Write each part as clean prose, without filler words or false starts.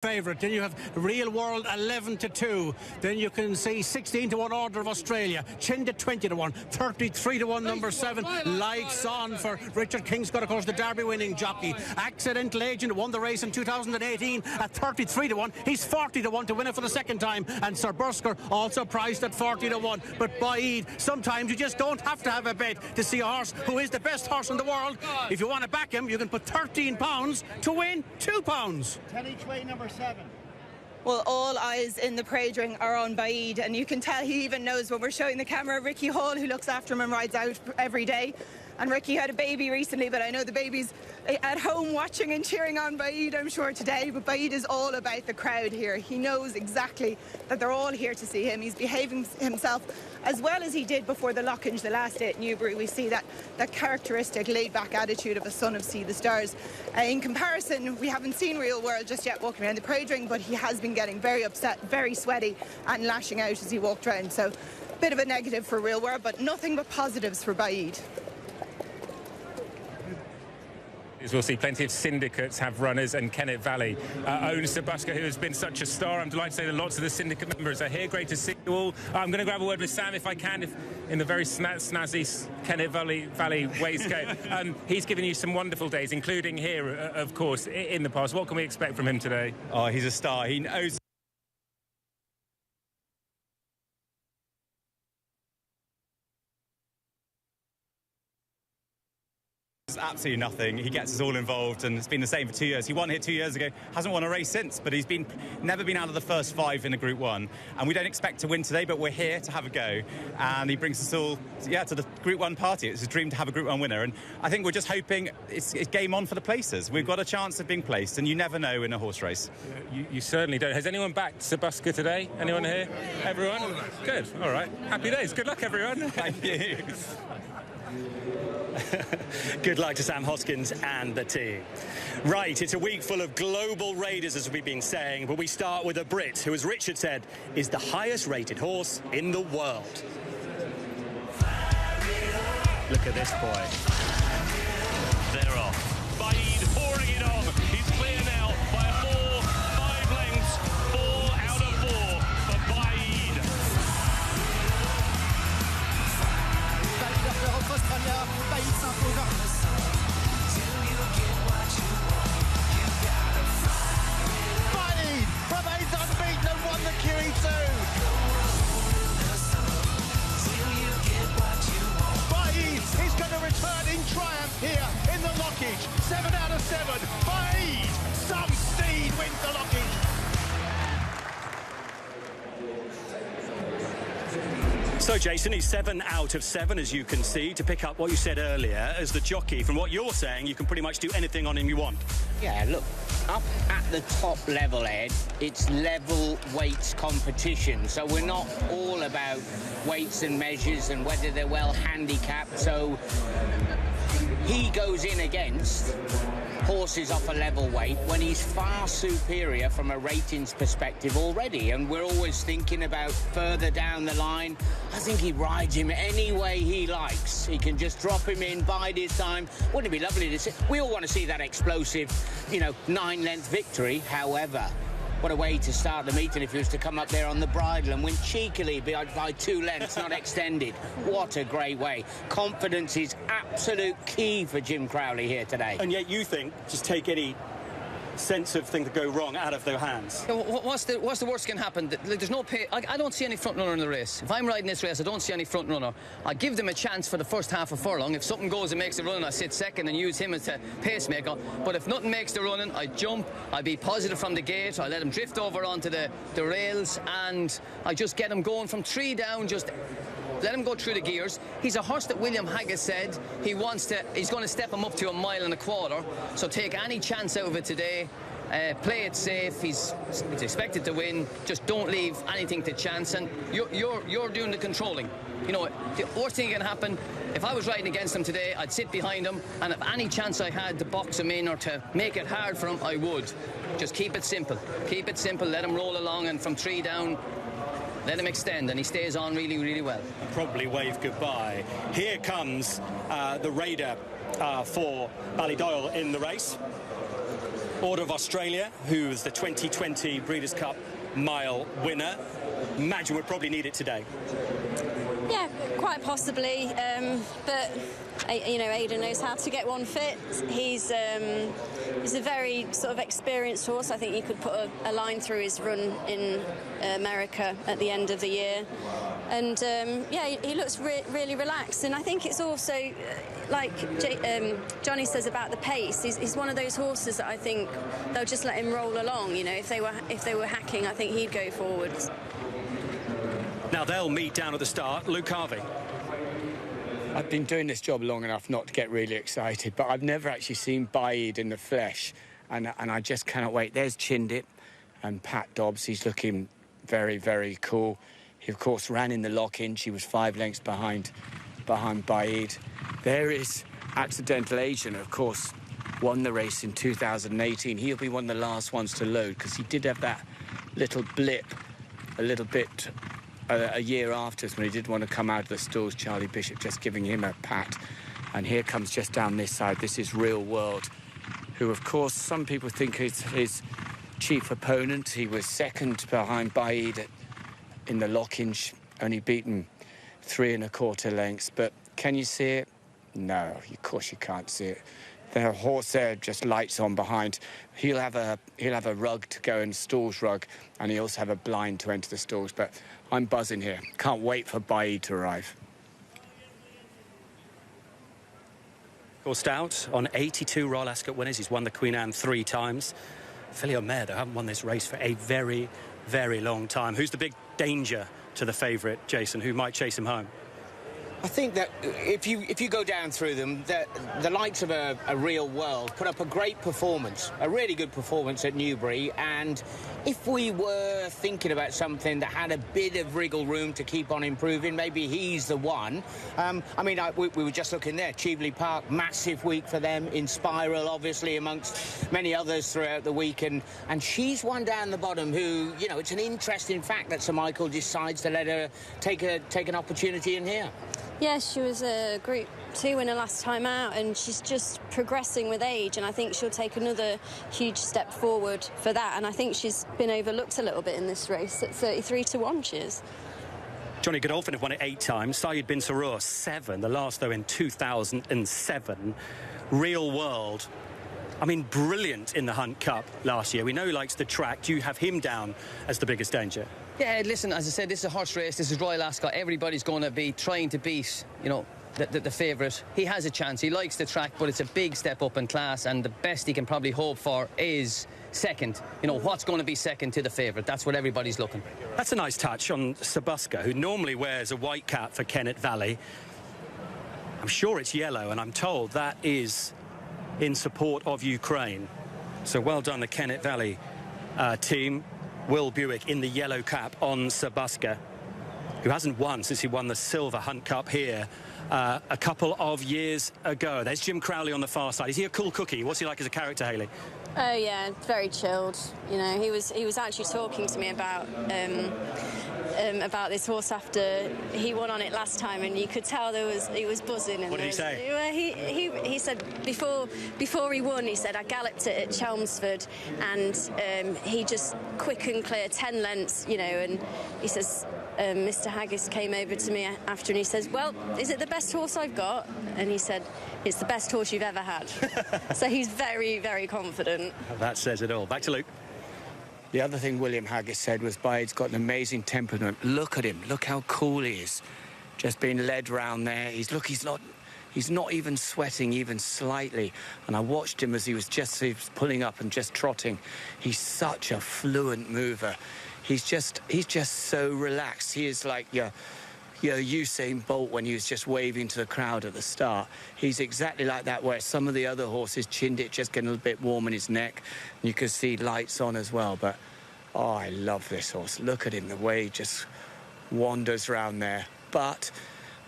favourite. Then you have Real World 11-2. Then you can see 16-1 Order of Australia. Chinda 20-1. 33-1 number 7. Lights On for Richard Kingscott, of course, the Derby winning jockey. Accidental Agent won the race in 2018 at 33-1. He's 40-1 to win it for the second time. And Sir Bursker also priced at 40-1. But Baid, sometimes you just don't have to have a bet to see a horse who is the best horse in the world. If you want to back him, you can put £13 to win £2. 10 each way, number 7. Well, all eyes in the parade ring are on Baid, and you can tell he even knows when we're showing the camera. Ricky Hall, who looks after him and rides out every day. And Ricky had a baby recently, but I know the baby's at home watching and cheering on Baid, I'm sure, today. But Baid is all about the crowd here. He knows exactly that they're all here to see him. He's behaving himself as well as he did before the Lockinge the last day at Newbury. We see that characteristic laid-back attitude of a son of See the Stars. In comparison, we haven't seen Real World just yet walking around the parade ring, but he has been getting very upset, very sweaty and lashing out as he walked around. So a bit of a negative for Real World, but nothing but positives for Baid. As we'll see, plenty of syndicates have runners, and Kennet Valley owns Sir Busker, who has been such a star. I'm delighted to say that lots of the syndicate members are here. Great to see you all. I'm going to grab a word with Sam if I can, in the very snazzy Kennet Valley waistcoat. He's given you some wonderful days, including here, of course, in the past. What can we expect from him today? Oh, he's a star. He knows. Absolutely nothing. He gets us all involved, and it's been the same for 2 years. He won here 2 years ago, hasn't won a race since, but he's never been out of the first 5 in a Group 1. And we don't expect to win today, but we're here to have a go. And he brings us all, to the Group 1 party. It's a dream to have a Group 1 winner. And I think we're just hoping it's game on for the places. We've got a chance of being placed, and you never know in a horse race. You certainly don't. Has anyone backed Sir Busker today? Anyone here? Everyone? Good. All right. Happy days. Good luck, everyone. Thank you. Good luck to Sam Hoskins and the team. Right, it's a week full of global raiders, as we've been saying, but we start with a Brit who, as Richard said, is the highest rated horse in the world. Look at this boy. They're off. Baid pouring it on. He's clear now by 5 lengths. 4 out of 4 for Baid. Baid's unbeaten and won the QE2. Baid is going to return in triumph here in the Lockinge. 7 out of 7. Baid, some steed wins the Lockinge. So, Jason, he's 7 out of 7, as you can see. To pick up what you said earlier, as the jockey, from what you're saying, you can pretty much do anything on him you want. Yeah, look, up at the top level, Ed, it's level weights competition. So we're not all about weights and measures and whether they're well handicapped. So he goes in against horses off a level weight when he's far superior from a ratings perspective already, and we're always thinking about further down the line. I think he rides him any way he likes. He can just drop him in, bide his time. Wouldn't it be lovely to see? We all want to see that explosive, 9-length victory. However, what a way to start the meeting if he was to come up there on the bridle and win cheekily by 2 lengths, not extended. What a great way. Confidence is absolute key for Jim Crowley here today. And yet you think, just take any sense of thing to go wrong out of their hands. What's the worst can happen? There's no pay. I don't see any front runner in the race. If I'm riding this race, I don't see any front runner. I give them a chance for the first half of furlong. If something goes and makes a run, I sit second and use him as a pacemaker. But if nothing makes the running, I jump. I be positive from the gate. I let him drift over onto the rails, and I just get him going from 3 down. Just let him go through the gears. He's a horse that William Haggis said he's going to step him up to 1.25 miles. So take any chance out of it today. Play it safe. He's expected to win. Just don't leave anything to chance. And you're doing the controlling. The worst thing that can happen, if I was riding against him today, I'd sit behind him, and if any chance I had to box him in or to make it hard for him, I would. Just keep it simple. Keep it simple. Let him roll along, and from 3 down, let him extend, and he stays on really, really well. Probably wave goodbye. Here comes the raider for Ballydoyle in the race. Order of Australia, who was the 2020 Breeders' Cup mile winner. Imagine we'll probably need it today. Yeah, quite possibly, but you know, Aidan knows how to get one fit. He's a very sort of experienced horse. I think you could put a line through his run in America at the end of the year, and yeah, he looks really relaxed. And I think it's also like Johnny says about the pace. He's one of those horses that I think they'll just let him roll along. You know, if they were hacking, I think he'd go forwards. Now they'll meet down at the start. Luke Harvey. I've been doing this job long enough not to get really excited, but I've never actually seen Baaeed in the flesh, and I just cannot wait. There's Chindit and Pat Dobbs. He's looking very, very cool. He, of course, ran in the lock-in. She was 5 lengths behind Baaeed. There is Accidental Agent, of course, won the race in 2018. He'll be one of the last ones to load because he did have that little blip a little bit a year afterwards when he did want to come out of the stalls. Charlie Bishop just giving him a pat. And here comes just down this side. This is Real World, who, of course, some people think is his chief opponent. He was second behind Baaeed in the lock-in, only beaten 3 1/4 lengths. But can you see it? No, of course you can't see it. The horse there just lights on behind. He'll have a rug to go in, stalls rug, and he'll also have a blind to enter the stalls. But I'm buzzing here. Can't wait for Baaeed to arrive. Coursed out on 82 Royal Ascot winners. He's won the Queen Anne 3 times. Filly Omer, though, haven't won this race for a very, very long time. Who's the big danger to the favourite, Jason? Who might chase him home? I think that if you go down through them, the likes of a Real World put up a great performance, a really good performance at Newbury, and if we were thinking about something that had a bit of wriggle room to keep on improving, maybe he's the one. I mean, we were just looking there, Cheveley Park, massive week for them, Inspiral, obviously, amongst many others throughout the week, and she's one down the bottom who, you know, it's an interesting fact that Sir Michael decides to let her take an opportunity in here. Yeah, she was a Group 2 winner last time out, and she's just progressing with age, and I think she'll take another huge step forward for that, and I think she's been overlooked a little bit in this race at 33-1 she is. Johnny Godolphin have won it 8 times. Syed bin Sarur 7, the last, though, in 2007. Real World, I mean, brilliant in the Hunt Cup last year. We know he likes the track. Do you have him down as the biggest danger? Yeah, listen, as I said, this is a horse race. This is Royal Ascot. Everybody's going to be trying to beat, you know, the favourite. He has a chance. He likes the track, but it's a big step up in class, and the best he can probably hope for is second. You know, what's going to be second to the favourite? That's what everybody's looking. That's a nice touch on Sabuska, who normally wears a white cap for Kennet Valley. I'm sure it's yellow, and I'm told that is in support of Ukraine. So well done, the Kennet Valley team. Will Buick in the yellow cap on Sabuska, who hasn't won since he won the Silver Hunt Cup here a couple of years ago. There's Jim Crowley on the far side. Is he a cool cookie? What's he like as a character, Hayley? Oh yeah, very chilled. You know, he was actually talking to me about this horse after he won on it last time, and you could tell he was buzzing. And what did he say? Well, he said before he won, he said, I galloped it at Chelmsford, and he just quick and clear 10 lengths, you know, and he says, Mr. Haggis came over to me after and he says, well, is it the best horse I've got? And he said, it's the best horse you've ever had. So he's very, very confident. That says it all. Back to Luke. The other thing William Haggis said was Baaeed's got an amazing temperament. Look at him. Look how cool he is. Just being led round there. He's not even sweating even slightly. And I watched him as he was pulling up and just trotting. He's such a fluent mover. He's just so relaxed. He is like your Usain Bolt when he was just waving to the crowd at the start. He's exactly like that, where some of the other horses, Chindit just getting a little bit warm in his neck. You can see lights on as well. But, oh, I love this horse. Look at him, the way he just wanders around there. But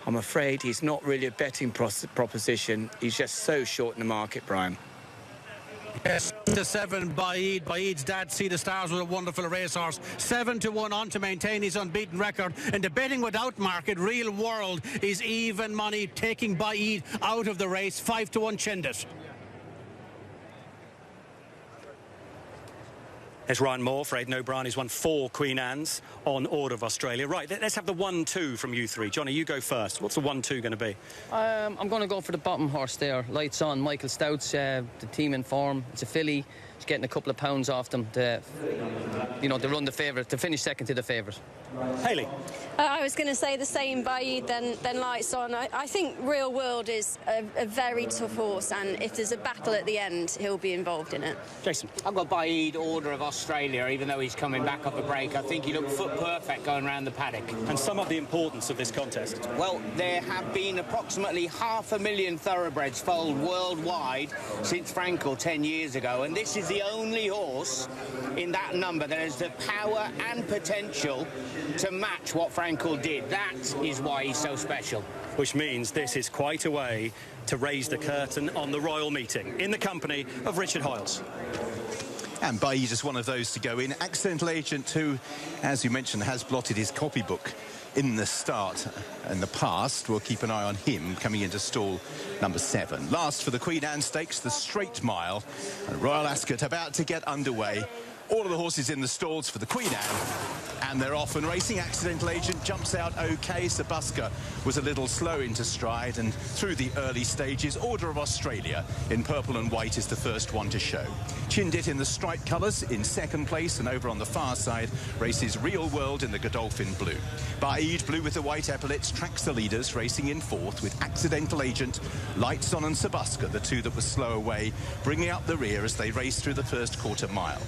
I'm afraid he's not really a betting proposition. He's just so short in the market, Brian. Yes, to 7, Baaeed. Baaeed's dad, See the Stars, was a wonderful racehorse. 7-1 on to maintain his unbeaten record. In the betting without market, Real World is even money, taking Baaeed out of the race. 5-1 Chindit. There's Ryan Moore for Aidan O'Brien, who's won 4 Queen Anne's on Order of Australia. Right, let's have the 1-2 from you three. Johnny, you go first. What's the 1-2 going to be? I'm going to go for the bottom horse there. Lights On. Michael Stout's the team in form. It's a filly. It's getting a couple of pounds off them to run the favourite, to finish second to the favourite. Hayley. I was going to say the same Baid than Lights On. I think Real World is a very tough horse, and if there's a battle at the end, he'll be involved in it. Jason. I've got Baid, Order of Australia, even though he's coming back off a break. I think he looked foot perfect going around the paddock. And sum up the importance of this contest. Well, there have been approximately 500,000 thoroughbreds foaled worldwide since Frankel 10 years ago, and this is the only horse in that number that has the power and potential to match what Frankel did. That is why he's so special. Which means this is quite a way to raise the curtain on the Royal Meeting in the company of Richard Hoyles. And Baid is one of those to go in. Accidental Agent, who, as you mentioned, has blotted his copybook in the start in the past. We'll keep an eye on him coming into stall number 7. Last for the Queen Anne Stakes, the Straight Mile. And Royal Ascot about to get underway. All of the horses in the stalls for the Queen Anne, and they're off and racing. Accidental Agent jumps out OK. Sabuska was a little slow into stride, and through the early stages, Order of Australia in purple and white is the first one to show. Chindit in the striped colours in second place, and over on the far side races Real World in the Godolphin blue. Baid, blue with the white epaulets, tracks the leaders, racing in fourth with Accidental Agent, Lights On and Sabuska, the two that were slow away, bringing up the rear as they race through the first quarter mile.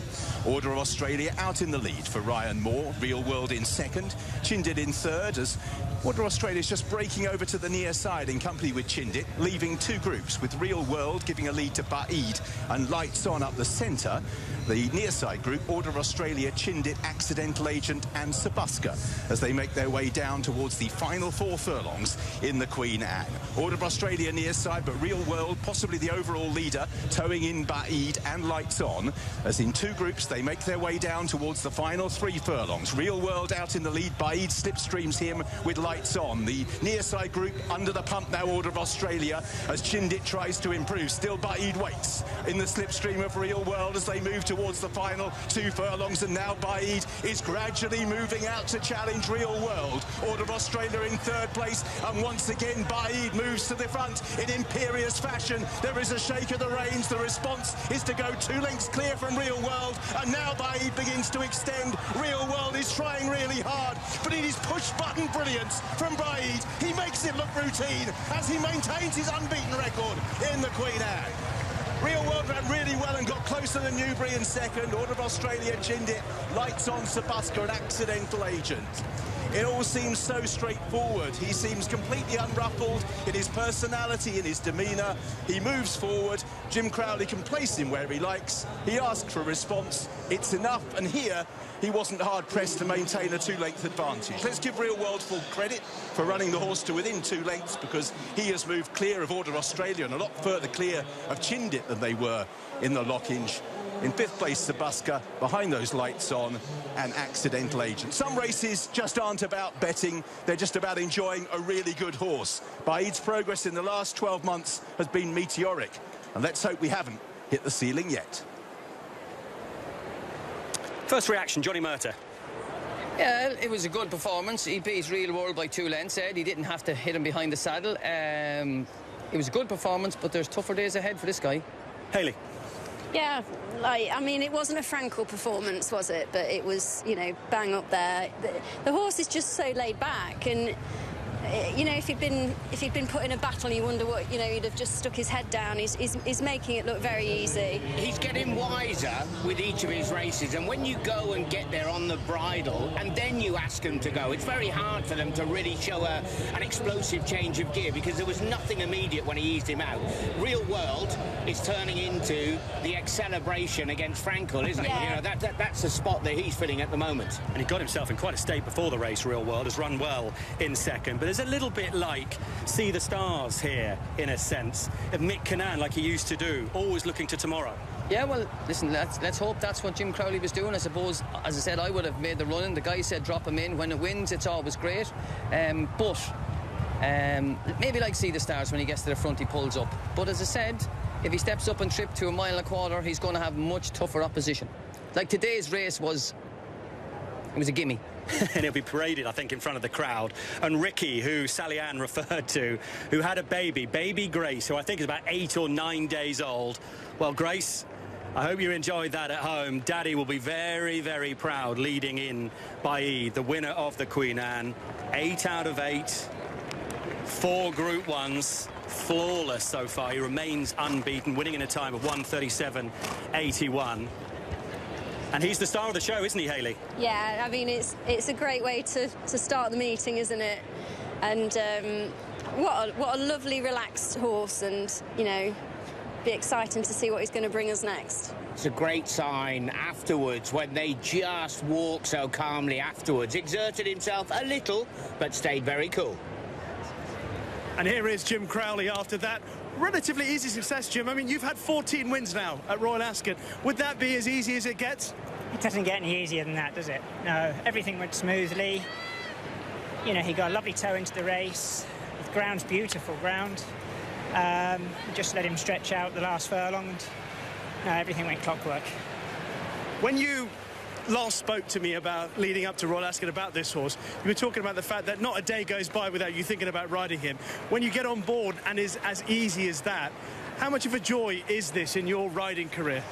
Order of Australia out in the lead for Ryan Moore, Real World in second, Chindit in third, as Order of Australia is just breaking over to the near side in company with Chindit, leaving 2 groups with Real World giving a lead to Baid and Lights On up the centre. The near side group, Order of Australia, Chindit, Accidental Agent and Sabuska, as they make their way down towards the final 4 furlongs in the Queen Anne. Order of Australia near side, but Real World possibly the overall leader, towing in Baid and Lights On, as in 2 groups they make their way down towards the final 3 furlongs. Real World out in the lead, Baid slipstreams him with Lights On. The near side group under the pump now, Order of Australia, as Chindit tries to improve. Still Baid waits in the slipstream of Real World as they move towards the final 2 furlongs, and now Baid is gradually moving out to challenge Real World. Order of Australia in third place, and once again Baid moves to the front in imperious fashion. There is a shake of the reins. The response is to go 2 lengths clear from Real World, and now Baid begins to extend. Real World is trying really hard, but it is push-button brilliance from Baid. He makes it look routine as he maintains his unbeaten record in the Queen Anne. Real World ran really well and got closer than Newbury in second. Order of Australia, Chindit, Lights On, Sabuska and Accidental Agent. It all seems so straightforward. He seems completely unruffled in his personality, in his demeanour. He moves forward. Jim Crowley can place him where he likes. He asked for a response. It's enough. And here, he wasn't hard-pressed to maintain a 2-length advantage. Let's give Real World full credit for running the horse to within 2 lengths, because he has moved clear of Order Australia and a lot further clear of Chindit than they were in the Lockinge. In 5th place, Sabuska, behind those Lights On and Accidental Agent. Some races just aren't about betting, they're just about enjoying a really good horse. Baid's progress in the last 12 months has been meteoric, and let's hope we haven't hit the ceiling yet. First reaction, Johnny Murtagh. Yeah, it was a good performance. He beat Real World by 2 lengths, Ed. He didn't have to hit him behind the saddle. It was a good performance, but there's tougher days ahead for this guy. Hayley. Yeah, I mean, it wasn't a Frankel performance, was it? But it was, bang up there. The horse is just so laid back, and if he'd been put in a battle, you wonder what, he'd have just stuck his head down. He's making it look very easy. He's getting wiser with each of his races, and when you go and get there on the bridle and then you ask them to go, it's very hard for them to really show an explosive change of gear, because there was nothing immediate when he eased him out. Real World is turning into the celebration against Frankel, isn't it? Yeah. That's the spot that he's filling at the moment. And he got himself in quite a state before the race. Real World has run well in second, but there's a little bit like See the Stars here, in a sense, of Mick Cannan, like he used to do, always looking to tomorrow. Yeah, well, listen, let's hope that's what Jim Crowley was doing. I suppose, as I said, I would have made the run-in. The guy said drop him in. When it wins, it's always great. But maybe like See the Stars, when he gets to the front, he pulls up. But as I said, if he steps up and trip to 1.25 miles, he's going to have much tougher opposition. Like today's race was a gimme. And he'll be paraded, I think, in front of the crowd. And Ricky, who Sally Ann referred to, who had a baby Grace, who I think is about 8 or 9 days old. Well, Grace, I hope you enjoyed that at home. Daddy will be very, very proud leading in Baid, the winner of the Queen Anne. 8 out of 8, 4 Group 1s, flawless so far. He remains unbeaten, winning in a time of 1:37.81. And he's the star of the show, isn't he, Hayley? Yeah, I mean, it's a great way to start the meeting, isn't it? And what a lovely, relaxed horse, and, you know, be exciting to see what he's going to bring us next. It's a great sign afterwards when they just walk so calmly afterwards. Exerted himself a little, but stayed very cool. And here is Jim Crowley after that. Relatively easy success, Jim. I mean, you've had 14 wins now at Royal Ascot. Would that be as easy as it gets? It doesn't get any easier than that, does it? No, everything went smoothly. You know, he got a lovely toe into the race. The ground's beautiful ground. We just let him stretch out the last furlong, and no, everything went clockwork. When you last spoke to me about leading up to Royal Ascot about this horse, you were talking about the fact that not a day goes by without you thinking about riding him. When you get on board and is as easy as that, how much of a joy is this in your riding career?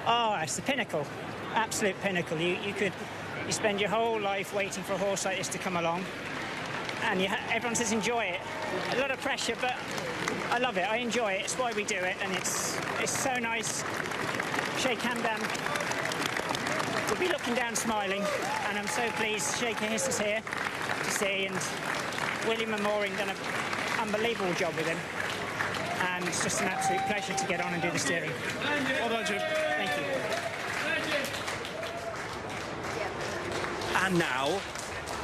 Oh, it's the pinnacle, absolute pinnacle. You spend your whole life waiting for a horse like this to come along, and everyone says enjoy it. A lot of pressure, but I love it. I enjoy it. It's why we do it, and it's so nice. Shake hand down. We'll be looking down smiling, and I'm so pleased Shaker Hiss is here to see, and William and Mooring done an unbelievable job with him, and it's just an absolute pleasure to get on and do the steering. Well done, Jim. Thank you. And now,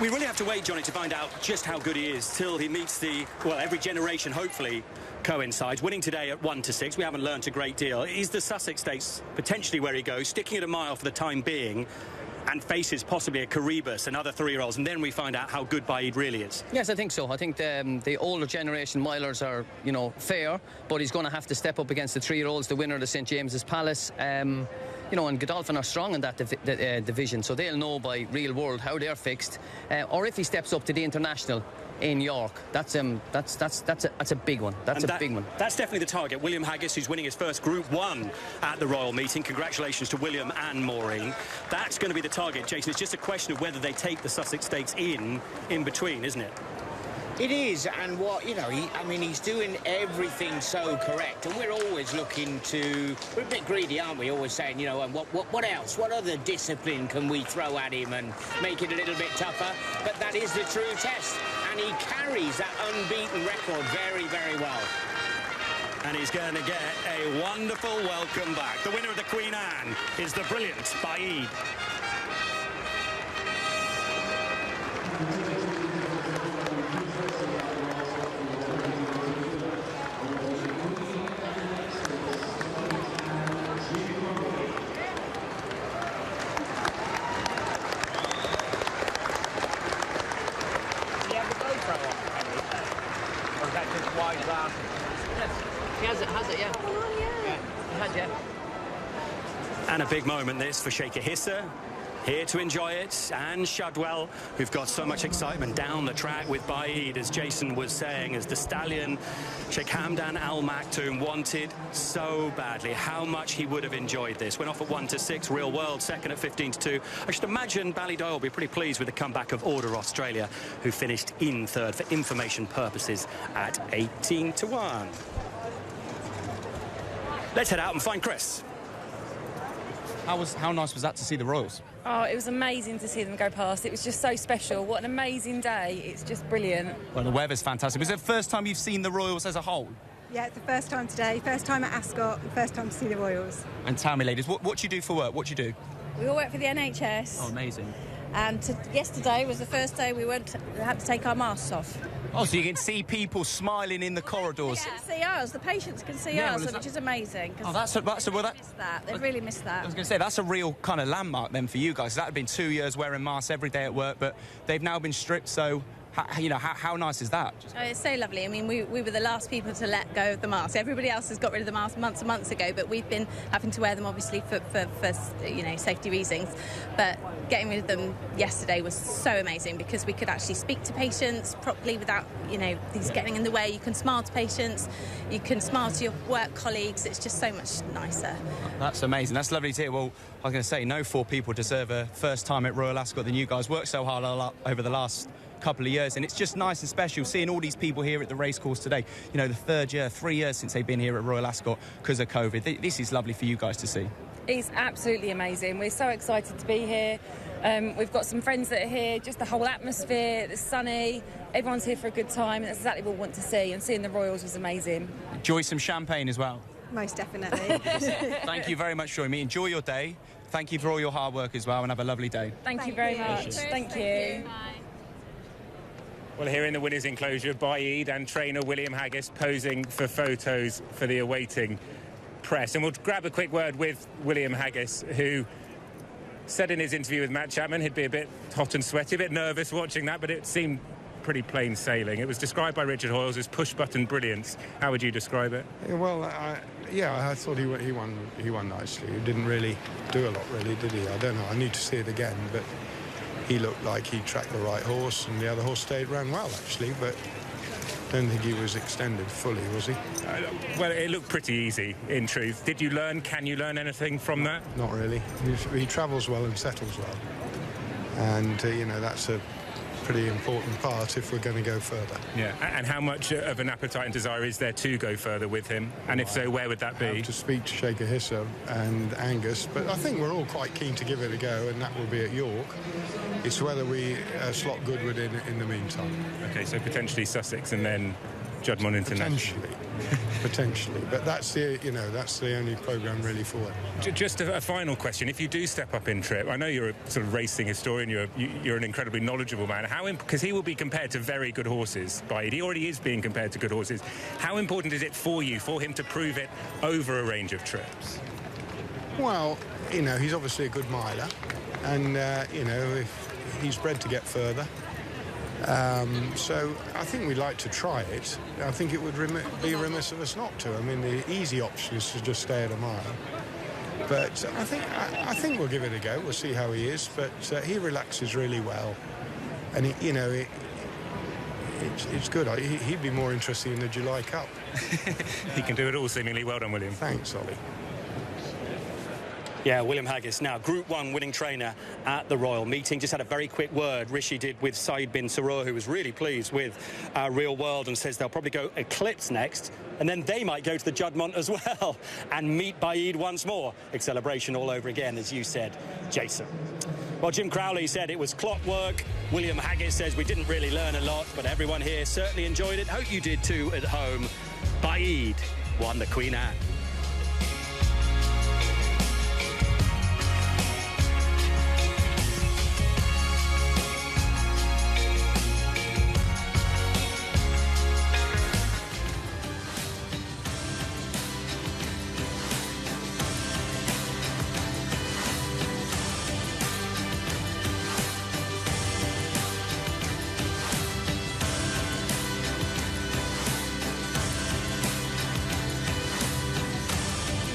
we really have to wait, Johnny, to find out just how good he is till he meets every generation, hopefully, coincides. Winning today at 1-6, we haven't learnt a great deal. Is the Sussex Stakes potentially where he goes, sticking at a mile for the time being, and faces possibly a Caribus and other 3-year-olds, and then we find out how good Baid really is? Yes, I think so. I think the older generation milers are, you know, fair, but he's going to have to step up against the 3-year-olds, the winner of the St James's Palace. You know, and Godolphin are strong in that division, so they'll know by real world how they're fixed. Or if he steps up to the international in York, that's a big one. That's a big one. That's definitely the target. William Haggis, who's winning his first Group 1 at the Royal Meeting. Congratulations to William and Maureen. That's going to be the target, Jason. It's just a question of whether they take the Sussex Stakes in between, isn't it? It is, and he's doing everything so correct, and we're always looking to... We're a bit greedy, aren't we? Always saying, you know, and what else? What other discipline can we throw at him and make it a little bit tougher? But that is the true test, and he carries that unbeaten record very, very well. And he's going to get a wonderful welcome back. The winner of the Queen Anne is the brilliant Baid. And a big moment this for Shaker Hisser, here to enjoy it, and Shudwell, who've got so much excitement down the track with Baid, as Jason was saying, as the stallion Sheikh Hamdan Al Maktoum wanted so badly. How much he would have enjoyed this. Went off at 1-6, Real World, second at 15-2. I should imagine Ballydoyle will be pretty pleased with the comeback of Order Australia, who finished in third for information purposes at 18-1. Let's head out and find Chris. How nice was that to see the Royals? Oh, it was amazing to see them go past. It was just so special. What an amazing day. It's just brilliant. Well, the weather's fantastic. Was it the first time you've seen the Royals as a whole? Yeah, it's the first time today. First time at Ascot, first time to see the Royals. And tell me, ladies, what do you do for work? What do you do? We all work for the NHS. Oh, amazing. And yesterday was the first day we had to take our masks off. Oh, so you can see people smiling in the corridors. They can see us. The patients can see us, which is amazing. Oh, They've really missed that. I was going to say, that's a real kind of landmark then for you guys. That had been 2 years wearing masks every day at work, but they've now been stripped, so How nice is that? Oh, it's so lovely. I mean, we were the last people to let go of the mask. Everybody else has got rid of the mask months and months ago, but we've been having to wear them obviously for safety reasons. But getting rid of them yesterday was so amazing because we could actually speak to patients properly without these getting in the way. You can smile to patients, you can smile to your work colleagues. It's just so much nicer. That's amazing. That's lovely to hear. Well, I was going to say, no 4 people deserve a first time at Royal Ascot than you guys. Worked so hard over the last couple of years, and it's just nice and special seeing all these people here at the racecourse today. The 3rd year, 3 years since they've been here at Royal Ascot because of COVID. This is lovely for you guys to see. It's absolutely amazing. We're so excited to be here. We've got some friends that are here, just the whole atmosphere, it's sunny, everyone's here for a good time, and that's exactly what we want to see, and seeing the Royals was amazing. Enjoy some champagne as well. Most definitely. Thank you very much for joining me. Enjoy your day. Thank you for all your hard work as well, and have a lovely day. Thank you very much. Thank you. Well, here in the winners' enclosure, Baid and trainer William Haggis posing for photos for the awaiting press. And we'll grab a quick word with William Haggis, who said in his interview with Matt Chapman he'd be a bit hot and sweaty, a bit nervous watching that, but it seemed pretty plain sailing. It was described by Richard Hoyles as push-button brilliance. How would you describe it? Well, I thought he won nicely. He didn't really do a lot, really, did he? I don't know. I need to see it again, but he looked like he tracked the right horse, and the other horse ran well, actually, but I don't think he was extended fully, was he? Well, it looked pretty easy, in truth. Can you learn anything from that? Not really. He travels well and settles well. And, that's a pretty important part if we're going to go further. Yeah, and how much of an appetite and desire is there to go further with him? And if so, where would that be? To speak to Shaker Hissa and Angus, but I think we're all quite keen to give it a go, and that will be at York. It's whether we slot Goodwood in the meantime. OK, so potentially Sussex and then Juddmonte International. Potentially, but that's the only programme really for it. Just a final question: if you do step up in trip, I know you're a sort of racing historian, you're an incredibly knowledgeable man. Because he will be compared to very good horses. He already is being compared to good horses. How important is it for him to prove it over a range of trips? Well, he's obviously a good miler, and if he's bred to get further. So I think we'd like to try it. I think it would be remiss of us not to. I mean, the easy option is to just stay at a mile. But I think we'll give it a go. We'll see how he is. But he relaxes really well. And, it's good. He'd be more interested in the July Cup. He can do it all, seemingly. Well done, William. Thanks, Ollie. Yeah, William Haggis, now Group 1 winning trainer at the Royal Meeting. Just had a very quick word, Rishi did, with Saeed bin Sarur, who was really pleased with Real World, and says they'll probably go Eclipse next, and then they might go to the Juddmonte as well and meet Baid once more. Big celebration all over again, as you said, Jason. Well, Jim Crowley said it was clockwork. William Haggis says we didn't really learn a lot, but everyone here certainly enjoyed it. Hope you did too at home. Baid won the Queen Anne.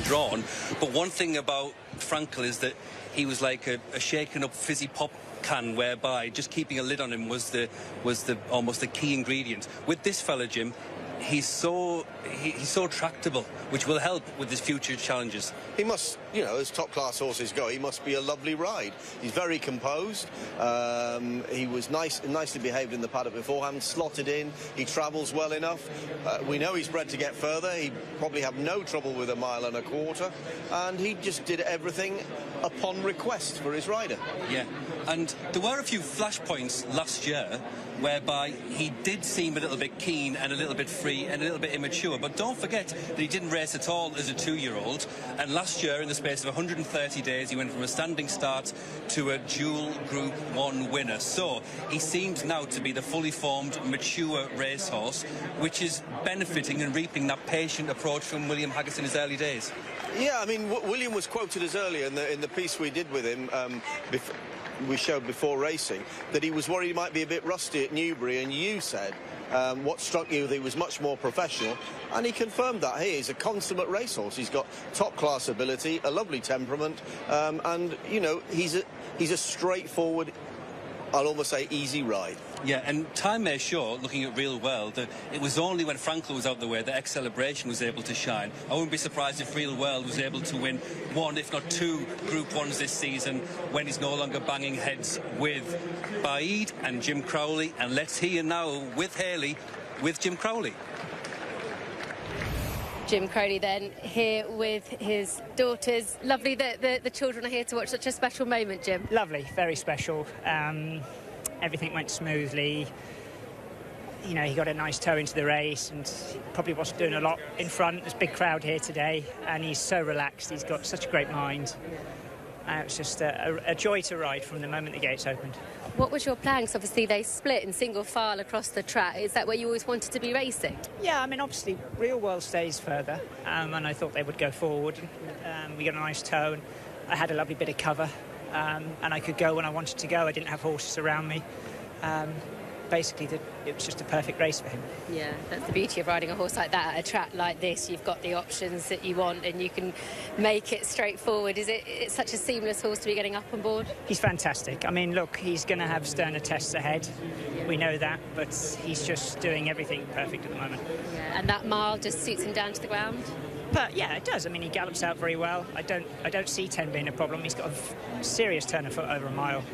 Drawn, but one thing about Frankel is that he was like a shaken up fizzy pop can, whereby just keeping a lid on him was almost the key ingredient. With this fella, Jim, he's so tractable, which will help with his future challenges. He must, as top-class horses go, he must be a lovely ride. He's very composed. He was nicely behaved in the paddock beforehand, slotted in. He travels well enough. We know he's bred to get further. He'd probably have no trouble with 1.25 miles, and he just did everything upon request for his rider. Yeah, and there were a few flashpoints last year whereby he did seem a little bit keen and a little bit free and a little bit immature. But don't forget that he didn't race at all as a 2-year-old. And last year, in the space of 130 days, he went from a standing start to a dual Group 1 winner. So he seems now to be the fully formed, mature racehorse, which is benefiting and reaping that patient approach from William Haggis in his early days. Yeah, I mean, William was quoted as earlier in the piece we did with him we showed before racing, that he was worried he might be a bit rusty at Newbury, and you said what struck you that he was much more professional, and he confirmed that. He is a consummate racehorse. He's got top-class ability, a lovely temperament, and, you know, he's a straightforward, I'll almost say, easy ride. Yeah, and time may show, looking at Real World, that it was only when Frankel was out the way that X-Celebration was able to shine. I wouldn't be surprised if Real World was able to win one, if not two, Group 1s this season when he's no longer banging heads with Baid and Jim Crowley. And let's hear now with Haley, with Jim Crowley. Jim Crowley then here with his daughters. Lovely that the children are here to watch such a special moment, Jim. Lovely, very special. Everything went smoothly. You know, he got a nice toe into the race and probably wasn't doing a lot in front. There's a big crowd here today and he's so relaxed. He's got such a great mind. It's just a joy to ride from the moment the gates opened. What was your plan? 'Cause obviously they split in single file across the track. Is that where you always wanted to be racing? Yeah, I mean, obviously, Real World stays further, and I thought they would go forward. We got a nice toe, and I had a lovely bit of cover, and I could go when I wanted to go. I didn't have horses around me. Basically, it was just a perfect race for him. Yeah, that's the beauty of riding a horse like that at a track like this. You've got the options that you want, and you can make it straightforward. It's such a seamless horse to be getting up on board? He's fantastic. I mean, look, he's going to have sterner tests ahead. We know that, but he's just doing everything perfect at the moment. Yeah, and that mile just suits him down to the ground? But yeah, it does. I mean, he gallops out very well. I don't see 10 being a problem. He's got a serious turn of foot over a mile.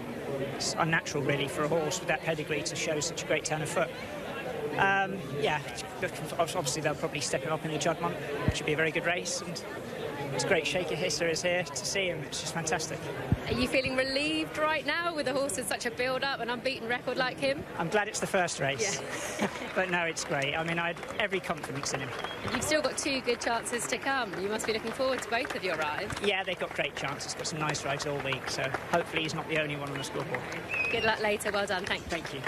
It's unnatural, really, for a horse with that pedigree to show such a great turn of foot. Yeah, obviously they'll probably step him up in the Juddmonte, which would be a very good race. And it's great Shaker Hisser is here to see him. It's just fantastic. Are you feeling relieved right now with a horse with such a build-up, an unbeaten record like him? I'm glad it's the first race. Yeah. But no, it's great. I mean, I had every confidence in him. And you've still got 2 good chances to come. You must be looking forward to both of your rides. Yeah, they've got great chances. Got some nice rides all week, so hopefully he's not the only one on the scoreboard. Good luck later. Well done. Thank you. Thank you.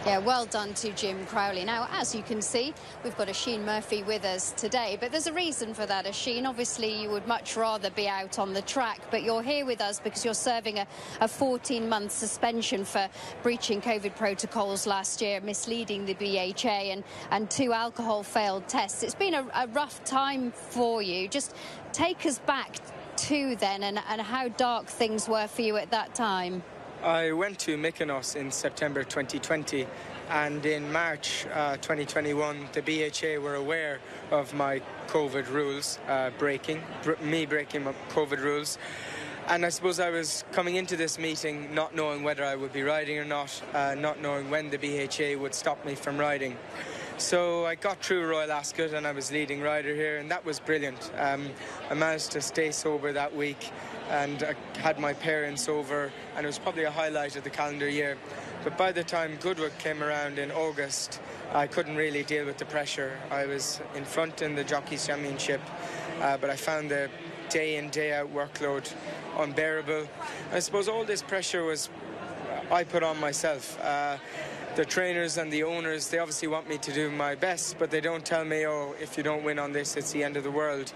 Yeah, well done to Jim Crowley. Now, as you can see, we've got Oisin Murphy with us today, but there's a reason for that, Oisin. Obviously, you would much rather be out on the track, but you're here with us because you're serving a 14-month suspension for breaching COVID protocols last year, misleading the BHA, and 2 alcohol failed tests. It's been a rough time for you. Just take us back to then and how dark things were for you at that time. I went to Mykonos in September 2020, and in March 2021 the BHA were aware of my COVID rules breaking my COVID rules, and I suppose I was coming into this meeting not knowing whether I would be riding or not, not knowing when the BHA would stop me from riding. So I got through Royal Ascot and I was leading rider here, and that was brilliant. I managed to stay sober that week, and I had my parents over, and it was probably a highlight of the calendar year. But by the time Goodwood came around in August, I couldn't really deal with the pressure. I was in front in the Jockeys Championship, but I found the day in, day out workload unbearable. I suppose all this pressure was I put on myself. The trainers and the owners, they obviously want me to do my best, but they don't tell me, oh, if you don't win on this, it's the end of the world.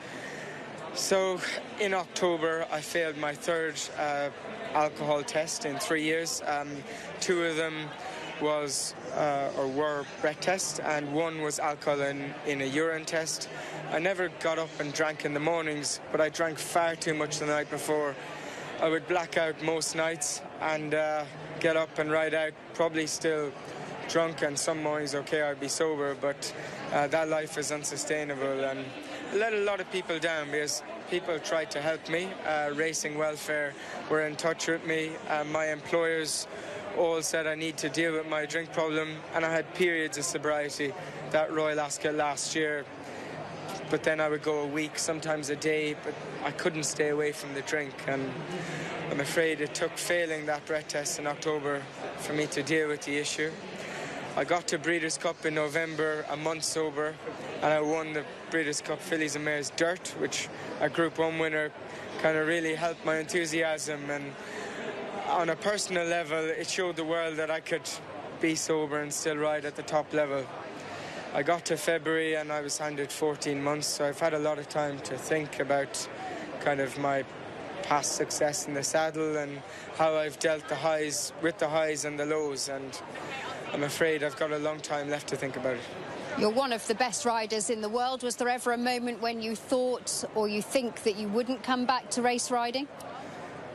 So in October, I failed my 3rd alcohol test in 3 years. 2 of them were breath tests, and 1 was alcohol in a urine test. I never got up and drank in the mornings, but I drank far too much the night before. I would black out most nights and get up and ride out, probably still drunk, and some mornings, okay, I'd be sober, but that life is unsustainable, and I let a lot of people down because people tried to help me. Racing Welfare were in touch with me. My employers all said I need to deal with my drink problem, and I had periods of sobriety. That Royal Ascot last year, but then I would go a week, sometimes a day, but I couldn't stay away from the drink, and I'm afraid it took failing that breath test in October for me to deal with the issue. I got to Breeders' Cup in November, a month sober, and I won the Breeders' Cup Fillies and Mares Dirt, which a Group 1 winner kind of really helped my enthusiasm, and on a personal level it showed the world that I could be sober and still ride at the top level. I got to February and I was handed 14 months, so I've had a lot of time to think about kind of my past success in the saddle and how I've dealt the highs and the lows, and I'm afraid I've got a long time left to think about it. You're one of the best riders in the world. Was there ever a moment when you thought or you think that you wouldn't come back to race riding?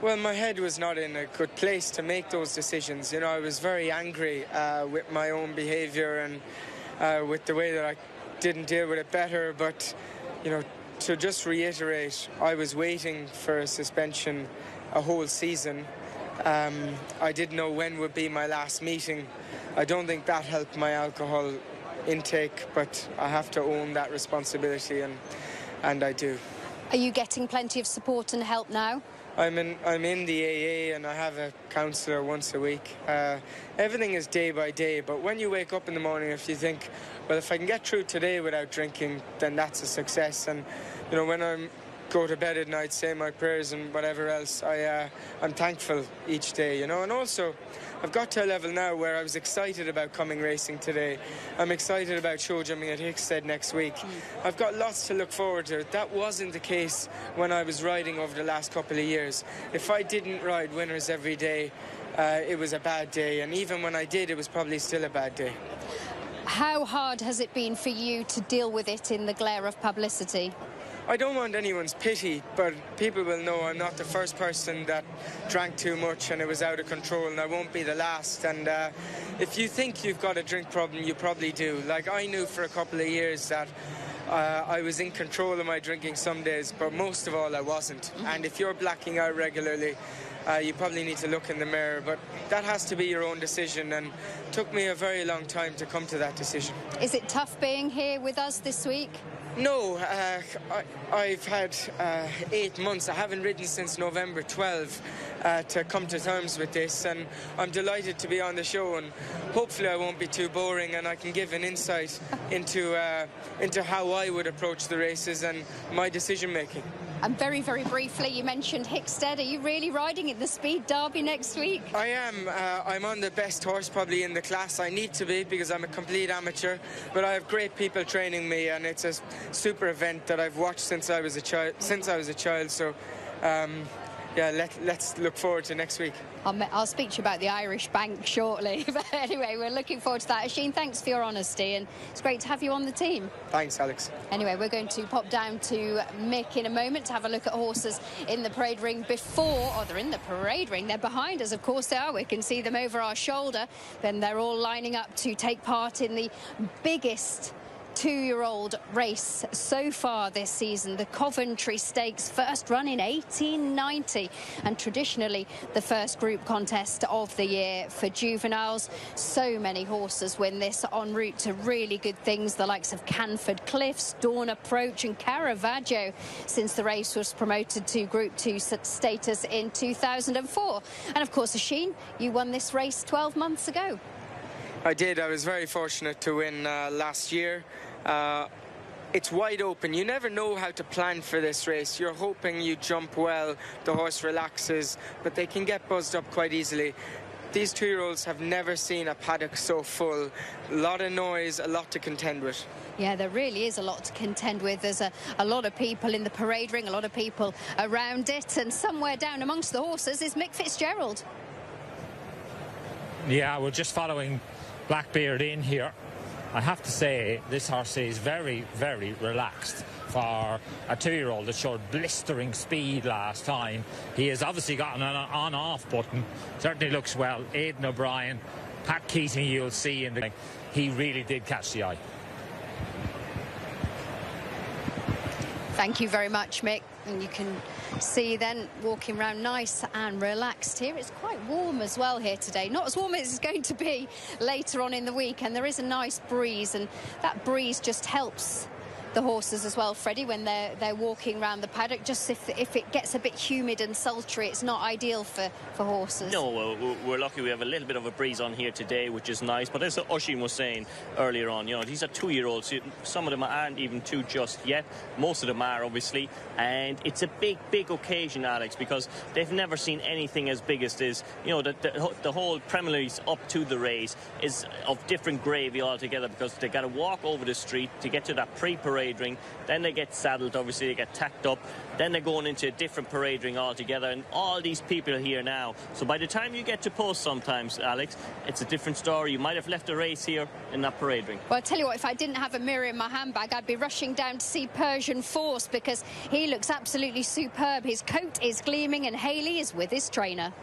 Well, my head was not in a good place to make those decisions. You know, I was very angry with my own behaviour and with the way that I didn't deal with it better. But, you know, to just reiterate, I was waiting for a suspension a whole season. I didn't know when would be my last meeting. I don't think that helped my alcohol intake, but I have to own that responsibility, and I do. Are you getting plenty of support and help now? I'm in the AA, and I have a counsellor once a week. Everything is day by day, but when you wake up in the morning, if you think, well, if I can get through today without drinking, then that's a success. And you know, when I go to bed at night, say my prayers and whatever else, I'm thankful each day, you know. And also, I've got to a level now where I was excited about coming racing today. I'm excited about show jumping at Hickstead next week. I've got lots to look forward to. That wasn't the case when I was riding over the last couple of years. If I didn't ride winners every day, it was a bad day. And even when I did, it was probably still a bad day. How hard has it been for you to deal with it in the glare of publicity? I don't want anyone's pity, but people will know I'm not the first person that drank too much and it was out of control, and I won't be the last. And if you think you've got a drink problem, you probably do. Like, I knew for a couple of years that I was in control of my drinking some days, but most of all I wasn't. And if you're blacking out regularly, you probably need to look in the mirror, but that has to be your own decision, and it took me a very long time to come to that decision. Is it tough being here with us this week? No, I've had 8 months. I haven't ridden since November 12 to come to terms with this, and I'm delighted to be on the show, and hopefully I won't be too boring and I can give an insight into how I would approach the races and my decision making. And very, very briefly, you mentioned Hickstead. Are you really riding in the Speed Derby next week? I am. I'm on the best horse probably in the class. I need to be because I'm a complete amateur, but I have great people training me, and it's a super event that I've watched since I was a child. So, yeah, let's look forward to next week. I'll speak to you about the Irish Bank shortly. But anyway, we're looking forward to that. Oisin, thanks for your honesty, and it's great to have you on the team. Thanks, Alex. Anyway, we're going to pop down to Mick in a moment to have a look at horses in the parade ring they're in the parade ring. They're behind us, of course they are. We can see them over our shoulder. Then they're all lining up to take part in the biggest two-year-old race so far this season, the Coventry Stakes, first run in 1890, and traditionally the first group contest of the year for juveniles. So many horses win this en route to really good things, the likes of Canford Cliffs, Dawn Approach and Caravaggio, since the race was promoted to Group 2 status in 2004. And of course, Oisin, you won this race 12 months ago. I did. I was very fortunate to win last year. It's wide open. You never know how to plan for this race. You're hoping you jump well, the horse relaxes, but they can get buzzed up quite easily. These two-year-olds have never seen a paddock so full. A lot of noise, a lot to contend with. Yeah, there really is a lot to contend with. There's a lot of people in the parade ring, a lot of people around it, and somewhere down amongst the horses is Mick Fitzgerald. Yeah, we're just following Blackbeard in here. I have to say, this horse is very, very relaxed for a two-year-old that showed blistering speed last time. He has obviously got an on-off button. Certainly looks well. Aidan O'Brien, Pat Keating, you'll see in the... He really did catch the eye. Thank you very much, Mick. And you can see then walking around nice and relaxed here. It's quite warm as well here today. Not as warm as it's going to be later on in the week, and there is a nice breeze, and that breeze just helps the horses as well, Freddie, when they're walking around the paddock. Just if it gets a bit humid and sultry, it's not ideal for horses. No, well, we're lucky we have a little bit of a breeze on here today, which is nice. But as Oisin was saying earlier on, you know, these are two-year-olds. Some of them aren't even two just yet. Most of them are, obviously. And it's a big, big occasion, Alex, because they've never seen anything as big as this. You know, the whole preliminaries up to the race is of different gravy altogether, because they got to walk over the street to get to that pre-parade parade ring, then they get saddled, obviously they get tacked up, then they're going into a different parade ring altogether, and all these people are here now. So by the time you get to post sometimes, Alex, it's a different story. You might have left a race here in that parade ring. Well, I tell you what, if I didn't have a mirror in my handbag, I'd be rushing down to see Persian Force, because he looks absolutely superb. His coat is gleaming and Hayley is with his trainer.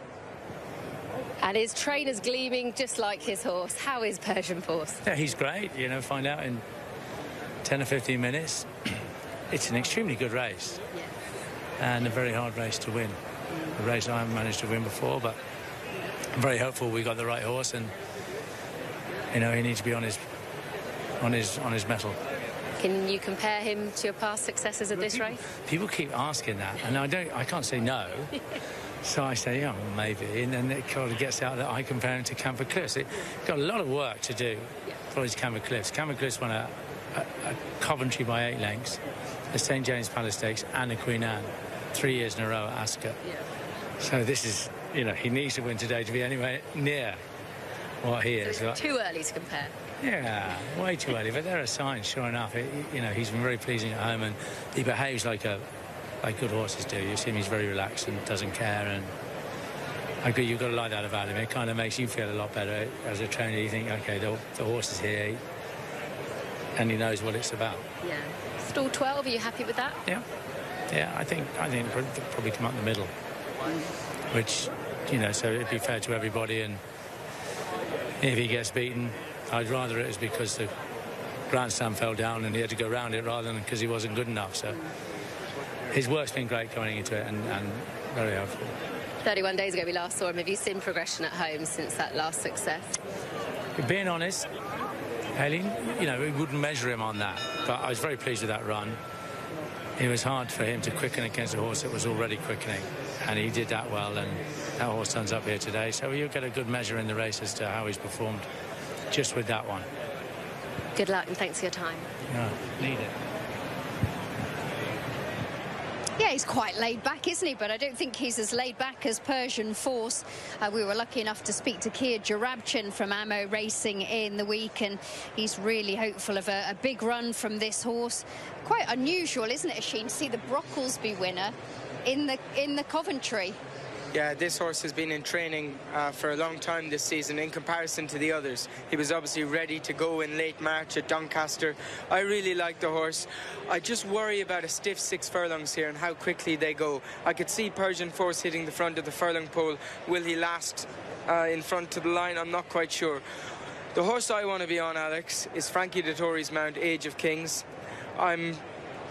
And his trainer's gleaming just like his horse. How is Persian Force? Yeah, he's great. You know, find out in 10 or 15 minutes. It's an extremely good race. Yeah. And a very hard race to win. A race I haven't managed to win before, but I'm very hopeful we got the right horse, and you know, he needs to be on his mettle. Can you compare him to your past successes at this race? People keep asking that, and I can't say no. So I say, yeah, well, maybe. And then it kind of gets out that I compare him to Camber Cliffs. It got a lot of work to do for his Camber Cliffs. Camber Cliffs won a Coventry by 8 lengths, the St James Palace Stakes and the Queen Anne 3 years in a row at Ascot. Yeah. So this is, you know, he needs to win today to be anywhere near what he is. So it's too early to compare. Yeah, way too early. But there are signs, sure enough. You know, he's been very pleasing at home, and he behaves like good horses do. You see him, he's very relaxed and doesn't care, and I agree, you've got to like that about him. It kind of makes you feel a lot better as a trainer. You think, okay, the horse is here and he knows what it's about. Yeah. Stall 12, are you happy with that? Yeah. Yeah, I think they'll probably come up the middle, which, you know, so it'd be fair to everybody, and if he gets beaten, I'd rather it was because the grandstand fell down and he had to go round it rather than because he wasn't good enough. So his work's been great going into it, and very helpful. 31 days ago we last saw him. Have you seen progression at home since that last success? Being honest, Hayley, you know, we wouldn't measure him on that, but I was very pleased with that run. It was hard for him to quicken against a horse that was already quickening, and he did that well, and that horse turns up here today, so you'll get a good measure in the race as to how he's performed just with that one. Good luck and thanks for your time. No, need it. Yeah, he's quite laid back, isn't he? But I don't think he's as laid back as Persian Force. We were lucky enough to speak to Keir Jarabchin from Ammo Racing in the week, and he's really hopeful of a big run from this horse. Quite unusual, isn't it, Oisin, to see the Brocklesby winner in the Coventry? Yeah, this horse has been in training for a long time this season in comparison to the others. He was obviously ready to go in late March at Doncaster. I really like the horse. I just worry about a stiff 6 furlongs here and how quickly they go. I could see Persian Force hitting the front of the furlong pole. Will he last in front to the line? I'm not quite sure. The horse I want to be on, Alex, is Frankie Dettori's mount, Age of Kings.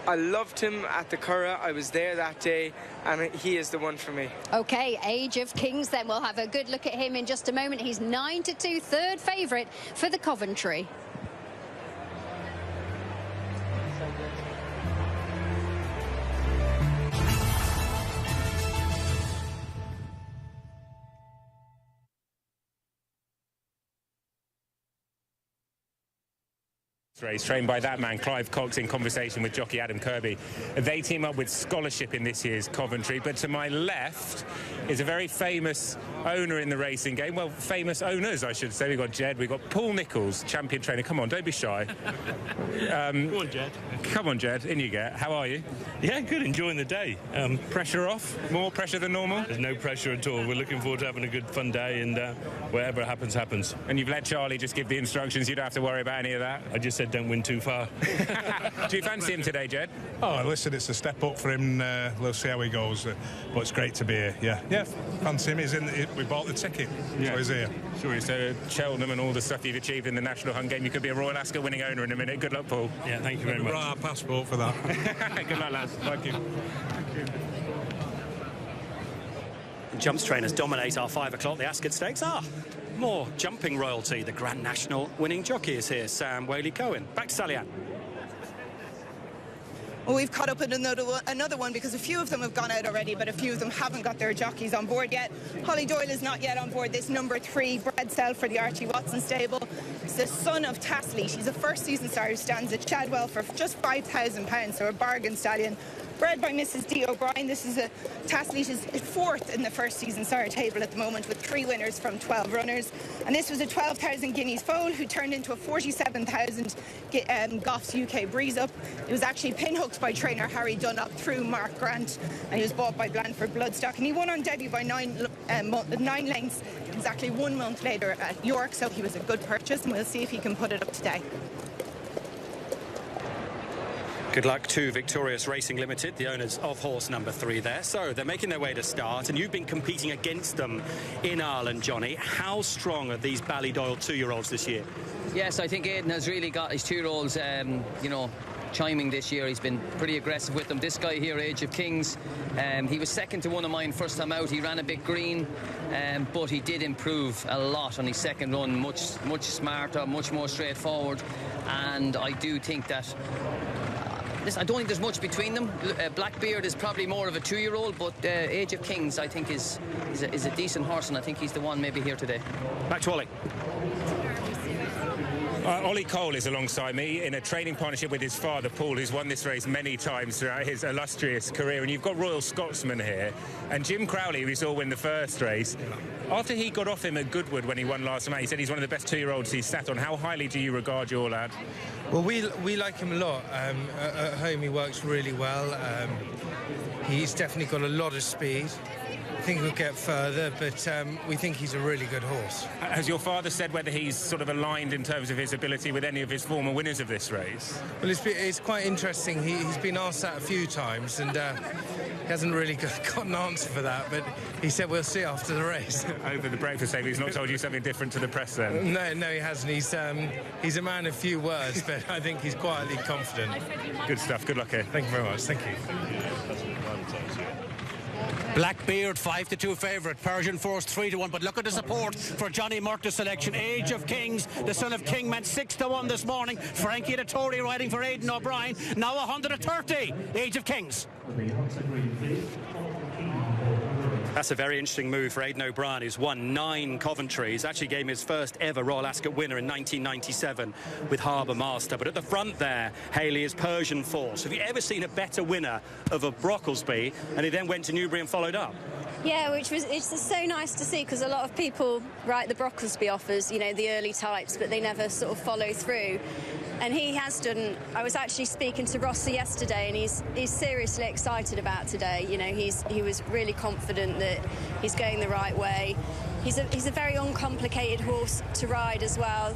I loved him at the Curragh. I was there that day, and he is the one for me. OK, Age of Kings, then we'll have a good look at him in just a moment. He's 9-2, third favourite for the Coventry. Race trained by that man, Clive Cox, in conversation with jockey Adam Kirby. They team up with Scholarship in this year's Coventry, but to my left is a very famous owner in the racing game. Well, famous owners, I should say. We've got Jed, we've got Paul Nichols, champion trainer. Come on, don't be shy. Come on, Jed. Come on, Jed, in you get. How are you? Yeah, good, enjoying the day. Pressure off? More pressure than normal? There's no pressure at all. We're looking forward to having a good, fun day, and whatever happens, happens. And you've let Charlie just give the instructions, you don't have to worry about any of that? I just said don't win too far. Do you fancy him today, Jed? Oh, listen, it's a step up for him. We'll see how he goes. But it's great to be here. Yeah, fancy him. We bought the ticket, so he's here. Sure, so Cheltenham and all the stuff you've achieved in the National Hunt game, you could be a Royal Ascot winning owner in a minute. Good luck, Paul. Yeah, thank you very much. We've got our passport for that. Good luck, lads. Thank you. Jumps trainers dominate our 5 o'clock. The Ascot Stakes are more jumping royalty. The Grand National winning jockey is here, Sam Whaley-Cohen. Back to Sally-Ann. Well, we've caught up with another one because a few of them have gone out already, but a few of them haven't got their jockeys on board yet. Holly Doyle is not yet on board this number 3 bred cell for the Archie Watson stable. It's the son of Tasley. She's a first season star who stands at Chadwell for just £5,000, so a bargain stallion. Bred by Mrs. D. O'Brien, this is a Tasselite is 4th in the first season sire table at the moment with 3 winners from 12 runners. And this was a 12,000 guineas foal who turned into a 47,000 Goffs UK breeze up. It was actually pinhooked by trainer Harry Dunlop through Mark Grant, and he was bought by Blandford Bloodstock, and he won on debut by 9 lengths exactly 1 month later at York, so he was a good purchase, and we'll see if he can put it up today. Good luck to Victorious Racing Limited, the owners of horse number 3 there. So they're making their way to start, and you've been competing against them in Ireland, Johnny. How strong are these Ballydoyle 2-year-olds this year? Yes, I think Aidan has really got his 2-year-olds, chiming this year. He's been pretty aggressive with them. This guy here, Age of Kings, he was second to one of mine first time out. He ran a bit green, but he did improve a lot on his second run. Much smarter, much more straightforward, and I do think that I don't think there's much between them. Blackbeard is probably more of a 2-year-old, but Age of Kings, I think, is a decent horse, and I think he's the one maybe here today. Back to Ollie. Ollie Cole is alongside me in a training partnership with his father, Paul, who's won this race many times throughout his illustrious career. And you've got Royal Scotsman here. And Jim Crowley, who we saw win the first race, after he got off him at Goodwood when he won last night, he said he's one of the best 2-year-olds he's sat on. How highly do you regard your lad? Well, we like him a lot. At home, he works really well. He's definitely got a lot of speed. I think he'll get further, but we think he's a really good horse. Has your father said whether he's sort of aligned in terms of his ability with any of his former winners of this race? Well, it's quite interesting. He's been asked that a few times, and he hasn't really got an answer for that, but he said we'll see after the race. Over the breakfast table, he's not told you something different to the press then? No, he hasn't. He's a man of few words, but I think he's quietly confident. Good stuff. Good luck here. Thank you very much. Thank you. Blackbeard 5-2 favourite, Persian Force 3-1, but look at the support for Johnny Murtagh's selection. Age of Kings, the son of King, meant 6-1 this morning. Frankie the Tory riding for Aidan O'Brien, now 130. Age of Kings. That's a very interesting move for Aidan O'Brien, who's won 9 Coventries. Actually gave him his first ever Royal Ascot winner in 1997 with Harbour Master. But at the front there, Haley is Persian Force. Have you ever seen a better winner of a Brocklesby? And he then went to Newbury and followed up. Yeah, it's just so nice to see, because a lot of people write the Brocklesby offers, the early types, but they never sort of follow through. And he has done. I was actually speaking to Rossi yesterday, and he's seriously excited about today. He was really confident that he's going the right way. He's a very uncomplicated horse to ride as well.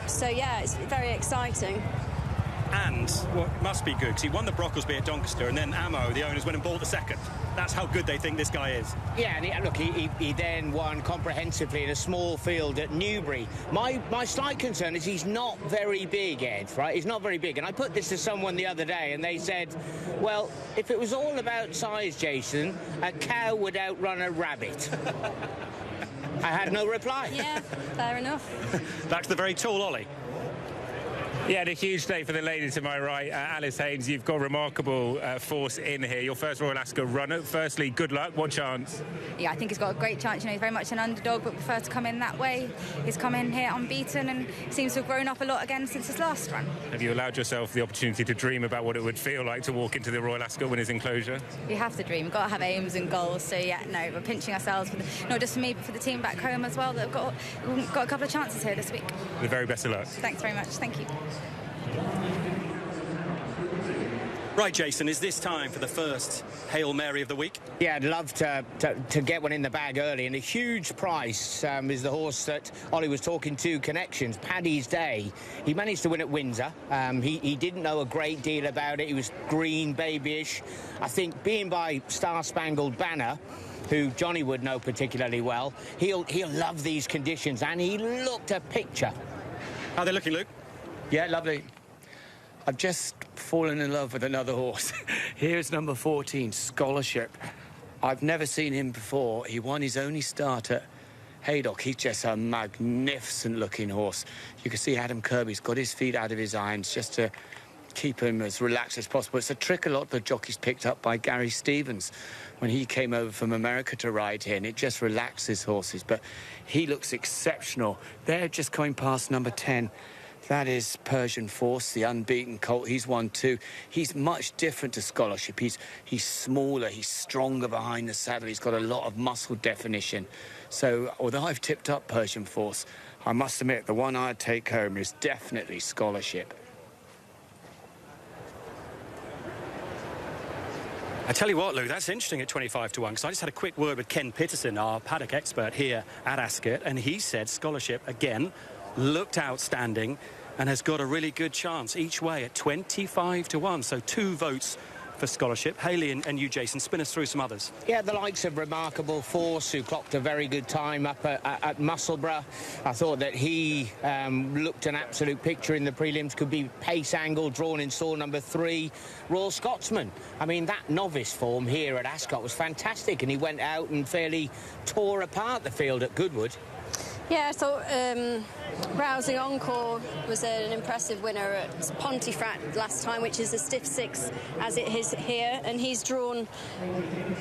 So yeah, it's very exciting. And what must be good, because he won the Brocklesby at Doncaster, and then Ammo, the owners, went and bought the second. That's how good they think this guy is. Yeah, and he then won comprehensively in a small field at Newbury. My slight concern is he's not very big, Ed, right? He's not very big. And I put this to someone the other day, and they said, well, if it was all about size, Jason, a cow would outrun a rabbit. I had no reply. Yeah, fair enough. Back to the very tall Ollie. Yeah, and a huge day for the lady to my right, Alice Haynes. You've got remarkable force in here. Your first Royal Ascot runner. Firstly, good luck. What chance? Yeah, I think he's got a great chance. He's very much an underdog, but prefer to come in that way. He's come in here unbeaten and seems to have grown up a lot again since his last run. Have you allowed yourself the opportunity to dream about what it would feel like to walk into the Royal Ascot Winners' enclosure? You have to dream. You've got to have aims and goals. So yeah, no, we're pinching ourselves, not just for me, but for the team back home as well, that have got a couple of chances here this week. The very best of luck. Thanks very much. Thank you. Right, Jason, is this time for the first Hail Mary of the week? Yeah, I'd love to get one in the bag early, and a huge price is the horse that Ollie was talking to, Connections, Paddy's Day. He managed to win at Windsor. He didn't know a great deal about it. He was green, babyish. I think being by Star Spangled Banner, who Johnny would know particularly well, he'll love these conditions, and he looked a picture. How are they looking, Luke? Yeah, lovely. I've just fallen in love with another horse. Here's number 14, Scholarship. I've never seen him before. He won his only start at Haydock. He's just a magnificent-looking horse. You can see Adam Kirby's got his feet out of his irons just to keep him as relaxed as possible. It's a trick a lot the jockeys picked up by Gary Stevens when he came over from America to ride here, and it just relaxes horses. But he looks exceptional. They're just coming past number 10. That is Persian Force, the unbeaten colt. He's won 2. He's much different to Scholarship. He's smaller, he's stronger behind the saddle. He's got a lot of muscle definition. So, although I've tipped up Persian Force, I must admit the one I'd take home is definitely Scholarship. I tell you what, Lou, that's interesting at 25 to 1, because I just had a quick word with Ken Pitterson, our paddock expert here at Ascot, and he said Scholarship, again, looked outstanding and has got a really good chance each way at 25 to 1. So 2 votes for Scholarship. Hayley and you, Jason, spin us through some others. Yeah, the likes of Remarkable Force, who clocked a very good time up at Musselburgh. I thought that he looked an absolute picture in the prelims. Could be pace angle, drawn in stall number 3. Royal Scotsman. I mean, that novice form here at Ascot was fantastic, and he went out and fairly tore apart the field at Goodwood. Yeah, I thought Rousing Encore was an impressive winner at Pontefract last time, which is a stiff 6 as it is here, and he's drawn.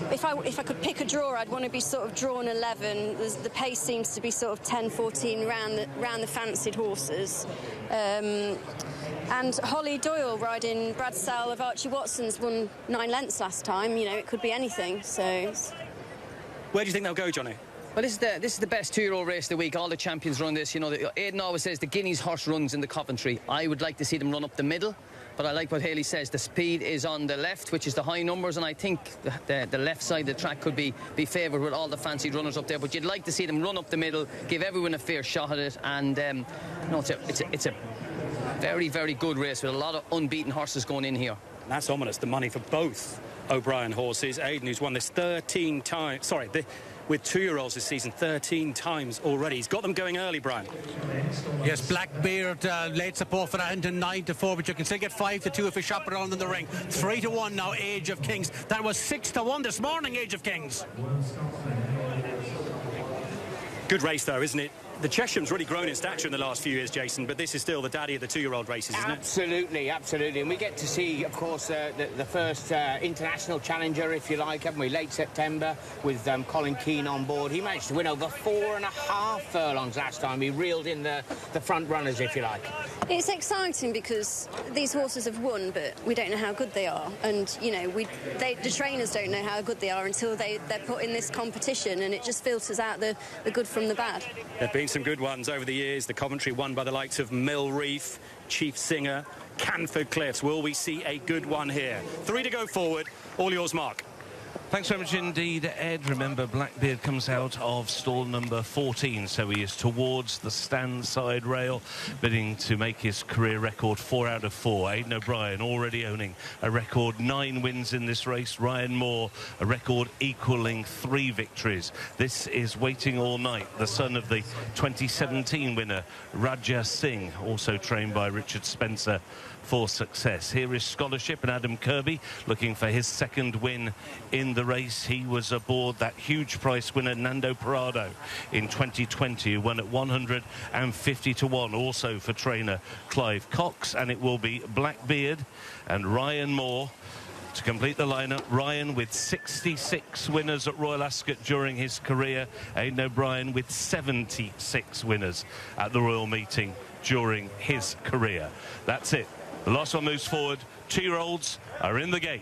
If I could pick a draw, I'd want to be sort of drawn 11. The pace seems to be sort of 10-14 round the fancied horses. And Holly Doyle riding Brad Sell of Archie Watson's won 9 lengths last time. You know, it could be anything. So, where do you think they'll go, Johnny? Well, this is the best 2-year-old race of the week. All the champions run this. You know, Aidan always says the Guineas horse runs in the Coventry. I would like to see them run up the middle, but I like what Hayley says. The speed is on the left, which is the high numbers, and I think the left side of the track could be favoured with all the fancied runners up there. But you'd like to see them run up the middle, give everyone a fair shot at it, and no, it's a very, very good race with a lot of unbeaten horses going in here. And that's ominous. The money for both O'Brien horses. Aidan, who's won this 13 times. Sorry, with 2-year-olds this season 13 times already. He's got them going early, Brian. Yes, Blackbeard, late support for that into 9 to 4, but you can still get 5 to 2 if you shop around in the ring. 3 to 1 now, Age of Kings. That was 6 to 1 this morning, Age of Kings. Good race, though, isn't it? The Chesham's really grown in stature in the last few years, Jason, but this is still the daddy of the 2-year-old races, isn't it? Absolutely, absolutely. And we get to see, of course, the first international challenger, if you like, haven't we? Late September with Colin Keane on board. He managed to win over 4.5 furlongs last time. He reeled in the front runners, if you like. It's exciting because these horses have won, but we don't know how good they are. And, you know, the trainers don't know how good they are until they're put in this competition, and it just filters out the good from the bad. There have been some good ones over the years. The Coventry won by the likes of Mill Reef, Chief Singer, Canford Cliffs. Will we see a good one here? 3 to go forward. All yours, Mark. Thanks very much indeed, Ed. Remember, Blackbeard comes out of stall number 14, so he is towards the stand side rail, bidding to make his career record 4 out of 4. Aidan O'Brien already owning a record 9 wins in this race. Ryan Moore, a record equalling 3 victories. This is Waiting All Night, the son of the 2017 winner, Raja Singh, also trained by Richard Spencer for success. Here is Scholarship and Adam Kirby looking for his 2nd win in the race. He was aboard that huge price winner Nando Parado in 2020, who won at 150 to 1, also for trainer Clive Cox. And it will be Blackbeard and Ryan Moore to complete the lineup. Ryan with 66 winners at Royal Ascot during his career. Aidan O'Brien with 76 winners at the Royal Meeting during his career. That's it. The last one moves forward. 2-year-olds are in the gate.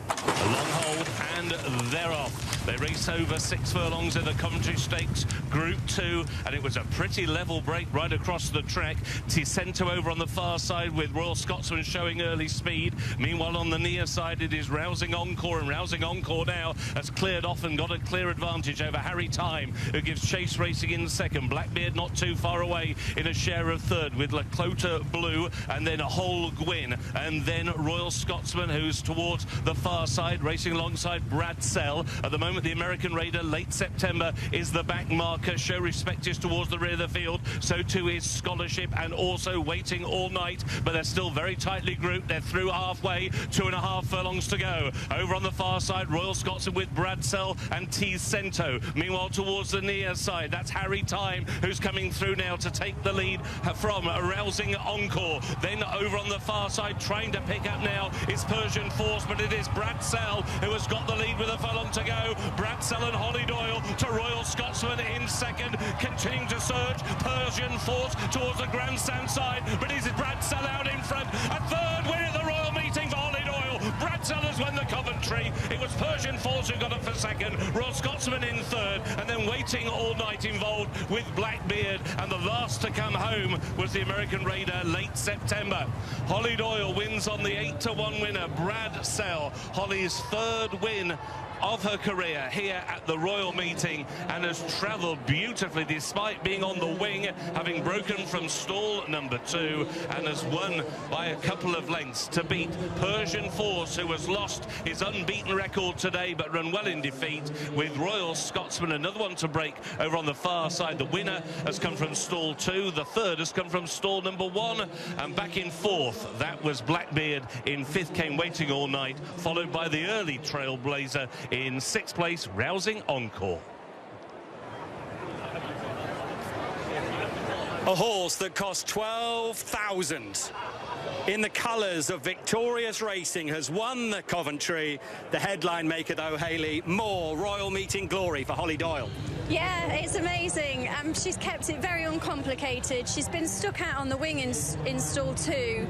A long hold, and they're off. They race over 6 furlongs in the Coventry Stakes, Group 2, and it was a pretty level break right across the track. Ticento over on the far side with Royal Scotsman showing early speed. Meanwhile, on the near side, it is Rousing Encore, and Rousing Encore now has cleared off and got a clear advantage over Harry Time, who gives chase racing in 2nd. Blackbeard not too far away in a share of 3rd with La Clota Blue, and then Hole Gwyn, and then Royal Scotsman, who's towards the far side, racing alongside Brad Sell. At the moment, the American Raider, Late September, is the back marker. Show Respect is towards the rear of the field. So too is Scholarship, and also Waiting All Night. But they're still very tightly grouped. They're through halfway. 2.5 furlongs to go. Over on the far side, Royal Scotsman with Brad Sell and Ticento. Meanwhile, towards the near side, that's Harry Time, who's coming through now to take the lead from Rousing Encore. Then over on the far side, trying to pick up now, is Persian Force, but it is Brad Sell who has got the lead with a furlong to go. Bradsell and Holly Doyle to Royal Scotsman in second, continuing to surge. Persian Force towards the grandstand side, but is Bradsell out in front? A third win at the Royal Meeting for Holly Doyle. Bradsell has won the Coventry. It was Persian Force who got up for second, Royal Scotsman in third, and then Waiting All Night involved with Blackbeard, and the last to come home was the American Raider late September. Holly Doyle wins on the 8-1 winner, Bradsell. Holly's third win of her career here at the Royal Meeting, and has travelled beautifully despite being on the wing, having broken from stall number 2, and has won by a couple of lengths to beat Persian Force, who has lost his unbeaten record today but run well in defeat, with Royal Scotsman, another one to break over on the far side. The winner has come from stall 2, the third has come from stall number 1, and back in 4th that was Blackbeard. In 5th came Waiting All Night, followed by the early Trailblazer in 6th place, Rousing Encore. A horse that cost $12,000 in the colours of Victorious Racing has won the Coventry. The headline maker, though, Hayley, more Royal Meeting glory for Holly Doyle. Yeah, it's amazing. She's kept it very uncomplicated. She's been stuck out on the wing in stall 2,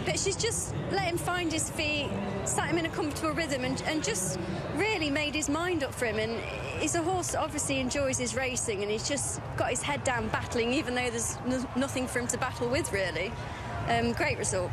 but she's just let him find his feet, sat him in a comfortable rhythm, and just really made his mind up for him. And he's a horse that obviously enjoys his racing, and he's just got his head down battling, even though there's nothing for him to battle with, really. Great result.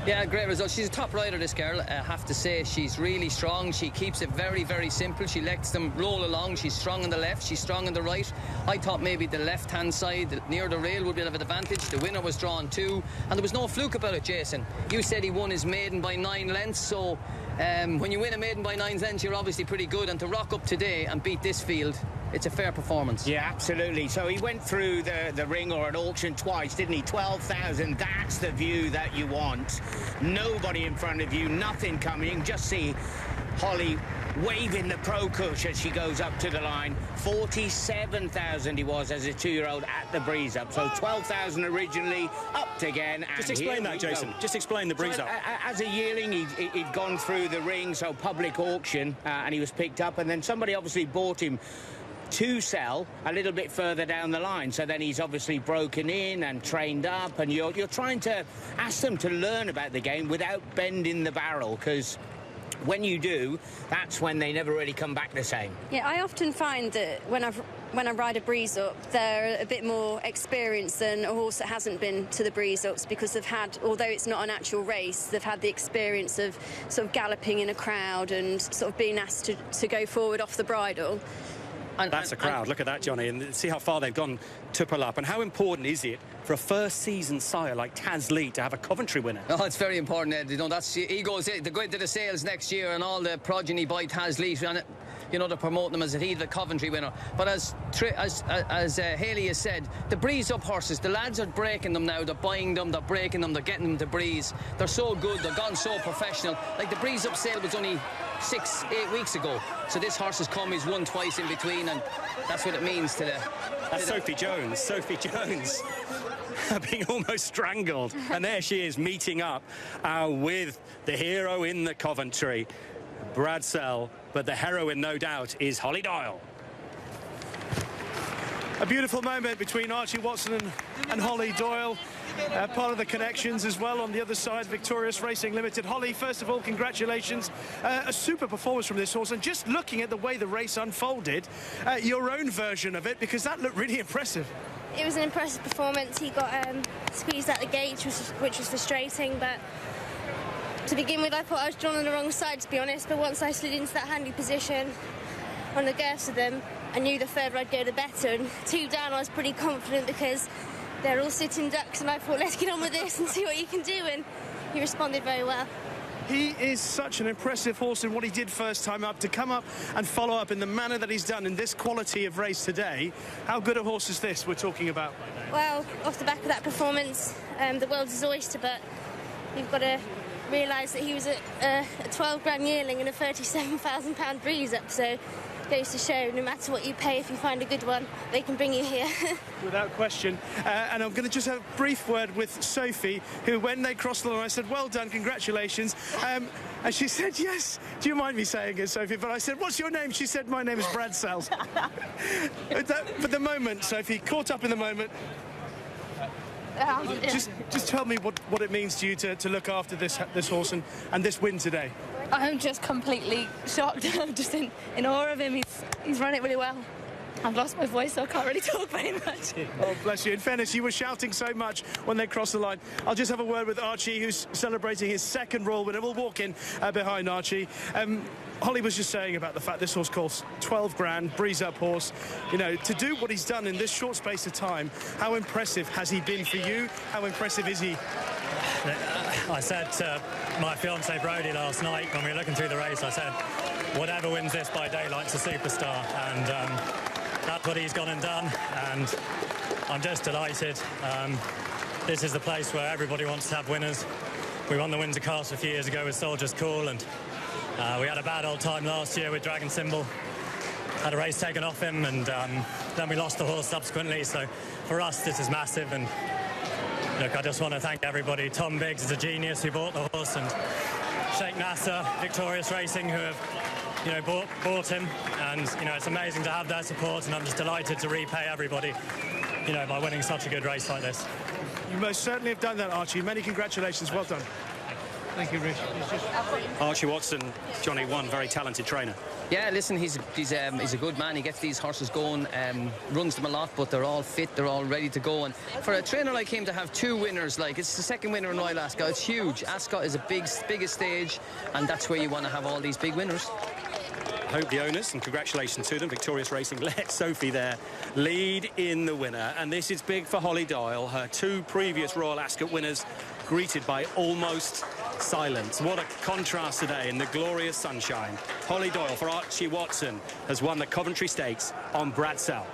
Yeah, great result. She's a top rider, this girl, I have to say. She's really strong. She keeps it very, very simple. She lets them roll along. She's strong on the left, she's strong on the right. I thought maybe the left-hand side, near the rail, would be an advantage. The winner was drawn 2, and there was no fluke about it, Jason. You said he won his maiden by 9 lengths, so when you win a maiden by 9 lengths, you're obviously pretty good, and to rock up today and beat this field, it's a fair performance. Yeah, absolutely. So he went through the ring or an auction twice, didn't he? 12,000, that's the view that you want. Nobody in front of you, nothing coming. You can just see Holly waving the Pro Cush as she goes up to the line. 47,000 he was as a 2-year-old at the breeze up. So 12,000 originally, upped again. Just explain that, Jason. Just explain the breeze up. As a yearling, he'd gone through the ring, so public auction, and he was picked up, and then somebody obviously bought him to sell a little bit further down the line. So then he's obviously broken in and trained up, and you're trying to ask them to learn about the game without bending the barrel, because when you do, that's when they never really come back the same. Yeah, I often find that when I ride a breeze up, they're a bit more experienced than a horse that hasn't been to the breeze ups, because they've had, although it's not an actual race, they've had the experience of sort of galloping in a crowd and sort of being asked to go forward off the bridle. That's a crowd. Look at that, Johnny, and see how far they've gone to pull up. And how important is it for a first-season sire like Taz Lee to have a Coventry winner? Oh, it's very important, Ed. You know, he goes to go into the sales next year, and all the progeny by Taz Lee, and you know, they're promoting them as if he's the Coventry winner. But as Hayley has said, the breeze up horses, the lads are breaking them now. They're buying them, they're breaking them, they're getting them to breeze. They're so good, they've gone so professional. Like the breeze up sale was only 6-8 weeks ago, so this horse has come, he's won twice in between, and that's what it means to the... That's Sophie Jones being almost strangled, and there she is meeting up with the hero in the Coventry, Bradsell, but the heroine, no doubt, is Holly Doyle. A beautiful moment between Archie Watson and Holly Doyle. Part of the connections as well on the other side, Victorious Racing Limited. Holly, first of all, congratulations. A super performance from this horse, and just looking at the way the race unfolded, your own version of it, because that looked really impressive. It was an impressive performance. He got squeezed out the gate, which was frustrating, but to begin with, I thought I was drawn on the wrong side, to be honest, but once I slid into that handy position on the girths of them, I knew the further I'd go, the better, and 2 down, I was pretty confident because they're all sitting ducks, and I thought, let's get on with this and see what you can do, and he responded very well. He is such an impressive horse in what he did first time up. To come up and follow up in the manner that he's done in this quality of race today, how good a horse is this we're talking about? Well, off the back of that performance, the world's his oyster, but we've got to realise that he was a 12 grand yearling and a £37,000 breeze up, so goes to show, no matter what you pay, if you find a good one, they can bring you here. Without question. And I'm going to just have a brief word with Sophie, who, when they crossed the line, I said, well done, congratulations. And she said, yes. Do you mind me saying it, Sophie? But I said, what's your name? She said, my name is Brad Sells. For the moment, Sophie, caught up in the moment. Just tell me what it means to you to look after this horse and this win today. I'm just completely shocked. I'm just in awe of him. He's run it really well. I've lost my voice, so I can't really talk very much. Oh, bless you. In fairness, you were shouting so much when they crossed the line. I'll just have a word with Archie, who's celebrating his second Royal winner. We'll walk in behind Archie. Holly was just saying about the fact this horse costs 12 grand, breeze up horse. You know, to do what he's done in this short space of time, how impressive has he been for you? How impressive is he? I said to my fiancée Brodie last night when we were looking through the race, I said, whatever wins this by daylight's a superstar. And that's what he's gone and done. And I'm just delighted. This is the place where everybody wants to have winners. We won the Windsor Castle a few years ago with Soldier's Call, and we had a bad old time last year with Dragon Symbol. Had a race taken off him, and then we lost the horse subsequently. So for us, this is massive. And look, I just want to thank everybody. Tom Biggs is a genius who bought the horse, and Sheikh Nasser, Victorious Racing, who have, you know, bought him. And, you know, it's amazing to have their support, and I'm just delighted to repay everybody, you know, by winning such a good race like this. You most certainly have done that, Archie. Many congratulations. Well done. Thank you, Rich. Archie Watson, Johnny, one very talented trainer. Yeah, listen, he's a good man. He gets these horses going, runs them a lot, but they're all fit, they're all ready to go. And for a trainer like him to have two winners, like, it's the second winner in Royal Ascot, it's huge. Ascot is a biggest stage, and that's where you want to have all these big winners. Hope the owners, and congratulations to them, Victorious Racing, let Sophie there lead in the winner. And this is big for Holly Doyle, her two previous Royal Ascot winners greeted by almost silence. What a contrast today in the glorious sunshine. Holly Doyle for Archie Watson has won the Coventry Stakes on Brad Sells.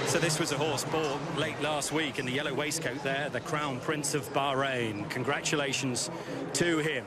So this was a horse bought late last week in the yellow waistcoat there, the Crown Prince of Bahrain. Congratulations to him.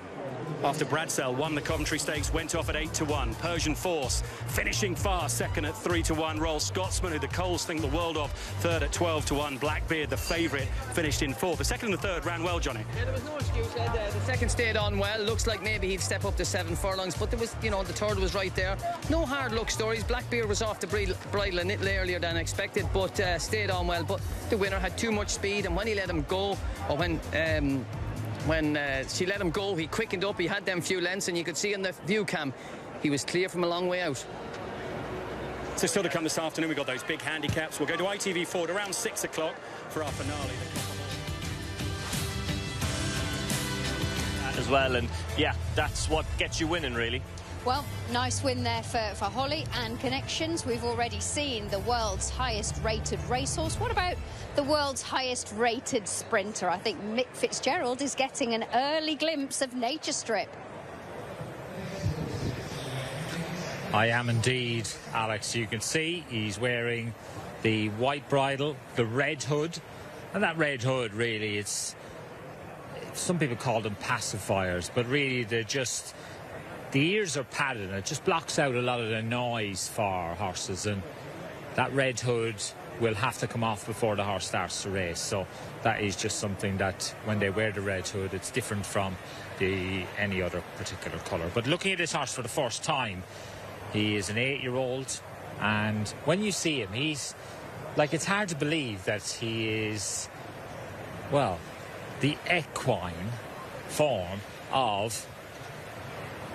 After Brad Sells won the Coventry Stakes, went off at 8-1. Persian Force finishing fast, second at 3-1. Royal Scotsman, who the Coles think the world of, third at 12-1. Blackbeard, the favourite, finished in fourth. The second and the third ran well, Johnny. Yeah, there was no excuse. The second stayed on well. Looks like maybe he'd step up to 7 furlongs, but there was, you know, the third was right there. No hard luck stories. Blackbeard was off the bridle a little earlier than expected, but stayed on well. But the winner had too much speed, and when he let him go, or when she let him go, he quickened up. He had them few lengths, and you could see in the view cam he was clear from a long way out. So still to come this afternoon, we've got those big handicaps. We'll go to ITV4 at around 6 o'clock for our finale. As well, and yeah, that's what gets you winning, really. Well, nice win there for Holly and Connections. We've already seen the world's highest rated racehorse. What about the world's highest rated sprinter? I think Mick Fitzgerald is getting an early glimpse of Nature Strip. I am indeed, Alex. You can see he's wearing the white bridle, the red hood, and that red hood really, it's, some people call them pacifiers, but really they're just, the ears are padded and it just blocks out a lot of the noise for horses, and that red hood will have to come off before the horse starts to race. So that is just something that when they wear the red hood, it's different from any other particular colour. But looking at this horse for the first time, he is an 8-year-old, and when you see him, he's like, it's hard to believe that he is, well, the equine form of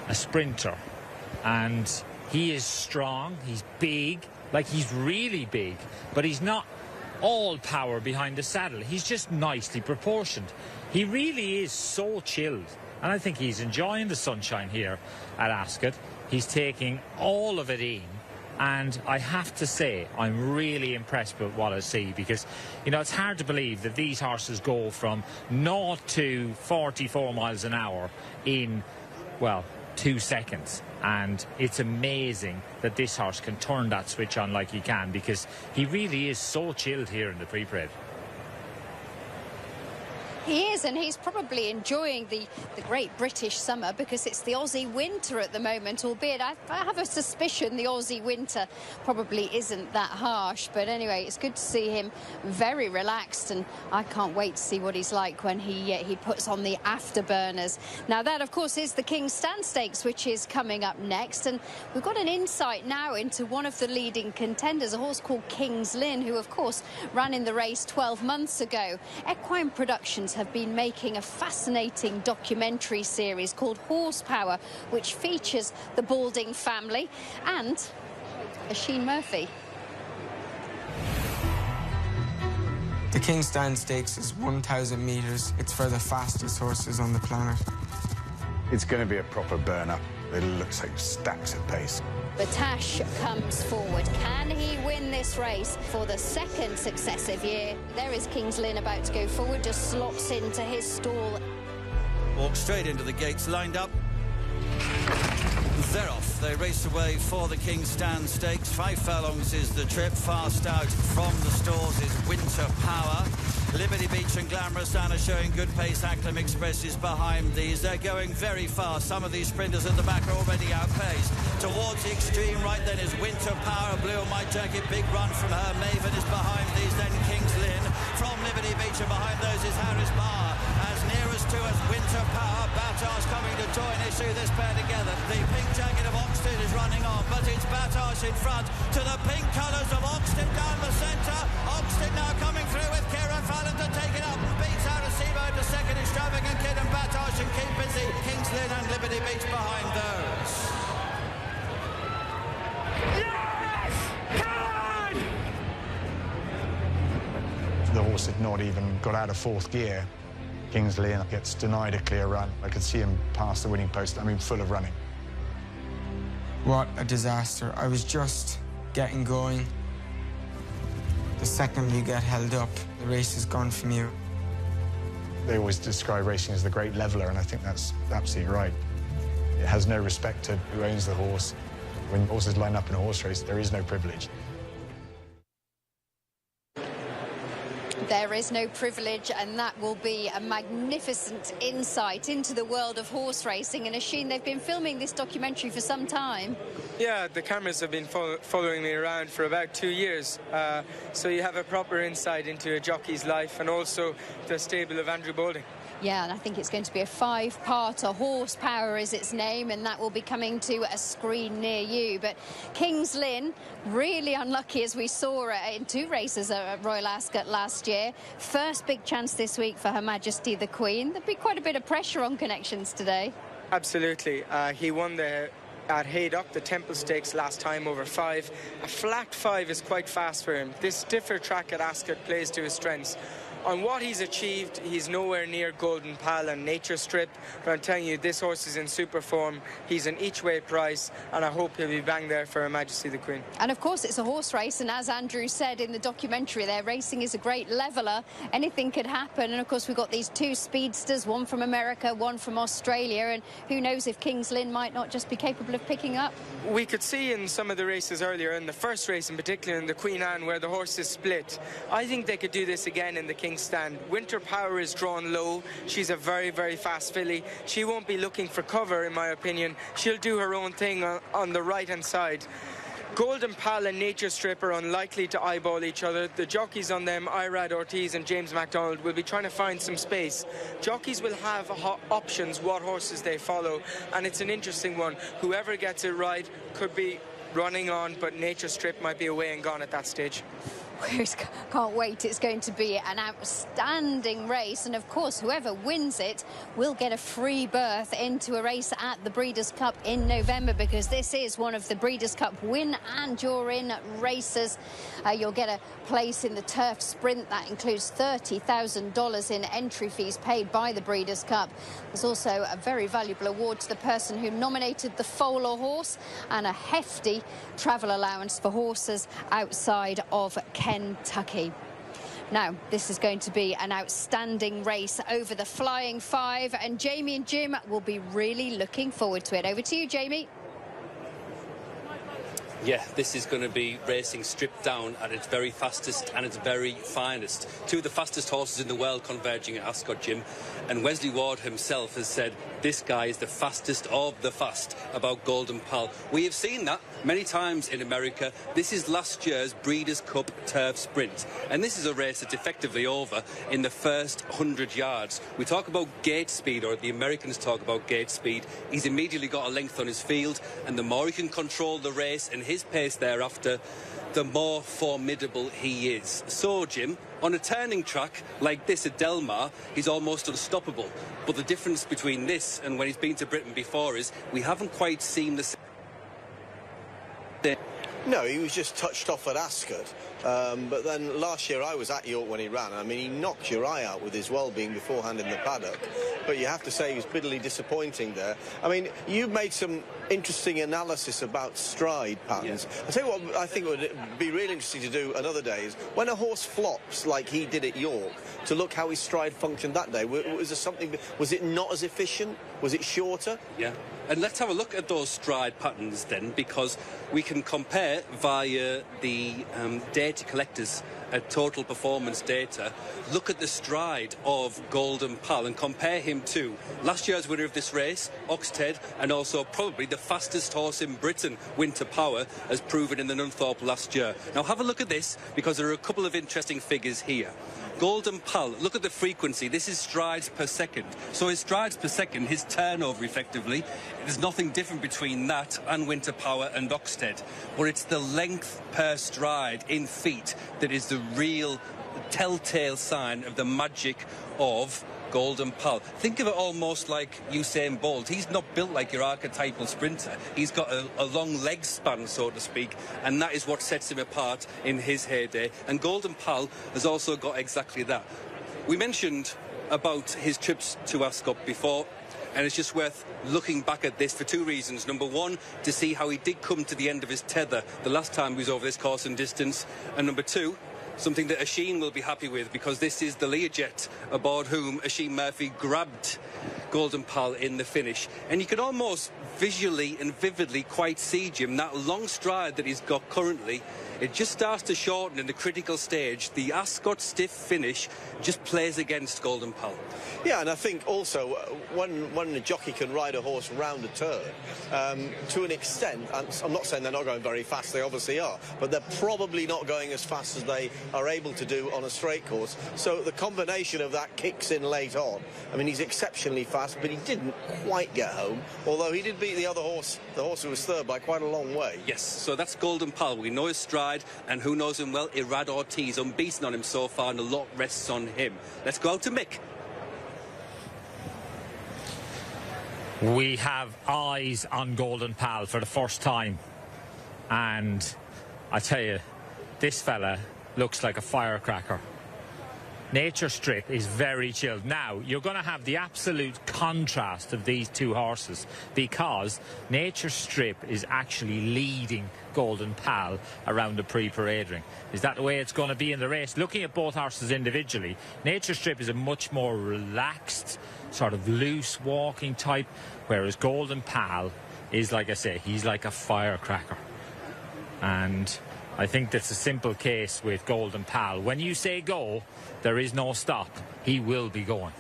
a sprinter. And he is strong, he's big, like he's really big, but he's not all power behind the saddle. He's just nicely proportioned. He really is so chilled, and I think he's enjoying the sunshine here at Ascot. He's taking all of it in, and I have to say I'm really impressed with what I see, because, you know, it's hard to believe that these horses go from 0 to 44 miles an hour in, well, 2 seconds. And it's amazing that this horse can turn that switch on like he can, because he really is so chilled here in the pre-preg. He is, and he's probably enjoying the great British summer, because it's the Aussie winter at the moment, albeit I have a suspicion the Aussie winter probably isn't that harsh. But anyway, it's good to see him very relaxed, and I can't wait to see what he's like when he puts on the afterburners. Now, that, of course, is the King's Stand Stakes, which is coming up next, and we've got an insight now into one of the leading contenders, a horse called King's Lynn, who, of course, ran in the race 12 months ago. Equine Productions have been making a fascinating documentary series called Horsepower, which features the Balding family and Sheen Murphy. The King's Stand Stakes is 1,000 metres. It's for the fastest horses on the planet. It's going to be a proper burn-up. It looks like stacks of pace. Batash comes forward. Can he win this race for the second successive year? There is King's Lynn about to go forward, just slots into his stall. Walk straight into the gates, lined up. They're off. They race away for the King's Stand Stakes. 5 furlongs is the trip. Fast out from the stalls is Winter Power. Liberty Beach and Glamorous Anna showing good pace. Acklam Express is behind these. They're going very fast. Some of these sprinters at the back are already outpaced. Towards the extreme right then is Winter Power. Blue on My Jacket. Big run from her. Maven is behind these. Then King's Lynn from Liberty Beach, and behind those is Harris Barr. As nearest to us, Winter Power. Batar's coming to join issue this pair together. The Pink Jacket of Oxted is running on, but it's Batar's in front to the pink colours of Oxted down the centre. Oxted now coming through with Kieran Fallon to take it up and beats Arecibo to second. Extravagant Kid and Batar should keep busy. King's Lynn and Liberty Beach behind those. Yes! Come on! The horse had not even got out of 4th gear. King's Lynn gets denied a clear run. I could see him past the winning post, I mean, full of running. What a disaster. I was just getting going. The second you get held up, the race is gone from you. They always describe racing as the great leveller, and I think that's absolutely right. It has no respect to who owns the horse. When horses line up in a horse race, there is no privilege. There is no privilege, and that will be a magnificent insight into the world of horse racing. And Asheen, they've been filming this documentary for some time. Yeah, the cameras have been following me around for about 2 years. So you have a proper insight into a jockey's life, and also the stable of Andrew Balding. Yeah, and I think it's going to be a 5-parter. Horsepower is its name, and that will be coming to a screen near you. But King's Lynn, really unlucky, as we saw in 2 races at Royal Ascot last year. First big chance this week for Her Majesty the Queen. There'll be quite a bit of pressure on Connections today. Absolutely. He won at Haydock, the Temple Stakes last time over 5. A flat 5 is quite fast for him. This stiffer track at Ascot plays to his strengths. On what he's achieved, he's nowhere near Golden Pal and Nature Strip, but I'm telling you, this horse is in super form. He's an each-way price, and I hope he'll be bang there for Her Majesty the Queen. And of course, it's a horse race, and as Andrew said in the documentary there, racing is a great leveller. Anything could happen, and of course we've got these 2 speedsters, one from America, one from Australia, and who knows if King's Lynn might not just be capable of picking up. We could see in some of the races earlier, in the first race in particular, in the Queen Anne, where the horses split. I think they could do this again in the King's Stand. Winter Power is drawn low. She's a very, very fast filly. She won't be looking for cover, in my opinion. She'll do her own thing on the right-hand side. Golden Pal and Nature Strip are unlikely to eyeball each other. The jockeys on them, Irad Ortiz and James MacDonald, will be trying to find some space. Jockeys will have options what horses they follow, and it's an interesting one. Whoever gets it right could be running on, but Nature Strip might be away and gone at that stage. Can't wait. It's going to be an outstanding race. And, of course, whoever wins it will get a free berth into a race at the Breeders' Cup in November, because this is one of the Breeders' Cup win and you're in races. You'll get a place in the turf sprint. That includes $30,000 in entry fees paid by the Breeders' Cup. There's also a very valuable award to the person who nominated the foal or horse, and a hefty travel allowance for horses outside of Kentucky. Now, this is going to be an outstanding race over the Flying Five, and Jamie and Jim will be really looking forward to it. Over to you, Jamie. Yeah, this is going to be racing stripped down at its very fastest and its very finest. Two of the fastest horses in the world converging at Ascot, Jim. And Wesley Ward himself has said this guy is the fastest of the fast about Golden Pal. We have seen that many times in America. This is last year's Breeders' Cup Turf Sprint. And this is a race that's effectively over in the first 100 yards. We talk about gate speed, or the Americans talk about gate speed. He's immediately got a length on his field, and the more he can control the race and his pace thereafter, the more formidable he is. So, Jim, on a turning track like this at Del Mar, he's almost unstoppable. But the difference between this and when he's been to Britain before is we haven't quite seen the same. No, he was just touched off at Ascot. But then last year I was at York when he ran. I mean, he knocked your eye out with his well-being beforehand in the paddock. But you have to say he was bitterly disappointing there. I mean, you've made some interesting analysis about stride patterns. Yeah. I'll tell you what I think would be really interesting to do another day is when a horse flops like he did at York, to look how his stride functioned that day. Was there something, was it not as efficient? Was it shorter? Yeah. And let's have a look at those stride patterns then, because we can compare via the data collectors at Total Performance Data. Look at the stride of Golden Pal and compare him to last year's winner of this race, Oxted, and also probably the fastest horse in Britain, Winter Power, as proven in the Nunthorpe last year. Now have a look at this, because there are a couple of interesting figures here. Golden Pal, look at the frequency. This is strides per second. So his strides per second, his turnover effectively, there's nothing different between that and Winter Power and Oxted. But it's the length per stride in feet that is the real telltale sign of the magic of Golden Pal. Think of it almost like Usain Bolt. He's not built like your archetypal sprinter. He's got a long leg span, so to speak, and that is what sets him apart in his heyday. And Golden Pal has also got exactly that. We mentioned about his trips to Ascot before, and it's just worth looking back at this for two reasons. Number one, to see how he did come to the end of his tether the last time he was over this course and distance, and number two, something that Oisin will be happy with, because this is the Learjet aboard whom Oisin Murphy grabbed Golden Pal in the finish. And you can almost visually and vividly quite see, Jim, that long stride that he's got currently. It just starts to shorten in the critical stage. The Ascot stiff finish just plays against Golden Pal. Yeah, and I think also when a jockey can ride a horse round a turn, to an extent, and I'm not saying they're not going very fast, they obviously are, but they're probably not going as fast as they are able to do on a straight course. So the combination of that kicks in late on. I mean, he's exceptionally fast, but he didn't quite get home, although he did beat the other horse, the horse who was third, by quite a long way. Yes, so that's Golden Pal. We know his stride, and who knows him well? Irad Ortiz, unbeaten on him so far, and a lot rests on him. Let's go out to Mick. We have eyes on Golden Pal for the first time, and I tell you, this fella looks like a firecracker. Nature Strip is very chilled. Now, you're going to have the absolute contrast of these two horses, because Nature Strip is actually leading Golden Pal around the pre-parade ring. Is that the way it's going to be in the race? Looking at both horses individually, Nature Strip is a much more relaxed, sort of loose walking type, whereas Golden Pal is, like I say, he's like a firecracker. And I think that's a simple case with Golden Pal. When you say go, there is no stop. He will be going.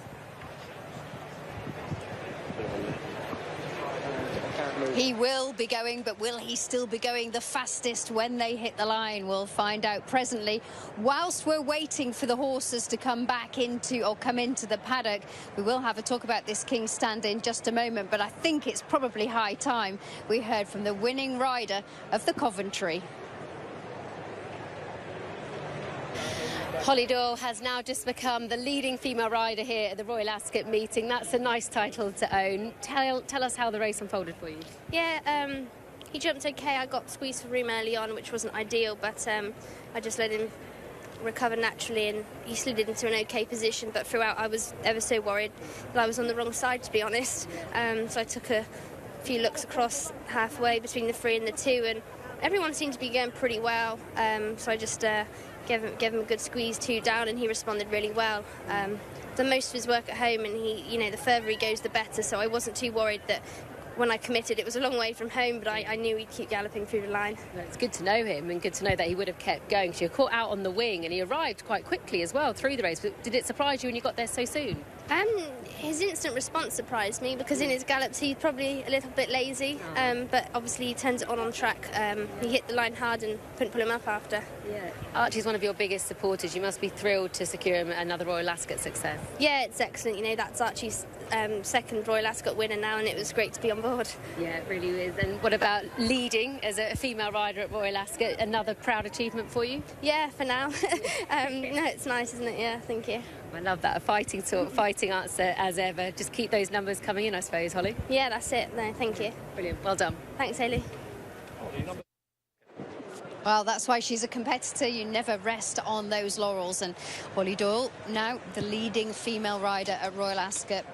He will be going, but will he still be going the fastest when they hit the line? We'll find out presently. Whilst we're waiting for the horses to come back into, or come into the paddock, we will have a talk about this King's Stand in just a moment, but I think it's probably high time we heard from the winning rider of the Coventry. Holly Doyle has now just become the leading female rider here at the Royal Ascot meeting. That's a nice title to own. Tell us how the race unfolded for you. Yeah, he jumped okay. I got squeezed for room early on, which wasn't ideal, but I just let him recover naturally, and he slid into an okay position. But throughout, I was ever so worried that I was on the wrong side, to be honest. So I took a few looks across halfway between the 3 and the 2, and everyone seemed to be going pretty well. So I just gave him a good squeeze 2 down, and he responded really well. Done most of his work at home, and the further he goes, the better. So I wasn't too worried that when I committed, it was a long way from home, but I knew he'd keep galloping through the line. It's good to know him, and good to know that he would have kept going. So you're caught out on the wing, and he arrived quite quickly as well through the race. But did it surprise you when you got there so soon? His instant response surprised me, because in his gallops he's probably a little bit lazy, but obviously he turns it on track. He hit the line hard and couldn't pull him up after. Yeah. Archie's one of your biggest supporters. You must be thrilled to secure him another Royal Ascot success. Yeah, it's excellent. That's Archie's second Royal Ascot winner now, and it was great to be on board. Yeah, it really is. And what about leading as a female rider at Royal Ascot? Another proud achievement for you? Yeah, for now. No, it's nice, isn't it? Yeah, thank you. I love that. A fighting answer as ever. Just keep those numbers coming in, I suppose, Holly. Yeah, that's it. No, thank you. Brilliant. Well done. Thanks, Hayley. Well, that's why she's a competitor. You never rest on those laurels. And Holly Doyle, now the leading female rider at Royal Ascot.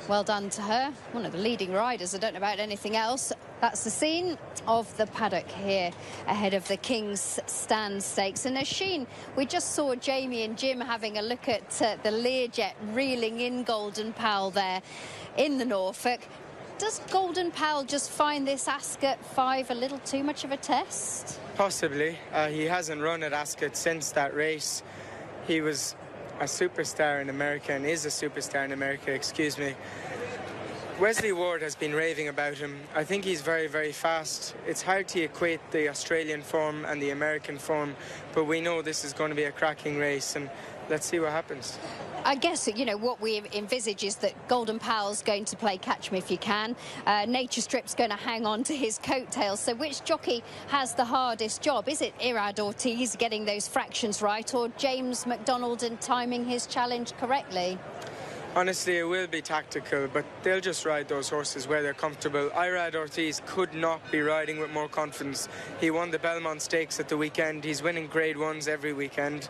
Well done to her. One of the leading riders. I don't know about anything else. That's the scene of the paddock here ahead of the King's Stand Stakes. And Oisin, we just saw Jamie and Jim having a look at the Learjet reeling in Golden Pal there in the Norfolk. Does Golden Pal just find this Ascot 5 a little too much of a test? Possibly. He hasn't run at Ascot since that race. He was a superstar in America, and is a superstar in America, excuse me. Wesley Ward has been raving about him. I think he's very, very fast. It's hard to equate the Australian form and the American form, but we know this is going to be a cracking race, and let's see what happens. I guess, what we envisage is that Golden Pal's going to play Catch Me If You Can. Nature Strip's going to hang on to his coattails. So which jockey has the hardest job? Is it Irad Ortiz getting those fractions right, or James McDonald and timing his challenge correctly? Honestly, it will be tactical, but they'll just ride those horses where they're comfortable. Irad Ortiz could not be riding with more confidence. He won the Belmont Stakes at the weekend. He's winning Grade 1s every weekend.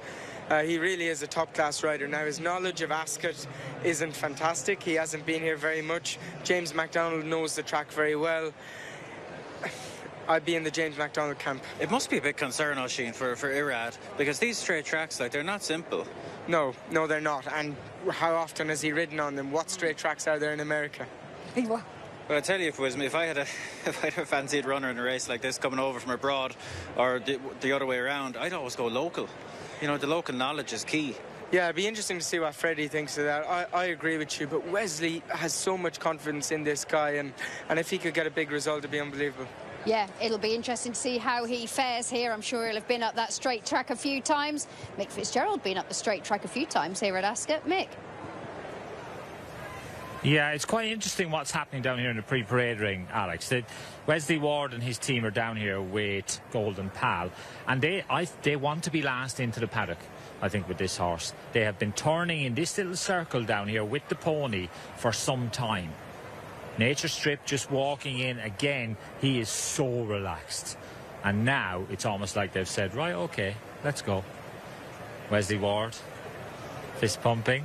He really is a top-class rider. Now, his knowledge of Ascot isn't fantastic. He hasn't been here very much. James McDonald knows the track very well. I'd be in the James McDonald camp. It must be a big concern, Oisin, for Irad, because these straight tracks, they're not simple. No, they're not. And how often has he ridden on them? What straight tracks are there in America? Well, I tell you, if I had a fancied runner in a race like this coming over from abroad, or the other way around, I'd always go local. The local knowledge is key. Yeah, it'd be interesting to see what Freddie thinks of that. I agree with you, but Wesley has so much confidence in this guy, and if he could get a big result, it'd be unbelievable. Yeah, it'll be interesting to see how he fares here. I'm sure he'll have been up that straight track a few times. Mick Fitzgerald been up the straight track a few times here at Ascot. Mick? Yeah, it's quite interesting what's happening down here in the pre-parade ring, Alex. Wesley Ward and his team are down here with Golden Pal, and they want to be last into the paddock, I think, with this horse. They have been turning in this little circle down here with the pony for some time. Nature Strip just walking in again. He is so relaxed. And now it's almost like they've said, right, OK, let's go. Wesley Ward, fist pumping.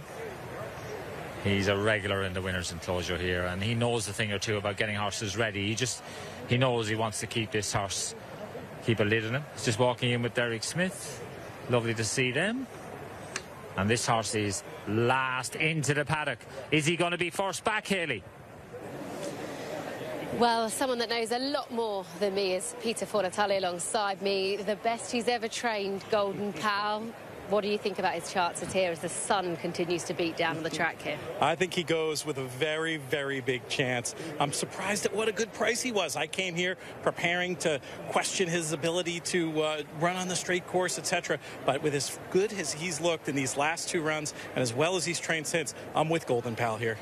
He's a regular in the winner's enclosure here, and he knows a thing or two about getting horses ready. He knows he wants to keep this horse, keep a lid on him. He's just walking in with Derek Smith. Lovely to see them. And this horse is last into the paddock. Is he going to be first back, Hayley? Well, someone that knows a lot more than me is Peter Fornatale alongside me. The best he's ever trained, Golden Pal. What do you think about his chances here as the sun continues to beat down on the track here? I think he goes with a very, very big chance. I'm surprised at what a good price he was. I came here preparing to question his ability to run on the straight course, etc. But with as good as he's looked in these last 2 runs, and as well as he's trained since, I'm with Golden Pal here.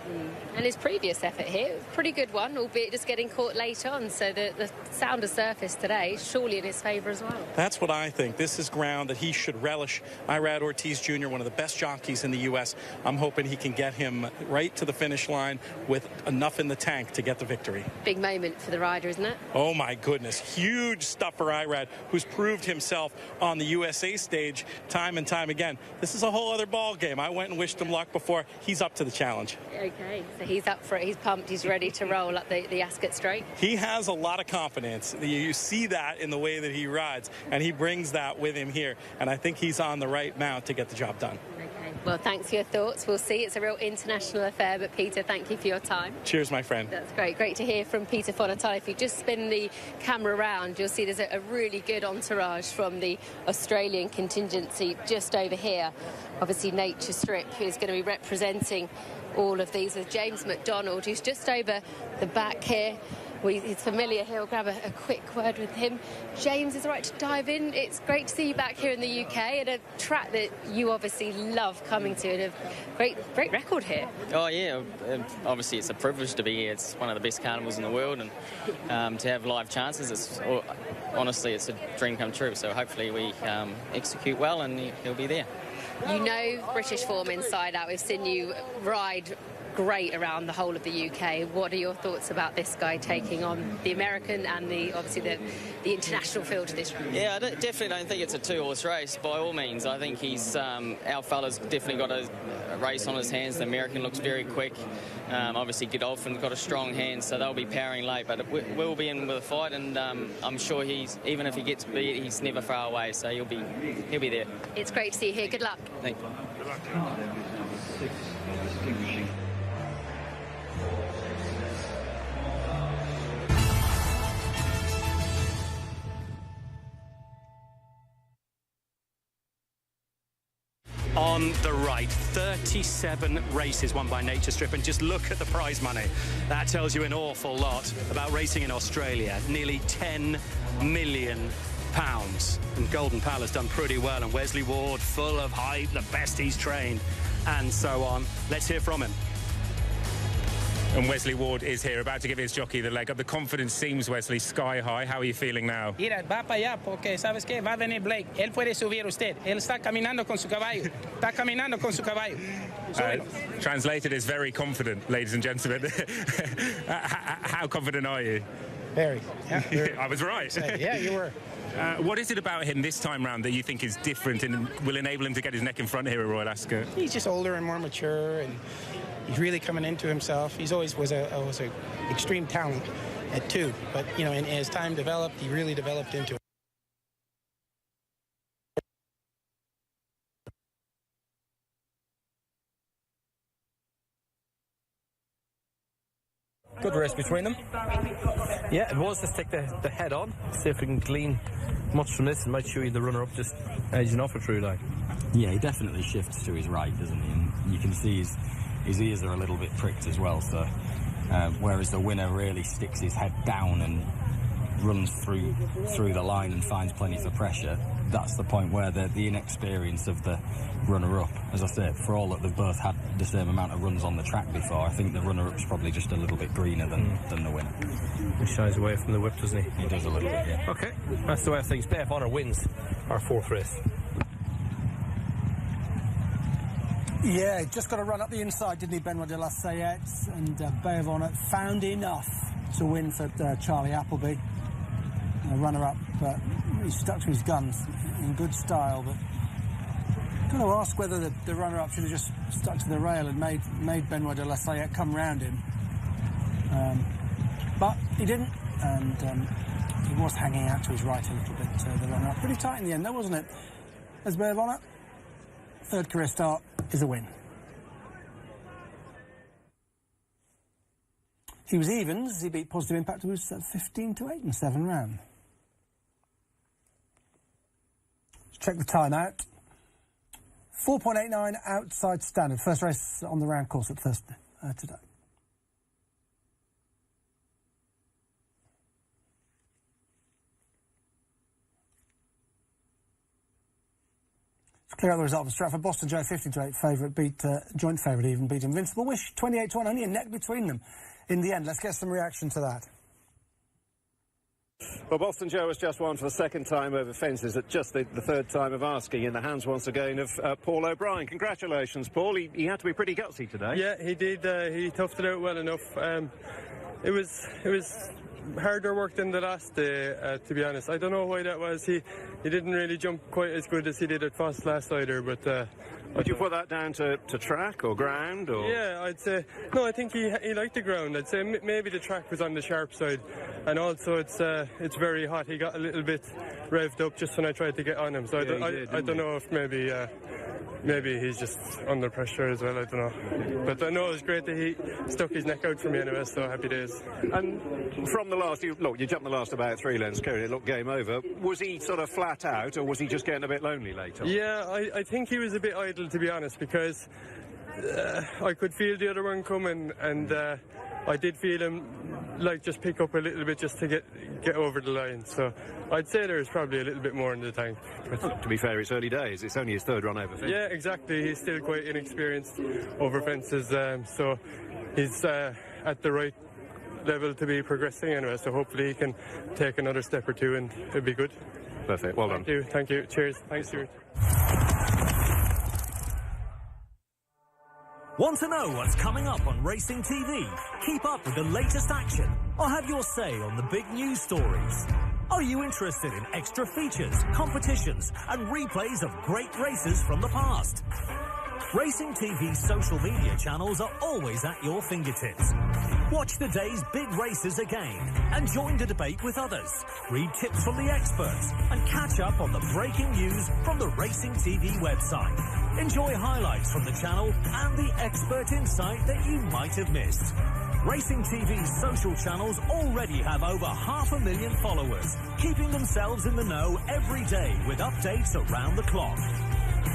And his previous effort here, pretty good one, albeit just getting caught late on. So the sounder surface today, surely in his favour as well. That's what I think. This is ground that he should relish. Irad Ortiz Jr., one of the best jockeys in the U.S. I'm hoping he can get him right to the finish line with enough in the tank to get the victory. Big moment for the rider, isn't it? Oh, my goodness. Huge stuff for Irad, who's proved himself on the USA stage time and time again. This is a whole other ball game. I went and wished him luck before. He's up to the challenge. Okay, so he's up for it. He's pumped. He's ready to roll up the Ascot Straight. He has a lot of confidence. You see that in the way that he rides, and he brings that with him here. And I think he's on the right mount to get the job done. Okay, well, thanks for your thoughts. We'll see. It's a real international affair, but Peter, thank you for your time. Cheers, my friend. That's great. Great to hear from Peter Fonatale. If you just spin the camera around, you'll see there's a really good entourage from the Australian contingency just over here. Obviously, Nature Strip is going to be representing all of these with James McDonald, who's just over the back here. He's familiar. He'll grab a quick word with him. James, is it right to dive in? It's great to see you back here in the UK at a track that you obviously love coming to, and a great record here. Oh yeah, obviously it's a privilege to be here. It's one of the best carnivals in the world, and to have live chances, honestly it's a dream come true. So hopefully we execute well and he'll be there. You know British form inside out. We've seen you ride great around the whole of the UK. What are your thoughts about this guy taking on the American and obviously the international field of this round? Yeah, I definitely don't think it's a two-horse race by all means. I think he's our fella's definitely got a race on his hands. The American looks very quick. Obviously Godolphin's got a strong hand, so they'll be powering late, but we'll be in with a fight, and I'm sure even if he gets beat, he's never far away, so he'll be there. It's great to see you here. Good luck. Thank you. Good luck. On the right, 37 races won by Nature Strip, and just look at the prize money. That tells you an awful lot about racing in Australia. Nearly £10 million. And Golden Pal has done pretty well, and Wesley Ward full of hype, the best he's trained, and so on. Let's hear from him. And Wesley Ward is here, about to give his jockey the leg up. The confidence seems, Wesley, sky high. How are you feeling now? Mira, va para allá, porque ¿sabes qué? Va a venir Blake. Él puede subir usted. Él está caminando con su caballo. Está caminando con su caballo. Translated is very confident, ladies and gentlemen. How confident are you? Very. Yeah, very. I was right. Yeah, you were. What is it about him this time round that you think is different and will enable him to get his neck in front here at Royal Ascot? He's just older and more mature, and he's really coming into himself. He's always was a extreme talent at 2, but you know, and as time developed, he really developed into it. Good race between them. Yeah, it was. Let's take the head on, see if we can glean much from this, and make sure the runner-up just edging off a true line. Yeah, he definitely shifts to his right, doesn't he? And you can see his ears are a little bit pricked as well, so whereas the winner really sticks his head down and runs through the line and finds plenty for pressure, that's the point where the inexperience of the runner-up, as I said, for all that they've both had the same amount of runs on the track before, I think the runner-up's probably just a little bit greener than the winner. He shies away from the whip, doesn't he? He does a little bit, yeah. Okay, that's the way of things. Bay of Honour wins our 4th race. Yeah, just got to run up the inside, didn't he, Benoit de la Sayette? And Bay of Honour found enough to win for Charlie Appleby. Runner-up, but he stuck to his guns in good style. But I'm going to ask whether the runner-up should have just stuck to the rail and made Benoit de la Sayette come round him. But he didn't, and he was hanging out to his right a little bit, the runner-up. Pretty tight in the end, though, wasn't it? As Bay of Honour, 3rd career start is a win. He was evens. He beat Positive Impact, who was 15-8 in 7 round. Let's check the time out. 4.89 outside standard. First race on the round course at Thursday today. Let's clear out the result for Stratford. Boston Joe, 15-8 favourite, beat joint favourite even, beat Invincible Wish 28-1. Only a neck between them in the end. Let's get some reaction to that. Well, Boston Joe has just won for the second time over fences at just the third time of asking, in the hands once again of Paul O'Brien. Congratulations, Paul. He had to be pretty gutsy today. Yeah, he did. He toughed it out well enough. It was harder work than the last day, to be honest. I don't know why that was. He didn't really jump quite as good as he did at Foss last either, but... Would you put that down to track or ground? Or? Yeah, I'd say... No, I think he liked the ground. I'd say maybe the track was on the sharp side. And also it's very hot. He got a little bit revved up just when I tried to get on him. So I don't know if maybe he's just under pressure as well. I don't know. But I know it was great that he stuck his neck out for me anyway, so happy days. And from the last... you jumped the last about 3 lengths, Kerry. It looked game over. Was he sort of flat out, or was he just getting a bit lonely later? Yeah, I think he was a bit idle, to be honest, because I could feel the other one coming, and I did feel him just pick up a little bit just to get over the line. So I'd say there's probably a little bit more in the tank. But to be fair, it's early days. It's only his third run over fence. Yeah, exactly. He's still quite inexperienced over fences, so he's at the right level to be progressing anyway. So hopefully he can take another step or two, and it'll be good. Perfect. Well done. Thank you. Cheers. Thanks, Stuart. Want to know what's coming up on Racing TV? Keep up with the latest action or have your say on the big news stories? Are you interested in extra features, competitions and replays of great races from the past? Racing TV's social media channels are always at your fingertips. Watch the day's big races again and join the debate with others. Read tips from the experts and catch up on the breaking news from the Racing TV website. Enjoy highlights from the channel and the expert insight that you might have missed. Racing TV's social channels already have over 500,000 followers, keeping themselves in the know every day with updates around the clock.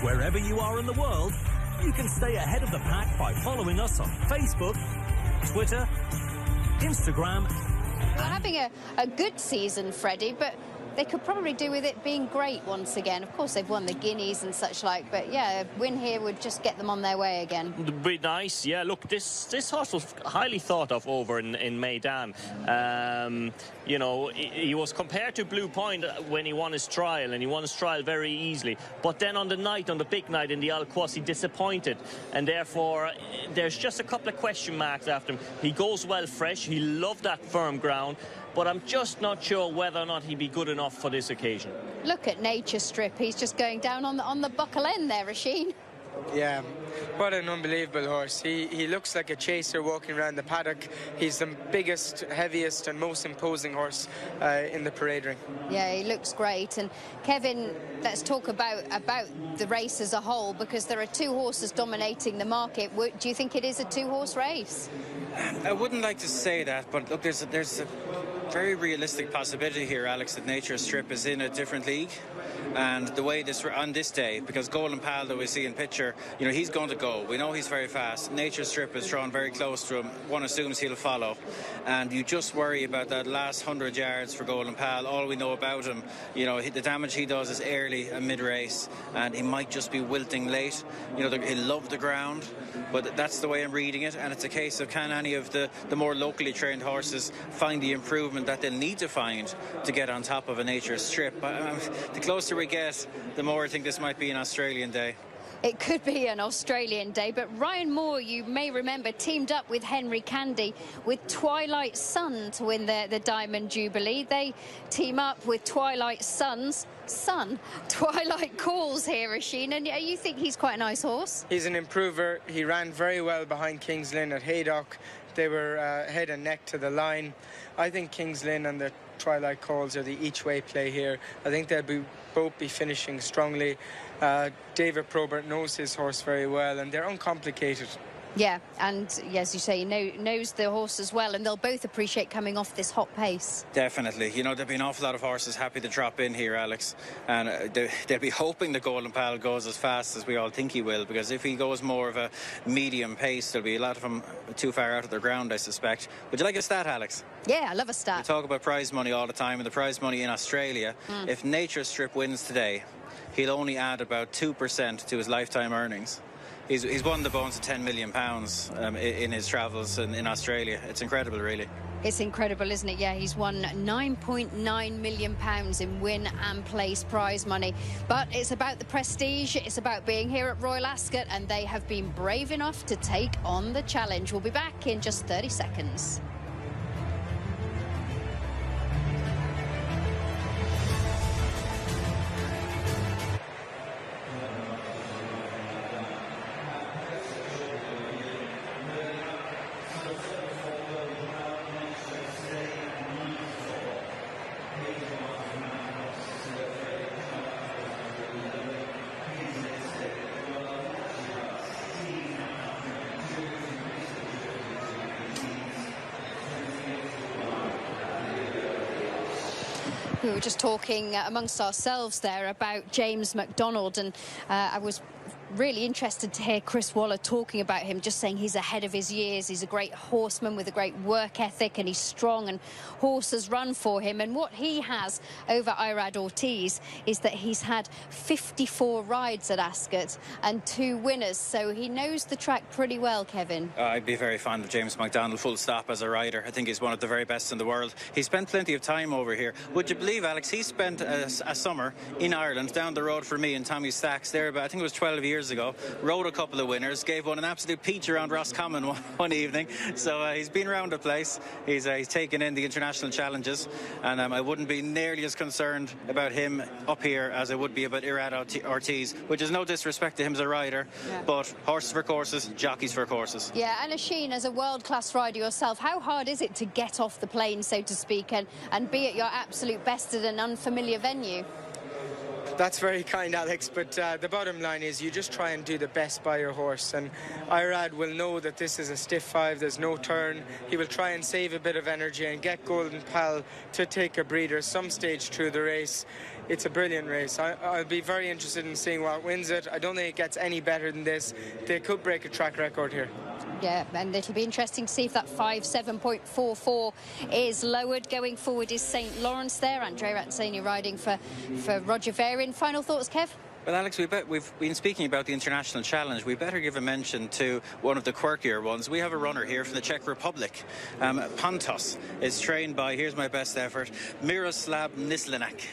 Wherever you are in the world, you can stay ahead of the pack by following us on Facebook, Twitter, Instagram. We're having a good season, Freddie, but they could probably do with it being great once again. Of course, they've won the Guineas and such like, but yeah, a win here would just get them on their way again. It'd be nice, yeah. Look, this horse was highly thought of over in Maidan. You know, he was compared to Blue Point when he won his trial, and he won his trial very easily. But then on the big night in the Alquas, he disappointed, and therefore there's just a couple of question marks after him. He goes well fresh. He loved that firm ground. But I'm just not sure whether or not he'd be good enough for this occasion. Look at Nature Strip. He's just going down on the buckle end there, Rasheen. Yeah, what an unbelievable horse. He looks like a chaser walking around the paddock. He's the biggest, heaviest and most imposing horse in the parade ring. Yeah, he looks great. And Kevin, let's talk about the race as a whole, because there are 2 horses dominating the market. Do you think it is a 2-horse race? I wouldn't like to say that, but look, there's a very realistic possibility here, Alex, that Nature Strip is in a different league. And the way on this day, because Golden Pal that we see in picture, you know, he's going to go. We know he's very fast. Nature Strip is drawn very close to him. One assumes he'll follow. And you just worry about that last 100 yards for Golden Pal. All we know about him, you know, the damage he does is early and mid-race, and he might just be wilting late. You know, he'll love the ground, but that's the way I'm reading it. And it's a case of, can any of the more locally trained horses find the improvement that they'll need to find to get on top of a Nature Strip? The closer we get, the more I think this might be an Australian day. It could be an Australian day, but Ryan Moore, you may remember, teamed up with Henry Candy with Twilight Sun to win the Diamond Jubilee. They team up with Twilight Twilight Calls here, Rasheen, and you think he's quite a nice horse? He's an improver. He ran very well behind King's Lynn at Haydock. They were head and neck to the line. I think King's Lynn and the Twilight Calls are the each-way play here. I think they'll both be finishing strongly. David Probert knows his horse very well, and they're uncomplicated. Yeah, and as you say, knows the horse as well, and they'll both appreciate coming off this hot pace. Definitely. You know, there'll be an awful lot of horses happy to drop in here, Alex, and they'll be hoping the Golden Pal goes as fast as we all think he will, because if he goes more of a medium pace, there'll be a lot of them too far out of their ground, I suspect. Would you like a stat, Alex? Yeah, I love a stat. We talk about prize money all the time, and the prize money in Australia, if Nature Strip wins today, he'll only add about 2% to his lifetime earnings. he's won the bones of £10 million in his travels in Australia. It's incredible, really. It's incredible, isn't it? Yeah, he's won £9.9 million in win and place prize money. But it's about the prestige, it's about being here at Royal Ascot, and they have been brave enough to take on the challenge. We'll be back in just 30 seconds. We were just talking amongst ourselves there about James McDonald, and I was really interested to hear Chris Waller talking about him, just saying he's ahead of his years. He's a great horseman with a great work ethic, and he's strong, and horses run for him. And what he has over Irad Ortiz is that he's had 54 rides at Ascot and 2 winners, so he knows the track pretty well, Kevin. I'd be very fond of James McDonald, full stop, as a rider. I think he's one of the very best in the world. He spent plenty of time over here. Would you believe, Alex, he spent a summer in Ireland, down the road from me and Tommy Stacks there, but I think it was 12 years ago, rode a couple of winners, gave one an absolute peach around Roscommon one evening. So he's been around the place. He's taken in the international challenges, and I wouldn't be nearly as concerned about him up here as I would be about Irad Ortiz, which is no disrespect to him as a rider, but horses for courses, jockeys for courses. Yeah, and Oisin, as a world-class rider yourself, how hard is it to get off the plane, so to speak, and be at your absolute best at an unfamiliar venue? That's very kind, Alex, but the bottom line is you just try and do the best by your horse, and Irad will know that this is a stiff 5, there's no turn. He will try and save a bit of energy and get Golden Pal to take a breather some stage through the race. It's a brilliant race. I'll be very interested in seeing what wins it. I don't think it gets any better than this. They could break a track record here. Yeah, and it'll be interesting to see if that 5.7.44 is lowered. Going forward is St. Lawrence there. Andrea Razzani riding for Roger Varian. Final thoughts, Kev? Well, Alex, we've been speaking about the International Challenge. We better give a mention to one of the quirkier ones. We have a runner here from the Czech Republic. Pontos is trained by, here's my best effort, Miroslav Nislinak.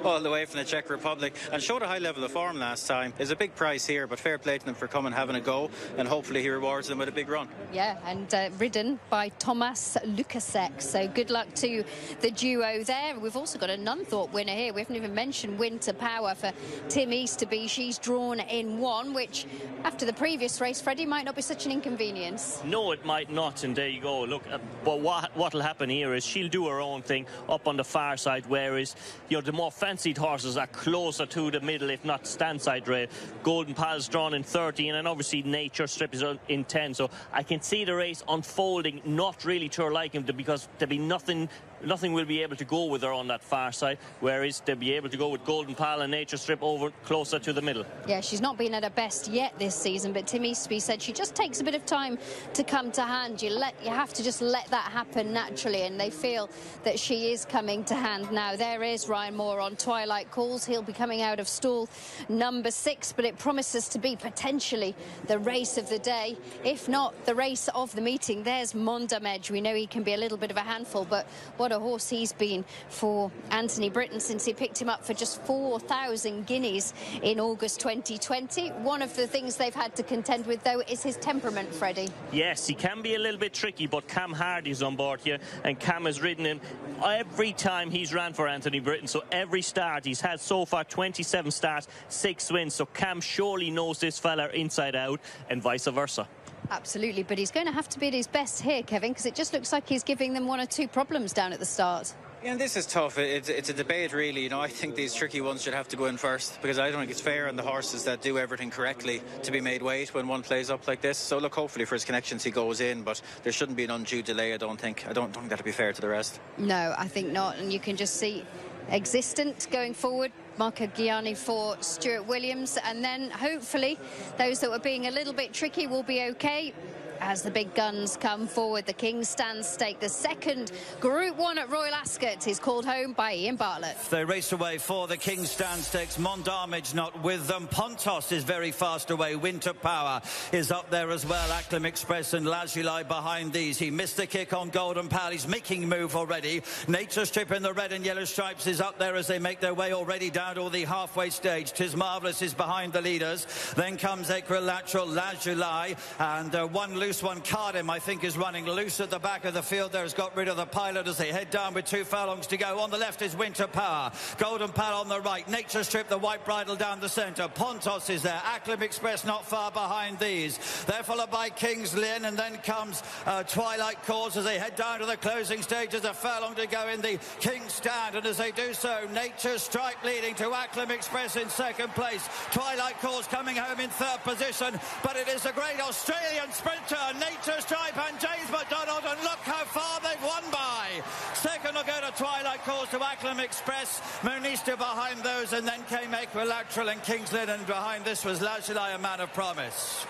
All the way from the Czech Republic, and showed a high level of form last time. There's a big price here, but fair play to them for coming, having a go, and hopefully he rewards them with a big run. Yeah, and ridden by Tomas Lukasek, so good luck to the duo there. We've also got a none-thought winner here. We haven't even mentioned Winter Power for Tim Easterby. She's drawn in 1, which after the previous race, Freddie, might not be such an inconvenience. No, it might not, and there you go. Look, but what'll happen here is she'll do her own thing up on the far side, whereas, you know, the more fancied horses are closer to the middle, if not stand side rail. Golden Pal's drawn in 13, and obviously Nature Strip is in 10, so I can see the race unfolding not really to her liking, because there'll be nothing will be able to go with her on that far side, whereas they'll be able to go with Golden Pal and Nature Strip over closer to the middle. Yeah, she's not been at her best yet this season, but Tim Easterby said she just takes a bit of time to come to hand. You have to just let that happen naturally, and they feel that she is coming to hand now. There is Ryan Moore on Twilight Calls. He'll be coming out of stall number 6, but it promises to be potentially the race of the day, if not the race of the meeting. There's Mondamedge. We know he can be a little bit of a handful, but what a horse he's been for Anthony Britton since he picked him up for just 4,000 guineas in August 2020. One of the things they've had to contend with, though, is his temperament, Freddie. Yes, he can be a little bit tricky, but Cam Hardy's on board here, and Cam has ridden him every time he's ran for Anthony Britton, so every start he's had so far, 27 starts, 6 wins, so Cam surely knows this fella inside out, and vice versa. Absolutely, but he's going to have to be at his best here, Kevin, because it just looks like he's giving them 1 or 2 problems down at the start. Yeah, and this is tough. It's a debate, really. You know, I think these tricky ones should have to go in first, because I don't think it's fair on the horses that do everything correctly to be made wait when one plays up like this. So look, hopefully for his connections he goes in, but there shouldn't be an undue delay, I don't think. I don't think that'll be fair to the rest. No, I think not, and you can just see Existent going forward, Marco Gianni for Stuart Williams, and then hopefully those that were being a little bit tricky will be okay. as the big guns come forward. The King's Stand Stake, the second Group 1 at Royal Ascot, is called home by Ian Bartlett. They race away for the King's Stand Stakes. Mondamage not with them. Pontos is very fast away. Winter Power is up there as well. Acclim Express and Lajulai behind these. He missed the kick on Golden Pal. He's making move already. Nature Strip in the red and yellow stripes is up there as they make their way already down to the halfway stage. 'Tis Marvellous is behind the leaders. Then comes Equilateral, Lajulai, and one loose one. Cardim, I think, is running loose at the back of the field there. Has got rid of the pilot as they head down with 2 furlongs to go. On the left is Winter Power. Golden Pal on the right. Nature Strip, the white bridle down the centre. Pontos is there. Acclim Express not far behind these. They're followed by King's Lynn, and then comes Twilight Cause as they head down to the closing stage. There's a furlong to go in the King's Stand, and as they do so, Nature Strike leading to Acclim Express in second place. Twilight Cause coming home in third position, but it is a great Australian sprinter, Nature Stripe and James McDonald, and look how far they've won by. Second will go to Twilight Cause to Acclim Express, Monista behind those, and then came Equilateral and King's Lynn, and behind this was Lajulai, a man of promise.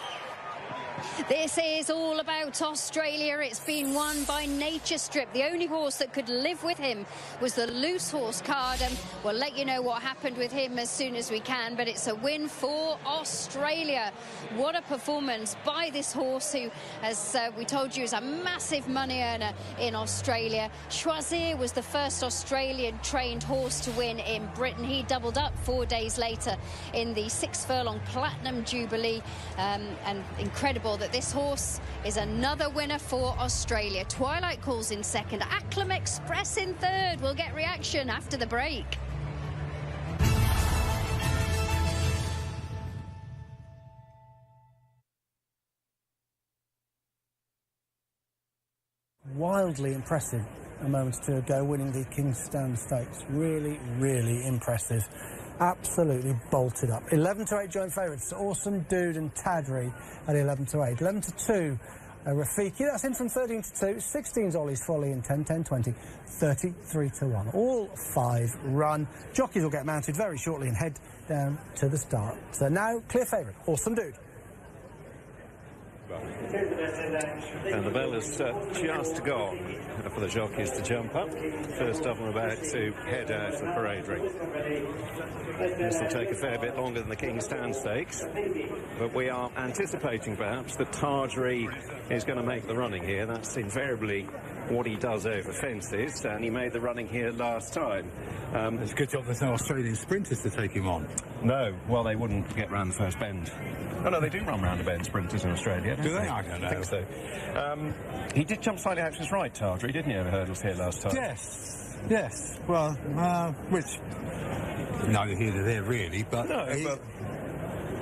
This is all about Australia. It's been won by Nature Strip. The only horse that could live with him was the loose horse Cardim. We'll let you know what happened with him as soon as we can, but it's a win for Australia. What a performance by this horse who, as we told you, is a massive money earner in Australia. Choisir was the first Australian trained horse to win in Britain. He doubled up 4 days later in the 6 furlong Platinum Jubilee, and incredible that this horse is another winner for Australia. Twilight Calls in second, Acclim Express in third. We'll get reaction after the break. Wildly impressive a moment or two ago, winning the King's Stand Stakes. Really, really impressive. Absolutely bolted up. 11 to 8 joint favourites. Awesome Dude and Tadri at 11 to 8. 11 to 2, Rafiki. That's in from 13 to 2. 16's Ollie's Folly and 10, 10, 20. 33 to 1. All 5 run. Jockeys will get mounted very shortly and head down to the start. So now, clear favourite, Awesome Dude. And the bell has just gone for the jockeys to jump up. First of them about to head out of the parade ring. This will take a fair bit longer than the King's Stand Stakes, but we are anticipating perhaps that Tadri is going to make the running here. That's invariably what he does over fences, and he made the running here last time. It's a good job there's no Australian sprinters to take him on. No, well, they wouldn't get round the first bend. Oh, no, they do run round the bend, sprinters in Australia. Do they? I don't know. I think so. He did jump slightly out to his right, Tadri, didn't he, over hurdles here last time? Yes, yes. Well, which, neither here nor there, really, but... No, but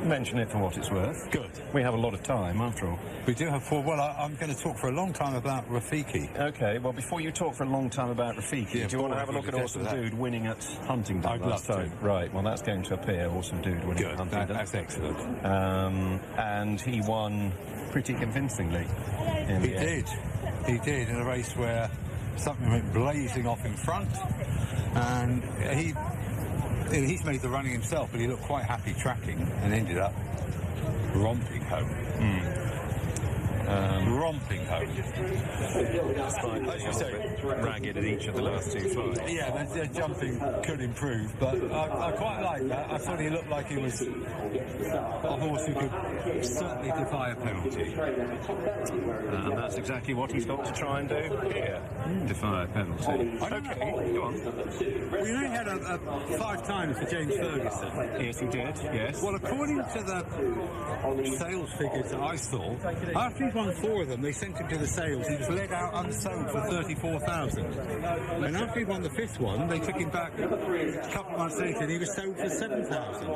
mention it for what it's worth. Good. We have a lot of time, after all. We do have 4. Well, I'm going to talk for a long time about Rafiki. OK, well, before you talk for a long time about Rafiki, do you want to have a look at Awesome Dude winning at Huntingdon last time? Right, well, that's going to appear, Awesome Dude winning at Huntingdon. That's excellent. And he won pretty convincingly. He did, in a race where something went blazing off in front, and he's made the running himself, but he looked quite happy tracking and ended up romping home. Romping home. Despite, as you say, ragged at each of the last 2 flights. Yeah, their jumping could improve, but I quite like that. I thought he looked like he was a horse who could certainly defy a penalty. And that's exactly what he's got to try and do here. Defy a penalty. OK, go on. Well, you know, he had a 5 times for James Ferguson. Yes, he did, yes. Well, according to the sales figures that I saw, after he'd won 4 of them, they sent him to the sales. He was led out unsold for 34,000. And after he won the 5th one, they took him back a couple of months later and he was sold for 7,000.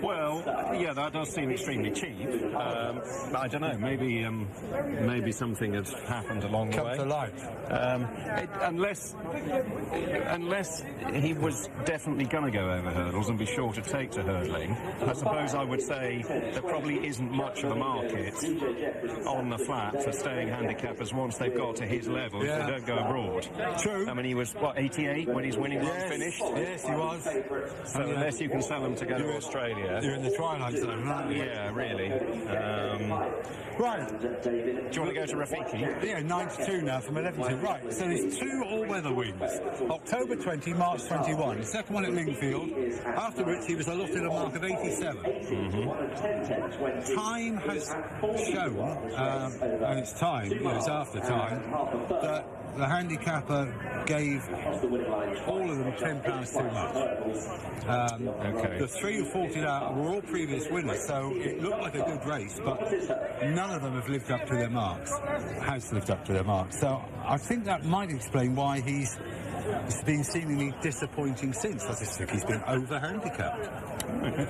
Well, yeah, that does seem extremely cheap. I don't know, maybe something has happened along the way. Come to life. Unless he was definitely going to go over hurdles and be sure to take to hurdling, I suppose I would say there probably isn't much of a market market on the flat for staying handicappers once they've got to his level, if they don't go abroad. True. I mean, he was, what, 88 when his winning run finished? Yes, he was. So unless you can sell them to go to Australia... You're in the twilight zone, aren't you? Yeah, really. Right. Do you want to go to Rafiki? Yeah, 9-2 now from 11-2. Right, so there's 2 all-weather wins. October 20, March 21. The second one at Lingfield, after which he was allotted a mark of 87. Time has shown, and it's time, it's after time, that the handicapper gave all of them £10 too much. The 3 who fought it out were all previous winners, so it looked like a good race, but none of them have lived up to their marks, So I think that might explain why he's been seemingly disappointing since. I just think he's been over-handicapped.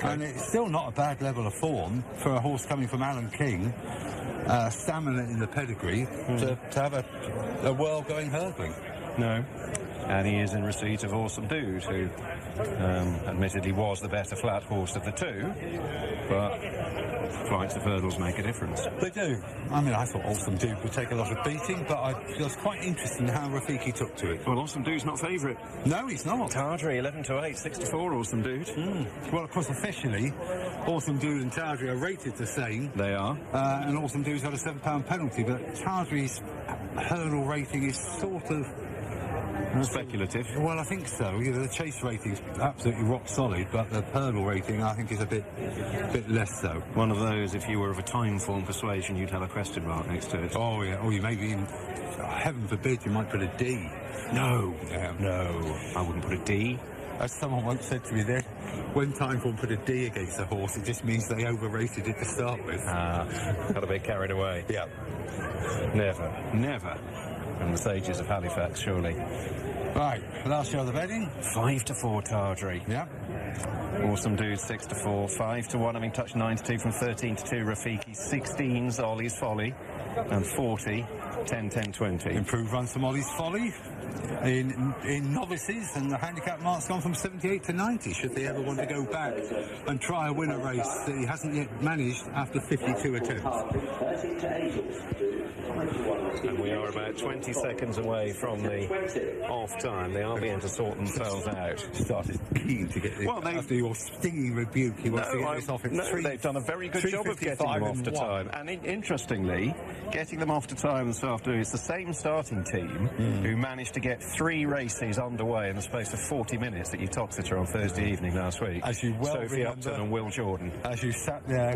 And it's still not a bad level of form for a horse coming from Alan King, stamina in the pedigree, to have a whirl-going hurdling. No. And he is in receipt of Awesome Dude, who admittedly was the better flat horse of the two, but flights of hurdles make a difference. They do. I mean, I thought Awesome Dude would take a lot of beating, but I was quite interested in how Rafiki took to it. Well, Awesome Dude's not favourite. No, he's not. Tardri, 11-8, 6-4, Awesome Dude. Well, of course, officially, Awesome Dude and Tardri are rated the same. They are. And Awesome Dude's got a £7 penalty, but Tardri's hurdle rating is sort of... speculative. Well, I think so. The chase rating's absolutely rock solid, but the hurdle rating, I think, is a bit less so. One of those, if you were of a time form persuasion, you'd have a question mark next to it. Oh, yeah. Or you maybe even, heaven forbid, you might put a D. No. No. I wouldn't put a D. As someone once said to me there, when Timeform put a D against a horse, it just means they overrated it to start with. Got a bit carried away. Yeah. Never. And the sages of Halifax, surely. Right, last show of the betting. 5-4 Tardri. Yeah. Awesome Dude 6-4, 5-1 having touched 9-2 from 13-2 Rafiki, 16's Ollie's Folly, and 40, 10-10-20. Improved runs from Ollie's Folly in novices, and the handicap mark's gone from 78 to 90, should they ever want to go back and try a winner race that he hasn't yet managed after 52 attempts. And we are about 20 seconds away from the off-time. They are beginning to sort themselves out. Started keen to get this. After your stinging rebuke, he wants to get this off. They've done a very good job of getting them off to time. And interestingly, getting them off to time this afternoon, it's the same starting team who managed to get 3 races underway in the space of 40 minutes at Uttoxeter on Thursday evening last week. As you well Sophie remember, Upton and Will Jordan. As you sat there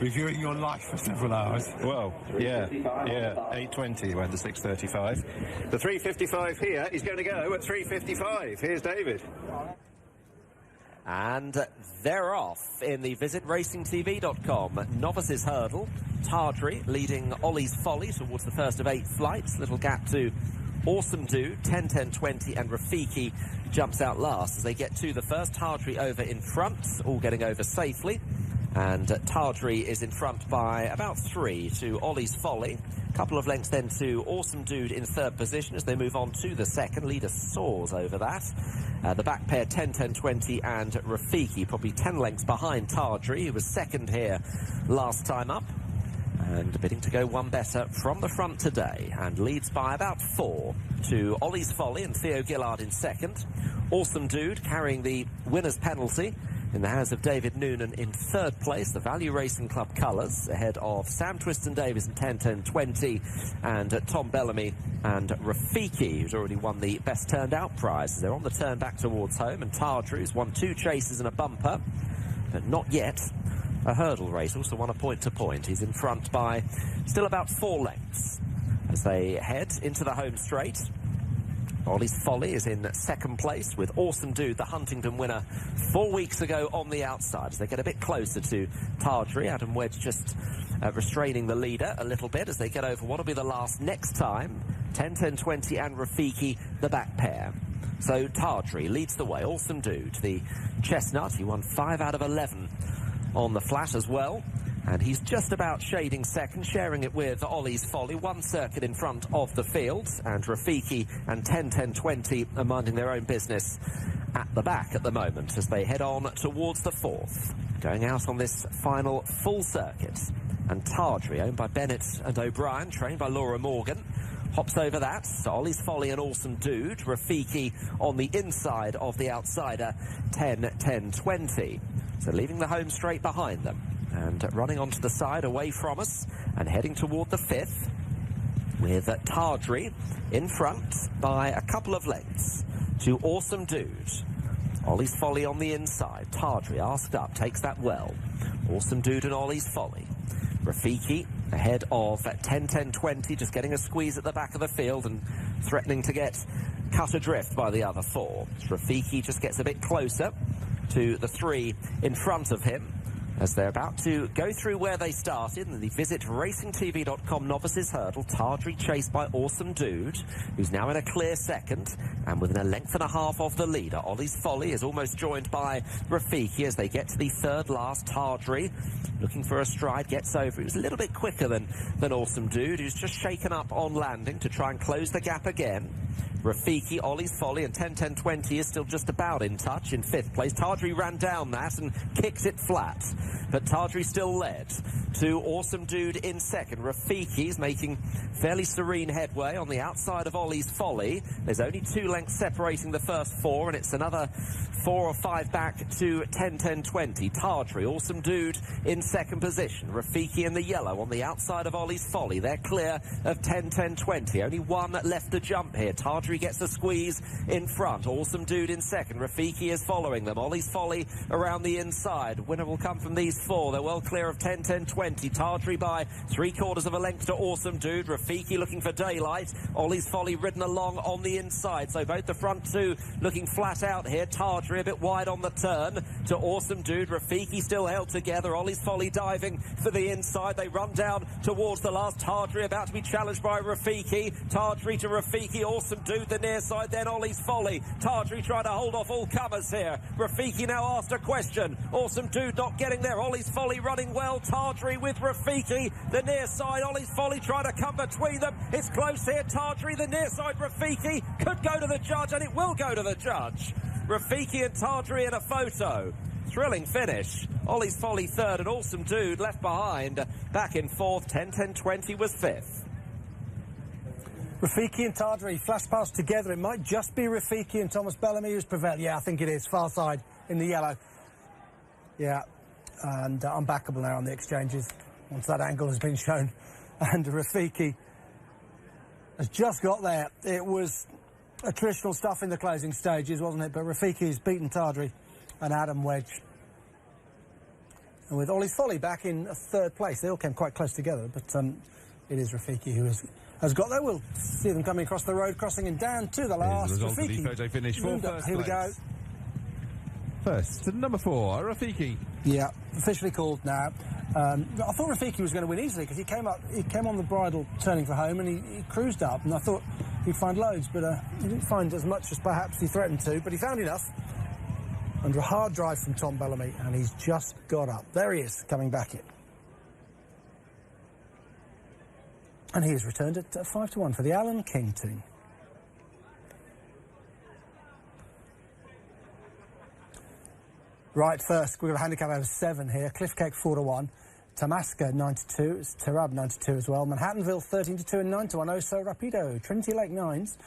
reviewing your life for several hours. Well, yeah, 8:20 went to 6:35. The 3:55 here is going to go at 3:55. Here's David. And they're off in the visitracingtv.com novices hurdle. Tardri leading Ollie's Folly towards the first of 8 flights. Little gap to Awesome Dude, 10-10-20, and Rafiki jumps out last as they get to the first. Tardri over in front, all getting over safely. And Tardri is in front by about 3 to Ollie's Folly. A couple of lengths then to Awesome Dude in 3rd position as they move on to the second. Leader soars over that. The back pair 10-10-20 and Rafiki probably 10 lengths behind Tardri, who was 2nd here last time up. And bidding to go one better from the front today, and leads by about 4 to Ollie's Folly and Theo Gillard in 2nd. Awesome Dude carrying the winner's penalty in the hands of David Noonan in 3rd place, the Value Racing Club colours, ahead of Sam Twiston-Davies in 10-10-20 and Tom Bellamy and Rafiki, who's already won the Best Turned Out prize. They're on the turn back towards home, and Tardri, who's won 2 chases and a bumper, but not yet a hurdle race, also won a point-to-point. He's in front by still about 4 lengths as they head into the home straight. Ollie's Folly is in 2nd place with Awesome Dude, the Huntingdon winner 4 weeks ago, on the outside as they get a bit closer to Tardri. Adam Wedge just restraining the leader a little bit as they get over what will be the last next time. 10-10-20 and Rafiki, the back pair. So Tardri leads the way. Awesome Dude, the chestnut, he won 5 out of 11 on the flat as well. And he's just about shading 2nd, sharing it with Ollie's Folly, 1 circuit in front of the field. And Rafiki and 10-10-20 are minding their own business at the back at the moment as they head on towards the 4th. going out on this final full circuit. And Tardry, owned by Bennett and O'Brien, trained by Laura Morgan, hops over that. Ollie's Folly and Awesome Dude. Rafiki on the inside of the outsider, 10-10-20. So leaving the home straight behind them. And running onto the side away from us and heading toward the fifth with Tardry in front by a couple of lengths to Awesome Dude. Ollie's Folly on the inside. Tardry asked up, takes that well. Awesome Dude and Ollie's Folly. Rafiki ahead of 10-10-20, just getting a squeeze at the back of the field and threatening to get cut adrift by the other four. Rafiki just gets a bit closer to the three in front of him as they're about to go through where they started in the Visit RacingTV.com Novices Hurdle. Tardry chased by Awesome Dude, who's now in a clear second and within a length and a half of the leader. Ollie's Folly is almost joined by Rafiki as they get to the third last. Tardry looking for a stride, gets over. He was a little bit quicker than Awesome Dude, who's just shaken up on landing to try and close the gap again. Rafiki, Ollie's Folly and 10-10-20 is still just about in touch in fifth place. Tardry ran down that and kicked it flat, but Tardry still led to Awesome Dude in second. Rafiki's making fairly serene headway on the outside of Ollie's Folly. There's only 2 lengths separating the first 4, and it's another 4 or 5 back to 10-10-20. Tardry, Awesome Dude in second position. Rafiki in the yellow on the outside of Ollie's Folly. They're clear of 10-10-20. Only 1 left to jump here. Tardry gets a squeeze in front. Awesome Dude in second. Rafiki is following them. Ollie's Folly around the inside. Winner will come from these 4. They're well clear of 10-10-20. Tardry by 3/4 of a length to Awesome Dude. Rafiki looking for daylight. Ollie's Folly ridden along on the inside. So both the front 2 looking flat out here. Tardry a bit wide on the turn to Awesome Dude. Rafiki still held together. Ollie's Folly diving for the inside. They run down towards the last. Tardry about to be challenged by Rafiki. Tardry to Rafiki. Awesome Dude the near side, then Ollie's Folly. Tardry trying to hold off all comers here. Rafiki now asked a question. Awesome Dude not getting there. Ollie's Folly running well. Tardry with Rafiki the near side. Ollie's Folly trying to come between them. It's close here. Tardry the near side. Rafiki could go to the judge, and it will go to the judge. Rafiki and Tardry in a photo. Thrilling finish. Ollie's Folly third and Awesome Dude left behind. Back in fourth. 10-10-20 was fifth. Rafiki and Tardry flash past together. It might just be Rafiki and Thomas Bellamy who's prevailed. Yeah, I think it is. Far side in the yellow. Yeah, and unbackable now on the exchanges once that angle has been shown. And Rafiki has just got there. It was a traditional stuff in the closing stages, wasn't it? But Rafiki's beaten Tardry and Adam Wedge. And with Ollie's Folly back in third place, they all came quite close together, but it is Rafiki who has got there. We'll see them coming across the road, crossing and down to the last. Here's the result Rafiki. of the photo finish for first Here we place. go. First, number 4, Rafiki. Yeah, officially called now. I thought Rafiki was going to win easily because he came on the bridle turning for home and he cruised up, and I thought he'd find loads, but he didn't find as much as perhaps he threatened to, but he found enough under a hard drive from Tom Bellamy, and he's just got up. There he is, coming back in. And he has returned at 5-1 for the Alan King team. Right, first, we've got a handicap over 7 here. Cliffcake 4-1. Tamaska 9-2. It's Terab 9-2 as well. Manhattanville 13-2 and 9-1. Oso Rapido. Trinity Lake 9s.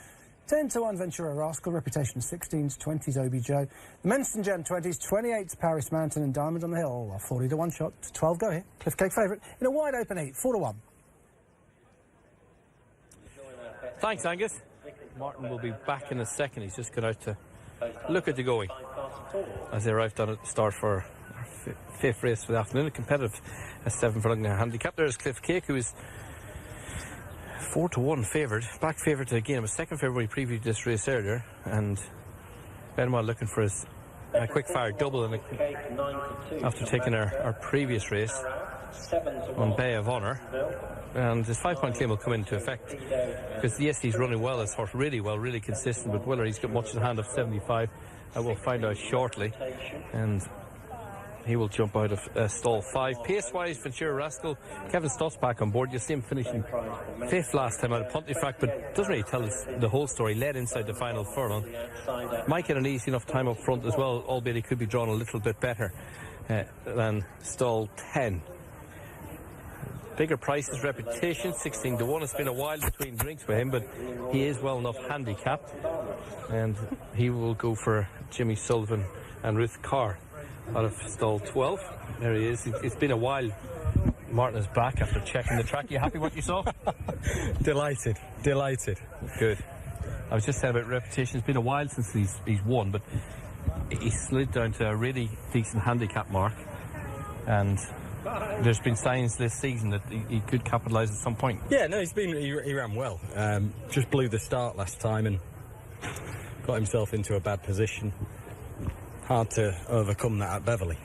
10-1 Ventura Rascal. Reputation 16s, 20s Obi Joe. The Menston Gem 20s, 28s Paris Mountain and Diamond on the Hill. A 40-1 shot. 12 go here. Cliffcake favourite in a wide open heat. 4-1. Thanks, Angus. Martin will be back in a second. He's just gone out to look at the going as they arrived on at the start for our fifth race for the afternoon. A competitive 7 furlong handicap. There's Cliff Cake, who is 4-1 favoured. Back favourite again. It was second favourite when he previewed this race earlier. And Benoit looking for his quick fire double after taking our previous race on Bay of Honour. And his 5-point claim will come into effect because yes, he's running well, this horse really well, really consistent, but whether he's got much in the hand of 75 we'll find out shortly, and he will jump out of stall 5. Pace wise, Ventura Rascal, Kevin Stott's back on board. You see him finishing 5th last time out of Pontefract, but doesn't really tell us the whole story. Led inside the final furlong. Might get an easy enough time up front as well, albeit he could be drawn a little bit better. than stall 10. Bigger prices, reputation, 16 to 1. It's been a while between drinks for him, but he is well enough handicapped, and he will go for Jimmy Sullivan and Ruth Carr out of stall 12. There he is. It's been a while. Martin is back after checking the track. You happy what you saw? Delighted. Good. I was just saying about reputation. It's been a while since he's won, but he slid down to a really decent handicap mark, and there's been signs this season that he could capitalise at some point. Yeah, no, he ran well. Just blew the start last time and got himself into a bad position. Hard to overcome that at Beverley.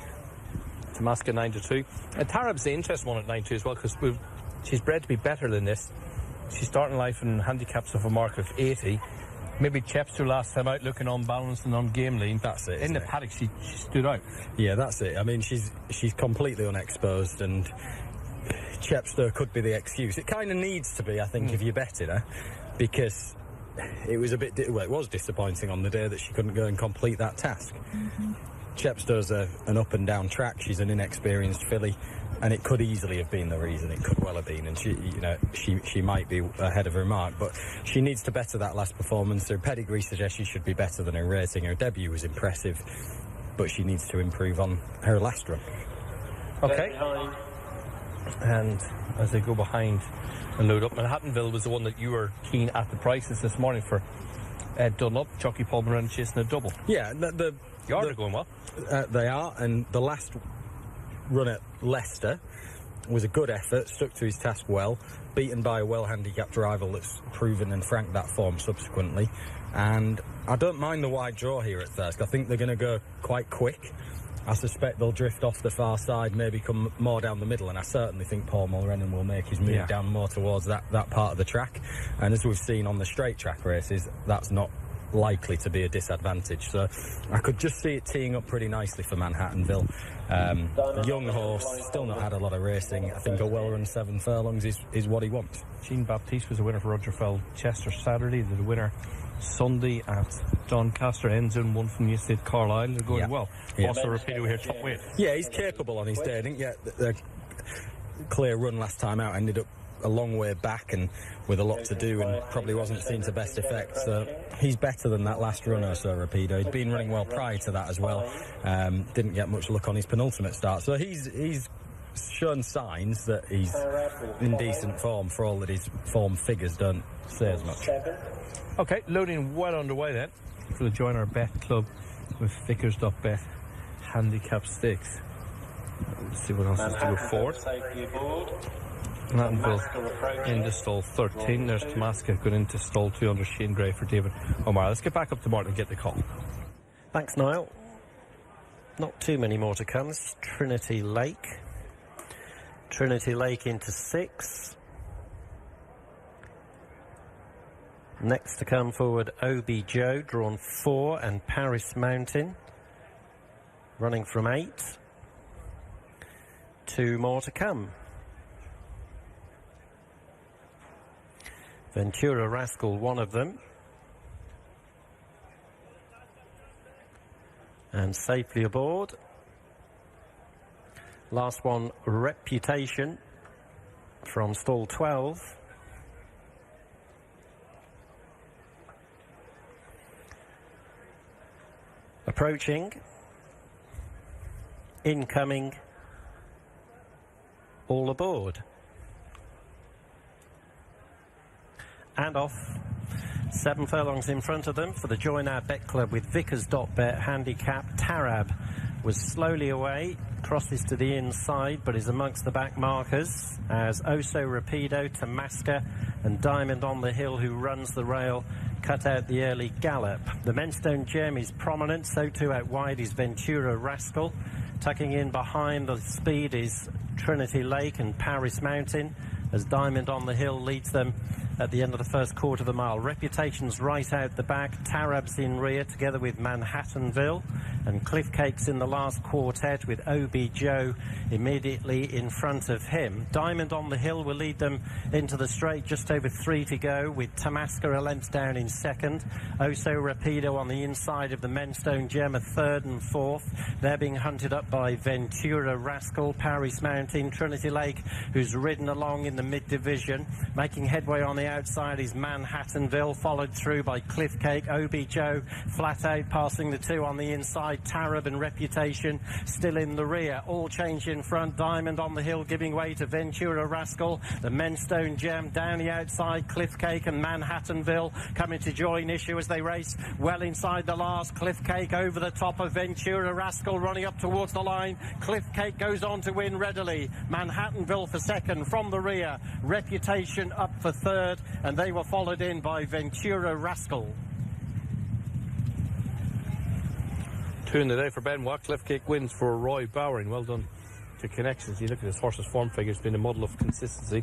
Tamaska 9-2. And Tarab's the interesting one at 9-2 as well, because she's bred to be better than this. She's starting life in handicaps of a mark of 80. Maybe Chepstow last time out looking unbalanced and ungamely. That's it. In the paddock, she stood out. Yeah, that's it. I mean, she's completely unexposed, and Chepstow could be the excuse. It kind of needs to be, I think, if you betted her, because it was it was disappointing on the day that she couldn't go and complete that task. Chepstow's an up and down track. She's an inexperienced filly, and it could easily have been the reason. It could well have been, and she might be ahead of her mark, but she needs to better that last performance. Her pedigree suggests she should be better than her rating. Her debut was impressive, but she needs to improve on her last run. Okay. And as they go behind and load up, Manhattanville was the one that you were keen at the prices this morning for. Ed Dunlop, Jockey Paul Moran chasing a double. Yeah, they're going well. They are, and the last run at Leicester was a good effort, stuck to his task well, beaten by a well-handicapped rival that's proven and franked that form subsequently. And I don't mind the wide draw here at Thirsk. I think they're going to go quite quick. I suspect they'll drift off the far side, maybe come more down the middle, and I certainly think Paul Mulrennan will make his move down more towards that part of the track. And as we've seen on the straight track races, that's not likely to be a disadvantage. So I could just see it teeing up pretty nicely for Manhattanville. Young horse, still not had a lot of racing. I think a well-run 7 furlongs is what he wants. Jean Baptiste was a winner for Roger Fell Chester Saturday. The winner Sunday at Doncaster. Ensign won from yesterday at Carlisle. They're going well. Also Rapido here top weight. Yeah, he's capable on his day. I didn't get the clear run last time out. Ended up a long way back and with a lot to do, and probably wasn't seen to best effect. So he's better than that last runner, so Rapido. He'd been running well prior to that as well. Didn't get much luck on his penultimate start. So he's shown signs that he's in decent form, for all that his form figures don't say as much. Okay, loading well underway then for the Join Our Bet Club with Vickers.bet handicap stakes. Let's see what else is to go forward. Manhattanville into stall 13. There's Tamaska going into stall 2 under Shane Gray for David O'Mara. Let's get back up to Martin and get the call. Thanks, Niall. Not too many more to come. This is Trinity Lake. Trinity Lake into 6. Next to come forward, OB Joe, drawn 4, and Paris Mountain, running from 8. 2 more to come. Ventura Rascal, one of them. And safely aboard. Last one, Reputation, from stall 12. Approaching, incoming, all aboard. And off. 7 furlongs in front of them for the Join Our Bet Club with Vickers.bet handicap. Tarab was slowly away, crosses to the inside, but is amongst the back markers as Oso Rapido, Tamaska and Diamond on the Hill, who runs the rail, cut out the early gallop. The Menstone Gem is prominent, so too out wide is Ventura Rascal. Tucking in behind the speed is Trinity Lake and Paris Mountain, as Diamond on the Hill leads them at the end of the first quarter of the mile. Reputation's right out the back, Tarab's in rear together with Manhattanville, and Cliff Cake's in the last quartet with OB Joe immediately in front of him. Diamond on the Hill will lead them into the straight, just over 3 to go, with Tamaska a length down in second. Oso Rapido on the inside of the Menstone Gem, a third and fourth. They're being hunted up by Ventura Rascal, Paris Mountain, Trinity Lake, who's ridden along in the mid-division. Making headway on the outside is Manhattanville, followed through by Cliff Cake. OB Joe flat out, passing the two on the inside. Tarab and Reputation still in the rear. All change in front. Diamond on the Hill giving way to Ventura Rascal. The Menstone Gem down the outside. Cliff Cake and Manhattanville coming to join issue as they race well inside the last. Cliff Cake over the top of Ventura Rascal, running up towards the line. Cliff Cake goes on to win readily. Manhattanville for second from the rear. Reputation up for third, and they were followed in by Ventura Rascal. 2 in the day for Benoit. Cliff Cake wins for Roy Bowering. Well done to Connections. You look at this horse's form figure, it's been a model of consistency.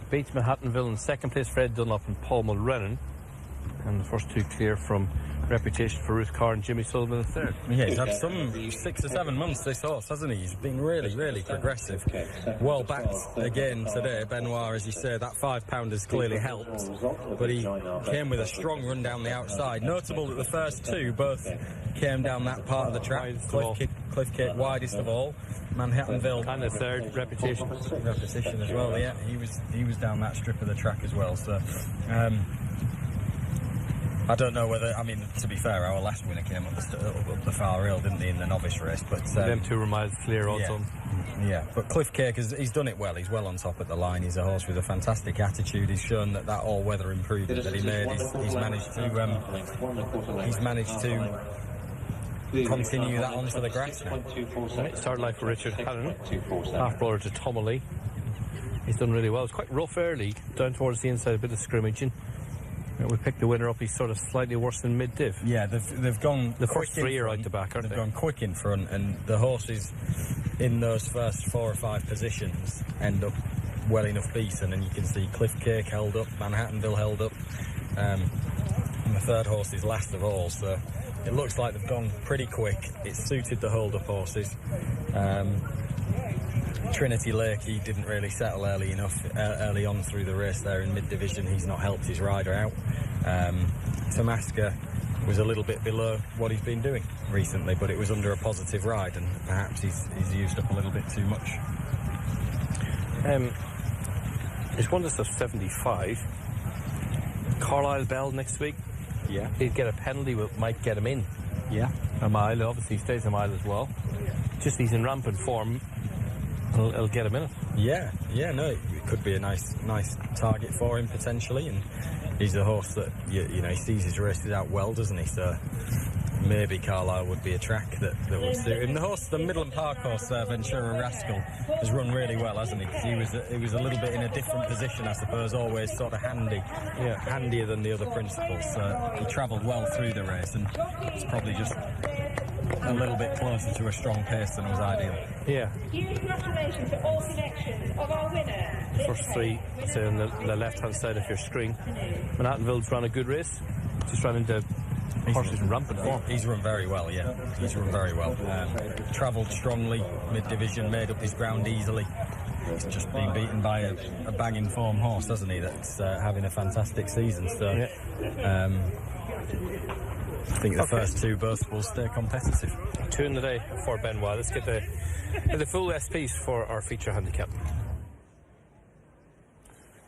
Beats Manhattanville in second place, Fred Dunlop and Paul Mulrennan. And the first two clear from Reputation for Ruth Carr and Jimmy Sullivan in third. Yeah, he's had some 6 or 7 months, this horse, hasn't he? He's been really, really progressive. Well backed again today. Benoit, as you say, that £5 clearly helped. But he came with a strong run down the outside. Notable that the first two both came down that part of the track. Cliff Cake widest of all. Manhattanville and the third, Reputation as well. Yeah, he was down that strip of the track as well. So I don't know whether, I mean, to be fair, our last winner came up the far rail, didn't he, in the novice race? But them two were miles clear also. Yeah, but Cliff Cake, he's done it well. He's well on top at the line. He's a horse with a fantastic attitude. He's shown that all-weather improvement that he made, he's managed to continue that onto the grass now. Start life for Richard Hannon, half-brother to Tomoly. He's done really well. It's quite rough early, down towards the inside, a bit of scrimmaging. We picked the winner up. He's sort of slightly worse than mid-div. Yeah, they've gone. The first three are out the back, aren't they? They've gone quick in front, and the horses in those first 4 or 5 positions end up well enough beaten. And you can see Cliff Cake held up, Manhattanville held up, and the third horse is last of all. So it looks like they've gone pretty quick. It suited the hold-up horses. Trinity Lake, he didn't really settle early on through the race there in mid-division. He's not helped his rider out. Tamaska was a little bit below what he's been doing recently, but it was under a positive ride, and perhaps he's used up a little bit too much. It's one that's of 75. Carlisle Bell next week. Yeah. He'd get a penalty, but might get him in. Yeah. A mile, obviously he stays a mile as well. Just he's in rampant form. It'll get him in it. Yeah, no, it could be a nice target for him potentially, and he's a horse that you know, he sees his races out well, doesn't he? So maybe Carlisle would be a track that would suit him. The horse, the Midland Park horse there, Ventura Rascal, has run really well, hasn't he? Because he was a little bit in a different position, I suppose, always sort of handier than the other principals. So he travelled well through the race, and it's probably just a little bit closer to a strong pace than was ideal. Yeah. Huge congratulations to all selections of our winner. The first three, say on the left-hand side of your screen. Manhattanville's run a good race. Just ran into horses in rampant form. He's run very well, yeah. He's run very well. Travelled strongly, mid-division, made up his ground easily. He's just been beaten by a banging form horse, hasn't he, that's having a fantastic season. So, I think the first two both will stay competitive. 2 in the day for Benoit. Let's get the full SPs for our feature handicap.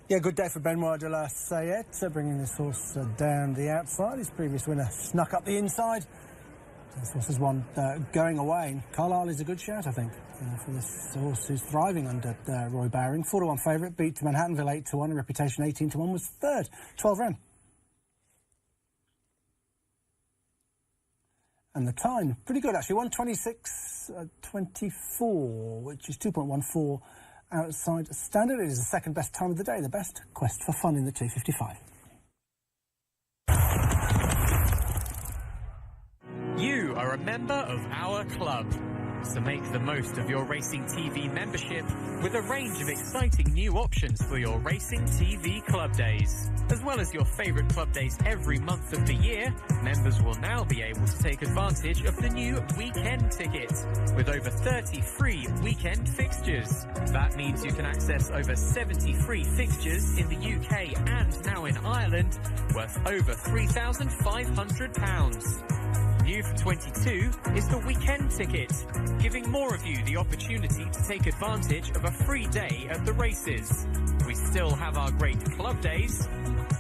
Yeah, good day for Benoit de la Sayette, bringing this horse down the outside. His previous winner snuck up the inside. This horse has won going away. And Carlisle is a good shout, I think, for this horse who's thriving under Roy Bowering. 4-1 favourite, beat to Manhattanville 8-1, and Reputation 18-1 was third. 12 round. And the time, pretty good actually, 1:26.24, which is 2.14 outside standard. It is the second best time of the day, the best quest for fun in the 255. You are a member of our club. So make the most of your Racing TV membership with a range of exciting new options for your Racing TV Club Days. As well as your favourite club days every month of the year, members will now be able to take advantage of the new weekend ticket with over 30 free weekend fixtures. That means you can access over 70 free fixtures in the UK and now in Ireland, worth over £3,500. New for 22 is the weekend ticket, giving more of you the opportunity to take advantage of a free day at the races. We still have our great club days,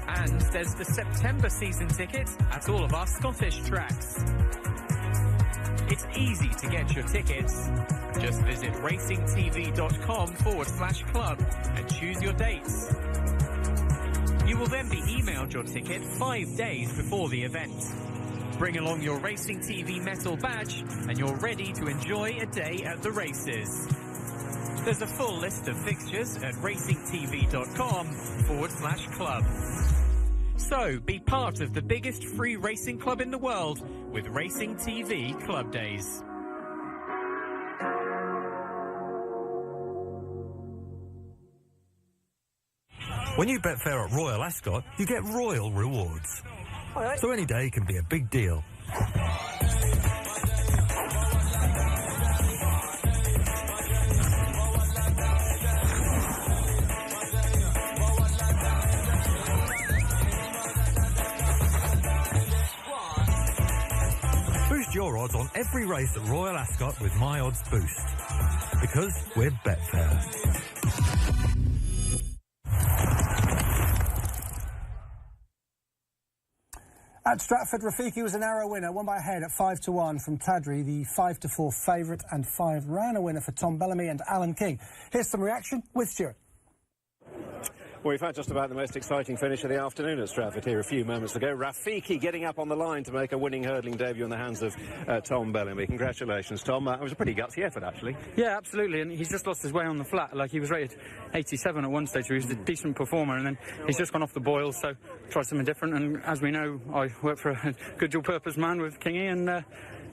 and there's the September season ticket at all of our Scottish tracks. It's easy to get your tickets. Just visit racingtv.com/club and choose your dates. You will then be emailed your ticket 5 days before the event. Bring along your Racing TV metal badge and you're ready to enjoy a day at the races. There's a full list of fixtures at racingtv.com/club. So be part of the biggest free racing club in the world with Racing TV Club Days. When you bet fair at Royal Ascot, you get royal rewards. So any day can be a big deal. Boost your odds on every race at Royal Ascot with My Odds Boost. Because we're Betfair. At Stratford, Rafiki was a narrow winner, won by a head at 5-1 from Tadri, the 5-4 favourite, and 5 ran a winner for Tom Bellamy and Alan King. Here's some reaction with Stuart. Well, we've had just about the most exciting finish of the afternoon at Stratford here a few moments ago. Rafiki getting up on the line to make a winning hurdling debut in the hands of Tom Bellamy. Congratulations, Tom. It was a pretty gutsy effort, actually. Yeah, absolutely, and he's just lost his way on the flat. Like, he was rated 87 at one stage, so he was a decent performer, and then he's just gone off the boil, so tried something different, and as we know, I work for a good dual-purpose man with Kingy, and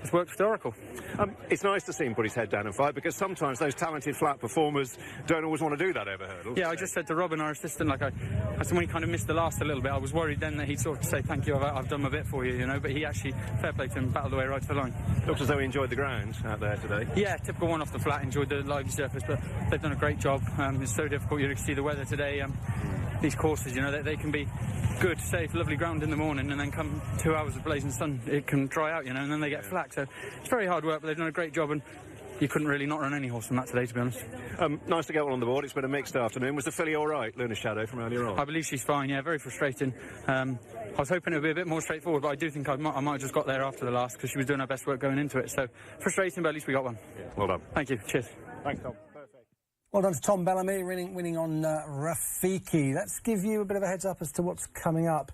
it's worked with Oracle. It's nice to see him put his head down and fight, because sometimes those talented flat performers don't always want to do that over hurdles. Yeah, I just said to Robin, our assistant, like, when he kind of missed the last a little bit, I was worried then that he'd sort of say, thank you, I've done my bit for you, you know, but he actually, fair play to him, battled the way right to the line. Looks as though he enjoyed the ground out there today. Yeah, typical one off the flat, enjoyed the lively surface, but they've done a great job. It's so difficult, you can see the weather today. These courses, you know, they can be good, safe, lovely ground in the morning, and then come 2 hours of blazing sun, it can dry out, you know, and then they get flack. So it's very hard work, but they've done a great job, and you couldn't really not run any horse from that today, to be honest. Nice to get one on the board. It's been a mixed afternoon. Was the filly all right, Luna Shadow, from earlier on? I believe she's fine, yeah, very frustrating. I was hoping it would be a bit more straightforward, but I do think I might have just got there after the last, because she was doing her best work going into it. So frustrating, but at least we got one. Yeah, well done. Thank you. Cheers. Thanks, Tom. Well done to Tom Bellamy, winning on Rafiki. Let's give you a bit of a heads up as to what's coming up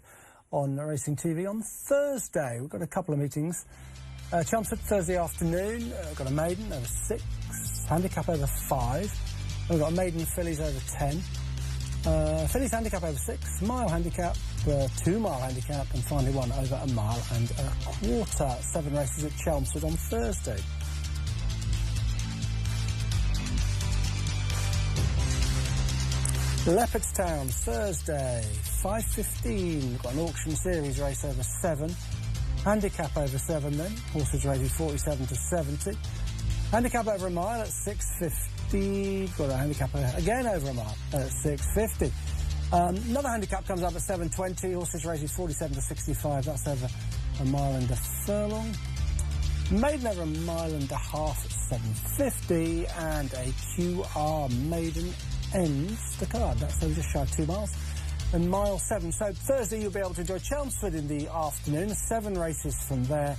on Racing TV on Thursday. We've got a couple of meetings. Chelmsford, Thursday afternoon. We've got a maiden over 6, handicap over 5. We've got a maiden fillies over 10. Fillies handicap over 6, mile handicap, 2 mile handicap, and finally one over a mile and a quarter. 7 races at Chelmsford on Thursday. Leopardstown, Thursday, 5:15. We've got an auction series race over 7. Handicap over 7 then. Horses rated 47 to 70. Handicap over a mile at 6:50. Got a handicap again over a mile at 6:50. Another handicap comes up at 7:20. Horses rated 47 to 65. That's over a mile and a furlong. Maiden over a mile and a half at 7:50. And a QR maiden ends the card. That's over just shy of 2 miles and mile 7. So Thursday you'll be able to enjoy Chelmsford in the afternoon, 7 races from there,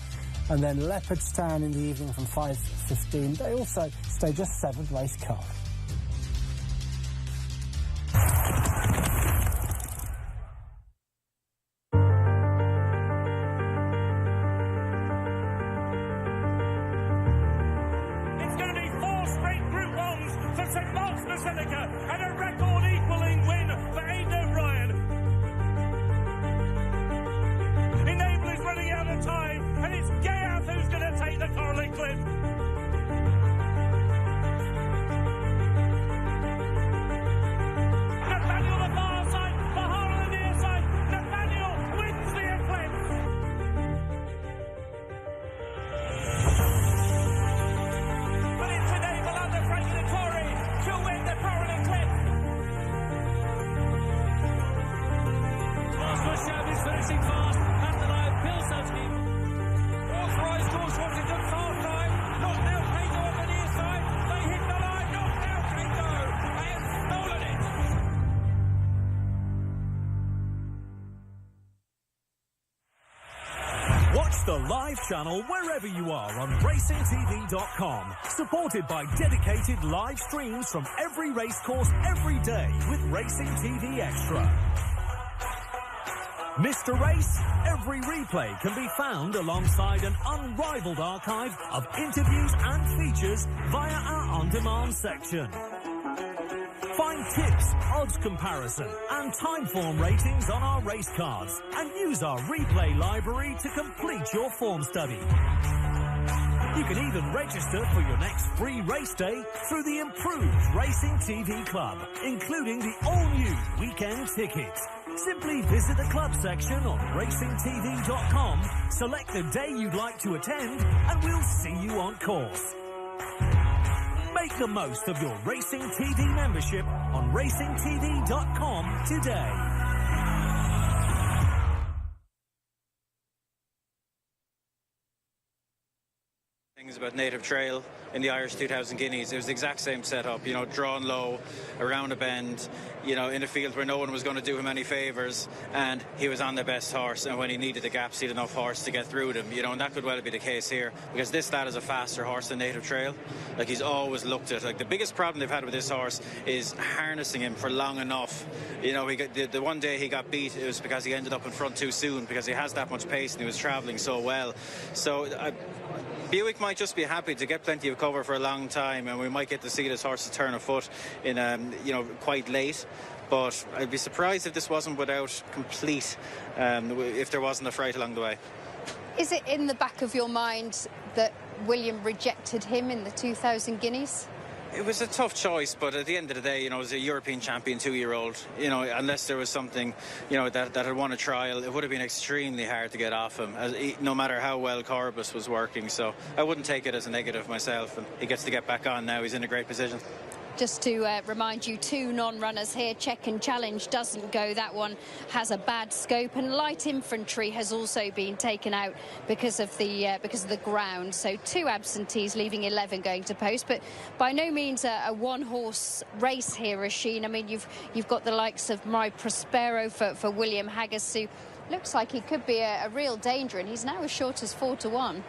and then Leopardstown in the evening from 5:15. They also stage a 7th race card. Watch the live channel wherever you are on racingtv.com. Supported by dedicated live streams from every racecourse every day with Racing TV Extra. Missed a race? Every replay can be found alongside an unrivaled archive of interviews and features via our on-demand section. Find tips, odds comparison and time form ratings on our race cards and use our replay library to complete your form study. You can even register for your next free race day through the improved Racing TV Club, including the all-new weekend ticket. Simply visit the club section on racingtv.com, select the day you'd like to attend, and we'll see you on course. Make the most of your Racing TV membership on racingtv.com today. Things about Native Trail in the Irish 2000 Guineas. It was the exact same setup, you know, drawn low, around a bend, you know, in a field where no one was going to do him any favours, and he was on the best horse, and when he needed the gaps, he had enough horse to get through them, you know, and that could well be the case here, because this lad is a faster horse than Native Trail. Like, he's always looked at, like, the biggest problem they've had with this horse is harnessing him for long enough. You know, he got, the one day he got beat, it was because he ended up in front too soon, because he has that much pace and he was travelling so well. So Buick might just be happy to get plenty of cover for a long time, and we might get to see this horse turn a foot in, you know, quite late. But I'd be surprised if this wasn't without complete, if there wasn't a fright along the way. Is it in the back of your mind that William rejected him in the 2000 Guineas? It was a tough choice, but at the end of the day, you know, as a European champion 2-year-old, you know, unless there was something, you know, that had won a trial, it would have been extremely hard to get off him, no matter how well Corbus was working. So I wouldn't take it as a negative myself, and he gets to get back on now. He's in a great position. Just to remind you, 2 non-runners here. Check and Challenge doesn't go. That one has a bad scope, and Light Infantry has also been taken out because of the ground. So 2 absentees, leaving 11 going to post. But by no means a one-horse race here, Rasheen. I mean, you've got the likes of My Prospero for William Haggis, who looks like he could be a real danger, and he's now as short as 4-1.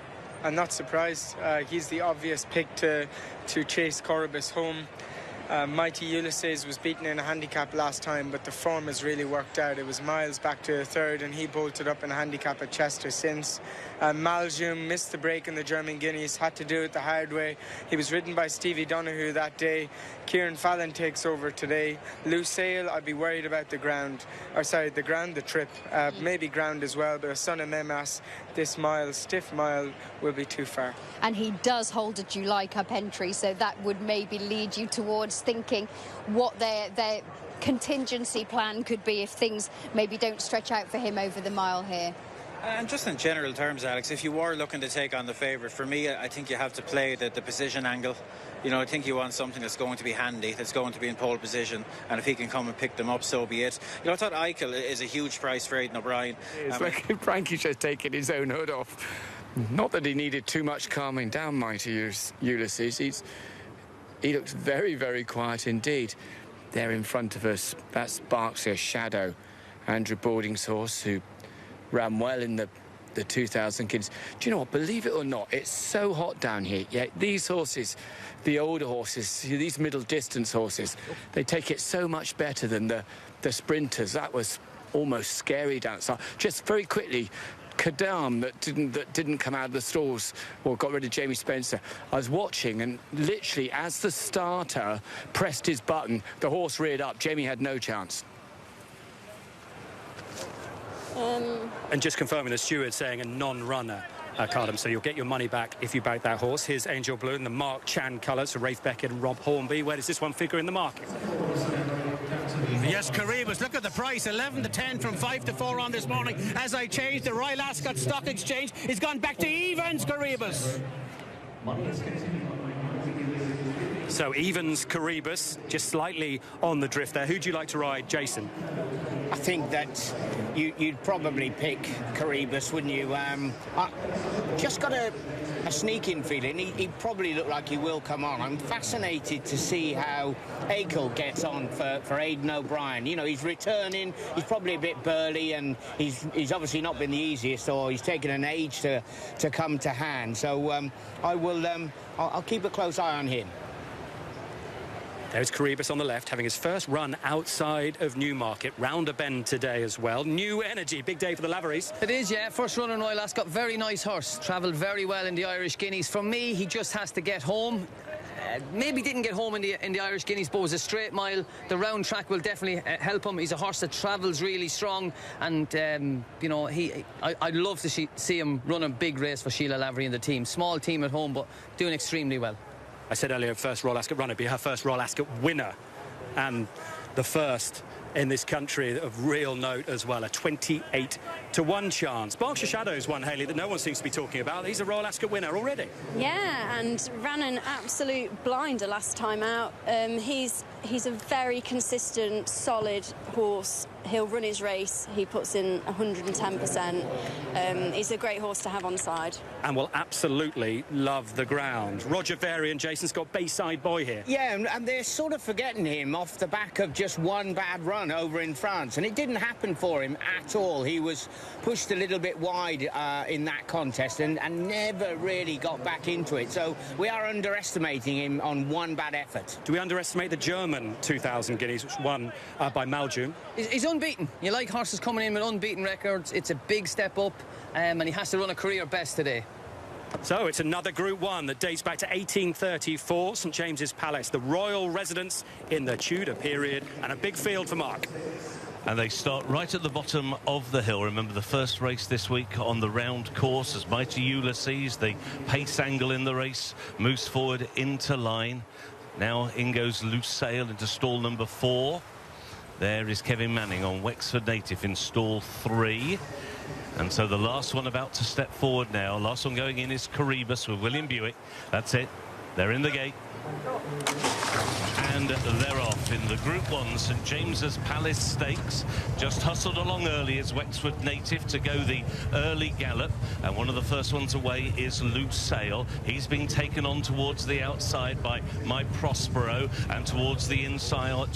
I'm not surprised. He's the obvious pick to chase Corbus home. Mighty Ulysses was beaten in a handicap last time, but the form has really worked out. It was Miles back to 3rd, and he bolted up in a handicap at Chester since. Maljum missed the break in the German Guineas, had to do it the hard way. He was ridden by Stevie Donoghue that day. Kieran Fallon takes over today. Lusail, I'd be worried about the trip. Maybe ground as well, but a Son of Memas, this stiff mile, will be too far. And he does hold a July Cup entry, so that would maybe lead you towards thinking what their contingency plan could be if things maybe don't stretch out for him over the mile here. And just in general terms, Alex, if you were looking to take on the favourite, for me, I think you have to play the position angle. You know, I think you want something that's going to be handy, that's going to be in pole position, and if he can come and pick them up, so be it. You know, I thought Eichel is a huge price for Aidan O'Brien. It's like Frankie's just taken his own hood off. Not that he needed too much calming down, Mighty Ulysses. He looks very, very quiet indeed. There in front of us, that's Berkshire Shadow, Andrew Boarding's horse, who ran well in the 2000 Guineas. Do you know what? Believe it or not, it's so hot down here. Yeah, these horses, the older horses, these middle distance horses, they take it so much better than the sprinters. That was almost scary down south. Just very quickly, Kadam that didn't come out of the stalls or got rid of Jamie Spencer. I was watching, and literally as the starter pressed his button, the horse reared up. Jamie had no chance. And just confirming the steward saying a non-runner, Cardham, so you'll get your money back if you back that horse. Here's Angel Blue in the Mark Chan colours for Rafe Beckett and Rob Hornby. Where does this one figure in the market? Yes, Caribas, look at the price, 11 to 10 from 5 to 4 on this morning. As I changed, the Royal Ascot Stock Exchange is gone back to evens, Caribas. So evens Caribus, just slightly on the drift there. Who do you like to ride, Jason? I think that you'd probably pick Caribus, wouldn't you? I just got a sneaking feeling he probably looked like he will come on. I'm fascinated to see how Akel gets on for Aidan O'Brien. You know, he's returning, he's probably a bit burly, and he's obviously not been the easiest, or he's taken an age to come to hand. So I'll keep a close eye on him. There's Caribus on the left, having his first run outside of Newmarket, round a bend today as well. New energy, big day for the Laveries. It is, yeah. First run in Royal Ascot, very nice horse. Travelled very well in the Irish Guineas. For me, he just has to get home. Maybe didn't get home in the Irish Guineas, but it was a straight mile. The round track will definitely help him. He's a horse that travels really strong, and you know, I'd love to see him run a big race for Sheila Lavery and the team. Small team at home, but doing extremely well. I said earlier, first Royal Ascot runner, be her first Royal Ascot winner, and the first in this country of real note as well. A 28-1 chance. Berkshire Shadows one, Hayley, that no one seems to be talking about. He's a Royal Ascot winner already. Yeah, and ran an absolute blinder last time out. He's a very consistent, solid horse. He'll run his race. He puts in 110%. He's a great horse to have on side. And will absolutely love the ground. Roger Very and Jason Scott, Bayside Boy here. Yeah, and they're sort of forgetting him off the back of just one bad run over in France. And it didn't happen for him at all. He was pushed a little bit wide in that contest and never really got back into it. So we are underestimating him on one bad effort. Do we underestimate the German 2,000 guineas, which won by Maljum? He's unbeaten. You like horses coming in with unbeaten records. It's a big step up, and he has to run a career best today. So it's another Group 1 that dates back to 1834, St James's Palace, the royal residence in the Tudor period, and a big field for Mark. And they start right at the bottom of the hill. Remember the first race this week on the round course as Mighty Ulysses, the pace angle in the race, moves forward into line. Now in goes Loose Sail into stall number 4. There is Kevin Manning on Wexford Native in stall 3. And so the last one about to step forward now. Last one going in is Caribus with William Buick. That's it. They're in the gate. And they're off in the Group 1 St James's Palace Stakes. Just hustled along early is Wexford Native to go the early gallop. And one of the first ones away is Loose Sail. He's being taken on towards the outside by My Prospero. And towards the inside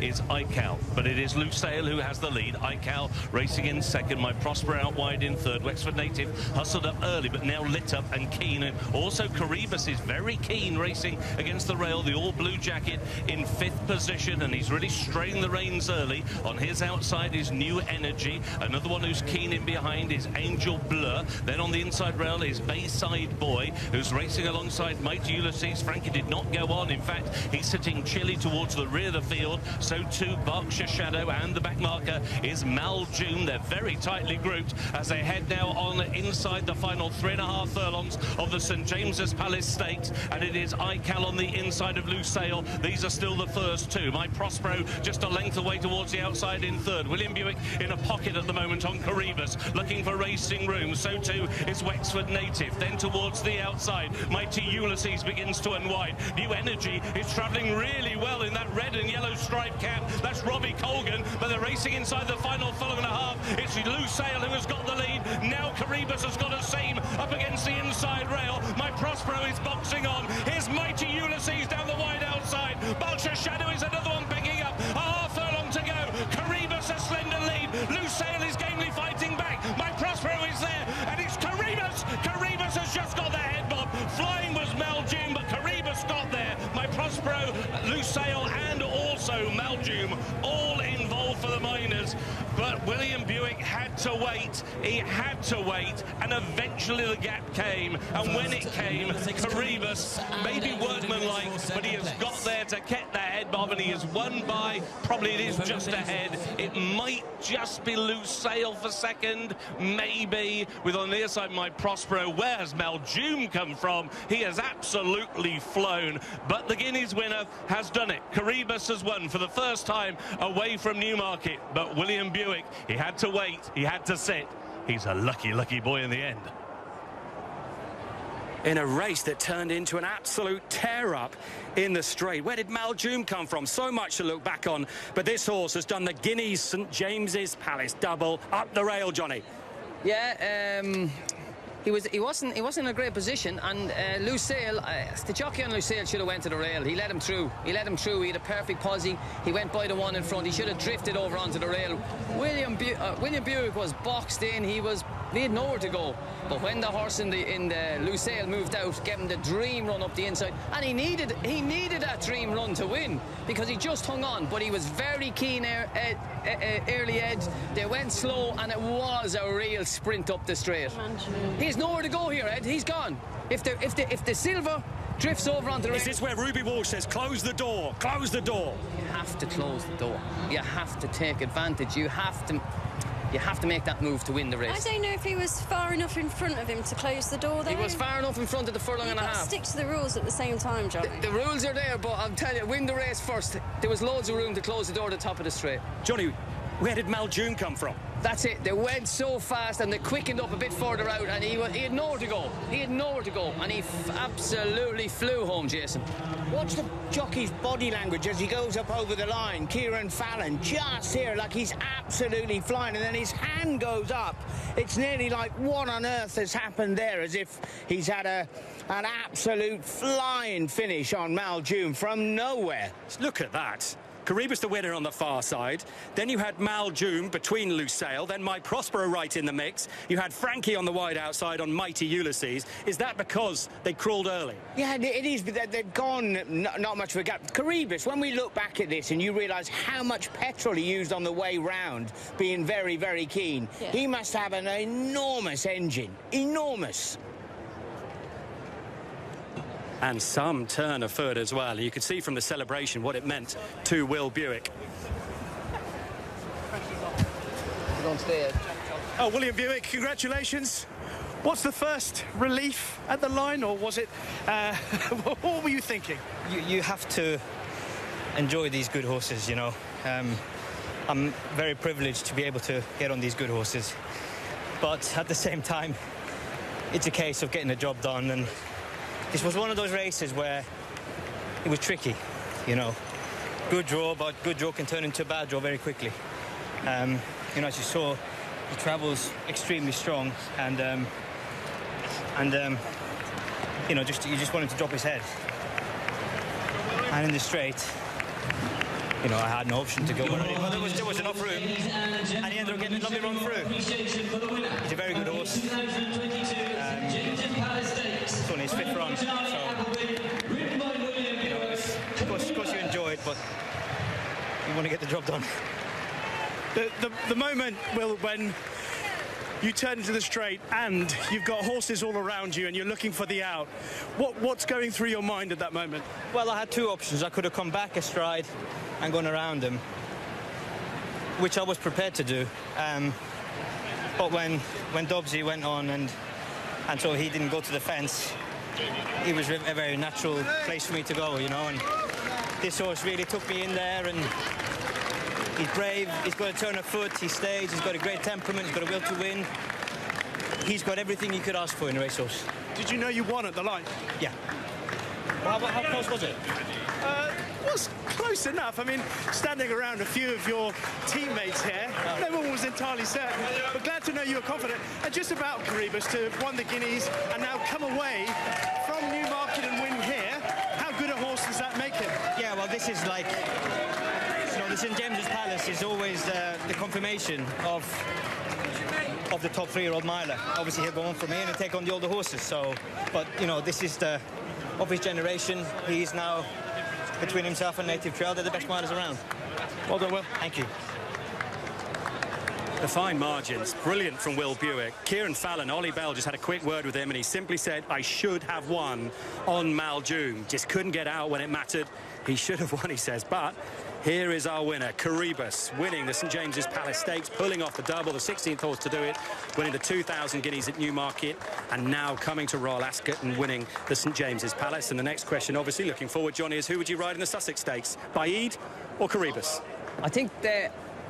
is Ical. But it is Loose Sail who has the lead. Ical racing in second. My Prospero out wide in third. Wexford Native hustled up early but now lit up and keen. And also Caribus is very keen racing against the rail. The all-blue jacket in 5th position, and he's really strained the reins early. On his outside is New Energy. Another one who's keen in behind is Angel Blur. Then on the inside rail is Bayside Boy, who's racing alongside Mighty Ulysses. Frankie did not go on. In fact, he's sitting chilly towards the rear of the field. So too Berkshire Shadow, and the back marker is Maljum. They're very tightly grouped as they head now on inside the final 3.5 furlongs of the St James's Palace Stakes, and it is Ical on the inside of Loose Sail. These are still the first two. My Prospero just a length away towards the outside in third. William Buick in a pocket at the moment on Caribus, looking for racing room. So too is Wexford Native. Then towards the outside, Mighty Ulysses begins to unwind. New Energy is travelling really well in that red and yellow striped cap. That's Robbie Colgan, but they're racing inside the final furlong and a half. It's Loose Sail who has got the lead. Now Caribus has got a seam up against the inside rail. My Prospero is boxing on. Here's Mighty Ulysses down the wide outside. Berkshire Shadow is another one picking up. A half furlong to go. Caribus a slender lead. Loose Sail is gamely fighting back. My Prospero is there, and it's Caribus. Caribus has just got the head bob. Flying was Maljum, but Caribus got there. My Prospero, Loose Sail, and also Maljum all involved for the minors. But William Buick had to wait. He had to wait, and eventually the gap came. And when it came, Caribus, maybe workmanlike, but he has got there to get the head bob, and he has won by, probably it is just ahead. It might just be Loose Sail for second, maybe, with on the near side My Prospero. Where has Maljum come from? He has absolutely flown, but the Guineas winner has done it. Caribus has won for the first time away from Newmarket, but William Buick, he had to wait, he had to sit. He's a lucky, lucky boy in the end. in a race that turned into an absolute tear-up in the straight. Where did Maljoom come from? So much to look back on, but this horse has done the Guineas St James's Palace double up the rail, Johnny. Yeah, he wasn't in a great position, and Lucille, the jockey on Lucille should have went to the rail. He let him through. He had a perfect posse. He went by the one in front. He should have drifted over onto the rail. William Buick was boxed in. He had nowhere to go. But when the horse in the Lucille moved out, gave him the dream run up the inside, and he needed that dream run to win, because he just hung on. But he was very keen early edge. They went slow, and it was a real sprint up the straight. He's nowhere to go here, Ed. He's gone. If the silver drifts over onto the rail. Is this where Ruby Walsh says, close the door, close the door? You have to close the door. You have to take advantage. You have to make that move to win the race. I don't know if he was far enough in front of him to close the door, though. He was far enough in front of the furlong and a half. Stick to the rules at the same time, Johnny. The rules are there, but I'll tell you, win the race first. There was loads of room to close the door at the top of the straight. Johnny, where did Maljoom come from? That's it. They went so fast and they quickened up a bit further out, and he had nowhere to go. And he absolutely flew home, Jason. Watch the jockey's body language as he goes up over the line. Kieran Fallon just here, like he's absolutely flying, and then his hand goes up. It's nearly like, what on earth has happened there, as if he's had an absolute flying finish on Maljoom from nowhere. Look at that. Caribus the winner on the far side. Then you had Maljoom between Lucille. Then My Prospero right in the mix. You had Frankie on the wide outside on Mighty Ulysses. Is that because they crawled early? Yeah, it is, but they've gone not much of a gap. Caribus, when we look back at this and you realise how much petrol he used on the way round, being very, very keen, he must have an enormous engine. Enormous. And some turn of foot as well. You could see from the celebration what it meant to Will Buick. Oh, William Buick, congratulations. What's the first relief at the line, or was it... what were you thinking? You have to enjoy these good horses, you know. I'm very privileged to be able to get on these good horses. But at the same time, it's a case of getting the job done, and this was one of those races where it was tricky, you know. Good draw, but good draw can turn into a bad draw very quickly. You know, as you saw, he travels extremely strong, and you know, you just want him to drop his head. And in the straight, you know, I had no option to go already, but there was enough room, and he ended up getting a lovely run through. He's a very good horse. It's only his fifth run, so you know, of course you enjoy it, but you want to get the job done. The moment, Will, when you turn into the straight and you've got horses all around you and you're looking for the out, what's going through your mind at that moment? Well, I had two options. I could have come back astride and gone around him, which I was prepared to do. But when Dobbsy went on and so he didn't go to the fence, it was a very natural place for me to go, you know. And this horse really took me in there, and he's brave, he's got a turn of foot, he stays, he's got a great temperament, he's got a will to win. He's got everything you could ask for in a racehorse. Did you know you won at the line? Yeah. Well, how close was it? It was close enough. I mean, standing around a few of your teammates here, no one was entirely certain. But glad to know you were confident. And just about Caribus to have won the Guineas and now come away from Newmarket and win here. How good a horse does that make him? Yeah, well, this is like, you know, the St James's Palace is always the confirmation of the top 3-year-old miler. Obviously, he'll go on from here and take on the older horses. So, but you know, this is of his generation. He's now, between himself and Native Trail, they're the best milers around. Well done, Will. Thank you. The fine margins, brilliant from Will Buick. Kieran Fallon, Ollie Bell just had a quick word with him, and he simply said, I should have won on Maljoom. Just couldn't get out when it mattered. He should have won, he says. But here is our winner, Caribus, winning the St James's Palace Stakes, pulling off the double, the 16th horse to do it, winning the 2,000 guineas at Newmarket, and now coming to Royal Ascot and winning the St James's Palace. And the next question, obviously, looking forward, Johnny, is who would you ride in the Sussex Stakes, Baid or Caribus? I think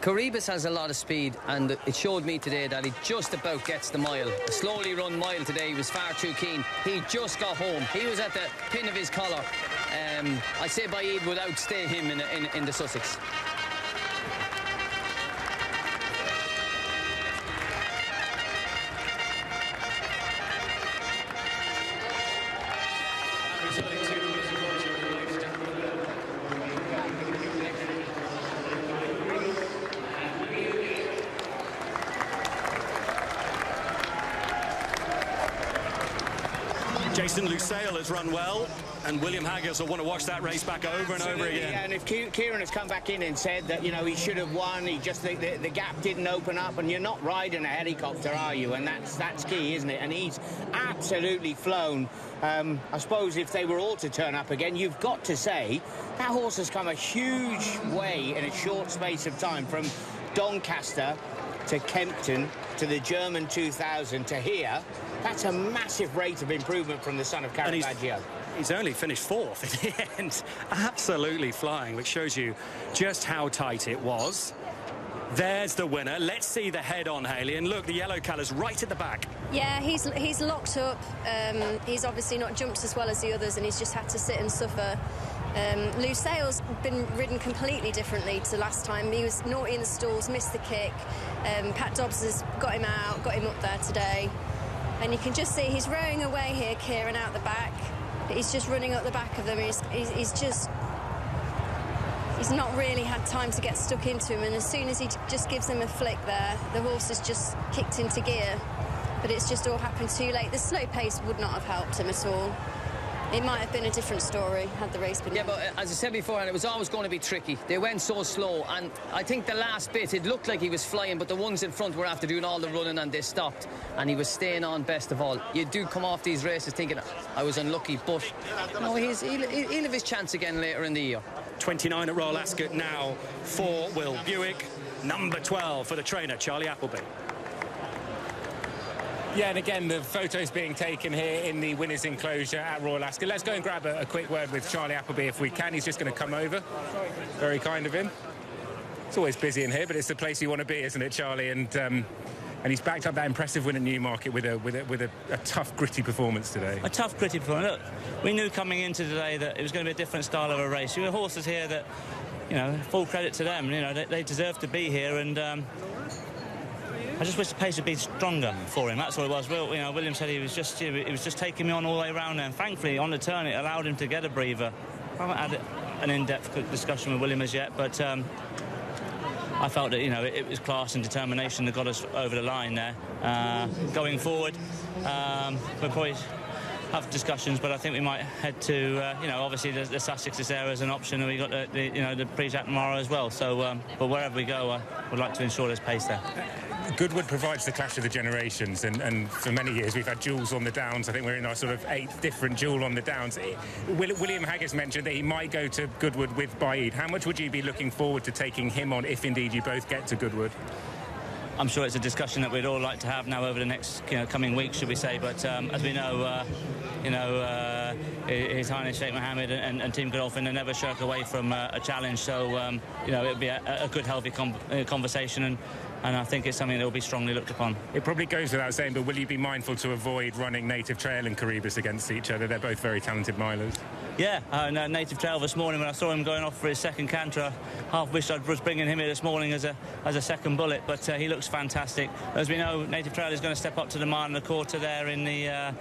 Caribus has a lot of speed, and it showed me today that he just about gets the mile. A slowly run mile today, he was far too keen. He just got home. He was at the pin of his collar. I'd say Baid would outstay him in the Sussex. Jason Lusail has run well, and William Haggis will want to watch that race back over and over again. Yeah, and if Kieran has come back in and said that, you know, he should have won, he just the gap didn't open up, and you're not riding a helicopter, are you? And that's key, isn't it? And he's absolutely flown. I suppose if they were all to turn up again, you've got to say that horse has come a huge way in a short space of time, from Doncaster to Kempton to the German 2000 to here. That's a massive rate of improvement from the son of Caravaggio. He's only finished 4th in the end. Absolutely flying, which shows you just how tight it was. There's the winner. Let's see the head on, Hayley. And look, the yellow colours right at the back. Yeah, he's locked up. He's obviously not jumped as well as the others, and he's just had to sit and suffer. Lusail's been ridden completely differently to last time. He was naughty in the stalls, missed the kick. Pat Dobbs has got him out, got him up there today. And you can just see he's rowing away here, Kieran, out the back. But he's just running up the back of them. He's not really had time to get stuck into him. And as soon as he just gives him a flick there, the horse has just kicked into gear. But it's just all happened too late. The slow pace would not have helped him at all. It might have been a different story had the race been... Yeah, but as I said before, it was always going to be tricky. They went so slow, and I think the last bit, it looked like he was flying, but the ones in front were after doing all the running, and they stopped, and he was staying on best of all. You do come off these races thinking, I was unlucky, but no, he'll have his chance again later in the year. 29 at Royal Ascot now for Will Buick. Number 12 for the trainer, Charlie Appleby. Yeah, and again, the photos being taken here in the winners' enclosure at Royal Ascot. Let's go and grab a quick word with Charlie Appleby if we can. He's just going to come over. Very kind of him. It's always busy in here, but it's the place you want to be, isn't it, Charlie? And he's backed up that impressive win at Newmarket with a tough, gritty performance today. A tough, gritty performance. Look, we knew coming into today that it was going to be a different style of a race. There were horses here that, you know, full credit to them. You know, they deserve to be here, and I just wish the pace would be stronger for him. That's what it was. William said he was just taking me on all the way around there. And thankfully, on the turn, it allowed him to get a breather. I haven't had an in-depth discussion with William as yet, but I felt that, you know, it was class and determination that got us over the line there. Going forward, we'll probably have discussions, but I think we might head to, obviously the Sussex is there as an option, and we got the Prix tomorrow as well. So, but wherever we go, I would like to ensure there's pace there. Goodwood provides the clash of the generations, and for many years we've had duels on the Downs. I think we're in our sort of 8th different duel on the Downs. William Haggis mentioned that he might go to Goodwood with Baid. How much would you be looking forward to taking him on if indeed you both get to Goodwood? I'm sure it's a discussion that we'd all like to have now over the next coming weeks, should we say. But as we know, His Highness Sheikh Mohammed and Team Godolphin, they never shirk away from a challenge. So, it'll be a good, healthy conversation, and I think it's something that will be strongly looked upon. It probably goes without saying, but will you be mindful to avoid running Native Trail and Caribus against each other? They're both very talented milers. Yeah, Native Trail this morning, when I saw him going off for his second canter, I half wished I was bringing him here this morning as a second bullet, but he looks fantastic. As we know, Native Trail is going to step up to the mile and a quarter there in the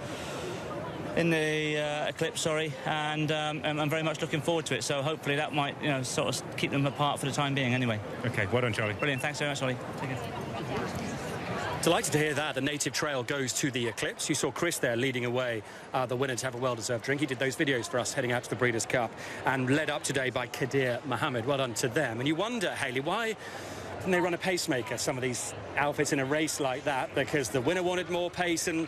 Eclipse, and I'm very much looking forward to it. So hopefully that might, sort of keep them apart for the time being anyway. Okay, well done, Charlie. Brilliant, thanks very much, Ollie. Take care. Delighted to hear that. The Native Trail goes to the Eclipse. You saw Chris there leading away the winner to have a well-deserved drink. He did those videos for us heading out to the Breeders' Cup, and led up today by Kadir Mohammed. Well done to them. And you wonder, Hayley, why didn't they run a pacemaker, some of these outfits, in a race like that? Because the winner wanted more pace, and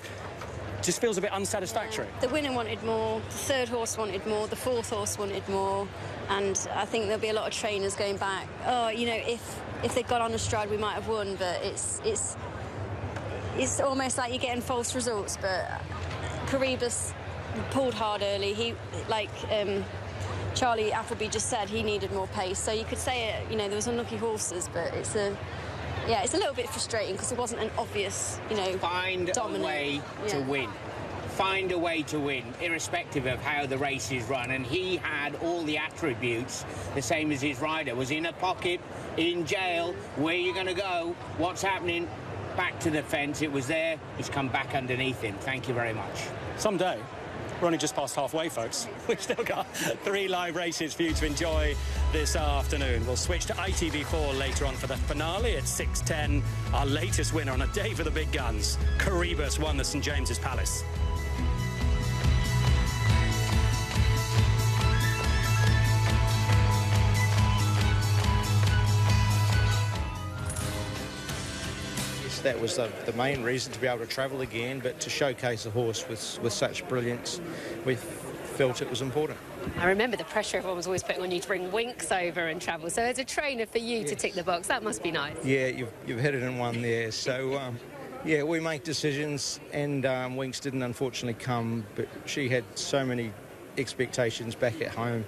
just feels a bit unsatisfactory. The winner wanted more, the third horse wanted more, the fourth horse wanted more, and I think there'll be a lot of trainers going back, if they'd got on a stride we might have won, but it's almost like you're getting false results. But Caribus pulled hard early. Charlie Appleby just said he needed more pace. So you could say, you know, there was unlucky horses, but it's a little bit frustrating because it wasn't an obvious, you know, Find dominant a way to win. Find a way to win, irrespective of how the race is run. And he had all the attributes, the same as his rider. Was in a pocket, in jail, where you going to go, what's happening, back to the fence. It was there. He's come back underneath him. Thank you very much. Someday. We're only just past halfway, folks. We've still got 3 live races for you to enjoy this afternoon. We'll switch to ITV4 later on for the finale at 6:10. Our latest winner on a day for the big guns. Caribus won the St James's Palace. That was the main reason to be able to travel again, but to showcase a horse with such brilliance, we felt it was important. I remember the pressure everyone was always putting on you to bring Winks over and travel. So as a trainer, for you to tick the box, that must be nice. Yeah, you've hit it in one there. So, yeah, we make decisions, and Winks didn't unfortunately come, but she had so many expectations back at home.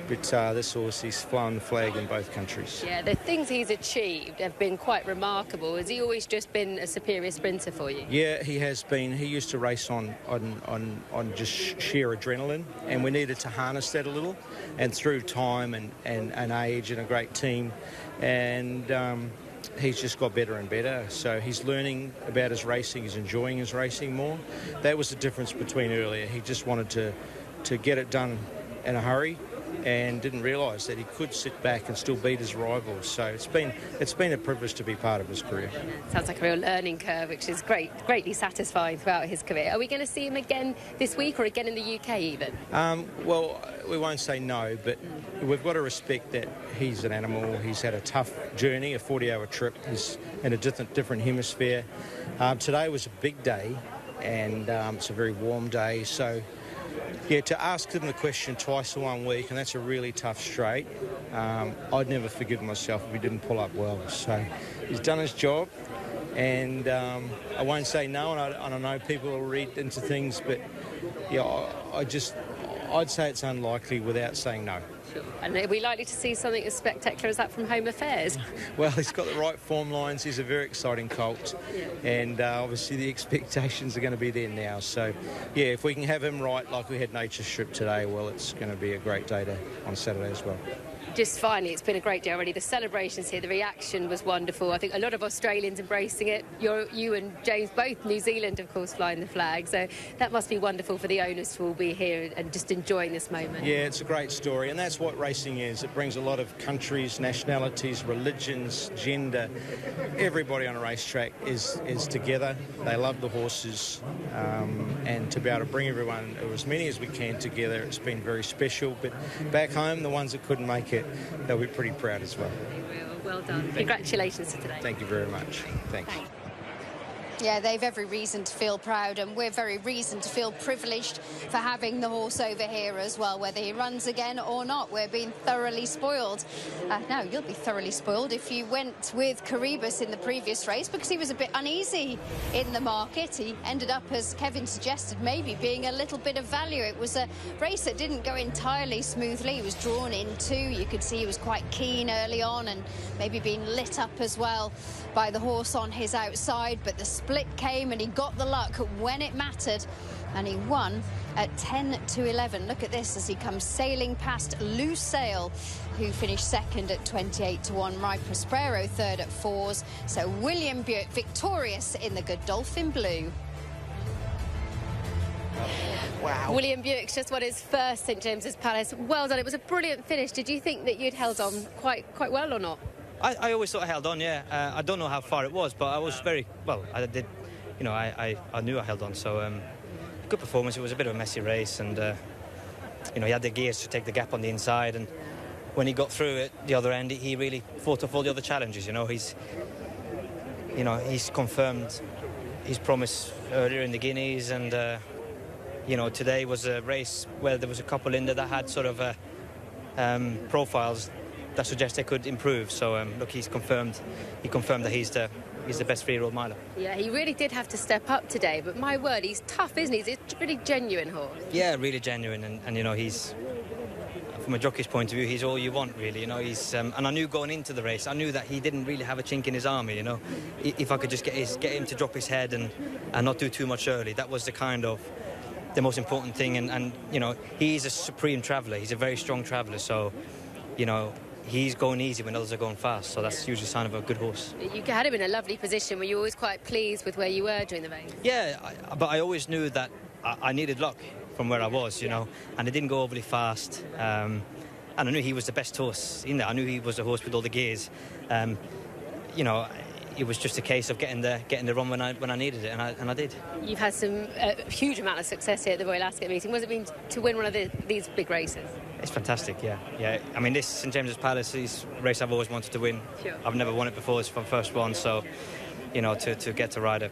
But this horse, he's flown the flag in both countries. Yeah, the things he's achieved have been quite remarkable. Has he always just been a superior sprinter for you? Yeah, he has been. He used to race on just sheer adrenaline, and we needed to harness that a little. And through time and age and a great team, and he's just got better and better. So he's learning about his racing. He's enjoying his racing more. That was the difference between earlier. He just wanted to get it done in a hurry, and didn't realise that he could sit back and still beat his rivals. So it's been a privilege to be part of his career. Sounds like a real learning curve, which is greatly satisfying throughout his career. Are we going to see him again this week, or again in the UK even? Well, we won't say no, but we've got to respect that he's an animal. He's had a tough journey, a 40-hour trip. He's in a different hemisphere. Today was a big day, and it's a very warm day, so yeah, to ask him the question twice in 1 week, and that's a really tough straight, I'd never forgive myself if he didn't pull up well. So he's done his job, and I won't say no, and I know people will read into things, but yeah, I'd say it's unlikely without saying no. Sure. And are we likely to see something as spectacular as that from Home Affairs? Well, he's got the right form lines. He's a very exciting colt. Yeah. And obviously the expectations are going to be there now. So, yeah, if we can have him right like we had Nature Strip today, well, it's going to be a great day on Saturday as well. Just finally, it's been a great day already. The celebrations here, the reaction was wonderful. I think a lot of Australians embracing it. You and James, both New Zealand, of course, flying the flag. So that must be wonderful for the owners to all be here and just enjoying this moment. Yeah, it's a great story, and that's what racing is. It brings a lot of countries, nationalities, religions, gender. Everybody on a racetrack is together. They love the horses, and to be able to bring everyone, or as many as we can, together, it's been very special. But back home, the ones that couldn't make it, they'll be pretty proud as well. They will. Well done. Congratulations to today. Thank you very much. Thanks. Yeah, they've every reason to feel proud, and we're very reason to feel privileged for having the horse over here as well, whether he runs again or not. We're being thoroughly spoiled. Now, you'll be thoroughly spoiled if you went with Caribus in the previous race, because he was a bit uneasy in the market. He ended up, as Kevin suggested, maybe being a little bit of value. It was a race that didn't go entirely smoothly. He was drawn in too. You could see he was quite keen early on, and maybe being lit up as well by the horse on his outside, but the split came and he got the luck when it mattered, and he won at 10-11. Look at this as he comes sailing past Loose Sail, who finished second at 28-1. Mai Prospero third at 4s. So William Buick victorious in the Godolphin Blue. Wow. William Buick's just won his first St James's Palace. Well done. It was a brilliant finish. Did you think that you'd held on quite well or not? I always thought I held on, yeah. I don't know how far it was, but I was very, well, I did, you know, I knew I held on, so good performance. It was a bit of a messy race, and, you know, he had the gears to take the gap on the inside, and when he got through at the other end, he really fought off all the other challenges, you know. He's confirmed his promise earlier in the Guineas, and, you know, today was a race where there was a couple in there that had sort of profiles that suggest they could improve. So look, he confirmed that he's the best 3-year-old miler. Yeah, he really did have to step up today, but my word, he's tough, isn't he? He's a really genuine horse. Yeah, really genuine, and you know, he's from a jockey's point of view, he's all you want, really. You know, he's and I knew going into the race, I knew that he didn't really have a chink in his armour. You know, if I could just get him to drop his head and not do too much early, that was the most important thing. And you know, he's a supreme traveller. He's a very strong traveller. So, you know, he's going easy when others are going fast. So that's usually a sign of a good horse. You had him in a lovely position. Were you always quite pleased with where you were during the race? Yeah, but I always knew that I needed luck from where I was, you know, and it didn't go overly fast. And I knew he was the best horse in there. I knew he was the horse with all the gears. You know, it was just a case of getting the run when I needed it, and I did. You've had some huge amount of success here at the Royal Ascot meeting. What does it mean to win one of these big races? It's fantastic, yeah. I mean, this St James's Palace is a race I've always wanted to win. Sure. I've never won it before. It's my first one, so, you know, to get to ride a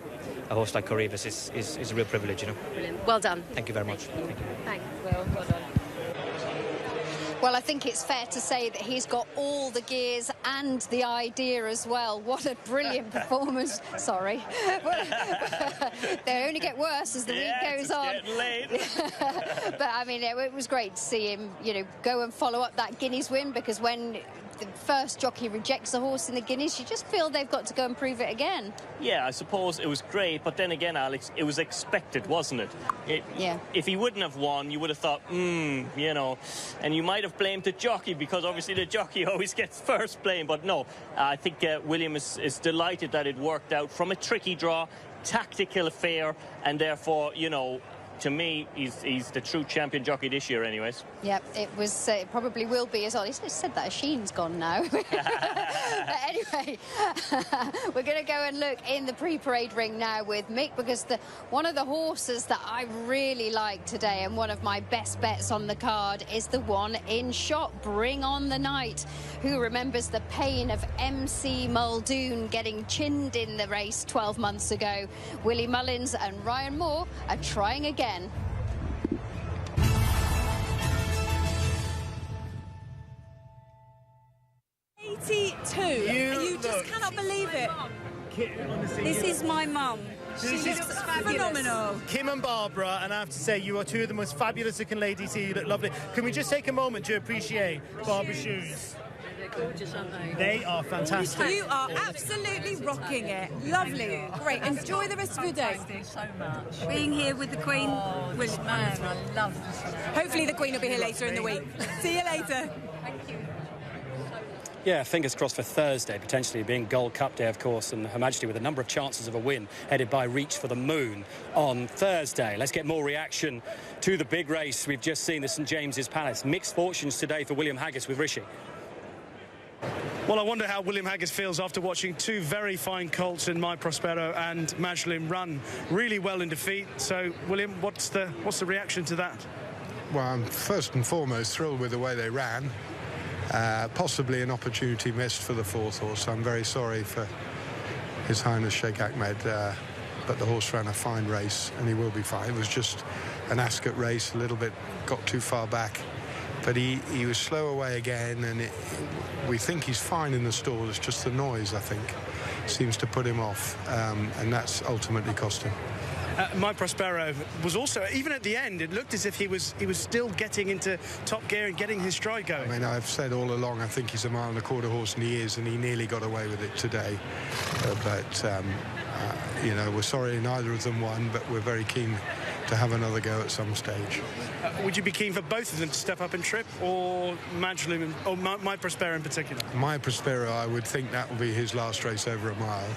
horse like Corribus is a real privilege, you know. Brilliant. Well done. Thank you very much. Thank you. Thanks, well done. Well, I think it's fair to say that he's got all the gears and the idea as well. What a brilliant performance. Sorry. They only get worse as the week goes on. Getting late. But, I mean, it was great to see him, you know, go and follow up that Guineas win, because when the first jockey rejects a horse in the Guineas, you just feel they've got to go and prove it again. Yeah, I suppose it was great, but then again, Alex, it was expected, wasn't it? Yeah. If he wouldn't have won, you would have thought, you know, and you might have blamed the jockey, because obviously the jockey always gets first blame, but no, I think William is delighted that it worked out from a tricky draw, tactical affair, and therefore, you know, to me, he's the true champion jockey this year anyways. Yep, it was. It probably will be as well. He said that Sheen's gone now. But anyway, we're going to go and look in the pre-parade ring now with Mick, because one of the horses that I really like today and one of my best bets on the card is the one in shot, Bring On the Night. Who remembers the pain of MC Muldoon getting chinned in the race 12 months ago? Willie Mullins and Ryan Moore are trying again. 82. You just cannot believe it. This is my mum. She looks phenomenal. Kim and Barbara, and I have to say, you are two of the most fabulous looking ladies here. You look lovely. Can we just take a moment to appreciate Barbara's shoes? They're gorgeous, aren't they? They are fantastic. You are absolutely rocking it. Lovely. Great. Enjoy the rest of your day. Thank you so much. Being here with the Queen. It's wonderful. I love this. Hopefully the Queen will be here later in the week. See you later. Thank you. Yeah, fingers crossed for Thursday, potentially being Gold Cup Day, of course, and Her Majesty with a number of chances of a win, headed by Reach for the Moon on Thursday. Let's get more reaction to the big race we've just seen, the St James's Palace. Mixed fortunes today for William Haggis with Rishi. Well, I wonder how William Haggis feels after watching two very fine colts in My Prospero and Majlin run really well in defeat. So, William, what's the reaction to that? Well, I'm first and foremost thrilled with the way they ran. Possibly an opportunity missed for the fourth horse. I'm very sorry for His Highness Sheikh Ahmed, but the horse ran a fine race and he will be fine. It was just an Ascot race, a little bit got too far back, but he was slow away again, and we think he's fine in the stall. It's just the noise, I think, seems to put him off, and that's ultimately cost him. My Prospero was also, even at the end, it looked as if he was still getting into top gear and getting his stride going. I mean, I've said all along, I think he's a mile and a quarter horse, and he is, and he nearly got away with it today. You know, we're sorry neither of them won, but we're very keen to have another go at some stage. Would you be keen for both of them to step up and trip, or Majlin, or My Prospero in particular? My Prospero, I would think that will be his last race over a mile.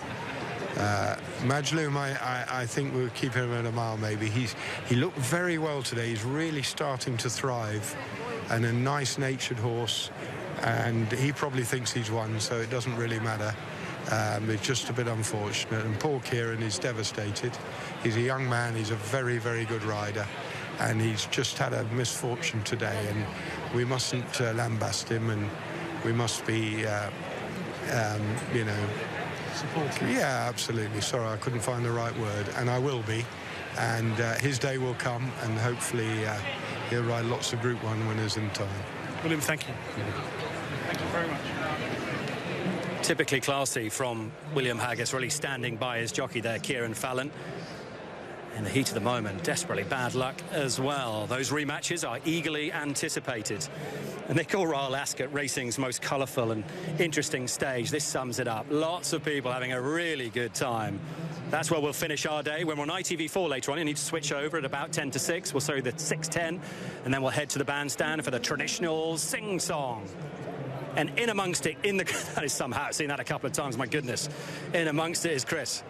Majlin, I think we'll keep him at a mile maybe. He looked very well today. He's really starting to thrive, and a nice-natured horse, and he probably thinks he's won, so it doesn't really matter. It's just a bit unfortunate, and poor Kieran is devastated. He's a young man, he's a very, very good rider, and he's just had a misfortune today, and we mustn't lambast him, and we must be, you know, supportive. Yeah, absolutely. Sorry, I couldn't find the right word, and I will be, and his day will come, and hopefully he'll ride lots of Group 1 winners in time. William, thank you. Thank you very much. Typically classy from William Haggis, really standing by his jockey there, Kieran Fallon. in the heat of the moment, desperately bad luck as well. Those rematches are eagerly anticipated. And they call Royal Ascot racing's most colourful and interesting stage. This sums it up. Lots of people having a really good time. That's where we'll finish our day. When we're on ITV4 later on, you need to switch over at about 10 to 6. We'll show you the 6:10, and then we'll head to the bandstand for the traditional sing-song. And in amongst it, that is somehow, I've seen that a couple of times, my goodness. In amongst it is Chris.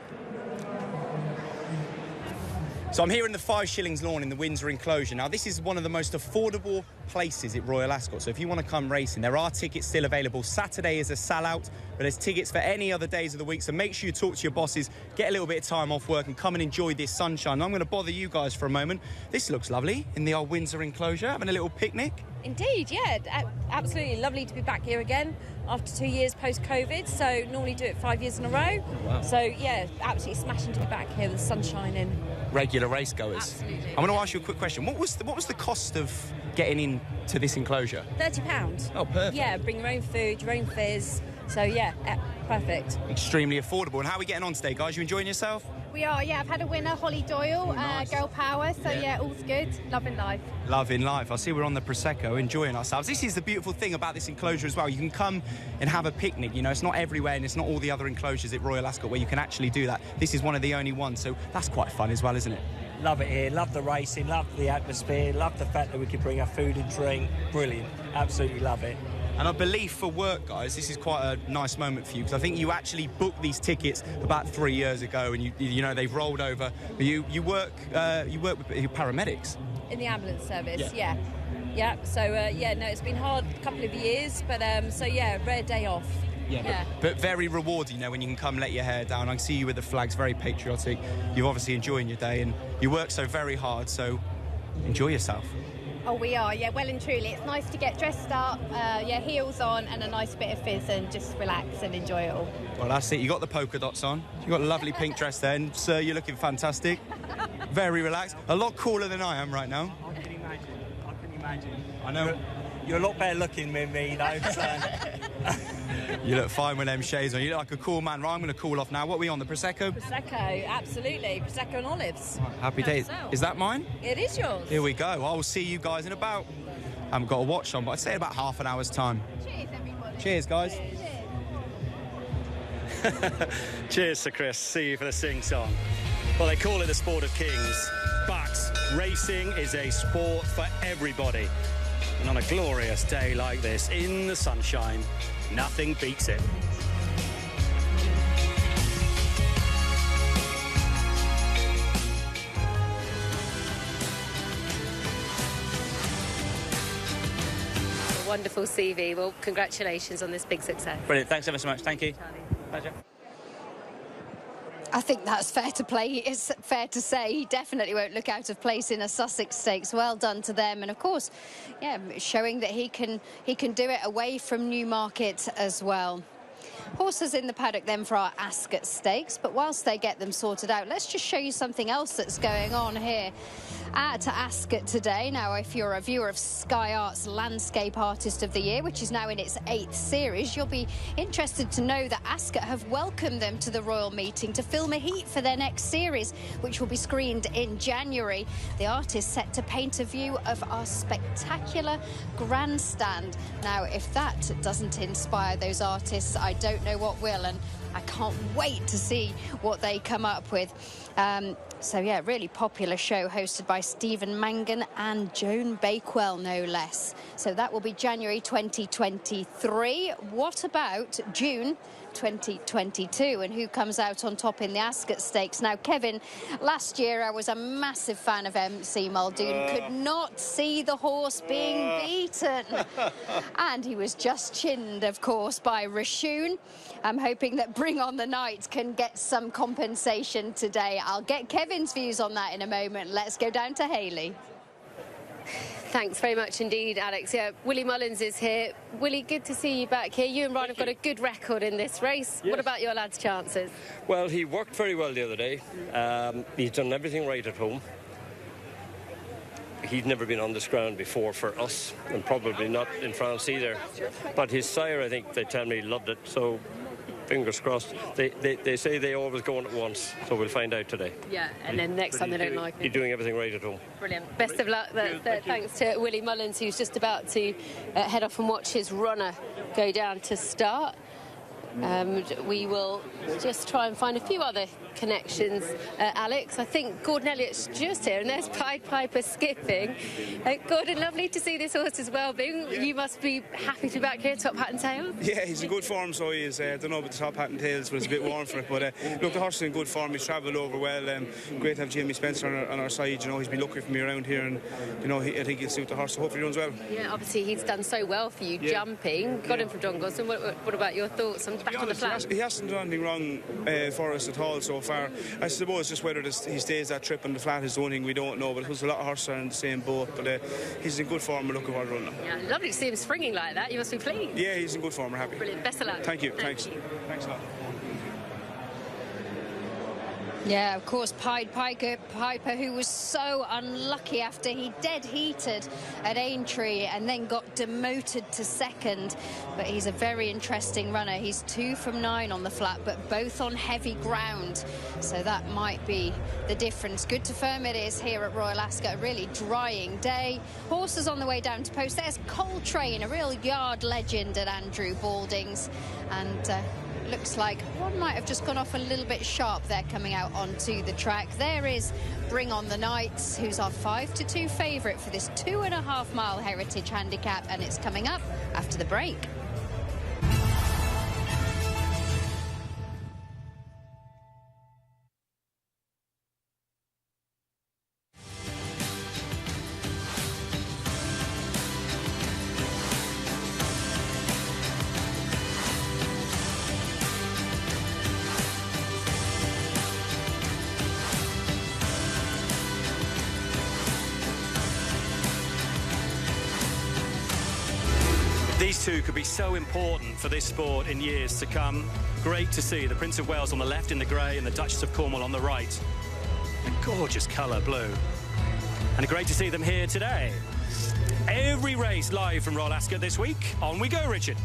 So I'm here in the 5 Shillings lawn in the Windsor enclosure. Now, this is one of the most affordable places at Royal Ascot. So if you want to come racing, there are tickets still available. Saturday is a sellout, but there's tickets for any other days of the week. So make sure you talk to your bosses, get a little bit of time off work and come and enjoy this sunshine. I'm going to bother you guys for a moment. This looks lovely in the old Windsor enclosure, having a little picnic. Indeed, yeah, absolutely lovely to be back here again after 2 years post-COVID. So normally do it 5 years in a row. Wow. So yeah, absolutely smashing to be back here with the sun shining. Regular race goers. Absolutely. I want to ask you a quick question. What was the cost of getting into this enclosure? £30. Oh, perfect. Yeah, bring your own food, your own fizz. So yeah, perfect. Extremely affordable. And how are we getting on today, guys? You enjoying yourself? We are, yeah. I've had a winner, Holly Doyle, nice. Girl Power. So yeah, all's good. Loving life. Loving life. I see we're on the Prosecco, enjoying ourselves. This is the beautiful thing about this enclosure as well. You can come and have a picnic. You know, it's not everywhere, and it's not all the other enclosures at Royal Ascot where you can actually do that. This is one of the only ones, so that's quite fun as well, isn't it? Love it here. Love the racing. Love the atmosphere. Love the fact that we can bring our food and drink. Brilliant. Absolutely love it. And I believe for work, guys, this is quite a nice moment for you, because I think you actually booked these tickets about 3 years ago, and you know they've rolled over. But you work with paramedics In the ambulance service, yeah. So no, it's been hard a couple of years, but so yeah, rare day off. Yeah. But very rewarding, you know, when you can come let your hair down. I can see you with the flags, very patriotic. You're obviously enjoying your day, and you work so very hard, so enjoy yourself. Oh, we are, yeah, well and truly. It's nice to get dressed up, heels on and a nice bit of fizz and just relax and enjoy it all. Well, that's it. You got the polka dots on. You got a lovely pink dress there, and sir, you're looking fantastic. Very relaxed. A lot cooler than I am right now. I can imagine. I know. You're a lot better looking than me, though. So. You look fine with them shades on. You look like a cool man. Right, I'm going to cool off now. What are we on, the Prosecco? Prosecco, absolutely. Prosecco and olives. Happy days. Is that mine? It is yours. Here we go. I will see you guys in about... I haven't got a watch on, but I'd say about half an hour's time. Cheers, everybody. Cheers, guys. Cheers, Sir Chris. See you for the sing-song. Well, they call it the sport of kings, but racing is a sport for everybody. And on a glorious day like this, in the sunshine, nothing beats it. Wonderful CV. Well, congratulations on this big success. Brilliant. Thanks ever so much. Thank you. Pleasure. I think that's fair to play. It's fair to say he definitely won't look out of place in a Sussex Stakes. Well done to them, and of course, yeah, showing that he can do it away from Newmarket as well. Horses in the paddock then for our Ascot Stakes, but whilst they get them sorted out, let's just show you something else that's going on here at Ascot today. Now, if you're a viewer of Sky Art's Landscape Artist of the Year, which is now in its 8th series, you'll be interested to know that Ascot have welcomed them to the Royal Meeting to film a heat for their next series, which will be screened in January. The artist set to paint a view of our spectacular grandstand. Now, if that doesn't inspire those artists, I don't know what will, and I can't wait to see what they come up with. So yeah, really popular show hosted by Stephen Mangan and Joan Bakewell, no less. So that will be January 2023. What about June 2022, and who comes out on top in the Ascot Stakes? Now, Kevin, last year I was a massive fan of MC Muldoon, could not see the horse being beaten, and he was just chinned, of course, by Rashun. I'm hoping that Bring On the Night can get some compensation today. I'll get Kevin's views on that in a moment. Let's go down to Hayley. Thanks very much indeed, Alex. Yeah, Willie Mullins is here. Willie, good to see you back here. You and Ryan have got a good record in this race. Yes. What about your lad's chances? Well, he worked very well the other day. He's done everything right at home. He's never been on this ground before for us, and probably not in France either. But his sire, I think they tell me, loved it. So fingers crossed. They say they always go on at once, so we'll find out today. Yeah, and then next time they don't like You're it. doing everything right at home. Brilliant. Best of luck. Thanks to Willie Mullins, who's just about to head off and watch his runner go down to start. We will just try and find a few other connections, Alex. I think Gordon Elliott's just here, and there's Pied Piper skipping. Gordon, lovely to see this horse as well. Bing, you must be happy to be back here, Top Hat and Tails. Yeah, he's in good form, so he is. I don't know about the Top Hat and Tails, but it's a bit warm for it. But look, the horse is in good form. He's travelled over well. Great to have Jamie Spencer on our side. You know, he's been lucky for me around here, and you know, I think he'll suit the horse. So hopefully he runs well. Yeah, obviously he's done so well for you, jumping. Got him from Don Gosden. What about your thoughts? I'm back on the flat. He hasn't done anything wrong for us at all so far. I suppose just whether he stays that trip on the flat is the only thing we don't know. But there's a lot of horses are in the same boat. But he's in good form. We're looking forward to running. Yeah, lovely to see him springing like that. You must be pleased. Yeah, he's in good form. We're happy. Brilliant. Best of luck. Thank you. Thanks a lot. Yeah, of course, Pied Piper, who was so unlucky after he dead heated at Aintree and then got demoted to second. But he's a very interesting runner. He's 2 from 9 on the flat, but both on heavy ground. So that might be the difference. Good to firm it is here at Royal Ascot. A really drying day. Horses on the way down to post. There's Coltrane, a real yard legend at Andrew Balding's. And looks like one might have just gone off a little bit sharp there coming out onto the track. There is Bring On the Knights, who's our 5-2 favourite for this 2.5 mile Heritage Handicap, and it's coming up after the break. These two could be so important for this sport in years to come. Great to see the Prince of Wales on the left in the grey and the Duchess of Cornwall on the right. A gorgeous colour blue. And great to see them here today. Every race live from Royal Ascot this week. On we go, Richard.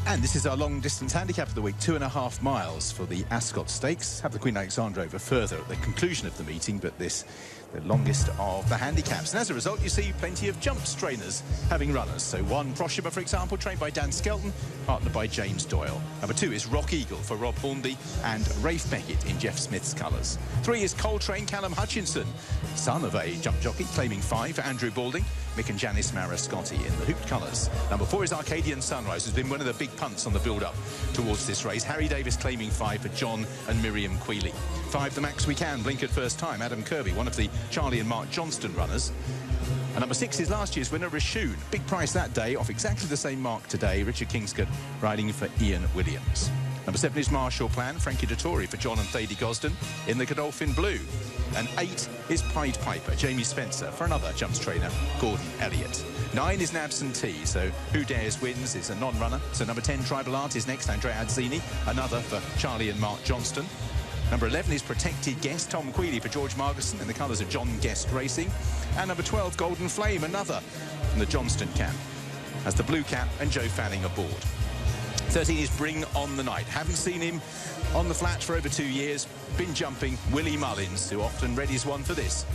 And this is our long-distance handicap of the week, 2.5 miles for the Ascot Stakes. Have the Queen Alexandra over further at the conclusion of the meeting, but this the longest of the handicaps. And as a result, you see plenty of jumps trainers having runners. So 1, Proshima, for example, trained by Dan Skelton, partnered by James Doyle. Number 2 is Rock Eagle for Rob Hornby and Rafe Beckett in Jeff Smith's colours. 3 is Coltrane Callum Hutchinson, son of a jump jockey, claiming 5 for Andrew Balding. Mick and Janice Marascotti in the hooped colours. Number 4 is Arcadian Sunrise, who's been one of the big punts on the build-up towards this race. Harry Davis claiming 5 for John and Miriam Quealy. 5, The Max We Can, Blink at First Time, Adam Kirby, one of the Charlie and Mark Johnston runners. And number 6 is last year's winner, Rishun. Big price that day, off exactly the same mark today. Richard Kingscott riding for Ian Williams. Number 7 is Marshall Plan, Frankie Dettori for John and Thady Gosden in the Godolphin Blue. And 8 is Pied Piper, Jamie Spencer for another jumps trainer, Gordon Elliott. 9 is an absentee, so Who Dares Wins is a non-runner. So number 10, Tribal Art, is next, Andrea Azzini, another for Charlie and Mark Johnston. Number 11 is Protected Guest, Tom Quealy for George Margesson in the colours of John Guest Racing. And number 12, Golden Flame, another from the Johnston camp, as the Blue Cap and Joe Fanning aboard. 13 is Bring On the Night. Haven't seen him on the flat for over 2 years. Been jumping, Willie Mullins, who often readies one for this.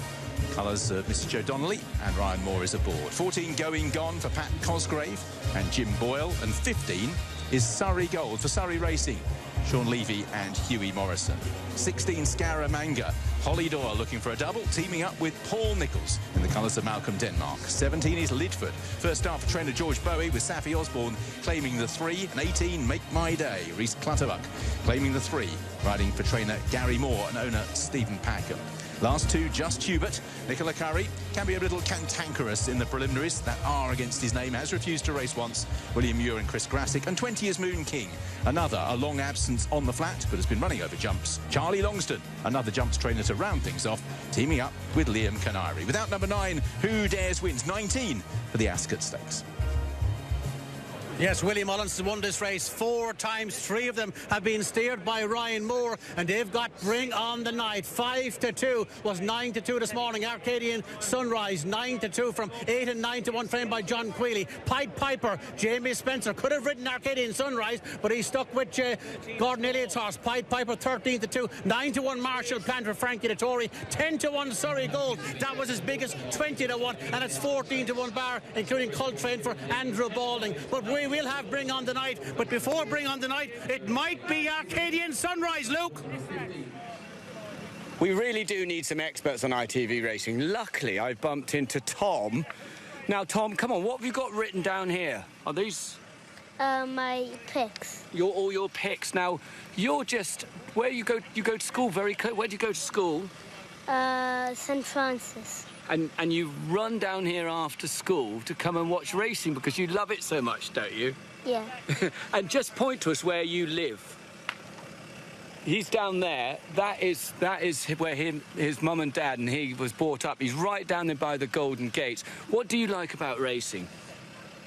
Colours of Mr. Joe Donnelly and Ryan Moore is aboard. 14, Going Gone for Pat Cosgrave and Jim Boyle. And 15 is Surrey Gold for Surrey Racing, Sean Levy and Hughie Morrison. 16, Scaramanga, Holly Doyle looking for a double, teaming up with Paul Nichols in the colours of Malcolm Denmark. 17 is Lidford, first start for trainer George Bowie with Safi Osborne claiming the 3. And 18, Make My Day, Rhys Clutterbuck claiming the 3, riding for trainer Gary Moore and owner Stephen Packham. Last 2, Just Hubert, Nicola Curry, can be a little cantankerous in the preliminaries. That R against his name has refused to race once. William Muir and Chris Grassick. And 20 is Moon King, another a long absence on the flat, but has been running over jumps. Charlie Longston, another jumps trainer to round things off, teaming up with Liam Canary. Without number 9, Who Dares Wins, 19 for the Ascot Stakes. Yes, Willie Mullins has won this race 4 times. 3 of them have been steered by Ryan Moore, and they've got Bring on the Night. 5-2 was 9-2 this morning. Arcadian Sunrise 9-2 from 8 and 9 to 1, framed by John Queally. Pied Piper, Jamie Spencer could have ridden Arcadian Sunrise, but he stuck with Gordon Elliott's horse. Pied Piper 13-2, 9-1 Marshall Plan for Frankie Dettori, 10-1 Surrey Gold. That was as big as 20-1, and it's 14-1 bar, including Coltrane for Andrew Balding. But we will have Bring on the Night. But before Bring on the Night, it might be Arcadian Sunrise, Luke. We really do need some experts on ITV racing. Luckily, I bumped into Tom. Now, Tom, come on, what have you got written down here? Are these... my picks. All your picks. Now, you're just... Where you go to school very close. Where do you go to school? St. Francis. And you run down here after school to come and watch racing because you love it so much, don't you? Yeah. And just point to us where you live. He's down there. That is where his mum and dad and he was brought up. He's right down there by the Golden Gates. What do you like about racing?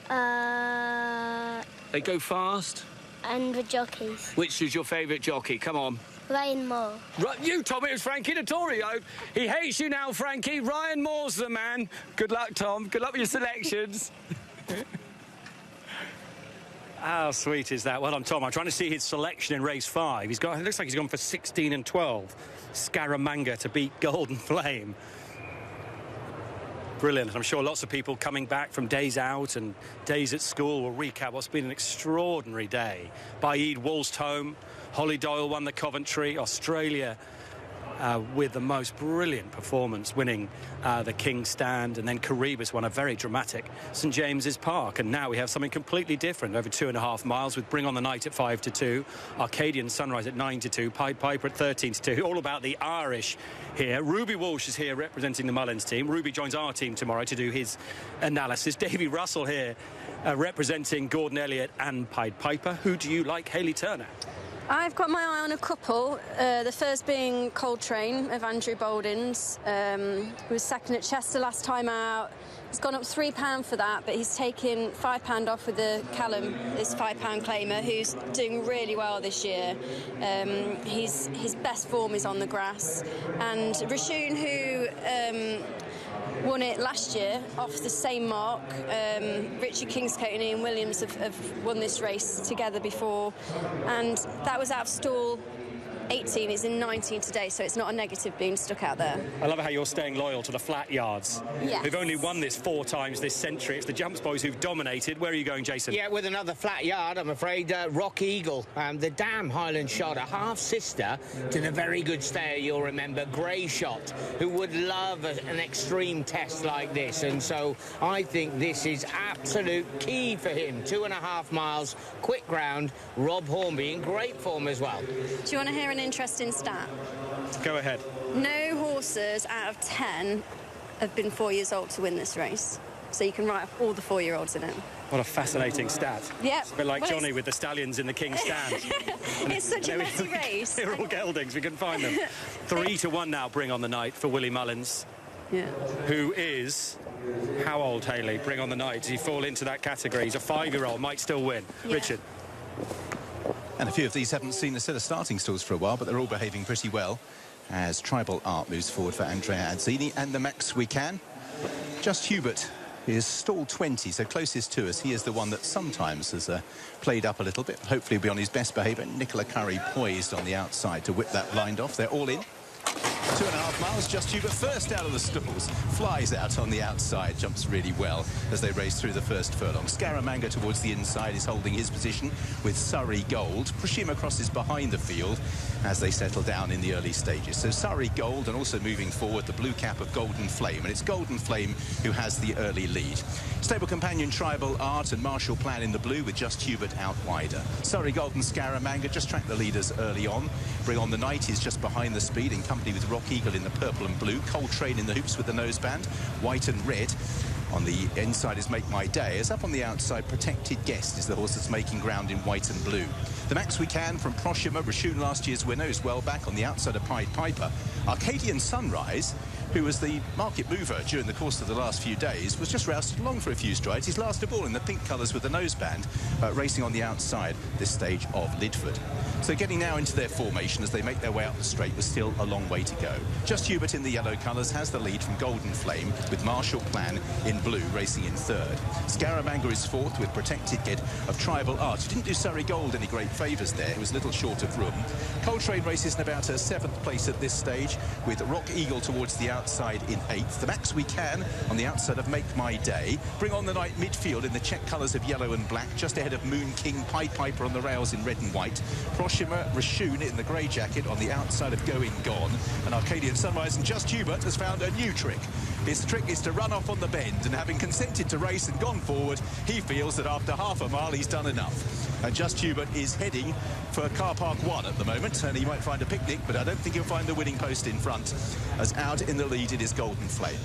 They go fast? And the jockeys. Which is your favourite jockey? Come on. Ryan Moore. Right, you told me it was Frankie Dettori. He hates you now, Frankie. Ryan Moore's the man. Good luck, Tom. Good luck with your selections. How sweet is that? Well, I'm Tom. I'm trying to see his selection in race 5. It looks like he's gone for 16 and 12. Scaramanga to beat Golden Flame. Brilliant. I'm sure lots of people coming back from days out and days at school will recap what's been an extraordinary day. Baid waltzed home. Holly Doyle won the Coventry. Australia with the most brilliant performance, winning the King's Stand, and then Caribus won a very dramatic St James's Park. And now we have something completely different, over 2.5 miles, with Bring on the Night at 5-2, Arcadian Sunrise at 9-2, Pied Piper at 13-2. All about the Irish here. Ruby Walsh is here representing the Mullins team. Ruby joins our team tomorrow to do his analysis. Davy Russell here representing Gordon Elliott and Pied Piper. Who do you like, Hayley Turner? I've got my eye on a couple. The first being Coltrane of Andrew Balding's, who was second at Chester last time out. He's gone up £3 for that, but he's taken £5 off with the Callum, this £5 claimer, who's doing really well this year. His best form is on the grass. And Rashun, who won it last year off the same mark. Richard Kingscote and Ian Williams have won this race together before, and that was out of stall 18, is in 19 today, so it's not a negative being stuck out there. I love how you're staying loyal to the flat yards. Yes. Who've only won this 4 times this century. It's the Jumps boys who've dominated. Where are you going, Jason? Yeah, with another flat yard, I'm afraid. Rock Eagle, the damn Highland Shot, a half-sister to the very good stayer, you'll remember, Grey Shot, who would love an extreme test like this. And so I think this is absolute key for him. 2.5 miles, quick ground. Rob Hornby in great form as well. Do you want to hear an interesting stat? Go ahead. No horses out of 10 have been 4 years old to win this race. So you can write off all the 4-year-olds in it. What a fascinating stat. Yep. It's a bit like Well, Johnny with the stallions in the King's Stand. It's such a messy race. They're all geldings. We couldn't find them. 3-1 now, Bring on the Night for Willie Mullins. Yeah. Who is... How old, Hayley? Bring on the Night. Does he fall into that category? He's a 5-year-old, might still win. Yeah. Richard? And a few of these haven't seen a set of starting stalls for a while, but they're all behaving pretty well as Tribal Art moves forward for Andrea Azzini. And the Max We Can. Just Hubert is stall 20, so closest to us. He is the one that sometimes has played up a little bit. Hopefully he'll be on his best behaviour. Nicola Curry poised on the outside to whip that blind off. They're all in. 2.5 miles, Just Hubert first out of the stalls, flies out on the outside, jumps really well as they race through the first furlong. Scaramanga towards the inside is holding his position with Surrey Gold. Prashima crosses behind the field as they settle down in the early stages. So Surrey Gold, and also moving forward the blue cap of Golden Flame, and it's Golden Flame who has the early lead. Stable companion Tribal Art and Marshall Plan in the blue with Just Hubert out wider. Surrey Gold and Scaramanga just track the leaders early on. Bring on the Night is just behind the speed in company with Rock Eagle in the purple and blue. Coltrane in the hoops with the noseband, white and red. On the inside is Make My Day. As up on the outside, Protected Guest is the horse that's making ground in white and blue. The Max We Can from Proshima, Rashun last year's winner, is well back on the outside of Pied Piper. Arcadian Sunrise who was the market mover during the course of the last few days, was just rousted along for a few strides. He's last of all in the pink colours with the noseband, racing on the outside this stage of Lidford. So getting now into their formation as they make their way up the straight was still a long way to go. Just Hubert in the yellow colours has the lead from Golden Flame, with Marshall Plan in blue racing in third. Scaramanga is fourth with Protected Kid of Tribal Art. He didn't do Surrey Gold any great favours there. He was a little short of room. Coltrane races in about a 7th place at this stage, with Rock Eagle towards the outside in 8th. The Max We Can on the outside of Make My Day. Bring On the Night midfield in the check colours of yellow and black, just ahead of Moon King. Pied Piper on the rails in red and white. Proshima Rashun in the grey jacket on the outside of Going Gone. And Arcadian Sunrise, and Just Hubert has found a new trick. His trick is to run off on the bend, and having consented to race and gone forward, he feels that after half a mile he's done enough. And Just Hubert is heading for car park 1 at the moment, and he might find a picnic, but I don't think he'll find the winning post in front, as out in the lead it is Golden Flame.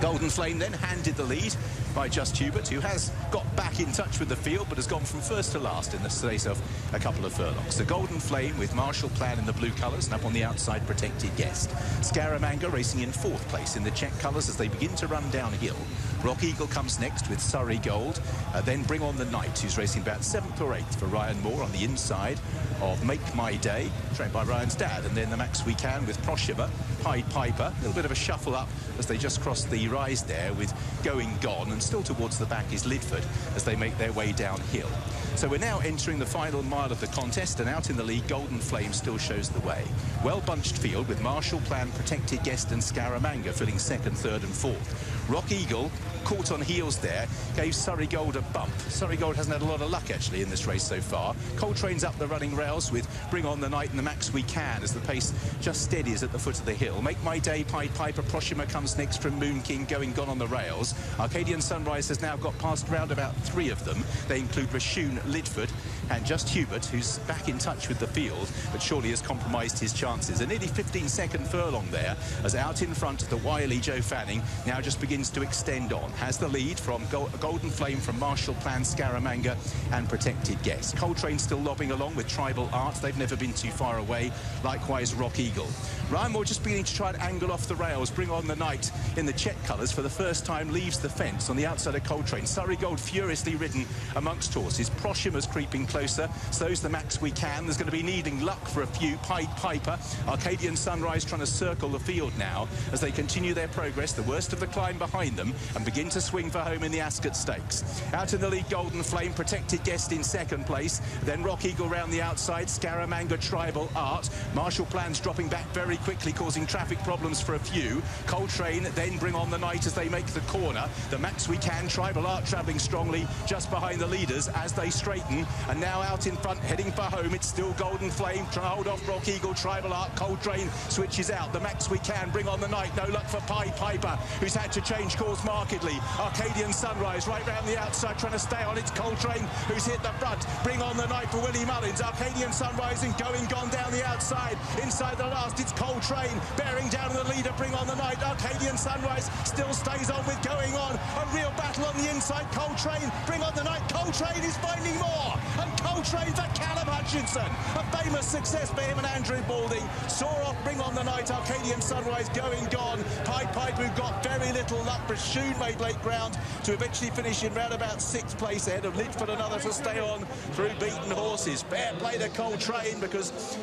Golden Flame then handed the lead by Just Hubert, who has got back in touch with the field but has gone from first to last in the space of a couple of furlongs. So Golden Flame with Marshall Plan in the blue colours, and up on the outside Protected Guest. Scaramanga racing in 4th place in the check colours as they begin to run downhill. Rock Eagle comes next with Surrey Gold, then Bring On the Night, who's racing about 7th or 8th for Ryan Moore on the inside of Make My Day, trained by Ryan's dad, and then the Max We Can with Proshima, Pied Piper. A little bit of a shuffle up as they just cross the rise there with Going Gone, and still towards the back is Lidford as they make their way downhill. So we're now entering the final mile of the contest, and out in the lead Golden Flame still shows the way. Well bunched field with Marshall Plan, Protected Guest and Scaramanga filling 2nd, 3rd and 4th. Rock Eagle caught on heels there, gave Surrey Gold a bump. Surrey Gold hasn't had a lot of luck actually in this race so far. Coltrane's up the running rails with Bring On the Night and the Max We Can as the pace just steadies at the foot of the hill. Make My Day, Pied Piper, Proshima comes next from Moon King, Going Gone on the rails. Arcadian Sunrise has now got past round about 3 of them. They include Rashun, Lidford and Just Hubert, who's back in touch with the field, but surely has compromised his chances. A nearly 15-second furlong there, as out in front the wily Joe Fanning now just begins to extend on. Has the lead from Golden Flame from Marshall Plan, Scaramanga and Protected Guest. Coltrane still lobbing along with Tribal Art. They've never been too far away. Likewise Rock Eagle. Ryan Moore just beginning to try and angle off the rails. Bring On the Night in the check colours for the first time leaves the fence on the outside of Coltrane. Surrey Gold furiously ridden amongst horses. Proshima's creeping closer. So's the Max We Can. There's going to be needing luck for a few. Pied Piper. Arcadian Sunrise trying to circle the field now as they continue their progress. The worst of the climb behind them and begin to swing for home in the Ascot Stakes. Out in the lead Golden Flame, Protected Guest in 2nd place. Then Rock Eagle round the outside. Scaramanga, Tribal Art. Marshall Plan's dropping back very quickly, causing traffic problems for a few. Coltrane then Bring On the Night as they make the corner. The Max We Can, Tribal Art travelling strongly just behind the leaders as they straighten, and now out in front heading for home it's still Golden Flame trying to hold off Rock Eagle. Tribal Art, Coltrane switches out. The Max We Can, Bring On the Night, no luck for Pied Piper, who's had to change course markedly. Arcadian Sunrise right round the outside trying to stay on. It's Coltrane who's hit the front. Bring On the Night for Willie Mullins. Arcadian Sunrise and Going Gone down the outside. Inside the last it's Coltrane bearing down the leader. Bring On the Night. Arcadian Sunrise still stays on with Going On. A real battle on the inside. Coltrane, Bring On the Night. Coltrane is finding more, and Coltrane for Callum Hutchinson. A famous success for him and Andrew Balding. Saw off Bring On the Night. Arcadian Sunrise, Going Gone. Pied Piper, who got very little luck. Rashun made late ground to eventually finish in round about 6th place ahead of Lidford, another to stay on through beaten horses. Fair play to Coltrane, because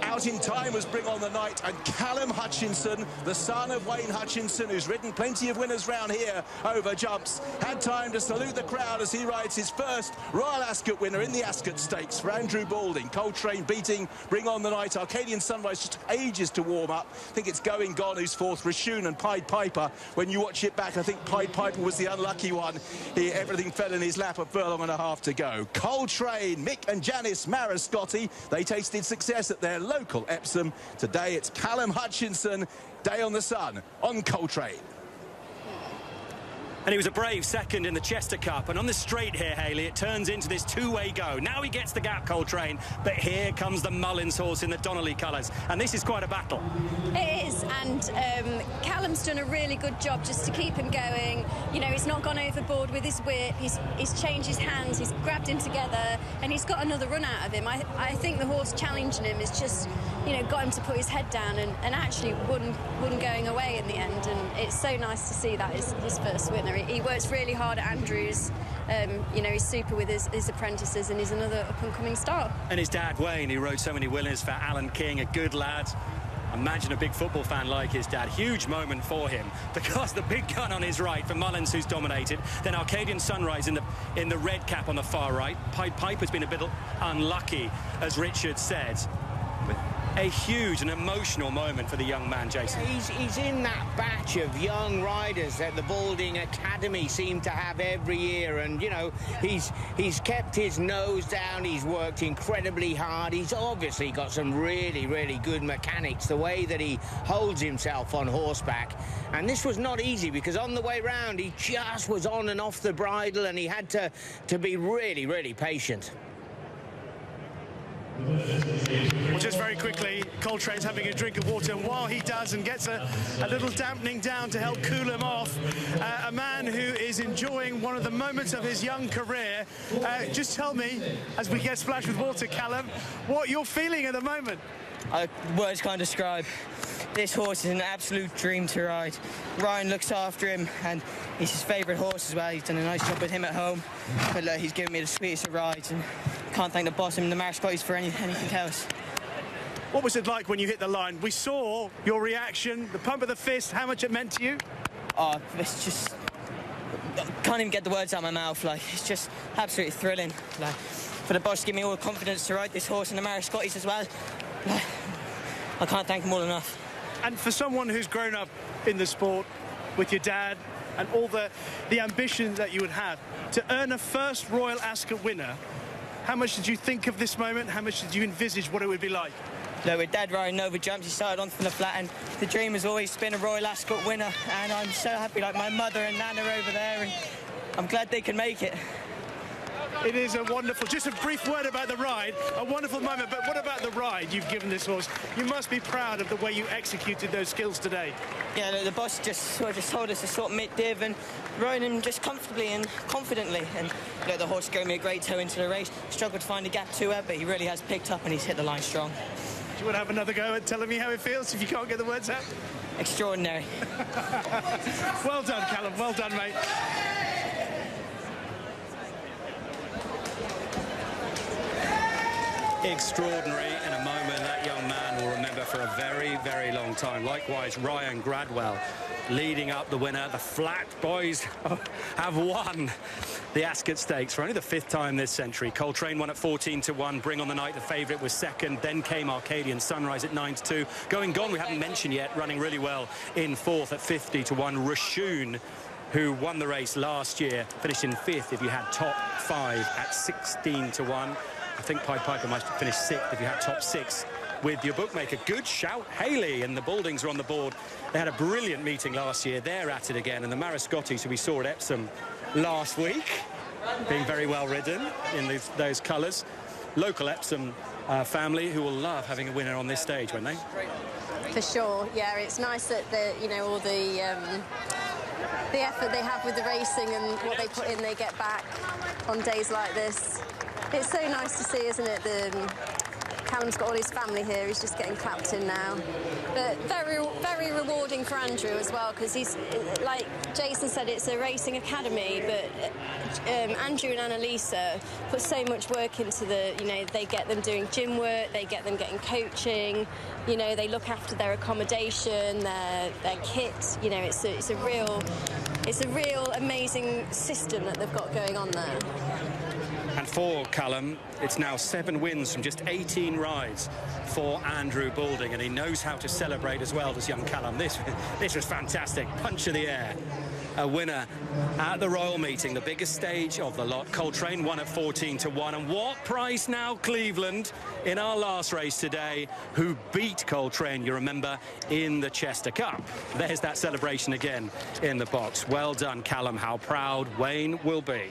out in time was Bring On the Night, and Callum Hutchinson, the son of Wayne Hutchinson, who's ridden plenty of winners round here over jumps, had time to salute the crowd as he rides his first Royal Ascot winner in the Ascot Stakes for Andrew Balding. Coltrane beating Bring On the Night. Arcadian Sunrise just ages to warm up. I think it's Going Gone who's 4th. Rashun and Pied Piper, when you watch it back, I think Pied Piper was the unlucky one. Everything fell in his lap, a furlong and a half to go. Coltrane, Mick and Janice Marascotti, they tasted success at their local Epsom. Today it's Callum Hutchinson, Day on the Sun on Coltrane. And he was a brave second in the Chester Cup. And on the straight here, Hayley, it turns into this two-way go. Now he gets the gap, Coltrane. But here comes the Mullins horse in the Donnelly colours. And this is quite a battle. It is. And Callum's done a really good job just to keep him going. You know, he's not gone overboard with his whip. He's changed his hands. He's grabbed him together. And he's got another run out of him. I think the horse challenging him is just, you know, got him to put his head down and actually won going away in the end. And it's so nice to see that is his first winner. He works really hard at Andrews. You know, he's super with his apprentices, and he's another up-and-coming star. And his dad, Wayne, who rode so many winners for Alan King, a good lad. Imagine a big football fan like his dad. Huge moment for him, because the big gun on his right for Mullins, who's dominated. Then Arcadian Sunrise in the red cap on the far right. Pied Piper's been a bit unlucky, as Richard said. But a huge and emotional moment for the young man, Jason. He's in that batch of young riders that the Balding Academy seem to have every year, and you know, he's kept his nose down. He's worked incredibly hard. He's obviously got some really good mechanics, the way that he holds himself on horseback. And this was not easy, because on the way round he just was on and off the bridle, and he had to be really patient. Well, just very quickly, Coltrane's having a drink of water, and while he does and gets a little dampening down to help cool him off, a man who is enjoying one of the moments of his young career. Just tell me, as we get splashed with water, Callum, what you're feeling at the moment. Words can't describe. This horse is an absolute dream to ride. Ryan looks after him, and he's his favourite horse as well. He's done a nice job with him at home, but he's given me the sweetest of rides, and can't thank the boss and the Marscotties for anything else. What was it like when you hit the line? We saw your reaction, the pump of the fist, how much it meant to you. Oh, it's just... can't even get the words out of my mouth. Like, it's just absolutely thrilling. Like, for the boss to give me all the confidence to ride this horse and the Marscotties as well. Like, I can't thank them all enough. And for someone who's grown up in the sport with your dad and all the ambitions that you would have, to earn a first Royal Ascot winner, how much did you think of this moment? How much did you envisage what it would be like? No, with Dad riding over jumps, he started on from the flat, and the dream has always been a Royal Ascot winner, and I'm so happy. Like, my mother and Nana are over there, and I'm glad they can make it. It is a wonderful, just a brief word about the ride, a wonderful moment, but what about the ride you've given this horse? You must be proud of the way you executed those skills today. Yeah, the boss just told us to sort mid-div and ride him just comfortably and confidently, and you know, the horse gave me a great toe into the race. Struggled to find a gap to her, but he really has picked up and he's hit the line strong. Do you want to have another go at telling me how it feels if you can't get the words out? Extraordinary. Well done, Callum, well done, mate. Extraordinary, and a moment that young man will remember for a very long time. Likewise, Ryan Gradwell leading up the winner. The Flat Boys have won the Ascot Stakes for only the 5th time this century. Coltrane won at 14-1. Bring on the Night, the favourite, was second. Then came Arcadian Sunrise at 9-2. Going Gone, we haven't mentioned yet, running really well in 4th at 50-1. Raccoon, who won the race last year, finished in 5th if you had top 5 at 16-1. I think Pied Piper might have finished 6th if you had top 6 with your bookmaker. Good shout, Hayley, and the Baldings are on the board. They had a brilliant meeting last year. They're at it again, and the Mariscottis, who we saw at Epsom last week, being very well ridden in those colours. Local Epsom family who will love having a winner on this stage, won't they? For sure, yeah. It's nice that all the effort they have with the racing and what they put in, they get back on days like this. It's so nice to see, isn't it? Callum's got all his family here. He's just getting clapped in now. But very rewarding for Andrew as well, because he's, like Jason said, it's a racing academy, but Andrew and Annalisa put so much work into they get them doing gym work, they get them getting coaching, they look after their accommodation, their kit. It's a real amazing system that they've got going on there. And for Callum, it's now 7 wins from just 18 rides for Andrew Boulding, and he knows how to celebrate as well, does young Callum. This was fantastic. Punch of the air. A winner at the Royal Meeting, the biggest stage of the lot. Coltrane won at 14-1. And what price now, Cleveland, in our last race today, who beat Coltrane, you remember, in the Chester Cup. There's that celebration again in the box. Well done, Callum. How proud Wayne will be.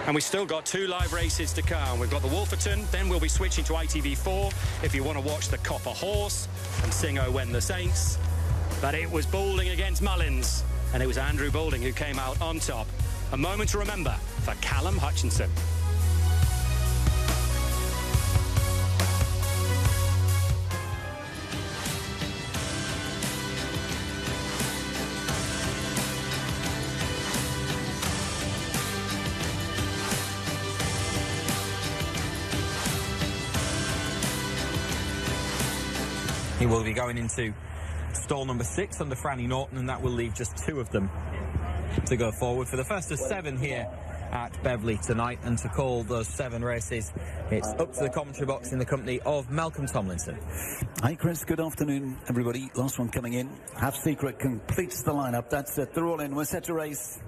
And we've still got 2 live races to come. We've got the Wolferton, then we'll be switching to ITV4 if you want to watch the Copper Horse and sing Oh When the Saints. But it was Boulding against Mullins, and it was Andrew Boulding who came out on top. A moment to remember for Callum Hutchinson. He will be going into stall number 6 under Franny Norton, and that will leave just 2 of them to go forward for the first of 7 here at Beverley tonight. And to call those 7 races, it's up to the commentary box in the company of Malcolm Tomlinson. Hi Chris, good afternoon everybody. Last one coming in. Half Secret completes the lineup. That's it, they're all in. We're set to race.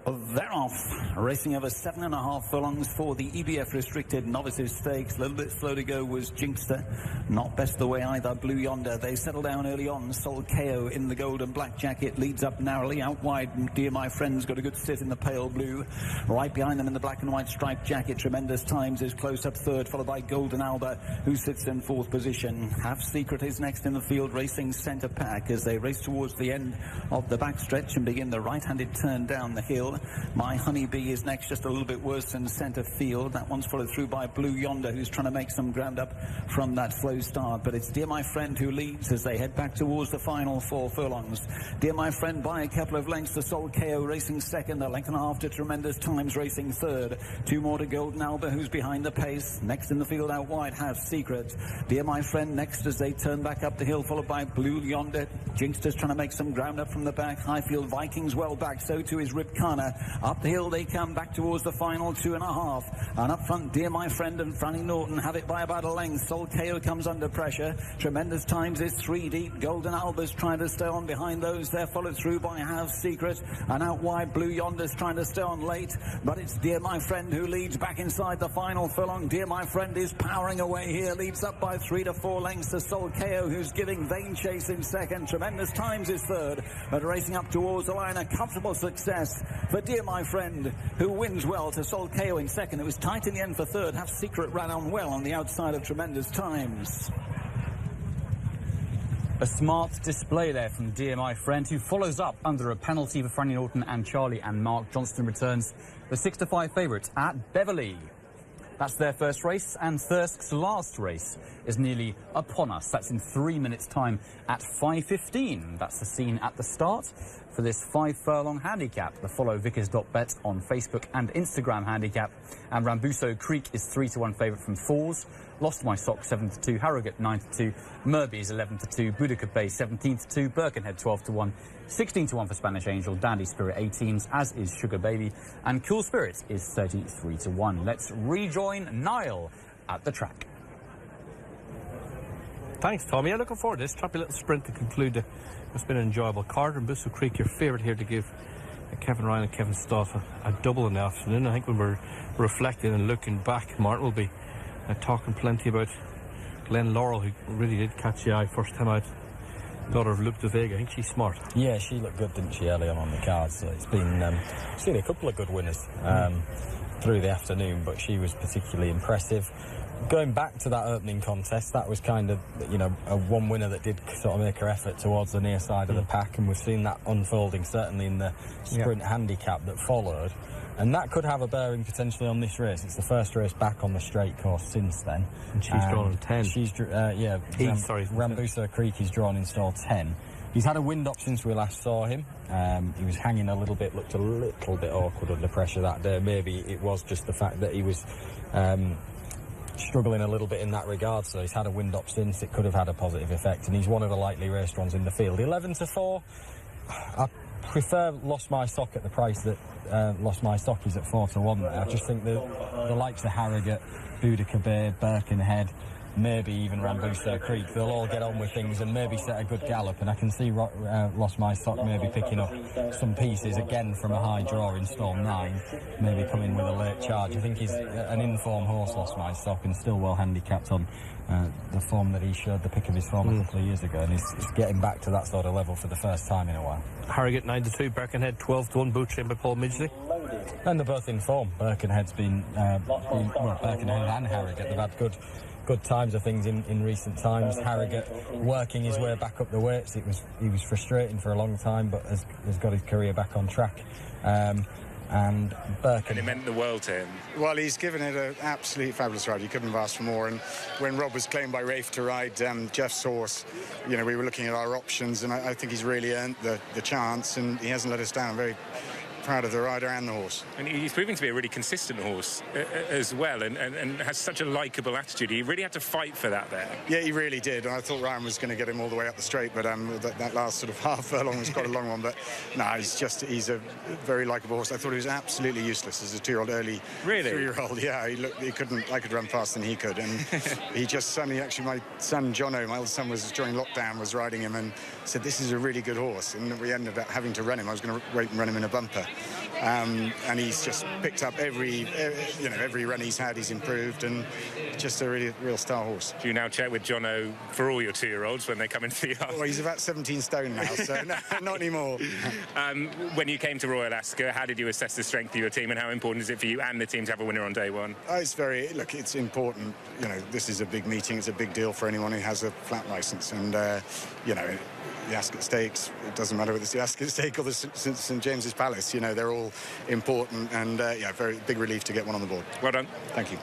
They're off, racing over 7.5 furlongs for the EBF Restricted Novices Stakes. A little bit slow to go was Jinxter, not best the way either. Blue Yonder, they settle down early on. Sol KO in the gold and black jacket leads up narrowly. Out wide, Dear My Friend's got a good sit in the pale blue. Right behind them in the black and white striped jacket, Tremendous Times is close up third, followed by Golden Alba, who sits in 4th position. Half Secret is next in the field, racing centre pack as they race towards the end of the backstretch and begin the right-handed turn down the hill. My Honeybee is next, just a little bit worse than centre field. That one's followed through by Blue Yonder, who's trying to make some ground up from that slow start. But it's Dear My Friend who leads as they head back towards the final 4 furlongs. Dear My Friend by a couple of lengths to Sol KO racing second, a length and a half to Tremendous Times racing third. 2 more to Golden Alba, who's behind the pace. Next in the field out wide, Half Secret. Dear My Friend next as they turn back up the hill, followed by Blue Yonder. Jinxter's trying to make some ground up from the back. Highfield Vikings well back, so too is Ripkana. Up the hill they come back towards the final 2.5. And up front, Dear My Friend and Franny Norton have it by about a length. Sol KO comes under pressure. Tremendous Times is 3 deep. Golden Alba's trying to stay on behind those. They're followed through by Half Secret. And out wide, Blue Yonder's trying to stay on late. But it's Dear My Friend who leads back inside the final furlong. Dear My Friend is powering away here. Leads up by 3 to 4 lengths to Sol KO, who's giving vain chase in second. Tremendous Times is third. But racing up towards the line, a comfortable success for Dear My Friend, who wins well to Sol KO in second. It was tight in the end for third. Half Secret ran on well on the outside of Tremendous Times. A smart display there from Dear My Friend, who follows up under a penalty for Franny Norton and Charlie, and Mark Johnston returns the 6-5 favourite at Beverley. That's their first race, and Thirsk's last race is nearly upon us. That's in 3 minutes' time at 5:15. That's the scene at the start for this 5 furlong handicap. The follow Vickers.bet on Facebook and Instagram handicap. And Rambuso Creek is 3-1 favourite from Falls. Lost My Sock 7-2, Harrogate 9-2, Murby's 11-2, Boudica Bay 17-2, Birkenhead 12-1, 16-1 for Spanish Angel, Dandy Spirit 18s, as is Sugar Baby, and Cool Spirit is 33-1. Let's rejoin Niall at the track. Thanks, Tommy. Yeah, looking forward to this choppy little sprint to conclude. It's been an enjoyable card. And Rambuso Creek, your favourite here to give Kevin Ryan and Kevin Stott a double in the afternoon. I think when we're reflecting and looking back, Martin will be talking plenty about Glenn Laurel, who really did catch the eye first time out. Daughter of Luke de Vega. I think she's smart. Yeah, she looked good, didn't she, early on the card? So it's been seen a couple of good winners through the afternoon, but she was particularly impressive. Going back to that opening contest, that was kind of, you know, a one winner that did sort of make her effort towards the near side of the pack, and we've seen that unfolding certainly in the sprint handicap that followed. And that could have a bearing potentially on this race. It's the first race back on the straight course since then. And she's drawn in 10. She's, Rambuso Creek is drawn in stall 10. He's had a wind up since we last saw him. He was hanging a little bit, looked a little bit awkward under pressure that day. Maybe it was just the fact that he was struggling a little bit in that regard. So he's had a wind up since. It could have had a positive effect. And he's one of the lightly raced ones in the field. 11-4. prefer Lost My Sock at the price that Lost My Sock is at 4-1 there. I just think the likes of Harrogate, Boudica Bay, Birkenhead, maybe even Rambuso Creek, they'll all get on with things and maybe set a good gallop, and I can see Lost My Sock maybe picking up some pieces again from a high draw in stall 9, maybe coming with a late charge. I think he's an in-form horse, Lost My Sock, and still well handicapped on the form that he showed, the pick of his form a couple of years ago, and he's getting back to that sort of level for the first time in a while. Harrogate 9-2, Birkenhead 12-1, boot trained by Paul Midgley. And they're both in form. Birkenhead's been Birkenhead and Harrogate, they've had good times of things in recent times. Harrogate working his way back up the weights. He was frustrating for a long time, but has got his career back on track. And Birkenhead. And it meant the world to him. Well, he's given it an absolutely fabulous ride. You couldn't have asked for more. And when Rob was claimed by Rafe to ride Jeff's horse, you know, we were looking at our options, and I think he's really earned the chance, and he hasn't let us down. Very proud of the rider and the horse. And he's proving to be a really consistent horse as well, and has such a likeable attitude. He really had to fight for that there. Yeah, he really did. I thought Ryan was going to get him all the way up the straight, but that last sort of half furlong was quite a long one. But no, he's a very likeable horse. I thought he was absolutely useless as a 2-year-old, early 3-year-old. Yeah, I could run faster than he could, and he just suddenly, actually, my son Jono, my oldest son, was during lockdown, was riding him and said, "This is a really good horse," and we ended up having to run him. I was going to wait and run him in a bumper. And he's just picked up every run he's had, he's improved, and just a really real star horse. Do you now check with Jono for all your 2-year-olds when they come into the yard? Well, he's about 17 stone now, so no, not anymore. When you came to Royal Ascot, how did you assess the strength of your team, and how important is it for you and the team to have a winner on day one? It's important. You know, this is a big meeting. It's a big deal for anyone who has a flat licence, and the Ascot Stakes, it doesn't matter whether it's the Ascot Stake or the St James's Palace, you know, they're all important, and very big relief to get one on the board. Well done. Thank you.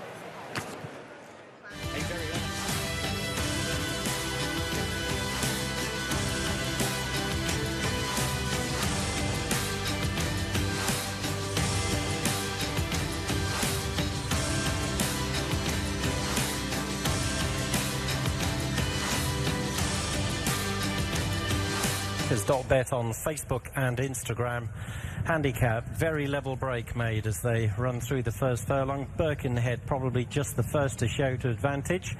Bet on Facebook and Instagram. Handicap, very level break made as they run through the first furlong. Birkenhead probably just the first to show to advantage,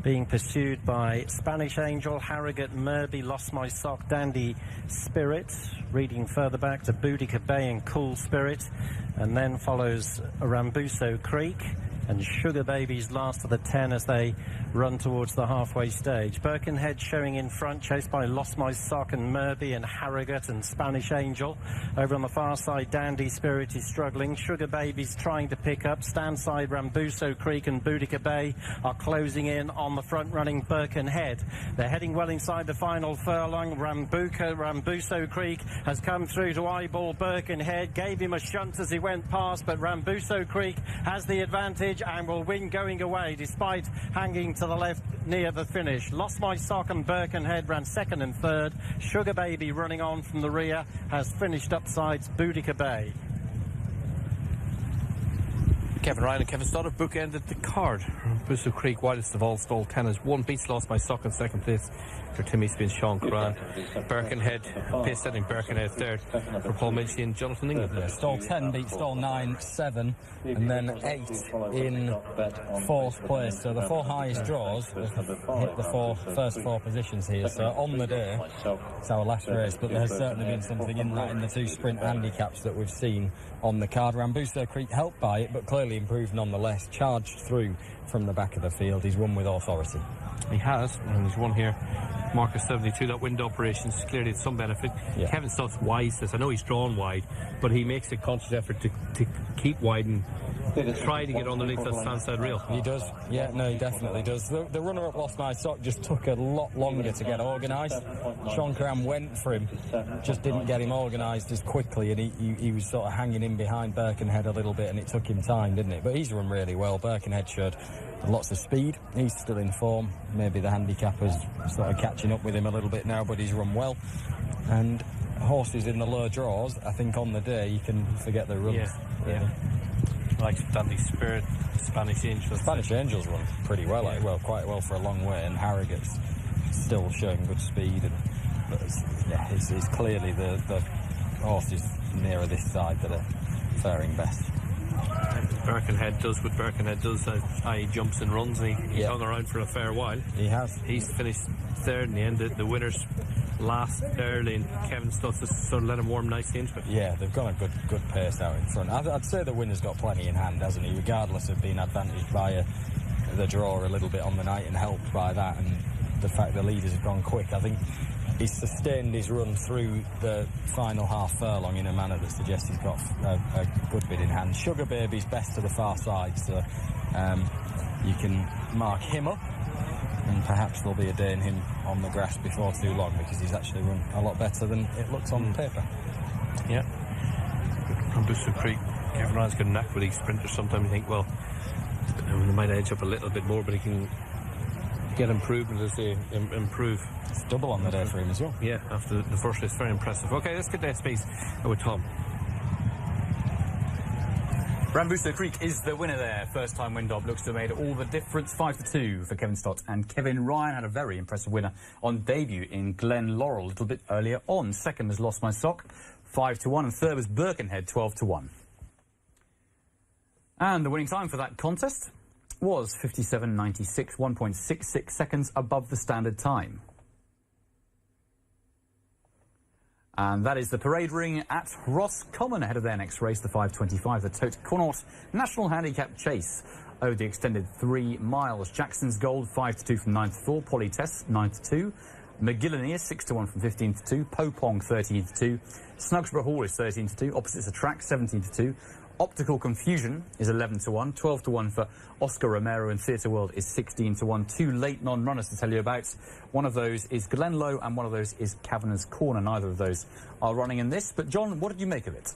being pursued by Spanish Angel, Harrogate, Merby, Lost My Sock, Dandy Spirit. Reading further back to Boudica Bay and Cool Spirit, and then follows Rambuso Creek and Sugar Baby's last of the 10 as they run towards the halfway stage. Birkenhead showing in front, chased by Lost My Sock and Merby and Harrogate and Spanish Angel. Over on the far side, Dandy Spirit is struggling. Sugar Baby's trying to pick up. Standside, Rambuso Creek and Boudica Bay are closing in on the front-running Birkenhead. They're heading well inside the final furlong. Rambuso Creek has come through to eyeball Birkenhead, gave him a shunt as he went past, but Rambuso Creek has the advantage and will win going away despite hanging to the left near the finish. Lost My Sock and Birkenhead ran second and third. Sugar Baby running on from the rear has finished upsides Boudica Bay. Kevin Ryan and Kevin Stoddard bookended the card. Rambuso Creek, widest of all, stall 10 as 1 beats Lost My Sock in second place for Timmy Spin, Sean Curran. Birkenhead, pace setting Birkenhead third for Paul Midgley and Jonathan England. Yeah, stall 10 beat stall 9, 7, and then 8 in fourth place. So the 4 highest draws have hit the first 4 positions here. So on the day, it's our last race, but there's certainly been something in that in the 2 sprint handicaps that we've seen on the card. Rambuso Creek helped by it, but clearly improved nonetheless. Charged through from the back of the field. He's won with authority. He has, and he's won here. Marcus 72, that wind operations clearly had some benefit. Yeah. Kevin Stott's wide says, I know he's drawn wide, but he makes a conscious effort to keep wide and try to get underneath that standside rail. He does, yeah, no, he definitely does. The runner-up Lost My Sock just took a lot longer to get organised. Sean Cram went for him, just didn't get him organised as quickly, and he was sort of hanging in behind Birkenhead a little bit, and it took him time, didn't it? But he's run really well. Birkenhead showed lots of speed. He's still in form. Maybe the handicapper's sort of catching up with him a little bit now, but he's run well. And horses in the low draws, I think on the day you can forget their runs. Yeah. Like Dandy Spirit, Spanish Angels. Spanish Angels run pretty well, quite well for a long way, and Harrogate's still showing good speed. And but it's clearly the horses nearer this side that are faring best. Birkenhead does what Birkenhead does, i.e. jumps and runs, and he's hung around for a fair while. He has. He's finished third in the end. The winners last early, and Kevin Stutz has sort of let him warm nicely into it. Yeah, they've got a good pace out in front. I'd say the winner's got plenty in hand, hasn't he, regardless of being advantaged by the draw a little bit on the night and helped by that, and the fact the leaders have gone quick. I think he's sustained his run through the final half furlong in a manner that suggests he's got a good bit in hand. Sugar Baby's best to the far side, so you can mark him up, and perhaps there'll be a day in him on the grass before too long, because he's actually run a lot better than it looks on paper. Yeah. From Booster Creek, Kevin Ryan's got a knack with these sprinters. Sometimes you think, well, they might edge up a little bit more, but he can get improvement as they improve. It's double on the day for him as well. Yeah, after the first race, very impressive. Okay, let's get that space with Tom. Booster Creek is the winner there. First time Windop looks to have made all the difference. 5-2 for Kevin Stott, and Kevin Ryan had a very impressive winner on debut in Glen Laurel a little bit earlier on. Second was Lost My Sock, 5-1, and third was Birkenhead, 12-1. And the winning time for that contest was 57.96, 1.66 seconds above the standard time. And that is the parade ring at Roscommon ahead of their next race, the 5:25, the Tote Connaught National Handicap Chase over the extended 3 miles. Jackson's Gold 5-2 from 9-4, Polly Tess 9-2, McGillany is 6-1 from 15-2, Popong 13-2, Snugsborough Hall is 13-2, Opposites Attract 17-2. Optical Confusion is 11-1, 12-1 for Oscar Romero, and Theatre World is 16-1. 2 late non-runners to tell you about. One of those is Glenlow and one of those is Kavanagh's Corner. Neither of those are running in this. But, John, what did you make of it?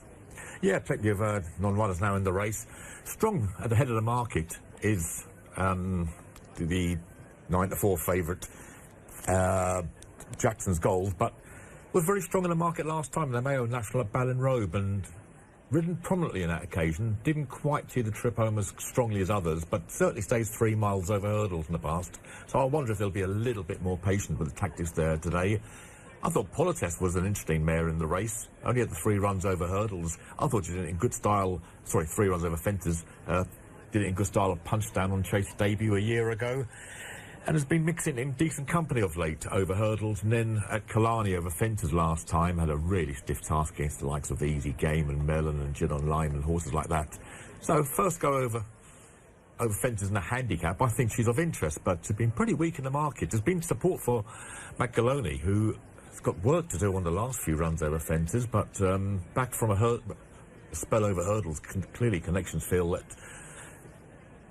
Yeah, plenty of non-runners now in the race. Strong at the head of the market is the 9-4 favourite, Jackson's Gold, but was very strong in the market last time in the Mayo National at Ballinrobe, and ridden prominently in that occasion. Didn't quite see the trip home as strongly as others, but certainly stays 3 miles over hurdles in the past. So I wonder if they'll be a little bit more patient with the tactics there today. I thought Politesse was an interesting mare in the race. Only had the 3 runs over hurdles. I thought she did it in good style. Sorry, 3 runs over fences. Did it in good style of Punch Down on Chase debut a year ago. And has been mixing in decent company of late over hurdles, and then at Killarney over fences last time had a really stiff task against the likes of Easy Game and Mellon and Gin on Lime and horses like that. So first go over fences in a handicap, I think she's of interest, but she's been pretty weak in the market. There's been support for McGillany, who has got work to do on the last few runs over fences, but back from a spell over hurdles, clearly connections feel that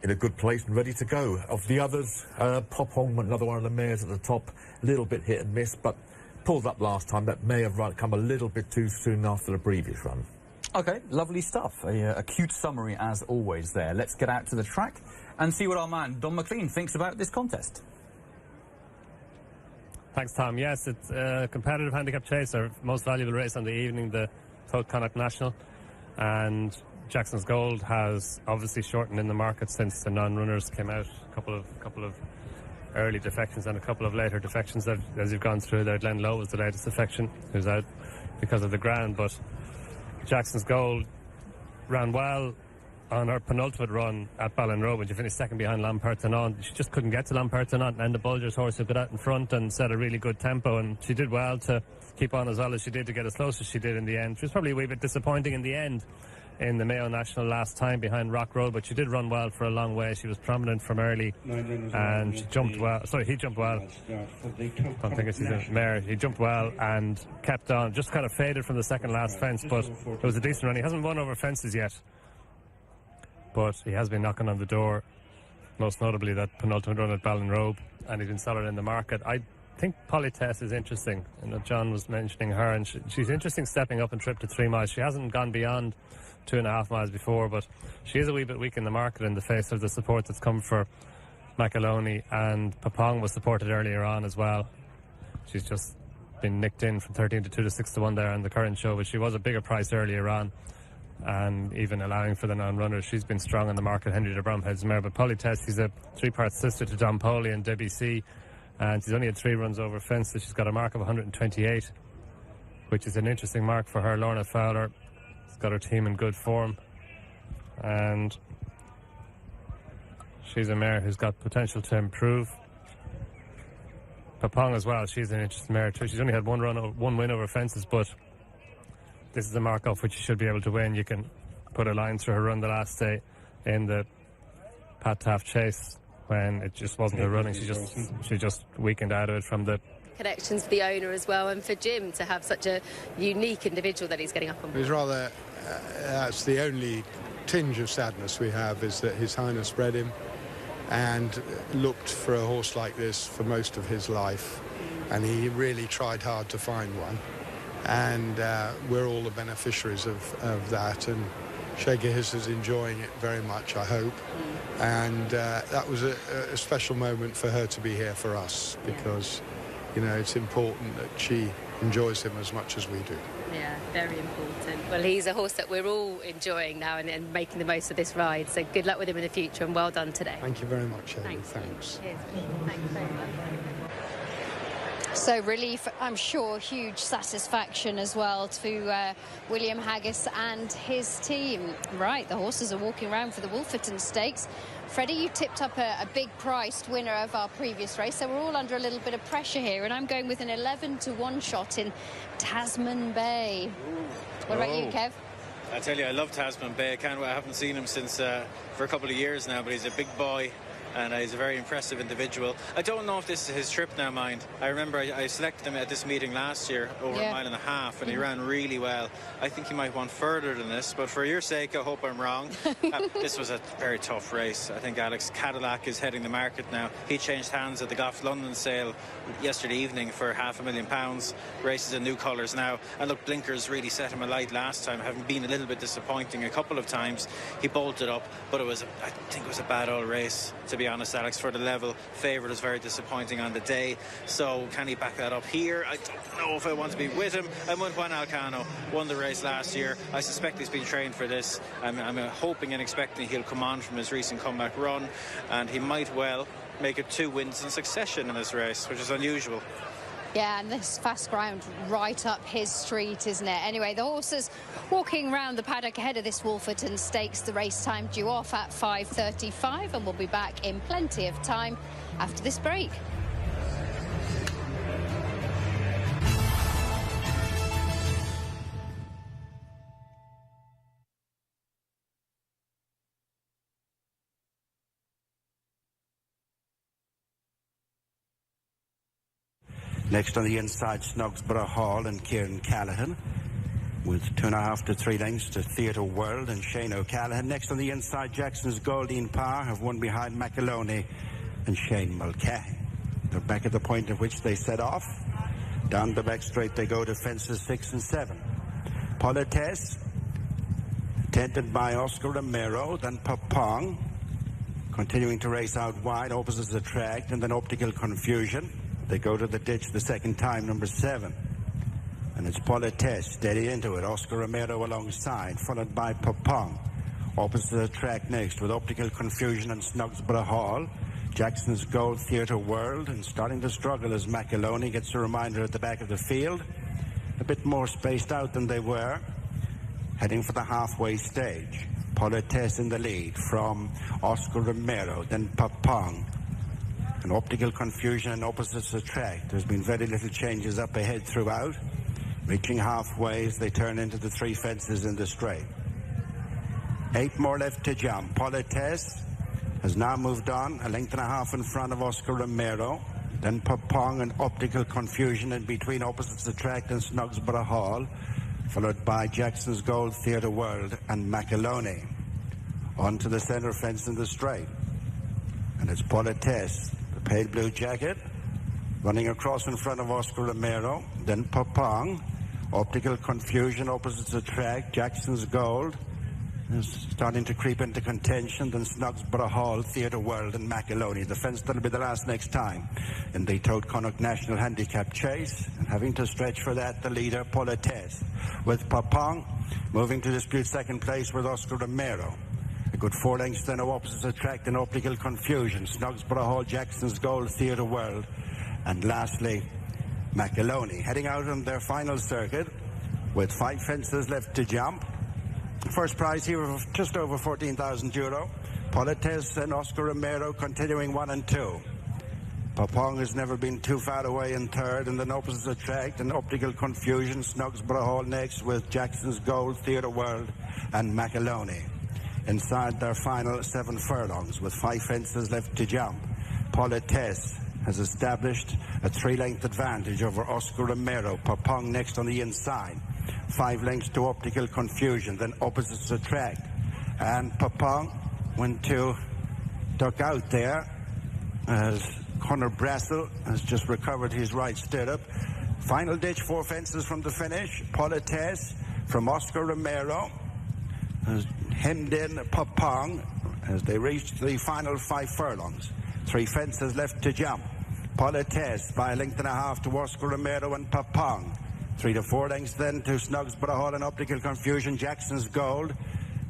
in a good place and ready to go. Of the others, Popong, another one of the mares at the top, a little bit hit and miss, but pulled up last time. That may have come a little bit too soon after the previous run. OK, lovely stuff. A cute summary as always there. Let's get out to the track and see what our man Don McLean thinks about this contest. Thanks, Tom. Yes, it's a competitive handicap chase, our most valuable race on the evening, the Tote Connaught National, and Jackson's Gold has obviously shortened in the market since the non-runners came out. A couple of early defections and a couple of later defections as you've gone through there. Glen Lowe was the latest defection, who's out because of the ground, but Jackson's Gold ran well on her penultimate run at Ballinrobe when she finished second behind Lampertinon. She just couldn't get to Lampertinon, and the Bulger's horse who got out in front and set a really good tempo, and she did well to keep on as well as she did to get as close as she did in the end. She was probably a wee bit disappointing in the end in the Mayo National last time behind Rock Road, but she did run well for a long way. She was prominent from early, and she jumped well. Sorry, he jumped well. Don't think she's a mare. He jumped well and kept on. Just kind of faded from the second last fence, but it was a decent run. He hasn't won over fences yet, but he has been knocking on the door, most notably that penultimate run at Ballinrobe, and he's been solid in the market. I think Politesse is interesting. You know, John was mentioning her, and she's interesting stepping up and trip to 3 miles. She hasn't gone beyond 2.5 miles before, but she is a wee bit weak in the market in the face of the support that's come for McAloney, and Popong was supported earlier on as well. She's just been nicked in from 13-2 to 6-1 there on the current show, but she was a bigger price earlier on, and even allowing for the non-runners, she's been strong in the market. Henry de Bromhead's mare, but Politesse, she's a 3-part sister to Don Poley and Debbie C, and she's only had 3 runs over fences. She's got a mark of 128. which is an interesting mark for her. Lorna Fowler has got her team in good form, and she's a mare who's got potential to improve. Papong as well, she's an interesting mare too. She's only had one win over fences, but this is a mark off which you should be able to win. You can put a line through her run the last day in the Pat Taft Chase when it just wasn't her running. She just weakened out of it from the connections for the owner as well, and for Jim to have such a unique individual that he's getting up on. It was rather, that's the only tinge of sadness we have, is that His Highness bred him and looked for a horse like this for most of his life, and he really tried hard to find one, and we're all the beneficiaries of that, and Sheikha is enjoying it very much, I hope, and that was a special moment for her to be here for us, because you know, it's important that she enjoys him as much as we do. Yeah, very important. Well, he's a horse that we're all enjoying now and making the most of this ride. So good luck with him in the future, and well done today. Thank you very much, Hayley. Thanks. Cheers. Thanks very much. So relief, I'm sure, huge satisfaction as well to William Haggis and his team. Right, the horses are walking around for the Wolferton Stakes. Freddie, you tipped up a big-priced winner of our previous race, so we're all under a little bit of pressure here, and I'm going with an 11-to-1 shot in Tasman Bay. What about you, Kev? I tell you, I love Tasman Bay. I haven't seen him since for a couple of years now, but he's a big boy. And he's a very impressive individual. I don't know if this is his trip now, mind. I remember I selected him at this meeting last year, over a mile and a half, and he ran really well. I think he might want further than this, but for your sake, I hope I'm wrong. This was a very tough race. I think Alex Cadillac is heading the market now. He changed hands at the Goff London sale yesterday evening for £500,000. Races in new colours now. And look, Blinkers really set him alight last time, having been a little bit disappointing a couple of times. He bolted up, but I think it was a bad old race, to be honest, Alex, for the level. Favourite was very disappointing on the day, so can he back that up here? I don't know if I want to be with him. I'm with Juan Alcano, won the race last year. I suspect he's been trained for this. I'm hoping and expecting he'll come on from his recent comeback run, and he might well make it 2 wins in succession in this race, which is unusual. Yeah, and this fast ground right up his street, isn't it? Anyway, the horses walking around the paddock ahead of this Wolferton Stakes. The race time due off at 5:35, and we'll be back in plenty of time after this break. Next on the inside, Snogsborough Hall and Kieran Callaghan, with 2.5 to 3 lengths to Theatre World and Shane O'Callaghan. Next on the inside, Jackson's Goldine Power have won behind McAloney and Shane Mulcahy. They're back at the point at which they set off. Down the back straight they go to fences 6 and 7. Politesse, attended by Oscar Romero, then Papong, continuing to race out wide, opposite the track, and then Optical Confusion. They go to the ditch the second time, number 7. And it's Politesse, steady into it. Oscar Romero alongside, followed by Papong. Opposite the track next with Optical Confusion and Snogsborough Hall. Jackson's Gold, Theatre World, and starting to struggle as McAloney gets a reminder at the back of the field. A bit more spaced out than they were, heading for the halfway stage. Politesse in the lead from Oscar Romero, then Papong. An Optical Confusion and opposites the track. There's been very little changes up ahead throughout. Reaching halfway as they turn into the 3 fences in the straight. 8 more left to jump. Politesse has now moved on, 1.5 lengths in front of Oscar Romero. Then Papong and Optical Confusion in between opposites the track and Snogsborough Hall, followed by Jackson's Gold, Theatre World and McAloney. On to the centre fence in the straight. And it's Politesse, the pale blue jacket, running across in front of Oscar Romero. Then Papong, Optical Confusion opposite the track, Jackson's Gold is starting to creep into contention. Then Snogsborough Hall, Theatre World and McAloney. The fence that'll be the last next time in the Toad Connacht National Handicap Chase, and having to stretch for that, the leader Politesse, with Papong moving to dispute second place with Oscar Romero. A good 4 lengths then of opposite the track and Optical Confusion, Snogsborough Hall, Jackson's Gold, Theatre World, and lastly Macoloni. Heading out on their final circuit with 5 fences left to jump. First prize here of just over €14,000. Polites and Oscar Romero continuing 1 and 2. Papong has never been too far away in third, and then opposites attract and Optical Confusion. Snugsborough Hall next with Jackson's Gold, Theatre World and Macoloni. Inside their final 7 furlongs with 5 fences left to jump. Polites has established a 3-length advantage over Oscar Romero. Papong next on the inside. 5 lengths to Optical Confusion, then opposites attract. And Papong went to duck out there as Conor Brassel has just recovered his right stirrup. Final ditch, 4 fences from the finish. Polites from Oscar Romero has hemmed in Papong as they reached the final 5 furlongs. 3 fences left to jump. Polites by a length and a half to Oscar Romero and Papong. 3 to 4 lengths then to Snugsborough Hall and Optical Confusion. Jackson's Gold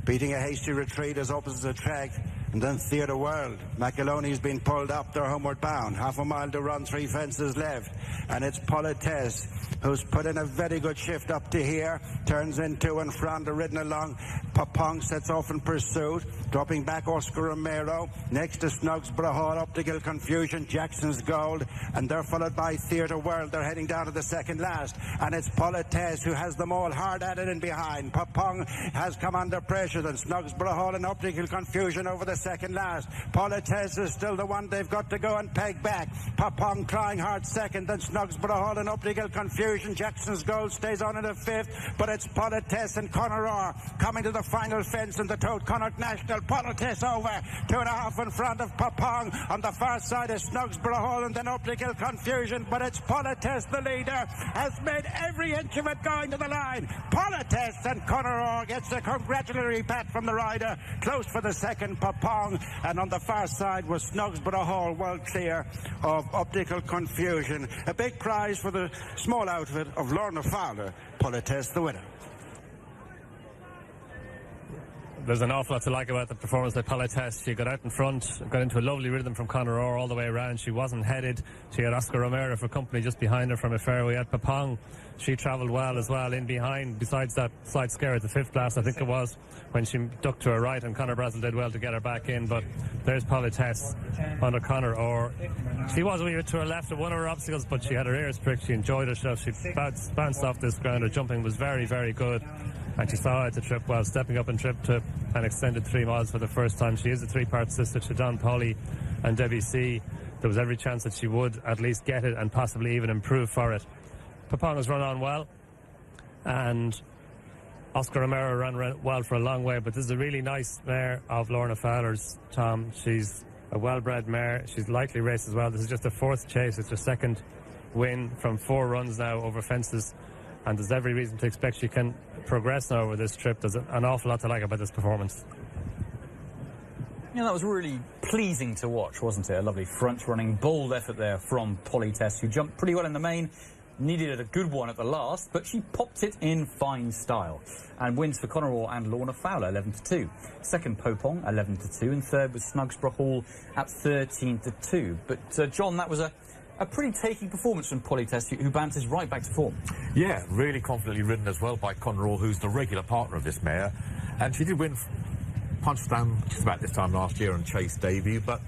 beating a hasty retreat as opposites attract. And then Theatre World. Macoloni's been pulled up, they're homeward bound. Half a mile to run, 3 fences left. And it's Polites who's put in a very good shift up to here. Turns into in front, ridden along. Papong sets off in pursuit. Dropping back Oscar Romero. Next to Snugsborough Hall, Optical Confusion, Jackson's Gold. And they're followed by Theatre World. They're heading down to the second last. And it's Polites who has them all hard at it and behind. Papong has come under pressure. Then Snugsborough Hall and Optical Confusion over the second last. Polites is still the one they've got to go and peg back. Papong trying hard second, then Snugsborough Hall and Optical Confusion. Jackson's Gold stays on in the 5th, but it's Polites and Conor Orr coming to the final fence in the Toad Connacht National. Polites over 2.5 in front of Papong. On the far side is Snugsborough Hall and then Optical Confusion, but it's Polites the leader, has made every inch of it going to the line. Polites and Conor Orr gets a congratulatory pat from the rider. Close for the second, Papong, and on the far side was Snugsborough Hall, well clear of Optical Confusion. A big prize for the small outfit of Lorna Fowler. Polites the winner. There's an awful lot to like about the performance by Polites. She got out in front, got into a lovely rhythm from Conor Orr all the way around. She wasn't headed. She had Oscar Romero for company just behind her from a fairway at Papong. She travelled well as well in behind, besides that slight scare at the 5th last, I think it was, when she ducked to her right, and Conor Brassel did well to get her back in. But there's Polites under Conor Orr. She was a wee bit to her left at one of her obstacles, but she had her ears pricked. She enjoyed herself. She bounced off this ground. Her jumping was very, very good. And she saw out the trip well, stepping up in trip to an extended 3 miles for the first time. She is a 3-part sister to Don Polly and Debbie C. There was every chance that she would at least get it and possibly even improve for it. Papong has run on well, and Oscar Romero ran well for a long way, but this is a really nice mare of Lorna Fowler's, Tom. She's a well-bred mare. She's lightly raced as well. This is just a 4th chase. It's her 2nd win from 4 runs now over fences. And there's every reason to expect she can progress now over this trip. There's an awful lot to like about this performance. Yeah, that was really pleasing to watch, wasn't it? A lovely front-running, bold effort there from Polites, who jumped pretty well in the main. Needed a good one at the last, but she popped it in fine style. And wins for Conor Orr and Lorna Fowler, 11-2. Second, Papong, 11-2. And third was Snugsborough Hall at 13-2. But, John, that was a pretty taking performance from Polites, who bounces right back to form. Yeah, really confidently ridden as well by Conor Orr, who's the regular partner of this mare. And she did win Punchdown just about this time last year on Chase debut, but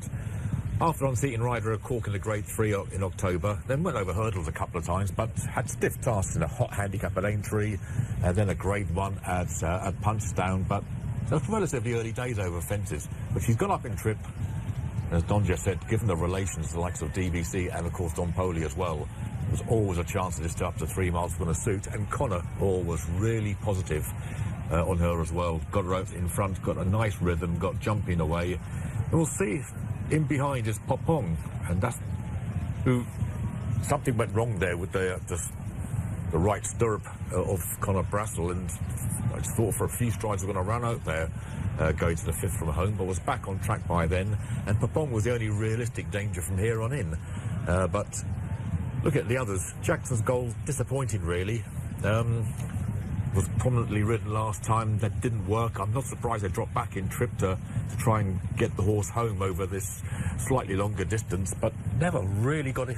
after unseating rider a cork in the Grade 3 in October, then went over hurdles a couple of times, but had stiff tasks in a hot handicap at Aintree, and then a Grade 1 at Punchdown, but that's relatively early days over fences. But she's gone up in trip. As Don just said, given the relations, the likes of DVC and, of course, Don Poley as well, there's always a chance that it's up to 3 miles going to suit. And Conor Orr was really positive on her as well. Got her out in front, got a nice rhythm, got jumping away. And we'll see in behind is Papong, and that's who something went wrong there with the right stirrup of Conor Brassel, and I just thought for a few strides we're going to run out there. Going to the 5th from home, but was back on track by then, and Papong was the only realistic danger from here on in. But look at the others. Jackson's Gold, disappointing really. Was prominently ridden last time, that didn't work. I'm not surprised they dropped back in trip to try and get the horse home over this slightly longer distance, but never really got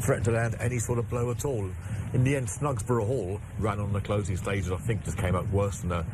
threatened to land any sort of blow at all. In the end, Snugsborough Hall ran on the closing stages. I think just came out worse than a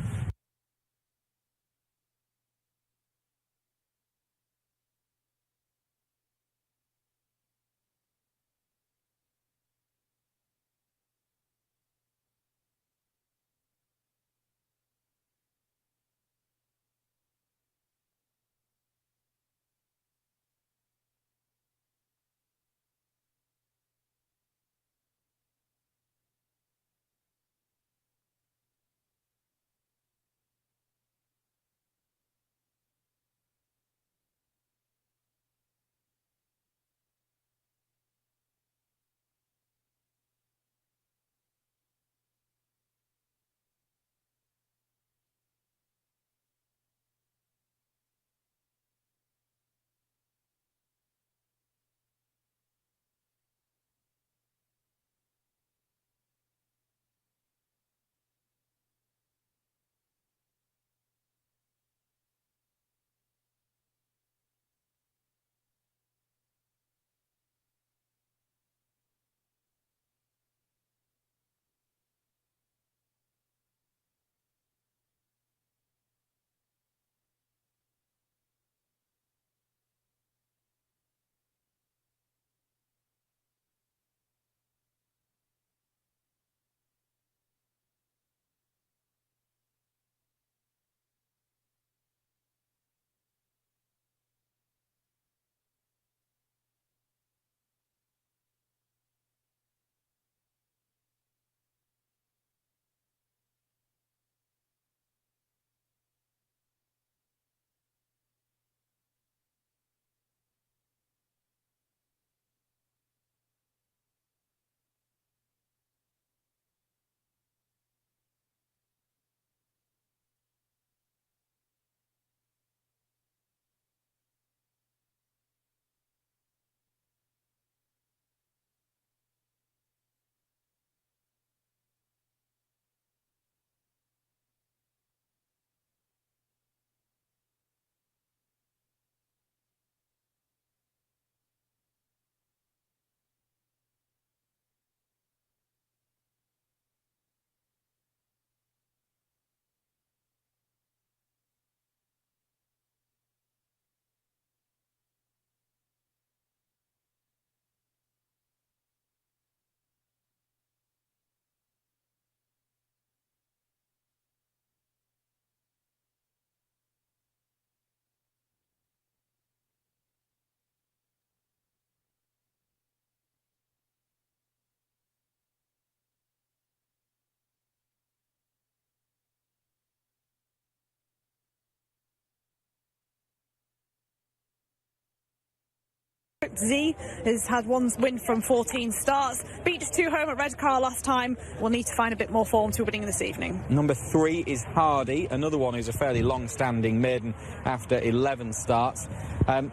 Z has had one win from 14 starts, beat just 2 home at Redcar last time. We'll need to find a bit more form to winning this evening. Number 3 is Hardy, another one who's a fairly long-standing maiden after 11 starts.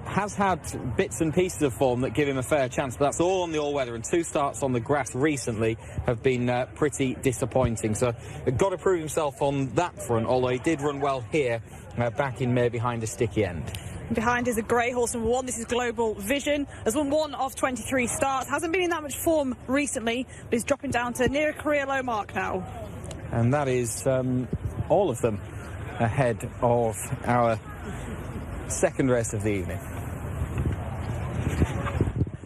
Has had bits and pieces of form that give him a fair chance, but that's all on the all-weather, and 2 starts on the grass recently have been pretty disappointing. So got to prove himself on that front, although he did run well here back in May behind a sticky end. Behind is a grey horse number 1. This is Global Vision. Has won 1 of 23 starts. Hasn't been in that much form recently, but is dropping down to near a career low mark now. And that is all of them ahead of our second race of the evening.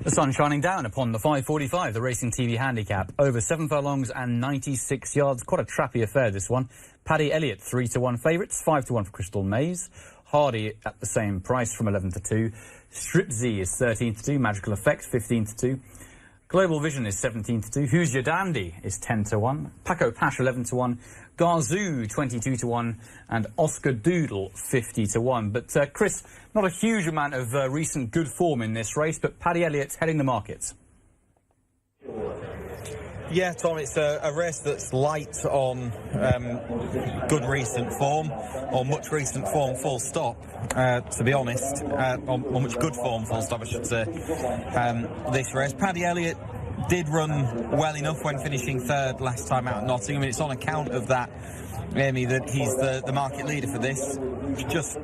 The sun shining down upon the 5:45, the Racing TV handicap. Over 7 furlongs and 96 yards. Quite a trappy affair, this one. Paddy Elliott, 3-1 favourites, 5-1 for Crystal Maze. Hardy at the same price from 11-2. Strip Z is 13-2. Magical Effects 15-2. Global Vision is 17-2. Who's Your Dandy is 10-1. Paco Pash 11-1. Garzoo 22-1. And Oscar Doodle 50-1. But Chris, not a huge amount of recent good form in this race, but Paddy Elliott's heading the markets. Yeah, Tom, it's a race that's light on good recent form, or much recent form, full stop, to be honest, on much good form, full stop, I should say, this race. Paddy Elliott did run well enough when finishing 3rd last time out at Nottingham, and it's on account of that, Amy, that he's the market leader for this. Just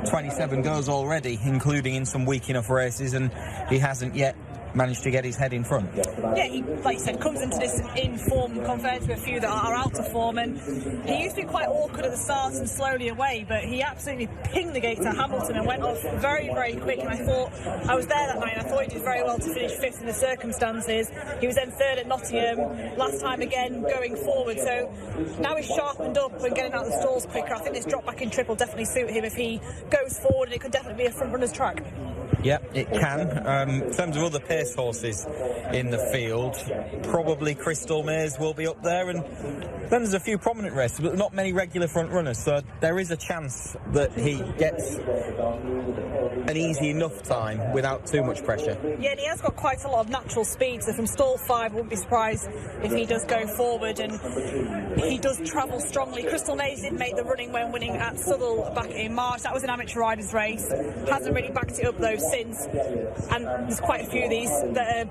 27 goes already, including in some weak enough races, and he hasn't yet managed to get his head in front. Yeah, he, like you said, comes into this in form compared to a few that are out of form, and he used to be quite awkward at the start and slowly away, but he absolutely pinged the gate at Hamilton and went off very, very quick, and I was there that night, and I thought he did very well to finish 5th in the circumstances. He was then 3rd at Nottingham, last time again going forward, so now he's sharpened up and getting out of the stalls quicker. I think this drop back in trip will definitely suit him if he goes forward, and it could definitely be a front runner's track. Yeah, it can. In terms of other pace horses in the field, probably Crystal Maze will be up there, and then there's a few prominent races, but not many regular front runners, so there is a chance that he gets an easy enough time without too much pressure. Yeah, and he has got quite a lot of natural speed, so from stall 5 I wouldn't be surprised if he does go forward, and he does travel strongly. Crystal Maze did make the running when winning at Southwell back in March. That was an amateur riders race. Hasn't really backed it up though since, and there's quite a few of these that are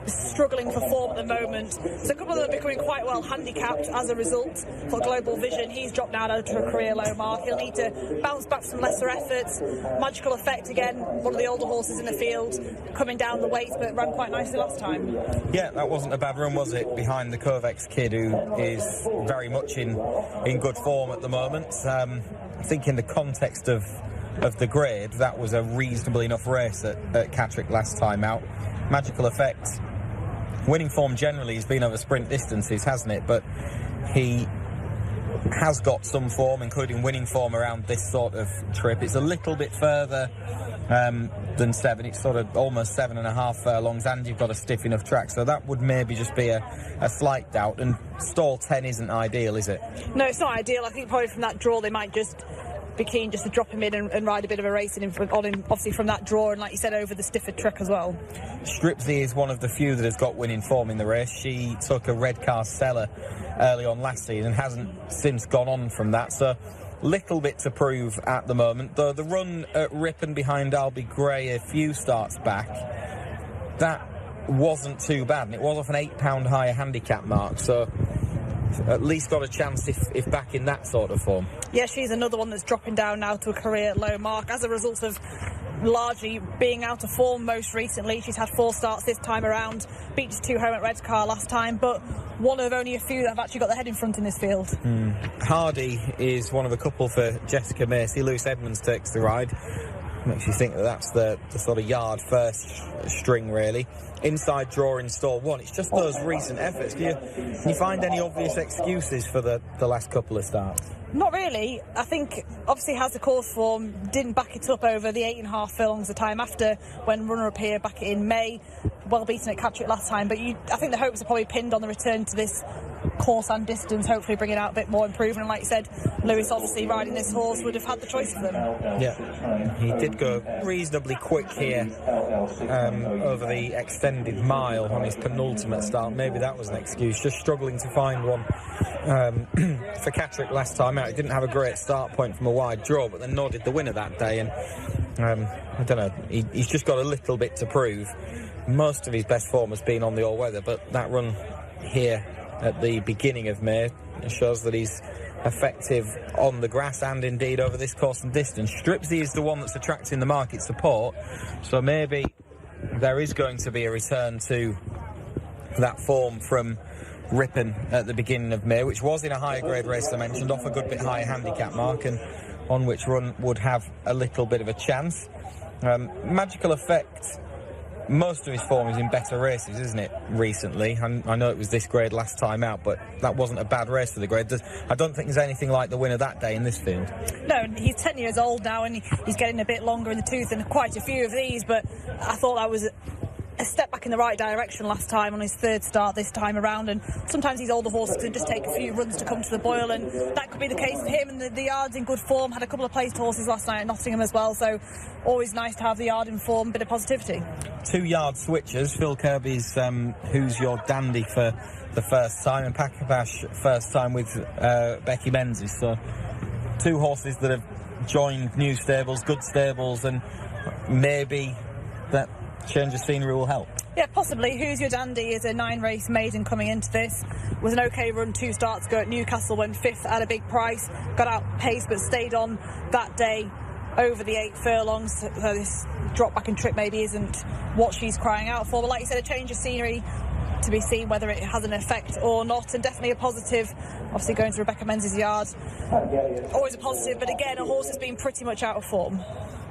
struggling for form at the moment. So a couple of them are becoming quite well handicapped as a result. For Global Vision, he's dropped down to a career low mark. He'll need to bounce back from lesser efforts. Magical Effect, again, one of the older horses in the field, coming down the weight, but ran quite nicely last time. Yeah, that wasn't a bad run, was it, behind the Kovacs kid, who is very much in good form at the moment. I think in the context of the grade, that was a reasonable enough race at Catterick last time out. Magical Effect, winning form generally has been over sprint distances, hasn't it? But he has got some form, including winning form around this sort of trip. It's a little bit further than 7. It's sort of almost 7.5 furlongs, and you've got a stiff enough track, so that would maybe just be a slight doubt. And stall 10 isn't ideal, is it? No, it's not ideal. I think probably from that draw they might just be keen just to drop him in and ride a bit of a racing on him, obviously from that draw, and like you said, over the stiffer track as well. Stripsy is one of the few that has got winning form in the race. She took a red car seller early on last season and hasn't since gone on from that, so little bit to prove at the moment. Though the run at Ripon behind Albie Gray a few starts back, that wasn't too bad, and it was off an £8 higher handicap mark, so at least got a chance if back in that sort of form. Yeah, she's another one that's dropping down now to a career low mark as a result of largely being out of form most recently. She's had 4 starts this time around, beat 2 home at Redcar last time, but one of only a few that have actually got their head in front in this field. Hardy is one of a couple for Jessica Macy. Lewis Edmonds takes the ride. Makes you think that that's the sort of yard first string, really. Inside draw in stall 1. It's just those recent efforts. Can you find any obvious excuses for the last couple of starts? Not really. I think obviously has the course form, didn't back it up over the 8.5 furlongs the time after when runner-up here back in May. Well beaten at Catterick last time, but I think the hopes are probably pinned on the return to this course and distance, hopefully bringing out a bit more improvement. And like you said, Lewis obviously riding this horse would have had the choice of them. Yeah, he did go reasonably quick here over the extended mile on his penultimate start. Maybe that was an excuse, just struggling to find one for Catterick last time out. He didn't have a great start point from a wide draw, but then nor did the winner that day, and I don't know, he's just got a little bit to prove. Most of his best form has been on the all-weather, but that run here at the beginning of May shows that he's effective on the grass and indeed over this course and distance. Stripsy is the one that's attracting the market support, so maybe there is going to be a return to that form from Ripon at the beginning of May, which was in a higher grade race, as I mentioned, off a good bit higher handicap mark, and on which run would have a little bit of a chance. Magical Effect, most of his form is in better races, isn't it, recently? I know it was this grade last time out, but that wasn't a bad race for the grade. I don't think there's anything like the winner that day in this field. No, he's 10 years old now, and he's getting a bit longer in the tooth than quite a few of these, but I thought that was a step back in the right direction last time on his 3rd start this time around, and sometimes these older horses can just take a few runs to come to the boil, and that could be the case for him. And the yard's in good form, had a couple of placed horses last night at Nottingham as well, so always nice to have the yard in form, bit of positivity. 2 yard switchers, Phil Kirby's Who's Your Dandy for the first time, and Pakabash first time with Becky Menzies, so 2 horses that have joined new stables, good stables, and maybe that change of scenery will help. Yeah, possibly. Who's Your Dandy is a 9-race maiden coming into this. Was an okay run 2 starts ago at Newcastle, went 5th at a big price, got out pace but stayed on that day. over the 8 furlongs, so this drop back and trip maybe isn't what she's crying out for. But like you said, a change of scenery to be seen whether it has an effect or not, and definitely a positive. Obviously going to Rebecca Menzies' yard, always a positive, but again, a horse has been pretty much out of form.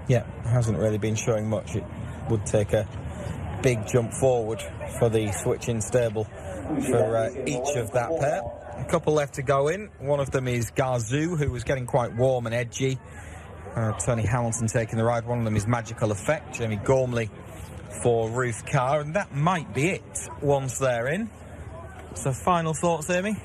Yeah, hasn't really been showing much. It would take a big jump forward for the switching stable for each of that pair. A couple left to go in. One of them is Gazoo, who was getting quite warm and edgy. Tony Hamilton taking the ride. One of them is Magical Effect, Jamie Gormley for Ruth Carr, and that might be it once they're in. So final thoughts, Amy?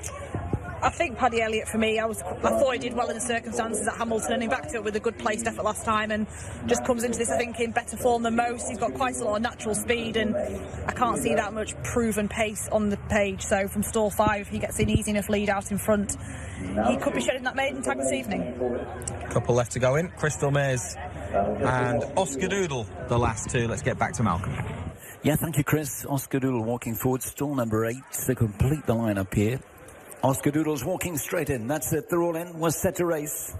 I think Paddy Elliott, for me, I thought he did well in the circumstances at Hamilton, and he backed it up with a good placed effort last time, and just comes into this, I think, in better form than most. He's got quite a lot of natural speed, and I can't see that much proven pace on the page. So from stall 5, if he gets an easy enough lead out in front, he could be shedding that maiden tag this evening. A couple left to go in. Crystal Maze and Oscar Doodle, the last two. Let's get back to Malcolm. Yeah, thank you, Chris. Oscar Doodle walking forward, stall number 8 to complete the lineup here. Oscar Doodle's walking straight in. That's it. They're all in. We're set to race.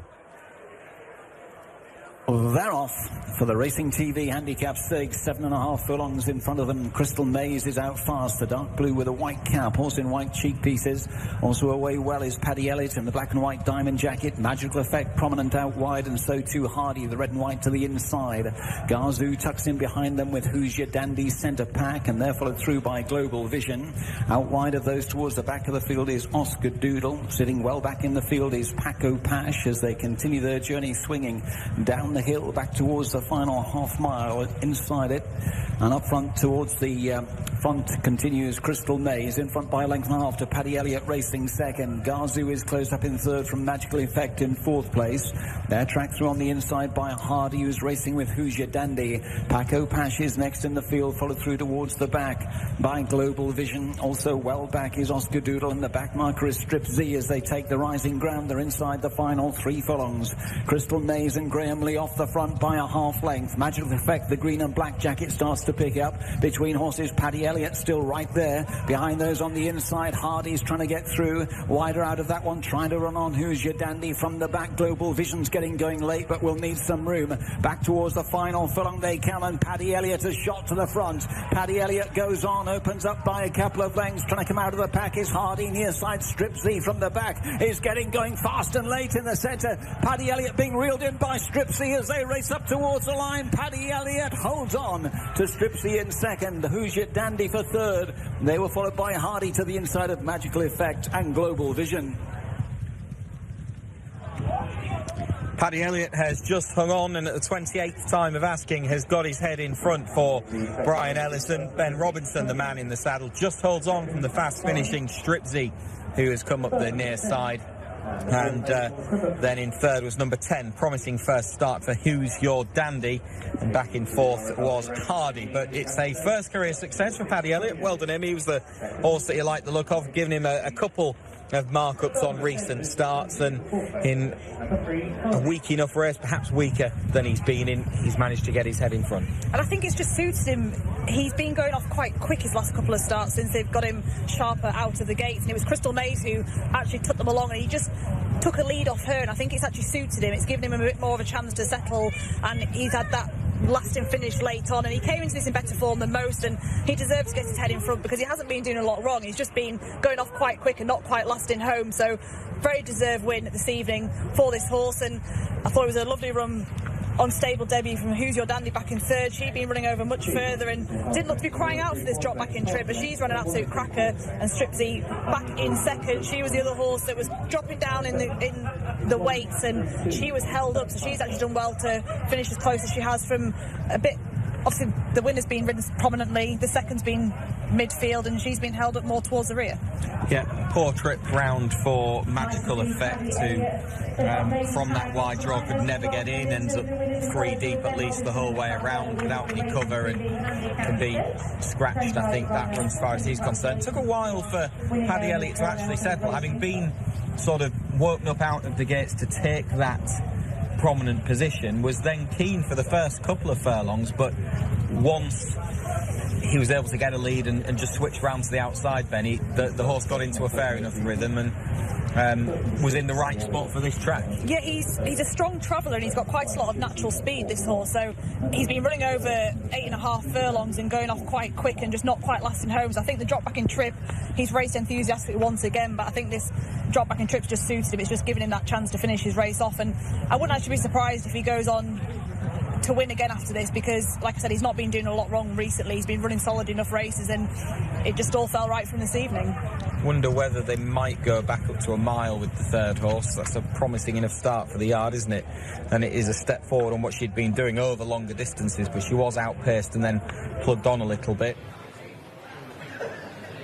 They're off for the Racing TV Handicap Stakes. 7.5 furlongs in front of them. Crystal Maze is out fast. The dark blue with a white cap, horse in white cheek pieces. Also away well is Paddy Elliott in the black and white diamond jacket. Magical Effect prominent out wide, and so too Hardy, the red and white to the inside. Gazoo tucks in behind them with Who's Your Dandy centre pack, and they're followed through by Global Vision. Out wide of those towards the back of the field is Oscar Doodle. Sitting well back in the field is Paco Pash as they continue their journey swinging down the hill back towards the final half mile inside it, and up front towards the front continues Crystal Maze, in front by a length and a half to Paddy Elliott racing second. Gazoo is close up in third from Magical Effect in 4th place. They're tracked through on the inside by Hardy, who's racing with Who's Your Dandy. Paco Pash is next in the field, followed through towards the back by Global Vision. Also well back is Oscar Doodle, and the back marker is Strip Z as they take the rising ground. They're inside the final 3 furlongs. Crystal Maze and Graham Lee off the front by a half length. Magical Effect, the green and black jacket, starts to pick up between horses. Paddy Elliott still right there behind those on the inside. Hardy's trying to get through, wider out of that one, trying to run on Who's Your Dandy from the back. Global Vision's getting going late, but will need some room. Back towards the final furlong they can, and Paddy Elliott has shot to the front. Paddy Elliott goes on, opens up by a couple of lengths. Trying to come out of the pack is Hardy. Near side Strip Z from the back is getting going fast and late in the centre. Paddy Elliott being reeled in by Strip Z as they race up towards the line. Paddy Elliott holds on to Stripsy in second. Who's Your Dandy for third. They were followed by Hardy to the inside of Magical Effect and Global Vision. Paddy Elliott has just hung on, and at the 28th time of asking has got his head in front for Brian Ellison. Ben Robinson, the man in the saddle, just holds on from the fast finishing Stripsy, who has come up the near side. And then in third was number 10, promising first start for Who's Your Dandy, and back in fourth was Hardy. But it's a first career success for Paddy Elliott. Well done him. He was the horse that you liked the look of, giving him a couple of markups on recent starts, and in a weak enough race, perhaps weaker than he's been in, he's managed to get his head in front. And I think it's just suited him. He's been going off quite quick his last couple of starts since they've got him sharper out of the gates, and it was Crystal Maze who actually took them along, and he just took a lead off her, and I think it's actually suited him. It's given him a bit more of a chance to settle, and he's had that lasting finish late on, and he came into this in better form than most, and he deserves to get his head in front because he hasn't been doing a lot wrong. He's just been going off quite quick and not quite lasting home, so very deserved win this evening for this horse. And I thought it was a lovely run on stable debut from Who's Your Dandy back in third. She'd been running over much further and didn't look to be crying out for this drop back in trip, but she's run an absolute cracker, and Stripsy back in second. She was the other horse that was dropping down in the weights, and she was held up, so she's actually done well to finish as close as she has from a bit. Obviously the winner's been ridden prominently, the second's been midfield, and she's been held up more towards the rear. Yeah, poor trip round for Magical Effect, who from that wide draw could never get in, ends up 3 deep at least the whole way around without any cover, and can be scratched, I think, that run as far as he's concerned. Took a while for Paddy Elliott to actually settle, having been sort of woken up out of the gates to take that prominent position, was then keen for the first couple of furlongs, but once he was able to get a lead and just switch round to the outside, Benny. The horse got into a fair enough rhythm and was in the right spot for this track. Yeah, he's a strong traveller and he's got quite a lot of natural speed, this horse. So he's been running over 8.5 furlongs and going off quite quick and just not quite lasting home. So I think the drop back in trip, he's raced enthusiastically once again, but I think this drop back in trip's just suited him. It's just giving him that chance to finish his race off, and I wouldn't actually be surprised if he goes on to win again after this, because like I said, he's not been doing a lot wrong recently. He's been running solid enough races and it just all fell right from this evening. Wonder whether they might go back up to a mile with the third horse. That's a promising enough start for the yard, isn't it? And it is a step forward on what she'd been doing over longer distances, but she was outpaced and then plugged on a little bit.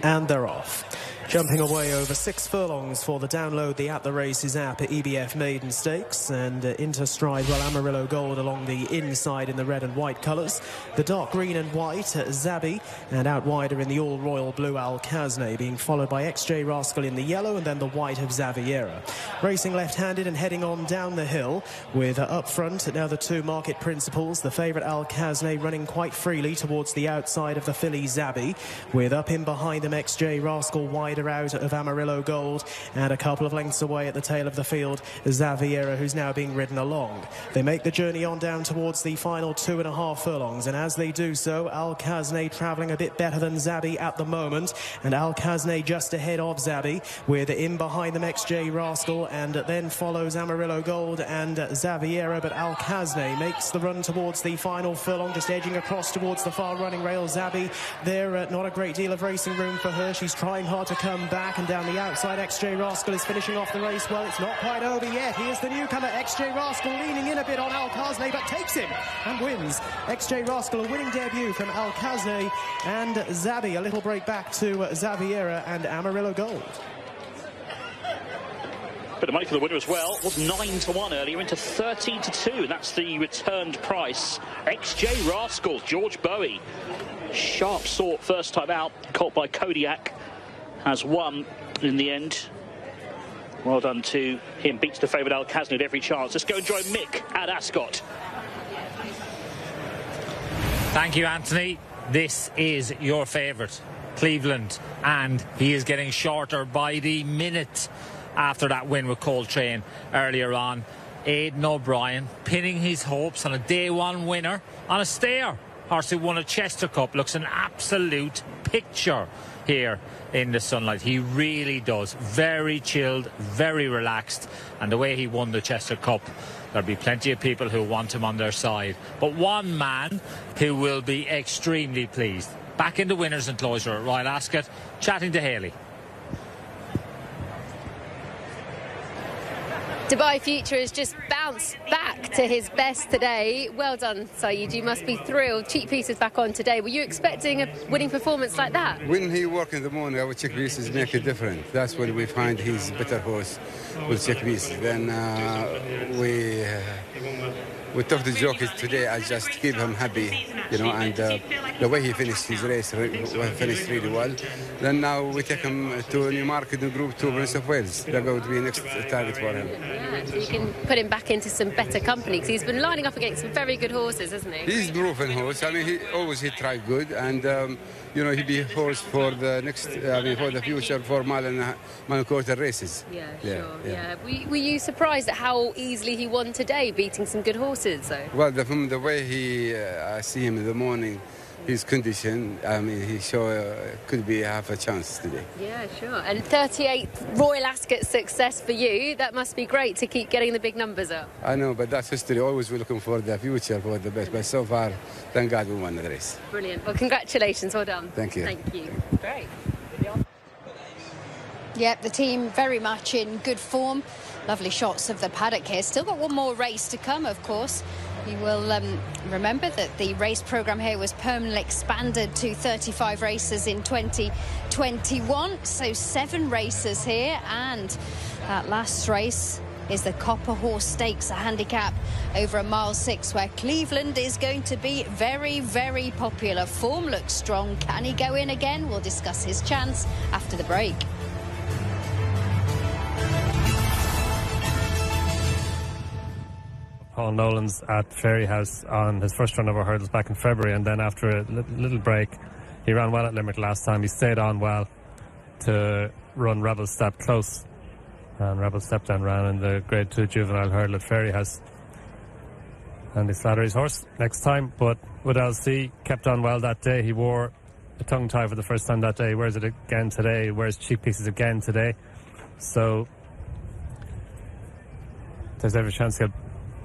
And they're off. Jumping away over 6 furlongs for the download the At The Races app at EBF Maiden Stakes, and into stride, well, Amarillo Gold along the inside in the red and white colours. The dark green and white, Zabi, and out wider in the all royal blue Alcazne, being followed by XJ Rascal in the yellow and then the white of Xaviera. Racing left-handed and heading on down the hill with up front now the 2 market principals. The favourite Alcazne running quite freely towards the outside of the filly Zabi, with up in behind them XJ Rascal wider out of Amarillo Gold, and a couple of lengths away at the tail of the field Xaviera, who's now being ridden along. They make the journey on down towards the final 2.5 furlongs, and as they do so, Alcazne travelling a bit better than Zabi at the moment, and Alcazne just ahead of Zabi, with in behind them XJ Rascal, and then follows Amarillo Gold and Xaviera, but Alcazne makes the run towards the final furlong, just edging across towards the far running rail. Zabi there, not a great deal of racing room for her. She's trying hard to come back, and down the outside XJ Rascal is finishing off the race well. It's not quite over yet. He is the newcomer. XJ Rascal leaning in a bit on Alcazne, but takes him and wins. XJ Rascal, a winning debut from Alcazne, and Zabi a little break back to Xaviera and Amarillo Gold. Bit of money for the winner as well. Was 9-1 earlier, into 13-2. That's the returned price. XJ Rascal, George Bowie. Sharp sort first time out, caught by Kodiak. Has won in the end. Well done to him. Beats the favourite Alcazne at every chance. Let's go and join Mick at Ascot. Thank you, Anthony. This is your favourite, Cleveland, and he is getting shorter by the minute after that win with Coltrane earlier on. Aidan O'Brien pinning his hopes on a day one winner on a stayer. Horse who won a Chester Cup, looks an absolute picture here in the sunlight. He really does. Very chilled, very relaxed, and the way he won the Chester Cup, there'll be plenty of people who want him on their side. But one man who will be extremely pleased, back in the winners' enclosure at Royal Ascot, chatting to Haley. Dubai Future has just bounced back to his best today. Well done, Saeed. You must be thrilled. Cheap pieces back on today. Were you expecting a winning performance like that? When he work in the morning, our check pieces make a difference. That's when we find he's a better horse with check pieces. Then we talked to jockeys today. I just keep him happy, you know, and the way he finished his race, finished really well. Then now we take him to Newmarket in Group 2, Prince of Wales. That's going to be the next target for him. Yeah, so you can put him back into some better company, because he's been lining up against some very good horses, hasn't he? He's proven horse. I mean, he tried good, and you know, he'll be horse for the next, for the future, for mile and quarter races. Yeah, sure. Yeah. Were you surprised at how easily he won today, beating some good horses, though? Well, from the way I see him in the morning, his condition, I mean, he could be half a chance today. Yeah, sure. And 38th Royal Ascot success for you. That must be great to keep getting the big numbers up. I know, but that's history. Always we're looking for the future, for the best. But so far, thank God we won the race. Brilliant. Well, congratulations. Well done. Thank you. Thank you. Great. Yep, the team very much in good form. Lovely shots of the paddock here. Still got one more race to come, of course. You will remember that the race programme here was permanently expanded to 35 races in 2021. So 7 races here, and that last race is the Copper Horse Stakes, a handicap over a mile 6, where Cleveland is going to be very, very popular. Form looks strong. Can he go in again? We'll discuss his chance after the break. Paul Nolan's at Fairyhouse on his first run over hurdles back in February, and then after a little break He ran well at Limerick last time. He stayed on well to run Rebel Step close. And Rebel Step then ran in the Grade 2 juvenile hurdle at Fairyhouse. Andy Slattery's horse next time. But Waddell C kept on well that day. He wore a tongue tie for the first time that day. He wears it again today. He wears cheek pieces again today. So there's every chance he'll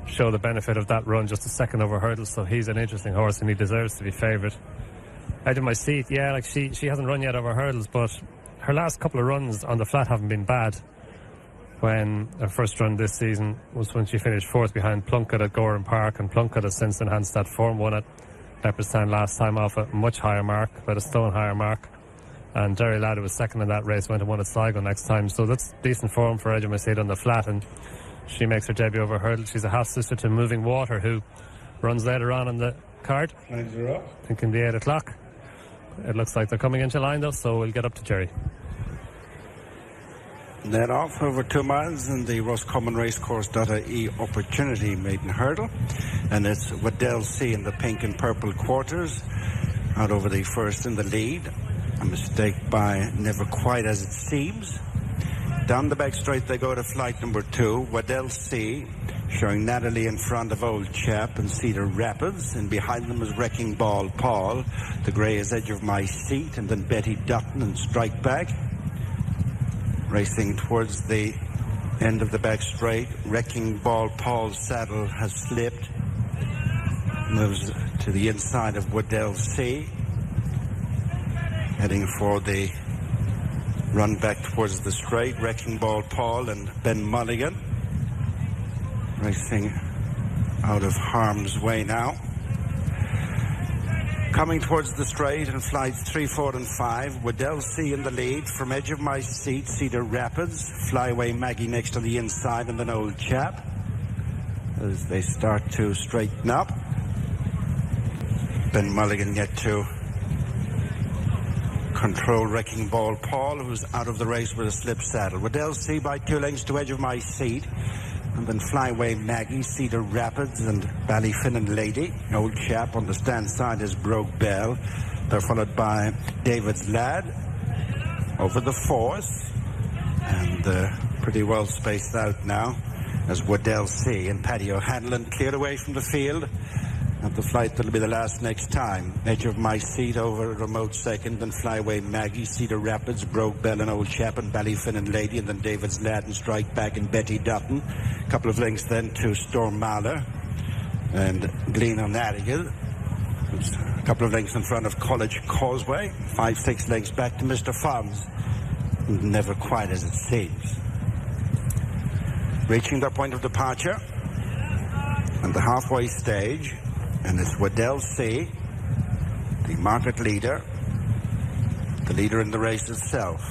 show the benefit of that run, just a second over hurdles. So he's an interesting horse and he deserves to be favoured. Out of my seat, yeah, like she hasn't run yet over hurdles, but her last couple of runs on the flat haven't been bad. When her first run this season was when she finished 4th behind Plunkett at Gorham Park, and Plunkett has since enhanced that form, won at Leopardstown last time off a much higher mark, about a stone higher mark. And Derry Ladd, who was second in that race, went and won at Sligo next time. So that's decent form for Edge of My Seat on the flat, and she makes her debut over hurdle. She's a half-sister to Moving Water, who runs later on the card. I think in the 8 o'clock. It looks like they're coming into line though, so we'll get up to Jerry. Then off over 2 miles in the Roscommon Racecourse.ie Opportunity Maiden Hurdle, and it's Waddell C in the pink and purple quarters, out over the first in the lead. A mistake by Never Quite As It Seems. Down the back straight they go to flight number 2, Waddell C, showing Natalie in front of Old Chap and Cedar Rapids, and behind them is Wrecking Ball Paul. The grey is Edge of My Seat, and then Betty Dutton and Strike Back. Racing towards the end of the back straight, Wrecking Ball Paul's saddle has slipped. Moves to the inside of Waddell C. Heading for the run back towards the straight, Wrecking Ball Paul and Ben Mulligan. Racing out of harm's way now. Coming towards the straight and flights 3, 4 and 5. Waddell C in the lead. From Edge of My Seat, Cedar Rapids. Flyway Maggie next on the inside, and then Old Chap as they start to straighten up. Ben Mulligan yet to control Wrecking Ball Paul, who's out of the race with a slip saddle. Waddell C by 2 lengths to Edge of My Seat. And then Flyway Maggie, Cedar Rapids, and Ballyfinnan Lady. Old Chap on the stand side is Brogue Bell. They're followed by David's Lad over the 4th. And pretty well spaced out now as Waddell C and Paddy O'Hanlon cleared away from the field. At the flight that'll be the last next time. Edge of My Seat over a remote second, then Flyway Maggie, Cedar Rapids, Brogue Bell and Old Chap and Ballyfinnan Lady, and then David's Lad and Strike Back and Betty Dutton. A couple of lengths then to Storm Mahler and Glean O'Nadigan. A couple of lengths in front of College Causeway. 5, 6 lengths back to Mr. Fonz. Never Quite As It Seems. Reaching their point of departure on the halfway stage. And it's Waddell C, the market leader, the leader in the race itself.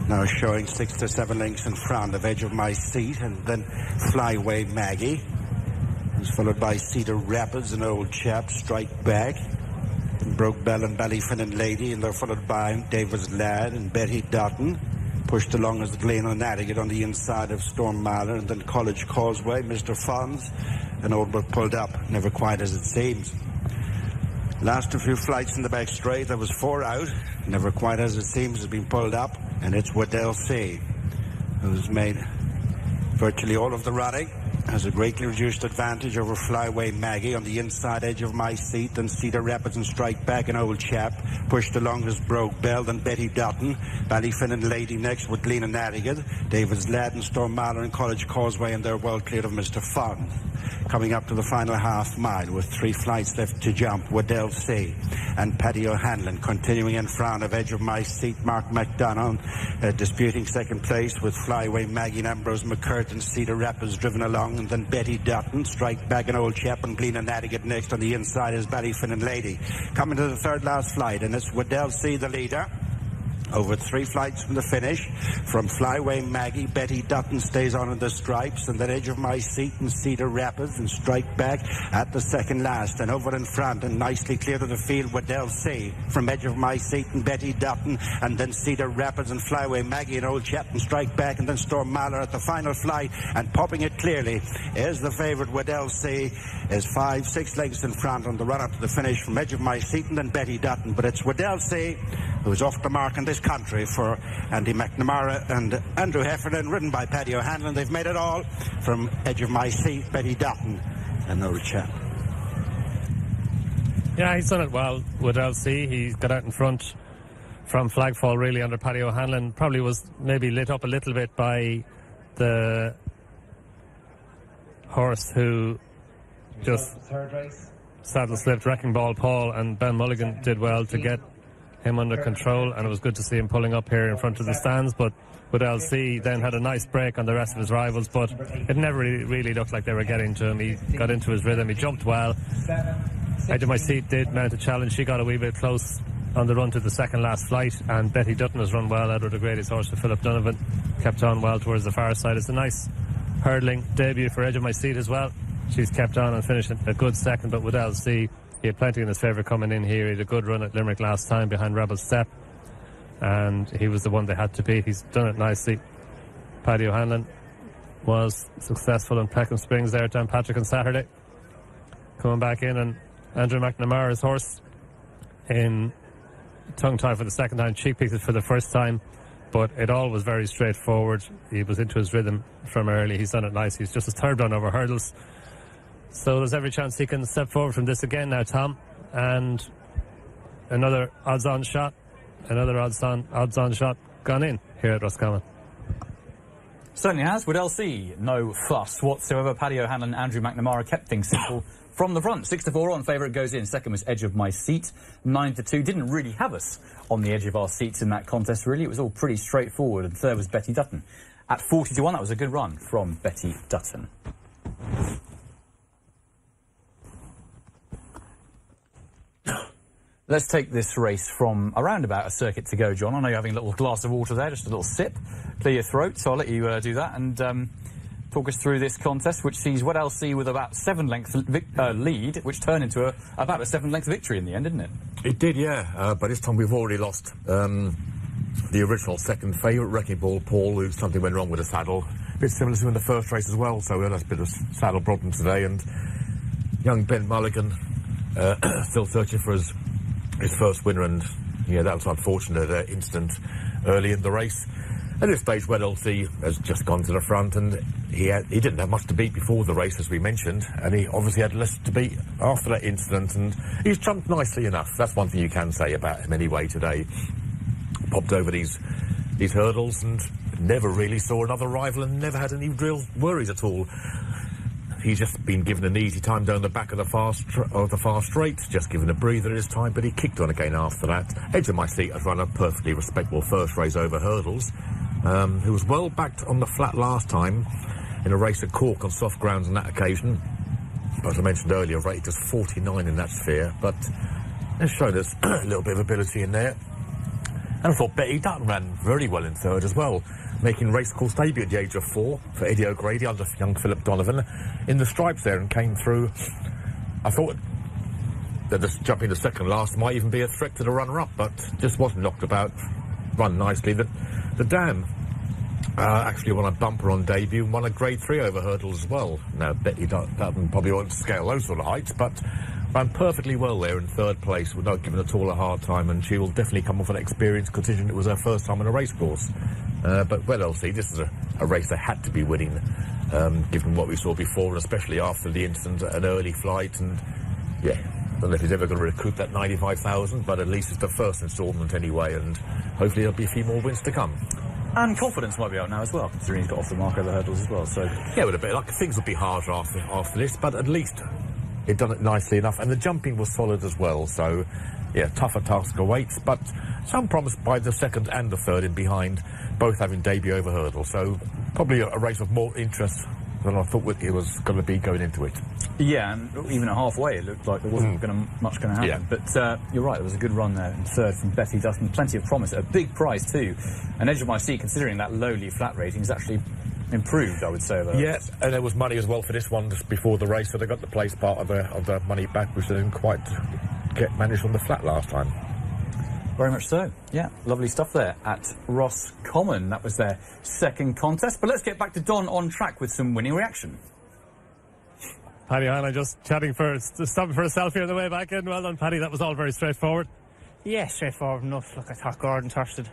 Now showing 6 to 7 lengths in front of Edge of My Seat, and then Flyway Maggie, who's followed by Cedar Rapids and Old Chap, Strike Back, and Brogue Bell and Ballyfinnan Lady, and they're followed by David's Lad and Betty Dutton. Pushed along as the Glen O'Nadigan on the inside of Storm Mahler, and then College Causeway, Mr. Fonz, and Oldbrook pulled up, Never Quite As It Seems. Last a few flights in the back straight, there was 4 out. Never Quite As It Seems has been pulled up, and it's Waddell C, who's made virtually all of the running. Has a greatly reduced advantage over Flyway Maggie on the inside Edge of My Seat, then Cedar Rapids and Strike Back and Old Chap. Pushed along as Brogue Bell, then Betty Dutton. Ballyfinnan Lady next with Glean O'Nadigan. David's Lad and Storm Mahler and College Causeway, and they're well cleared of Mr. Fonz. Coming up to the final half mile with 3 flights left to jump, Waddell C and Paddy O'Hanlon continuing in front of Edge of My Seat, Mark McDonough disputing second place with Flyway Maggie and Ambrose McCurtain. Cedar Rapids driven along, and then Betty Dutton, Strike Back and Old Chap, and Glean O'Nadigan next on the inside is Ballyfinnan Lady. Coming to the third last flight, and it's Waddell C the leader. over 3 flights from the finish. From Flyway Maggie, Betty Dutton stays on in the stripes, and then Edge of My Seat and Cedar Rapids and Strike Back at the second last. And over in front and nicely clear to the field, Waddell C from Edge of My Seat and Betty Dutton, and then Cedar Rapids and Flyway Maggie and Old Chet and Strike Back, and then Storm Mahler at the final flight, and popping it clearly is the favourite Waddell C, is 5-6 lengths in front on the run up to the finish from Edge of My Seat and then Betty Dutton. But it's Waddell C who's off the mark in this country for Andy McNamara and Andrew Heffernan, ridden by Paddy O'Hanlon. They've made it all from Edge of My Seat, Betty Dutton and Old Chet. Yeah, he's done it well. Waddell C, he's got out in front from flagfall really under Paddy O'Hanlon. Probably was maybe lit up a little bit by the horse who just saddle slipped Wrecking Ball Paul, and Ben Mulligan did well to get him under control, and it was good to see him pulling up here in front of the stands. But Waddell C then had a nice break on the rest of his rivals, but it never really looked like they were getting to him. He got into his rhythm, he jumped well. Edge of My Seat did mount a challenge. She got a wee bit close on the run to the second last flight, and Betty Dutton has run well. Edward O'Grady's horse for Philip Donovan kept on well towards the far side. It's a nice hurdling debut for Edge of My Seat as well. She's kept on and finished a good second, but Waddell C, he had plenty in his favour coming in here. He had a good run at Limerick last time behind Rebel Step, and he was the one they had to beat. He's done it nicely. Paddy O'Hanlon was successful in Peckham Springs there at Downpatrick on Saturday. Coming back in, and Andrew McNamara's horse in tongue tie for the second time, cheek picked it for the first time, but it all was very straightforward. He was into his rhythm from early. He's done it nicely. He's just his third run over hurdles, so there's every chance he can step forward from this again now, Tom. And another odds-on shot gone in here at Roscommon. Certainly has. Waddell C, no fuss whatsoever. Paddy O'Hanlon, Andrew McNamara kept things simple from the front. 6-4 on favourite goes in. Second was Edge of My Seat. 9-2. Didn't really have us on the edge of our seats in that contest, really. It was all pretty straightforward. And third was Betty Dutton. At 40-1, that was a good run from Betty Dutton. Let's take this race from around about a circuit to go, John. I know you're having a little glass of water there, just a little sip. Clear your throat, so I'll let you do that and talk us through this contest, which sees Waddell C with about 7-length lead, which turned into about a 7-length victory in the end, didn't it? It did, yeah. By this time we've already lost the original second favourite, Wrecking Ball Paul, who something went wrong with the saddle. A bit similar to in the first race as well, so we had a bit of saddle problem today, and young Ben Mulligan still searching for his first winner, and yeah, that was an unfortunate incident early in the race. At this stage, Waddell C has just gone to the front, and he didn't have much to beat before the race, as we mentioned, and he obviously had less to beat after that incident, and he's jumped nicely enough. That's one thing you can say about him anyway today. Popped over these hurdles and never really saw another rival, and never had any real worries at all. He's just been given an easy time down the back of the far straight, just given a breather this time, but he kicked on again after that. Edge of My Seat has run a perfectly respectable first race over hurdles. He was well backed on the flat last time in a race at Cork on soft grounds on that occasion. As I mentioned earlier, rated just 49 in that sphere, but it's shown us a little bit of ability in there. And I thought Betty Dutton ran very well in third as well, making racecourse debut at the age of 4 for Eddie O'Grady under young Philip Donovan in the stripes there, and came through. I thought that just jumping to second last might even be a threat to the runner-up, but just wasn't knocked about. Run nicely. The Dam actually won a bumper on debut and won a grade 3 over hurdles as well. Now Betty Dutton probably won't scale those sort of heights, but ran perfectly well there in third place without giving at all a hard time, and she will definitely come off an experienced contingent. It was her first time in a racecourse. But Waddell C, this is a race they had to be winning, given what we saw before, and especially after the incident, an early flight, and yeah, I don't know if he's ever going to recoup that 95,000, but at least it's the first instalment anyway, and hopefully there'll be a few more wins to come. And confidence might be out now as well, considering he's got off the mark over hurdles as well. So yeah, with a bit like things will be harder after this, but at least it done it nicely enough, and the jumping was solid as well. So yeah, tougher task awaits, but some promise by the second and the third in behind, both having debut over hurdle. So probably a race of more interest than I thought it was going to be going into it. Yeah, and even at halfway, it looked like there wasn't much going to happen. Yeah. But you're right, there was a good run there in third from Betty Dustin. Plenty of promise. A big prize, too. And Edge of My Seat, considering that lowly flat rating, is actually improved, I would say. Yeah, and there was money as well for this one just before the race, so they got the place part of the money back, which they didn't quite manage on the flat last time. Very much so. Yeah, lovely stuff there at Roscommon. That was their second contest. But let's get back to Don on track with some winning reaction. Paddy Hanlon just stopping for a selfie on the way back in. Well done, Paddy. That was all very straightforward. Yeah, straightforward enough. Look, I thought Gordon Thurston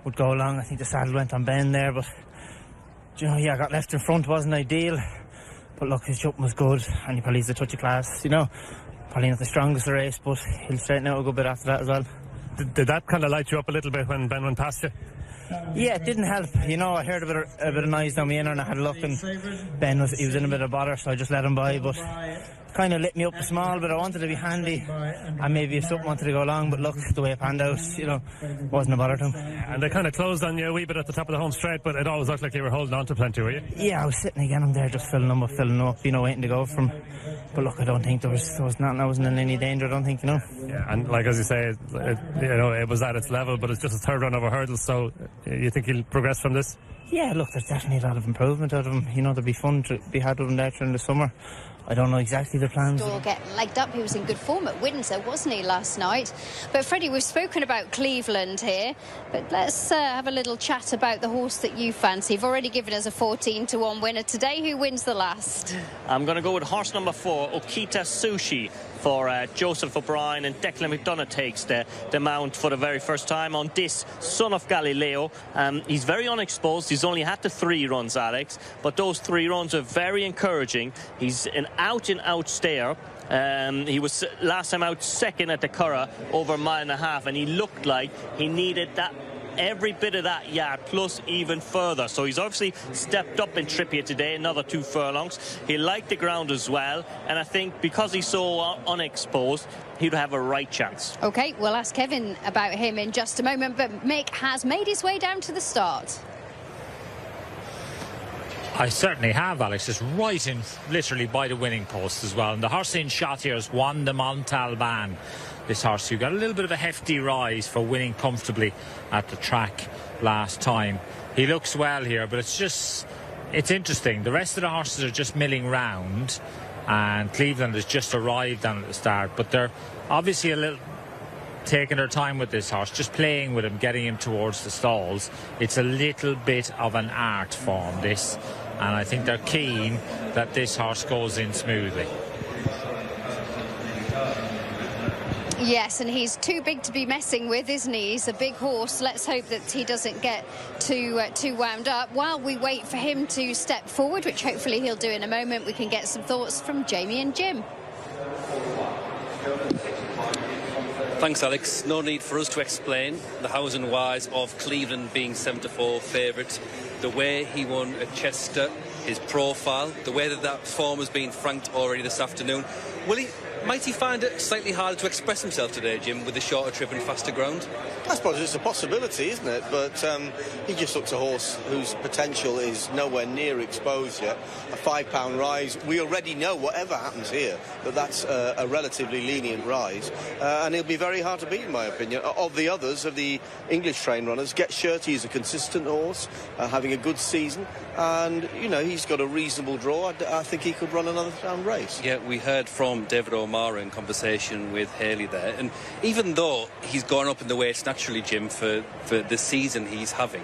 would go along. I think the saddle went on Ben there, but I got left in front. Wasn't ideal, but look, his jumping was good, and he probably has a touch of class. Probably not the strongest of the race, but he'll straighten out a good bit after that as well. Did that kind of light you up a little bit when Ben went past you? Yeah, it didn't help. I heard a bit of noise down the inner, and I had a look, and Ben was in a bit of bother, so I just let him by. But kind of lit me up a small bit. I wanted to be handy, and maybe if something wanted to go along. But look, the way it panned out, wasn't a bother to him. And they kind of closed on you a wee bit at the top of the home straight, but it always looked like you were holding on to plenty, were you? Yeah, I was sitting again. I'm there, just filling them up, waiting to go from. But look, I don't think there was nothing. I wasn't in any danger. I don't think, Yeah, and like as you say, it was at its level, but it's just a third run over hurdles. So you think he'll progress from this? Yeah, look, there's definitely a lot of improvement out of him. There'll be fun to be had with him there during the summer. I don't know exactly the plans. All getting legged up. He was in good form at Windsor, wasn't he, last night? But Freddie, we've spoken about Cleveland here, but let's have a little chat about the horse that you fancy. You've already given us a 14-1 winner today. Who wins the last? I'm going to go with horse number 4, Okita Sushi, for Joseph O'Brien, and Declan McDonough takes the mount for the very first time on this Son of Galileo. He's very unexposed. He's only had the 3 runs, Alex, but those 3 runs are very encouraging. He's an out-and-out stayer. He was last time out second at the Curragh over a mile and a half, and he looked like he needed that every bit of that yard plus even further. So he's obviously stepped up in trip here today, another 2 furlongs. He liked the ground as well, and I think because he's so unexposed, he'd have a right chance. OK, we'll ask Kevin about him in just a moment, but Mick has made his way down to the start. I certainly have, Alex. Just right in, literally by the winning post as well. And the horse in shot here is Juan de Montalban. This horse who got a little bit of a hefty rise for winning comfortably at the track last time. He looks well here, but it's interesting. The rest of the horses are just milling round, and Cleveland has just arrived down at the start, but they're obviously a little taking their time with this horse, just playing with him, getting him towards the stalls. It's a little bit of an art form, this, and I think they're keen that this horse goes in smoothly. Yes, and he's too big to be messing with, isn't he? He's a big horse. Let's hope that he doesn't get too wound up. While we wait for him to step forward, which hopefully he'll do in a moment, we can get some thoughts from Jamie and Jim. Thanks, Alex. No need for us to explain the hows and whys of Cleveland being 7-4 favourite. The way he won at Chester, his profile, the way that form has been franked already this afternoon. Might he find it slightly harder to express himself today, Jim, with the shorter trip and faster ground? I suppose it's a possibility, isn't it? But he just looks a horse whose potential is nowhere near exposed yet. A £5 rise. We already know, whatever happens here, that's a relatively lenient rise. And he'll be very hard to beat, in my opinion. Of the others, of the English train runners, Get Shirty is a consistent horse, having a good season. And, he's got a reasonable draw. I think he could run another round race. Yeah, we heard from David O'Mara in conversation with Haley there. And even though he's gone up in the weights naturally, Jim, for the season he's having,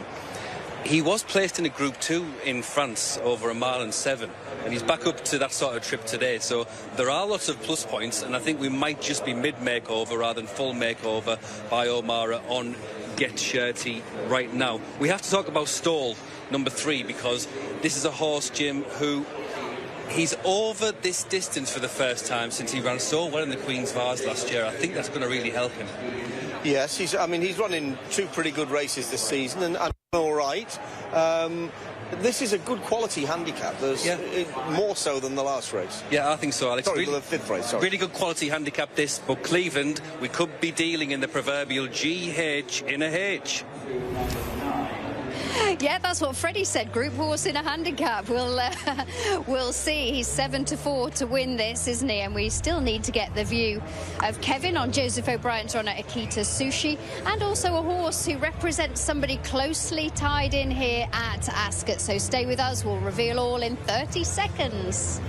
he was placed in a Group 2 in France over a mile and 7. And he's back up to that sort of trip today. So there are lots of plus points. And I think we might just be mid-makeover rather than full makeover by O'Mara on Get Shirty right now. We have to talk about stall number 3, because this is a horse, Jim, who he's over this distance for the first time since he ran so well in the Queen's Vase last year. I think that's going to really help him. Yes, he's running 2 pretty good races this season, and all right. This is a good quality handicap. There's more so than the last race. Yeah, I think so, Alex. Sorry, the 5th race, sorry. Really good quality handicap this, but Cleveland, we could be dealing in the proverbial GH in a H. Yeah, that's what Freddie said. Group horse in a handicap. We'll see. He's 7-4 to win this, isn't he? And we still need to get the view of Kevin on Joseph O'Brien's runner Akita Sushi, and also a horse who represents somebody closely tied in here at Ascot. So stay with us. We'll reveal all in 30 seconds.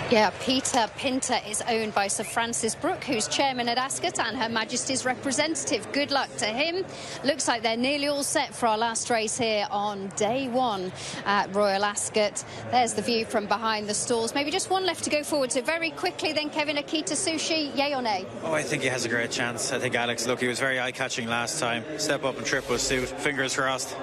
Yeah, Peter Pinter is owned by Sir Francis Brooke, who's chairman at Ascot and Her Majesty's representative. Good luck to him. Looks like they're nearly all set for our last race here on day one at Royal Ascot. There's the view from behind the stalls. Maybe just one left to go forward to. Very quickly then, Kevin, Akita Sushi, yay or nay? Oh, I think he has a great chance. I think Alex, look, he was very eye-catching last time. Step up and trip will suit. Fingers crossed.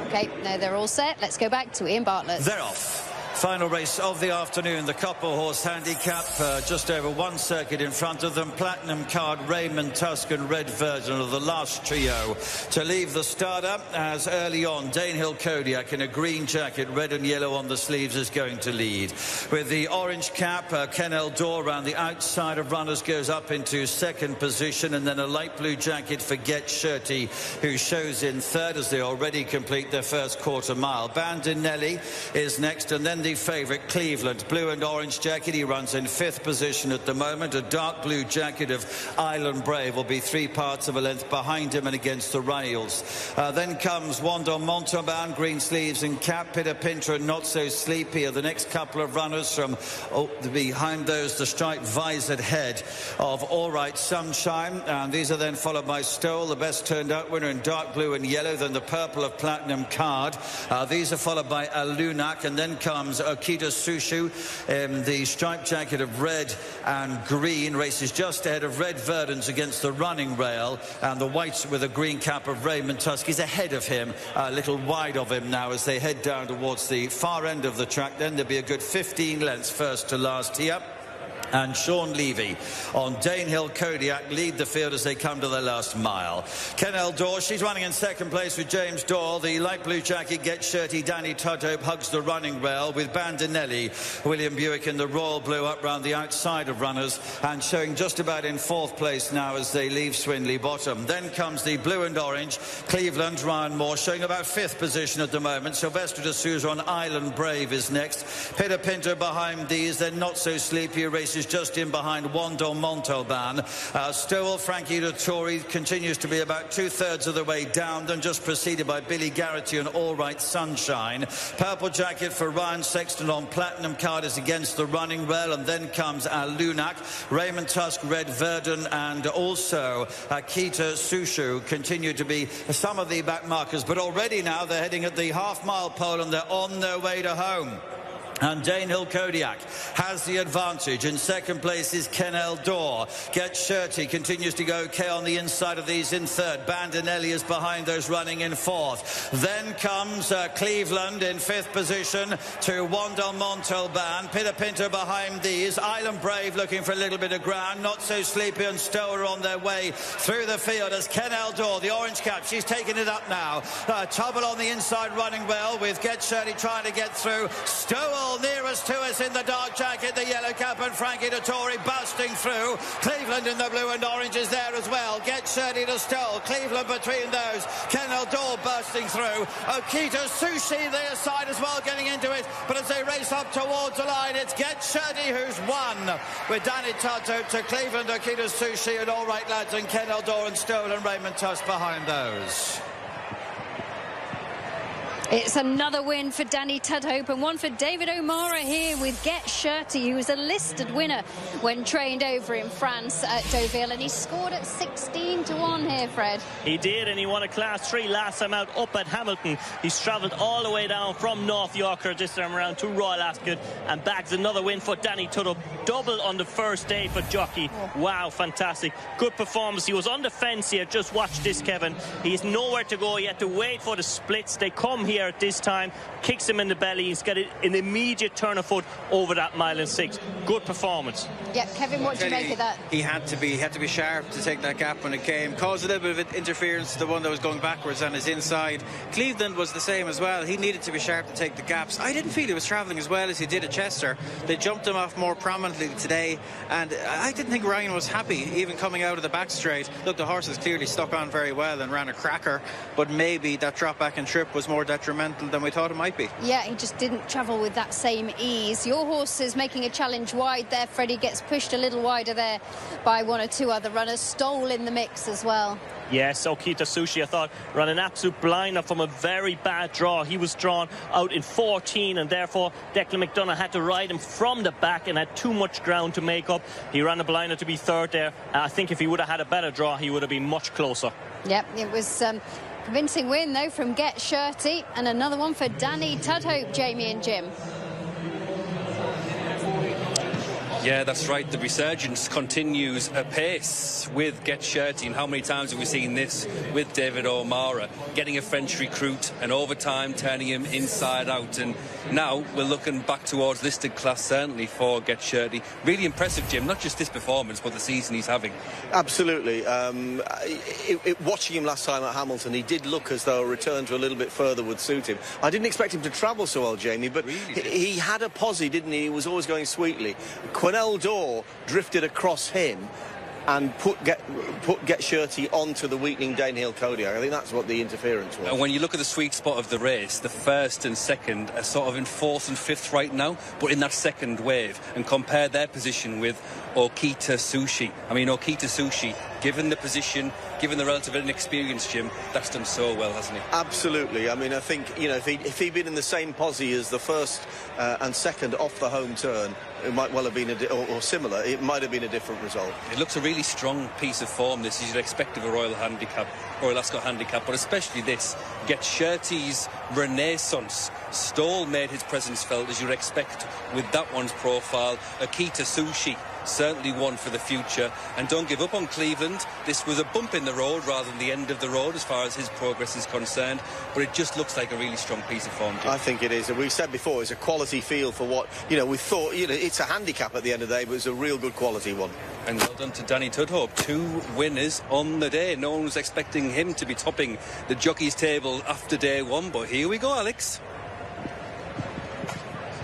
OK, now they're all set. Let's go back to Ian Bartlett. They're off. Final race of the afternoon, the couple horse handicap, just over one circuit in front of them. Platinum Card, Raymond Tusk and Red Virgin are the last trio to leave the starter, as early on Danehill Kodiak in a green jacket, red and yellow on the sleeves, is going to lead. With the orange cap, Ken Eldor around the outside of runners goes up into second position, and then a light blue jacket for Get Shirty, who shows in third as they already complete their first quarter mile. Bandinelli is next, and then the favourite Cleveland, blue and orange jacket. He runs in fifth position at the moment. A dark blue jacket of Island Brave will be 3 parts of a length behind him and against the rails. Then comes Wando Montauban, green sleeves and cap. Peter Pinter and Not So Sleepy are the next couple of runners. From behind those, the striped visored head of All Right Sunshine, and these are then followed by Stoll, the best turned out winner in dark blue and yellow, then the purple of Platinum Card. These are followed by Alunak, and then comes Akita Sushi in the striped jacket of red and green. Races just ahead of Red Verdens against the running rail, and the white with a green cap of Raymond Tusk is ahead of him, a little wide of him now as they head down towards the far end of the track. Then there'll be a good 15 lengths first to last here. And Sean Levy on Danehill Kodiak lead the field as they come to their last mile. Ken Eldor, she's running in second place with James Doyle. The light blue jacket, Get Shirty, Danny Tudhope hugs the running rail with Bandinelli. William Buick in the royal blue up round the outside of runners and showing just about in fourth place now as they leave Swinley Bottom. Then comes the blue and orange, Cleveland, Ryan Moore showing about fifth position at the moment. Sylvester de Souza on Island Brave is next. Peter Pinter behind these, then Not So Sleepy races just in behind Wando Montauban. Stowell, Frankie Dettori continues to be about 2/3 of the way down, then just preceded by Billy Garrity and All Right Sunshine. Purple jacket for Ryan Sexton on Platinum Card is against the running rail, and then comes Alunak, Raymond Tusk, Red Verdun, and also Akita Sushi continue to be some of the back markers, but already now they're heading at the half-mile pole and they're on their way to home. And Danehill Kodiak has the advantage. In second place is Ken Eldor. Get Shirty continues to go okay on the inside of these in third. Bandinelli is behind those running in fourth. Then comes Cleveland in fifth position to Wando Montauban. Peter Pinter behind these. Island Brave looking for a little bit of ground. Not So Sleepy and Stower on their way through the field as Ken Eldor, the orange cap, she's taking it up now. Trouble on the inside running well with Get Shirty trying to get through. Stower nearest to us in the dark jacket, the yellow cap, and Frankie Dettori busting through. Cleveland in the blue and orange is there as well. Get Shirty to Stoll. Cleveland between those. Ken Eldor bursting through. Akita Sushi their side as well, getting into it. But as they race up towards the line, it's Get Shirty who's won. With Danny Tudhope to Cleveland, Akita Sushi and All Right Lads, and Ken Eldor and Stoll and Raymond Tusk behind those. It's another win for Danny Tudhope and one for David O'Mara here with Get Shirty, who was a listed winner when trained over in France at Deauville, and he scored at 16-1 here, Fred. He did, and he won a Class 3 last time out up at Hamilton. He's travelled all the way down from North Yorkshire this time around to Royal Ascot and bags another win for Danny Tudhope. Double on the first day for Jockey. Wow, fantastic. Good performance. He was on the fence here. Just watch this, Kevin. He's nowhere to go. He had to wait for the splits. They come here at this time, kicks him in the belly. He's got an immediate turn of foot over that 1.6 mile. Good performance. Yeah, Kevin, what do you make of that? He had to be sharp to take that gap when it came. Caused a little bit of interference to the one that was going backwards on his inside. Cleveland was the same as well. He needed to be sharp to take the gaps. I didn't feel he was travelling as well as he did at Chester. They jumped him off more prominently today, and I didn't think Ryan was happy even coming out of the back straight. Look, the horse has clearly stuck on very well and ran a cracker, but maybe that drop back and trip was more detrimental than we thought it might be. Yeah, he just didn't travel with that same ease. Your horse is making a challenge wide there. Freddie gets pushed a little wider there by one or two other runners. Stole in the mix as well. Yes, Okita Sushi, I thought, ran an absolute blinder from a very bad draw. He was drawn out in 14, and therefore Declan McDonough had to ride him from the back and had too much ground to make up. He ran a blinder to be third there. I think if he would have had a better draw, he would have been much closer. Yep, it was convincing win, though, from Get Shirty, and another one for Danny Tudhope, Jamie and Jim. Yeah, that's right. The resurgence continues apace with Get Shirty. And how many times have we seen this with David O'Mara? Getting a French recruit and over time turning him inside out. And now we're looking back towards listed class, certainly, for Get Shirty. Really impressive, Jim. Not just this performance, but the season he's having. Absolutely. Watching him last time at Hamilton, he did look as though a return to a little bit further would suit him. I didn't expect him to travel so well, Jamie, but he had a posse, didn't he? He was always going sweetly. Quenelle Dore drifted across him and put Get Shirty onto the weakening Danehill Kodiak. I think that's what the interference was. And when you look at the sweet spot of the race, the first and second are sort of in fourth and fifth right now, but in that second wave, and compare their position with Okita Sushi. I mean, Okita Sushi, given the position, given the relative inexperience, Jim, that's done so well, hasn't he? Absolutely. I mean, I think, you know, if he'd been in the same posse as the first and second off the home turn, it might well have been or similar. It might have been a different result. It looks a really strong piece of form, this, as you'd expect of a Royal Ascot handicap, but especially this. Get Shirty's renaissance. Stoll made his presence felt, as you'd expect with that one's profile. Okita Sushi, certainly one for the future. And don't give up on Cleveland. This was a bump in the road rather than the end of the road as far as his progress is concerned, but it just looks like a really strong piece of form, Jim. I think it is. And we said before, it's a quality field for what, you know, we thought, you know, it's a handicap at the end of the day, but it's a real good quality one. And well done to Danny Tudhope. 2 winners on the day. No one was expecting him to be topping the jockeys table after day one, but here we go, Alex.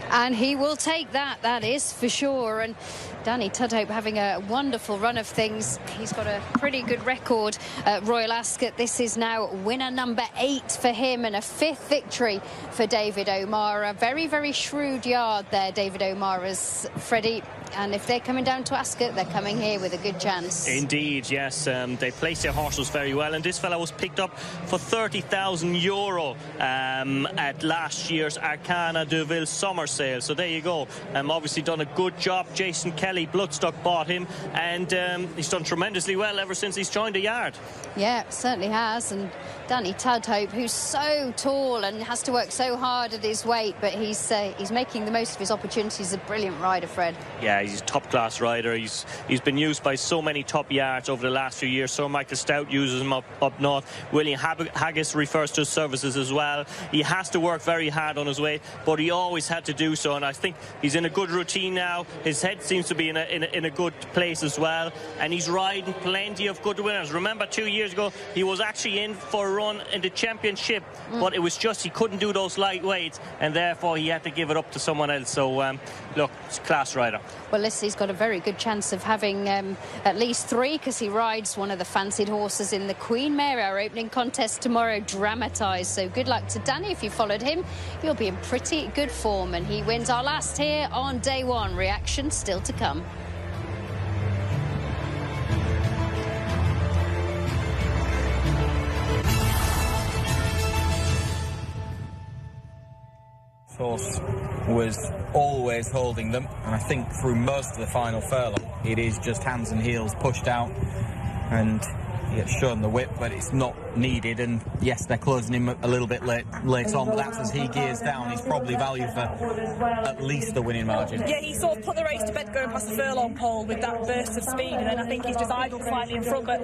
And he will take that is for sure. And Danny Tudhope having a wonderful run of things. He's got a pretty good record at Royal Ascot. This is now winner number 8 for him and a 5th victory for David O'Mara. Very, very shrewd yard there, David O'Mara's, Freddie. And if they're coming down to Ascot, they're coming here with a good chance. Indeed, yes. They placed their horses very well. And this fella was picked up for €30,000 at last year's Arcana Deauville summer sale. So there you go. Obviously done a good job. Jason Kelly, Bloodstock, bought him. And he's done tremendously well ever since he's joined the yard. Yeah, certainly has. And Danny Tudhope, who's so tall and has to work so hard at his weight, but he's making the most of his opportunities. He's a brilliant rider, Fred. Yeah, he's a top-class rider. He's been used by so many top yards over the last few years. Sir Michael Stout uses him up north. William Haggis refers to his services as well. He has to work very hard on his weight, but he always had to do so, and I think he's in a good routine now. His head seems to be in a good place as well, and he's riding plenty of good winners. Remember, 2 years ago, he was actually in for a run in the championship, but it was just he couldn't do those lightweights, and therefore he had to give it up to someone else. So, look, it's a class rider. Well, listen, he's got a very good chance of having at least 3, because he rides one of the fancied horses in the Queen Mary, our opening contest tomorrow, dramatised. So good luck to Danny. If you followed him, you'll be in pretty good form. And he wins our last here on day 1. Reaction still to come. horse was always holding them, and I think through most of the final furlong it is just hands and heels pushed out, and he gets shown the whip, but it's not needed. And yes, they're closing him a little bit late on, but that's as he gears down. He's probably valued for at least a winning margin. Yeah, he sort of put the race to bed going past the furlong pole with that burst of speed, and then I think he's just idled slightly in front. But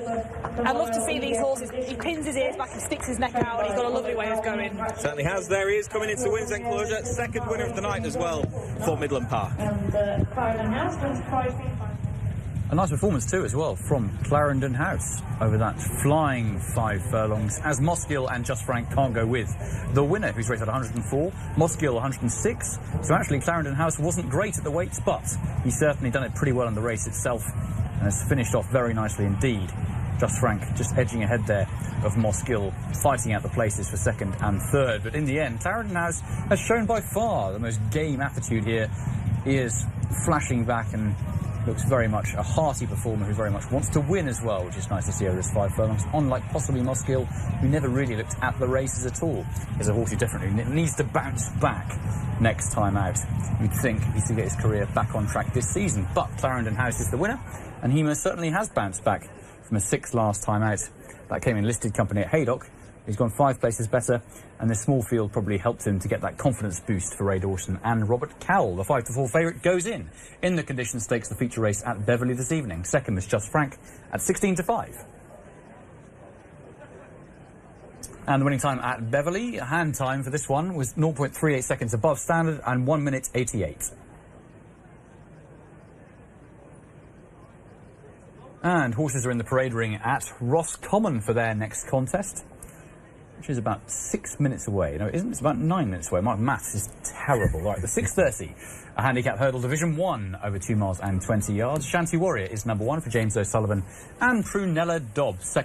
I'd love to see these horses. He pins his ears back and sticks his neck out, and he's got a lovely way of going. Certainly has. There he is, coming into Winds Enclosure, second winner of the night as well for Midland Park. A nice performance too as well from Clarendon House over that flying 5 furlongs, as Moskill and Just Frank can't go with the winner, who's rated at 104, Moskill 106. So actually Clarendon House wasn't great at the weights, but he's certainly done it pretty well in the race itself and has finished off very nicely indeed. Just Frank just edging ahead there of Moskill, fighting out the places for second and third. But in the end, Clarendon House has shown by far the most game attitude here. He is flashing back and looks very much a hearty performer who very much wants to win as well, which is nice to see over his 5 furlongs, unlike possibly Moskill, who never really looked at the races at all. Is a horse who definitely needs to bounce back next time out. You'd think he needs to get his career back on track this season, but Clarendon House is the winner, and he most certainly has bounced back from a 6th last time out. That came in listed company at Haydock. He's gone 5 places better, and the small field probably helped him to get that confidence boost for Ray Dawson and Robert Cowell. The 5-4 favourite goes in the Condition Stakes, the feature race at Beverley this evening. Second is Just Frank at 16-5. And the winning time at Beverley, hand time for this one, was 0.38 seconds above standard and 1 minute 88. And horses are in the parade ring at Roscommon for their next contest, which is about 6 minutes away. No, it isn't. It's about 9 minutes away. My maths is terrible. Right, the 6:30, a handicap hurdle, Division 1, over 2 miles and 20 yards. Shanty Warrior is number 1 for James O'Sullivan, and Prunella Dobbs,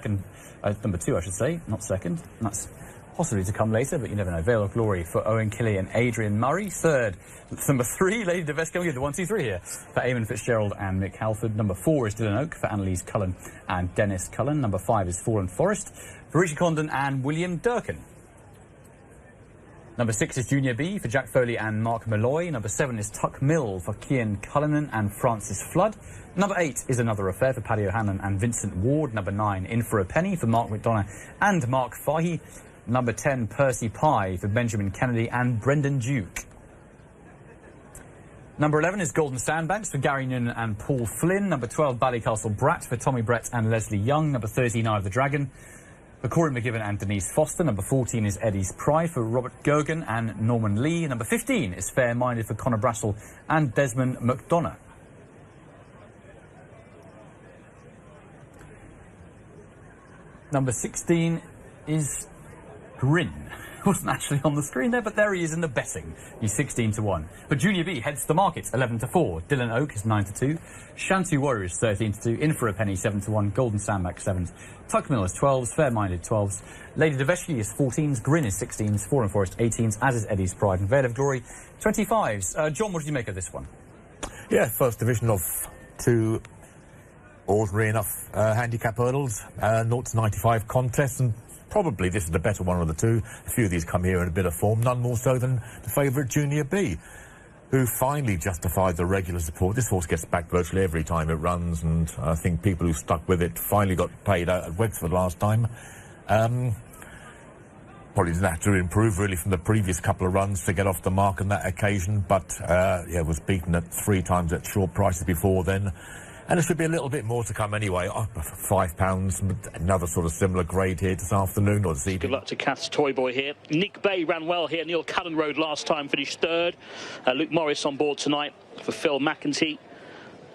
number 2, I should say, not second. And that's possibly to come later, but you never know. Veil of Glory for Owen Kelly and Adrian Murray. Third, number 3, Lady Devesque, coming in the 1, 2, 3 here for Eamon Fitzgerald and Mick Halford. Number 4 is Dylan Oak for Annalise Cullen and Dennis Cullen. Number 5 is Fallen Forest for Richie Condon and William Durkin. Number 6 is Junior B for Jack Foley and Mark Malloy. Number 7 is Tuck Mill for Cian Cullinan and Francis Flood. Number 8 is Another Affair for Paddy O'Hanlon and Vincent Ward. Number 9, In for a Penny for Mark McDonough and Mark Fahey. Number 10, Percy Pye for Benjamin Kennedy and Brendan Duke. Number 11 is Golden Sandbanks for Gary Noonan and Paul Flynn. Number 12, Ballycastle Brat for Tommy Brett and Leslie Young. Number 13, Eye of the Dragon for Corey McGibbon and Denise Foster. Number 14 is Eddie's Pride for Robert Gogan and Norman Lee. Number 15 is Fair Minded for Conor Brassel and Desmond McDonough. Number 16 is Grin. Wasn't actually on the screen there, but there he is in the betting. He's 16-1. But Junior B heads the market 11-4. Dylan Oak is 9-2. Shanty Warrior is 13-2. In for a Penny 7-1. Golden Sandbag 7s. Tuck Mill is 12s. Fair Minded 12s. Lady Devesky is 14s. Grin is 16s. Fallen Forest 18s, as is Eddie's Pride. And Veil of Glory 25s. John, what did you make of this one? Yeah, first division of 2 ordinary enough handicap hurdles, 0-95 contests, and probably this is the better one of the 2. A few of these come here in a bit of form, none more so than the favourite Junior B, who finally justified the regular support. This horse gets back virtually every time it runs, and I think people who stuck with it finally got paid out at Wexford last time. Probably didn't have to improve really from the previous couple of runs to get off the mark on that occasion, but yeah, was beaten at 3 times at short prices before then. And there should be a little bit more to come anyway. £5, another sort of similar grade here this afternoon or this evening. Good luck to Cath's Toy Boy here. Nick Bay ran well here. Neil Cullen rode last time, finished 3rd. Luke Morris on board tonight for Phil McEntee.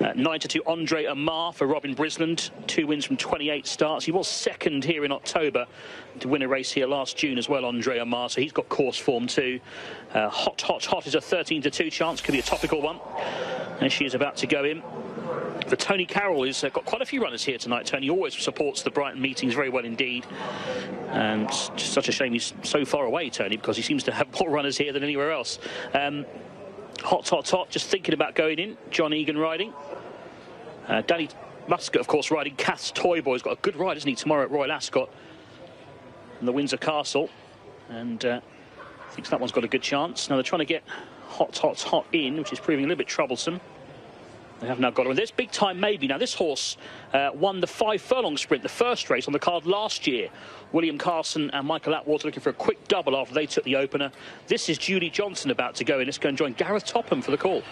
9-2 Andre Amar for Robin Brisland. 2 wins from 28 starts. He was 2nd here in October to win a race here last June as well, Andre Amar. So he's got course form too. Hot is a 13-2 chance. Could be a topical one. And she is about to go in. For Tony Carroll, who's got quite a few runners here tonight. Tony always supports the Brighton meetings very well indeed. And it's just such a shame he's so far away, Tony, because he seems to have more runners here than anywhere else. Hot, just thinking about going in. John Egan riding. Danny Muscat, of course, riding. Cath's Toy Boy's got a good ride, isn't he, tomorrow at Royal Ascot and the Windsor Castle. And Thinks that one's got a good chance. Now they're trying to get hot in, which is proving a little bit troublesome. They have now got her. And this Big Time Maybe. Now, this horse won the 5 furlong sprint, the first race on the card last year. William Carson and Michael Atwater looking for a quick double after they took the opener. This is Julie Johnson about to go in. Let's go and join Gareth Topham for the call.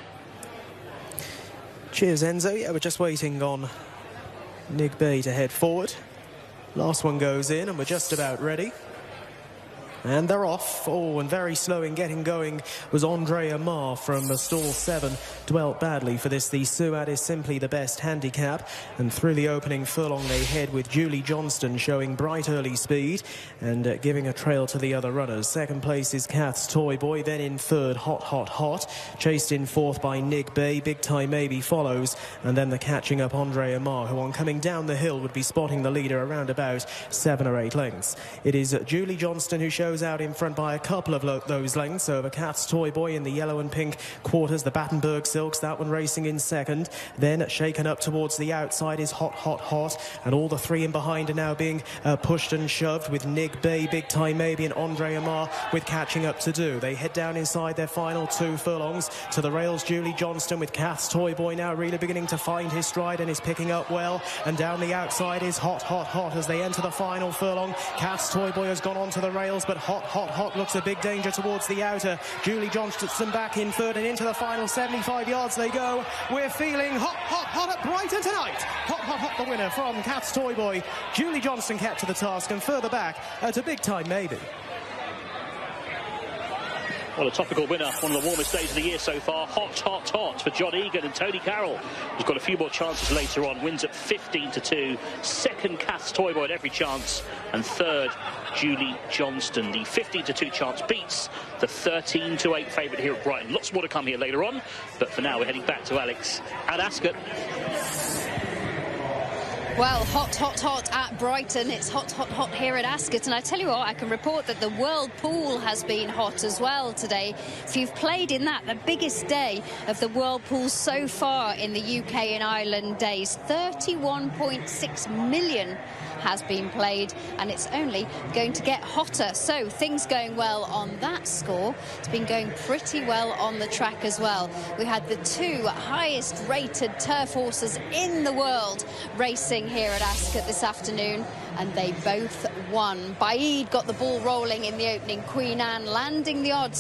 Cheers, Enzo. Yeah, we're just waiting on Nig Bay to head forward. Last one goes in, and we're just about ready. And they're off. Oh, and very slow in getting going was Andrea Marr from stall 7. Dwelt badly for this. The Suad is simply the best handicap. And through the opening furlong they head with Julie Johnston showing bright early speed and giving a trail to the other runners. Second place is Kath's Toy Boy. Then in third, Hot. Chased in fourth by Nig Bay. Big Time Maybe follows. And then the catching up Andrea Marr, who on coming down the hill would be spotting the leader around about 7 or 8 lengths. It is Julie Johnston who shows out in front by a couple of those lengths over Kath's Toy Boy in the yellow and pink quarters. The Battenberg Silks, that one racing in second. Then shaken up towards the outside is Hot. And all the 3 in behind are now being pushed and shoved with Nig Bay, Big Time Maybe and Andrea Marr with catching up to do. They head down inside their final 2 furlongs to the rails. Julie Johnston with Kath's Toy Boy now really beginning to find his stride and is picking up well. And down the outside is Hot as they enter the final furlong. Kath's Toy Boy has gone onto the rails, but Hot looks a big danger towards the outer. Julie Johnston back in third, and into the final 75 yards they go. We're feeling hot at Brighton tonight. Hot the winner from Kath's Toy Boy. Julie Johnston kept to the task, and further back to Big Time Maybe. Well, a topical winner, one of the warmest days of the year so far. Hot for John Egan and Tony Carroll, who's got a few more chances later on. Wins at 15-2. Second, Kath's Toy Boy at every chance. And third, Julie Johnston. The 15-2 chance beats the 13-8 favourite here at Brighton. Lots more to come here later on. But for now, we're heading back to Alex at Ascot. Well, hot at Brighton. It's hot here at Ascot. And I tell you what, I can report that the World Pool has been hot as well today. If you've played in that, the biggest day of the World Pool so far in the UK and Ireland days, 31.6 million has been played, and it's only going to get hotter. So things going well on that score. It's been going pretty well on the track as well. We had the 2 highest rated turf horses in the world racing here at Ascot this afternoon, and they both won. Baid got the ball rolling in the opening. Queen Anne landing the odds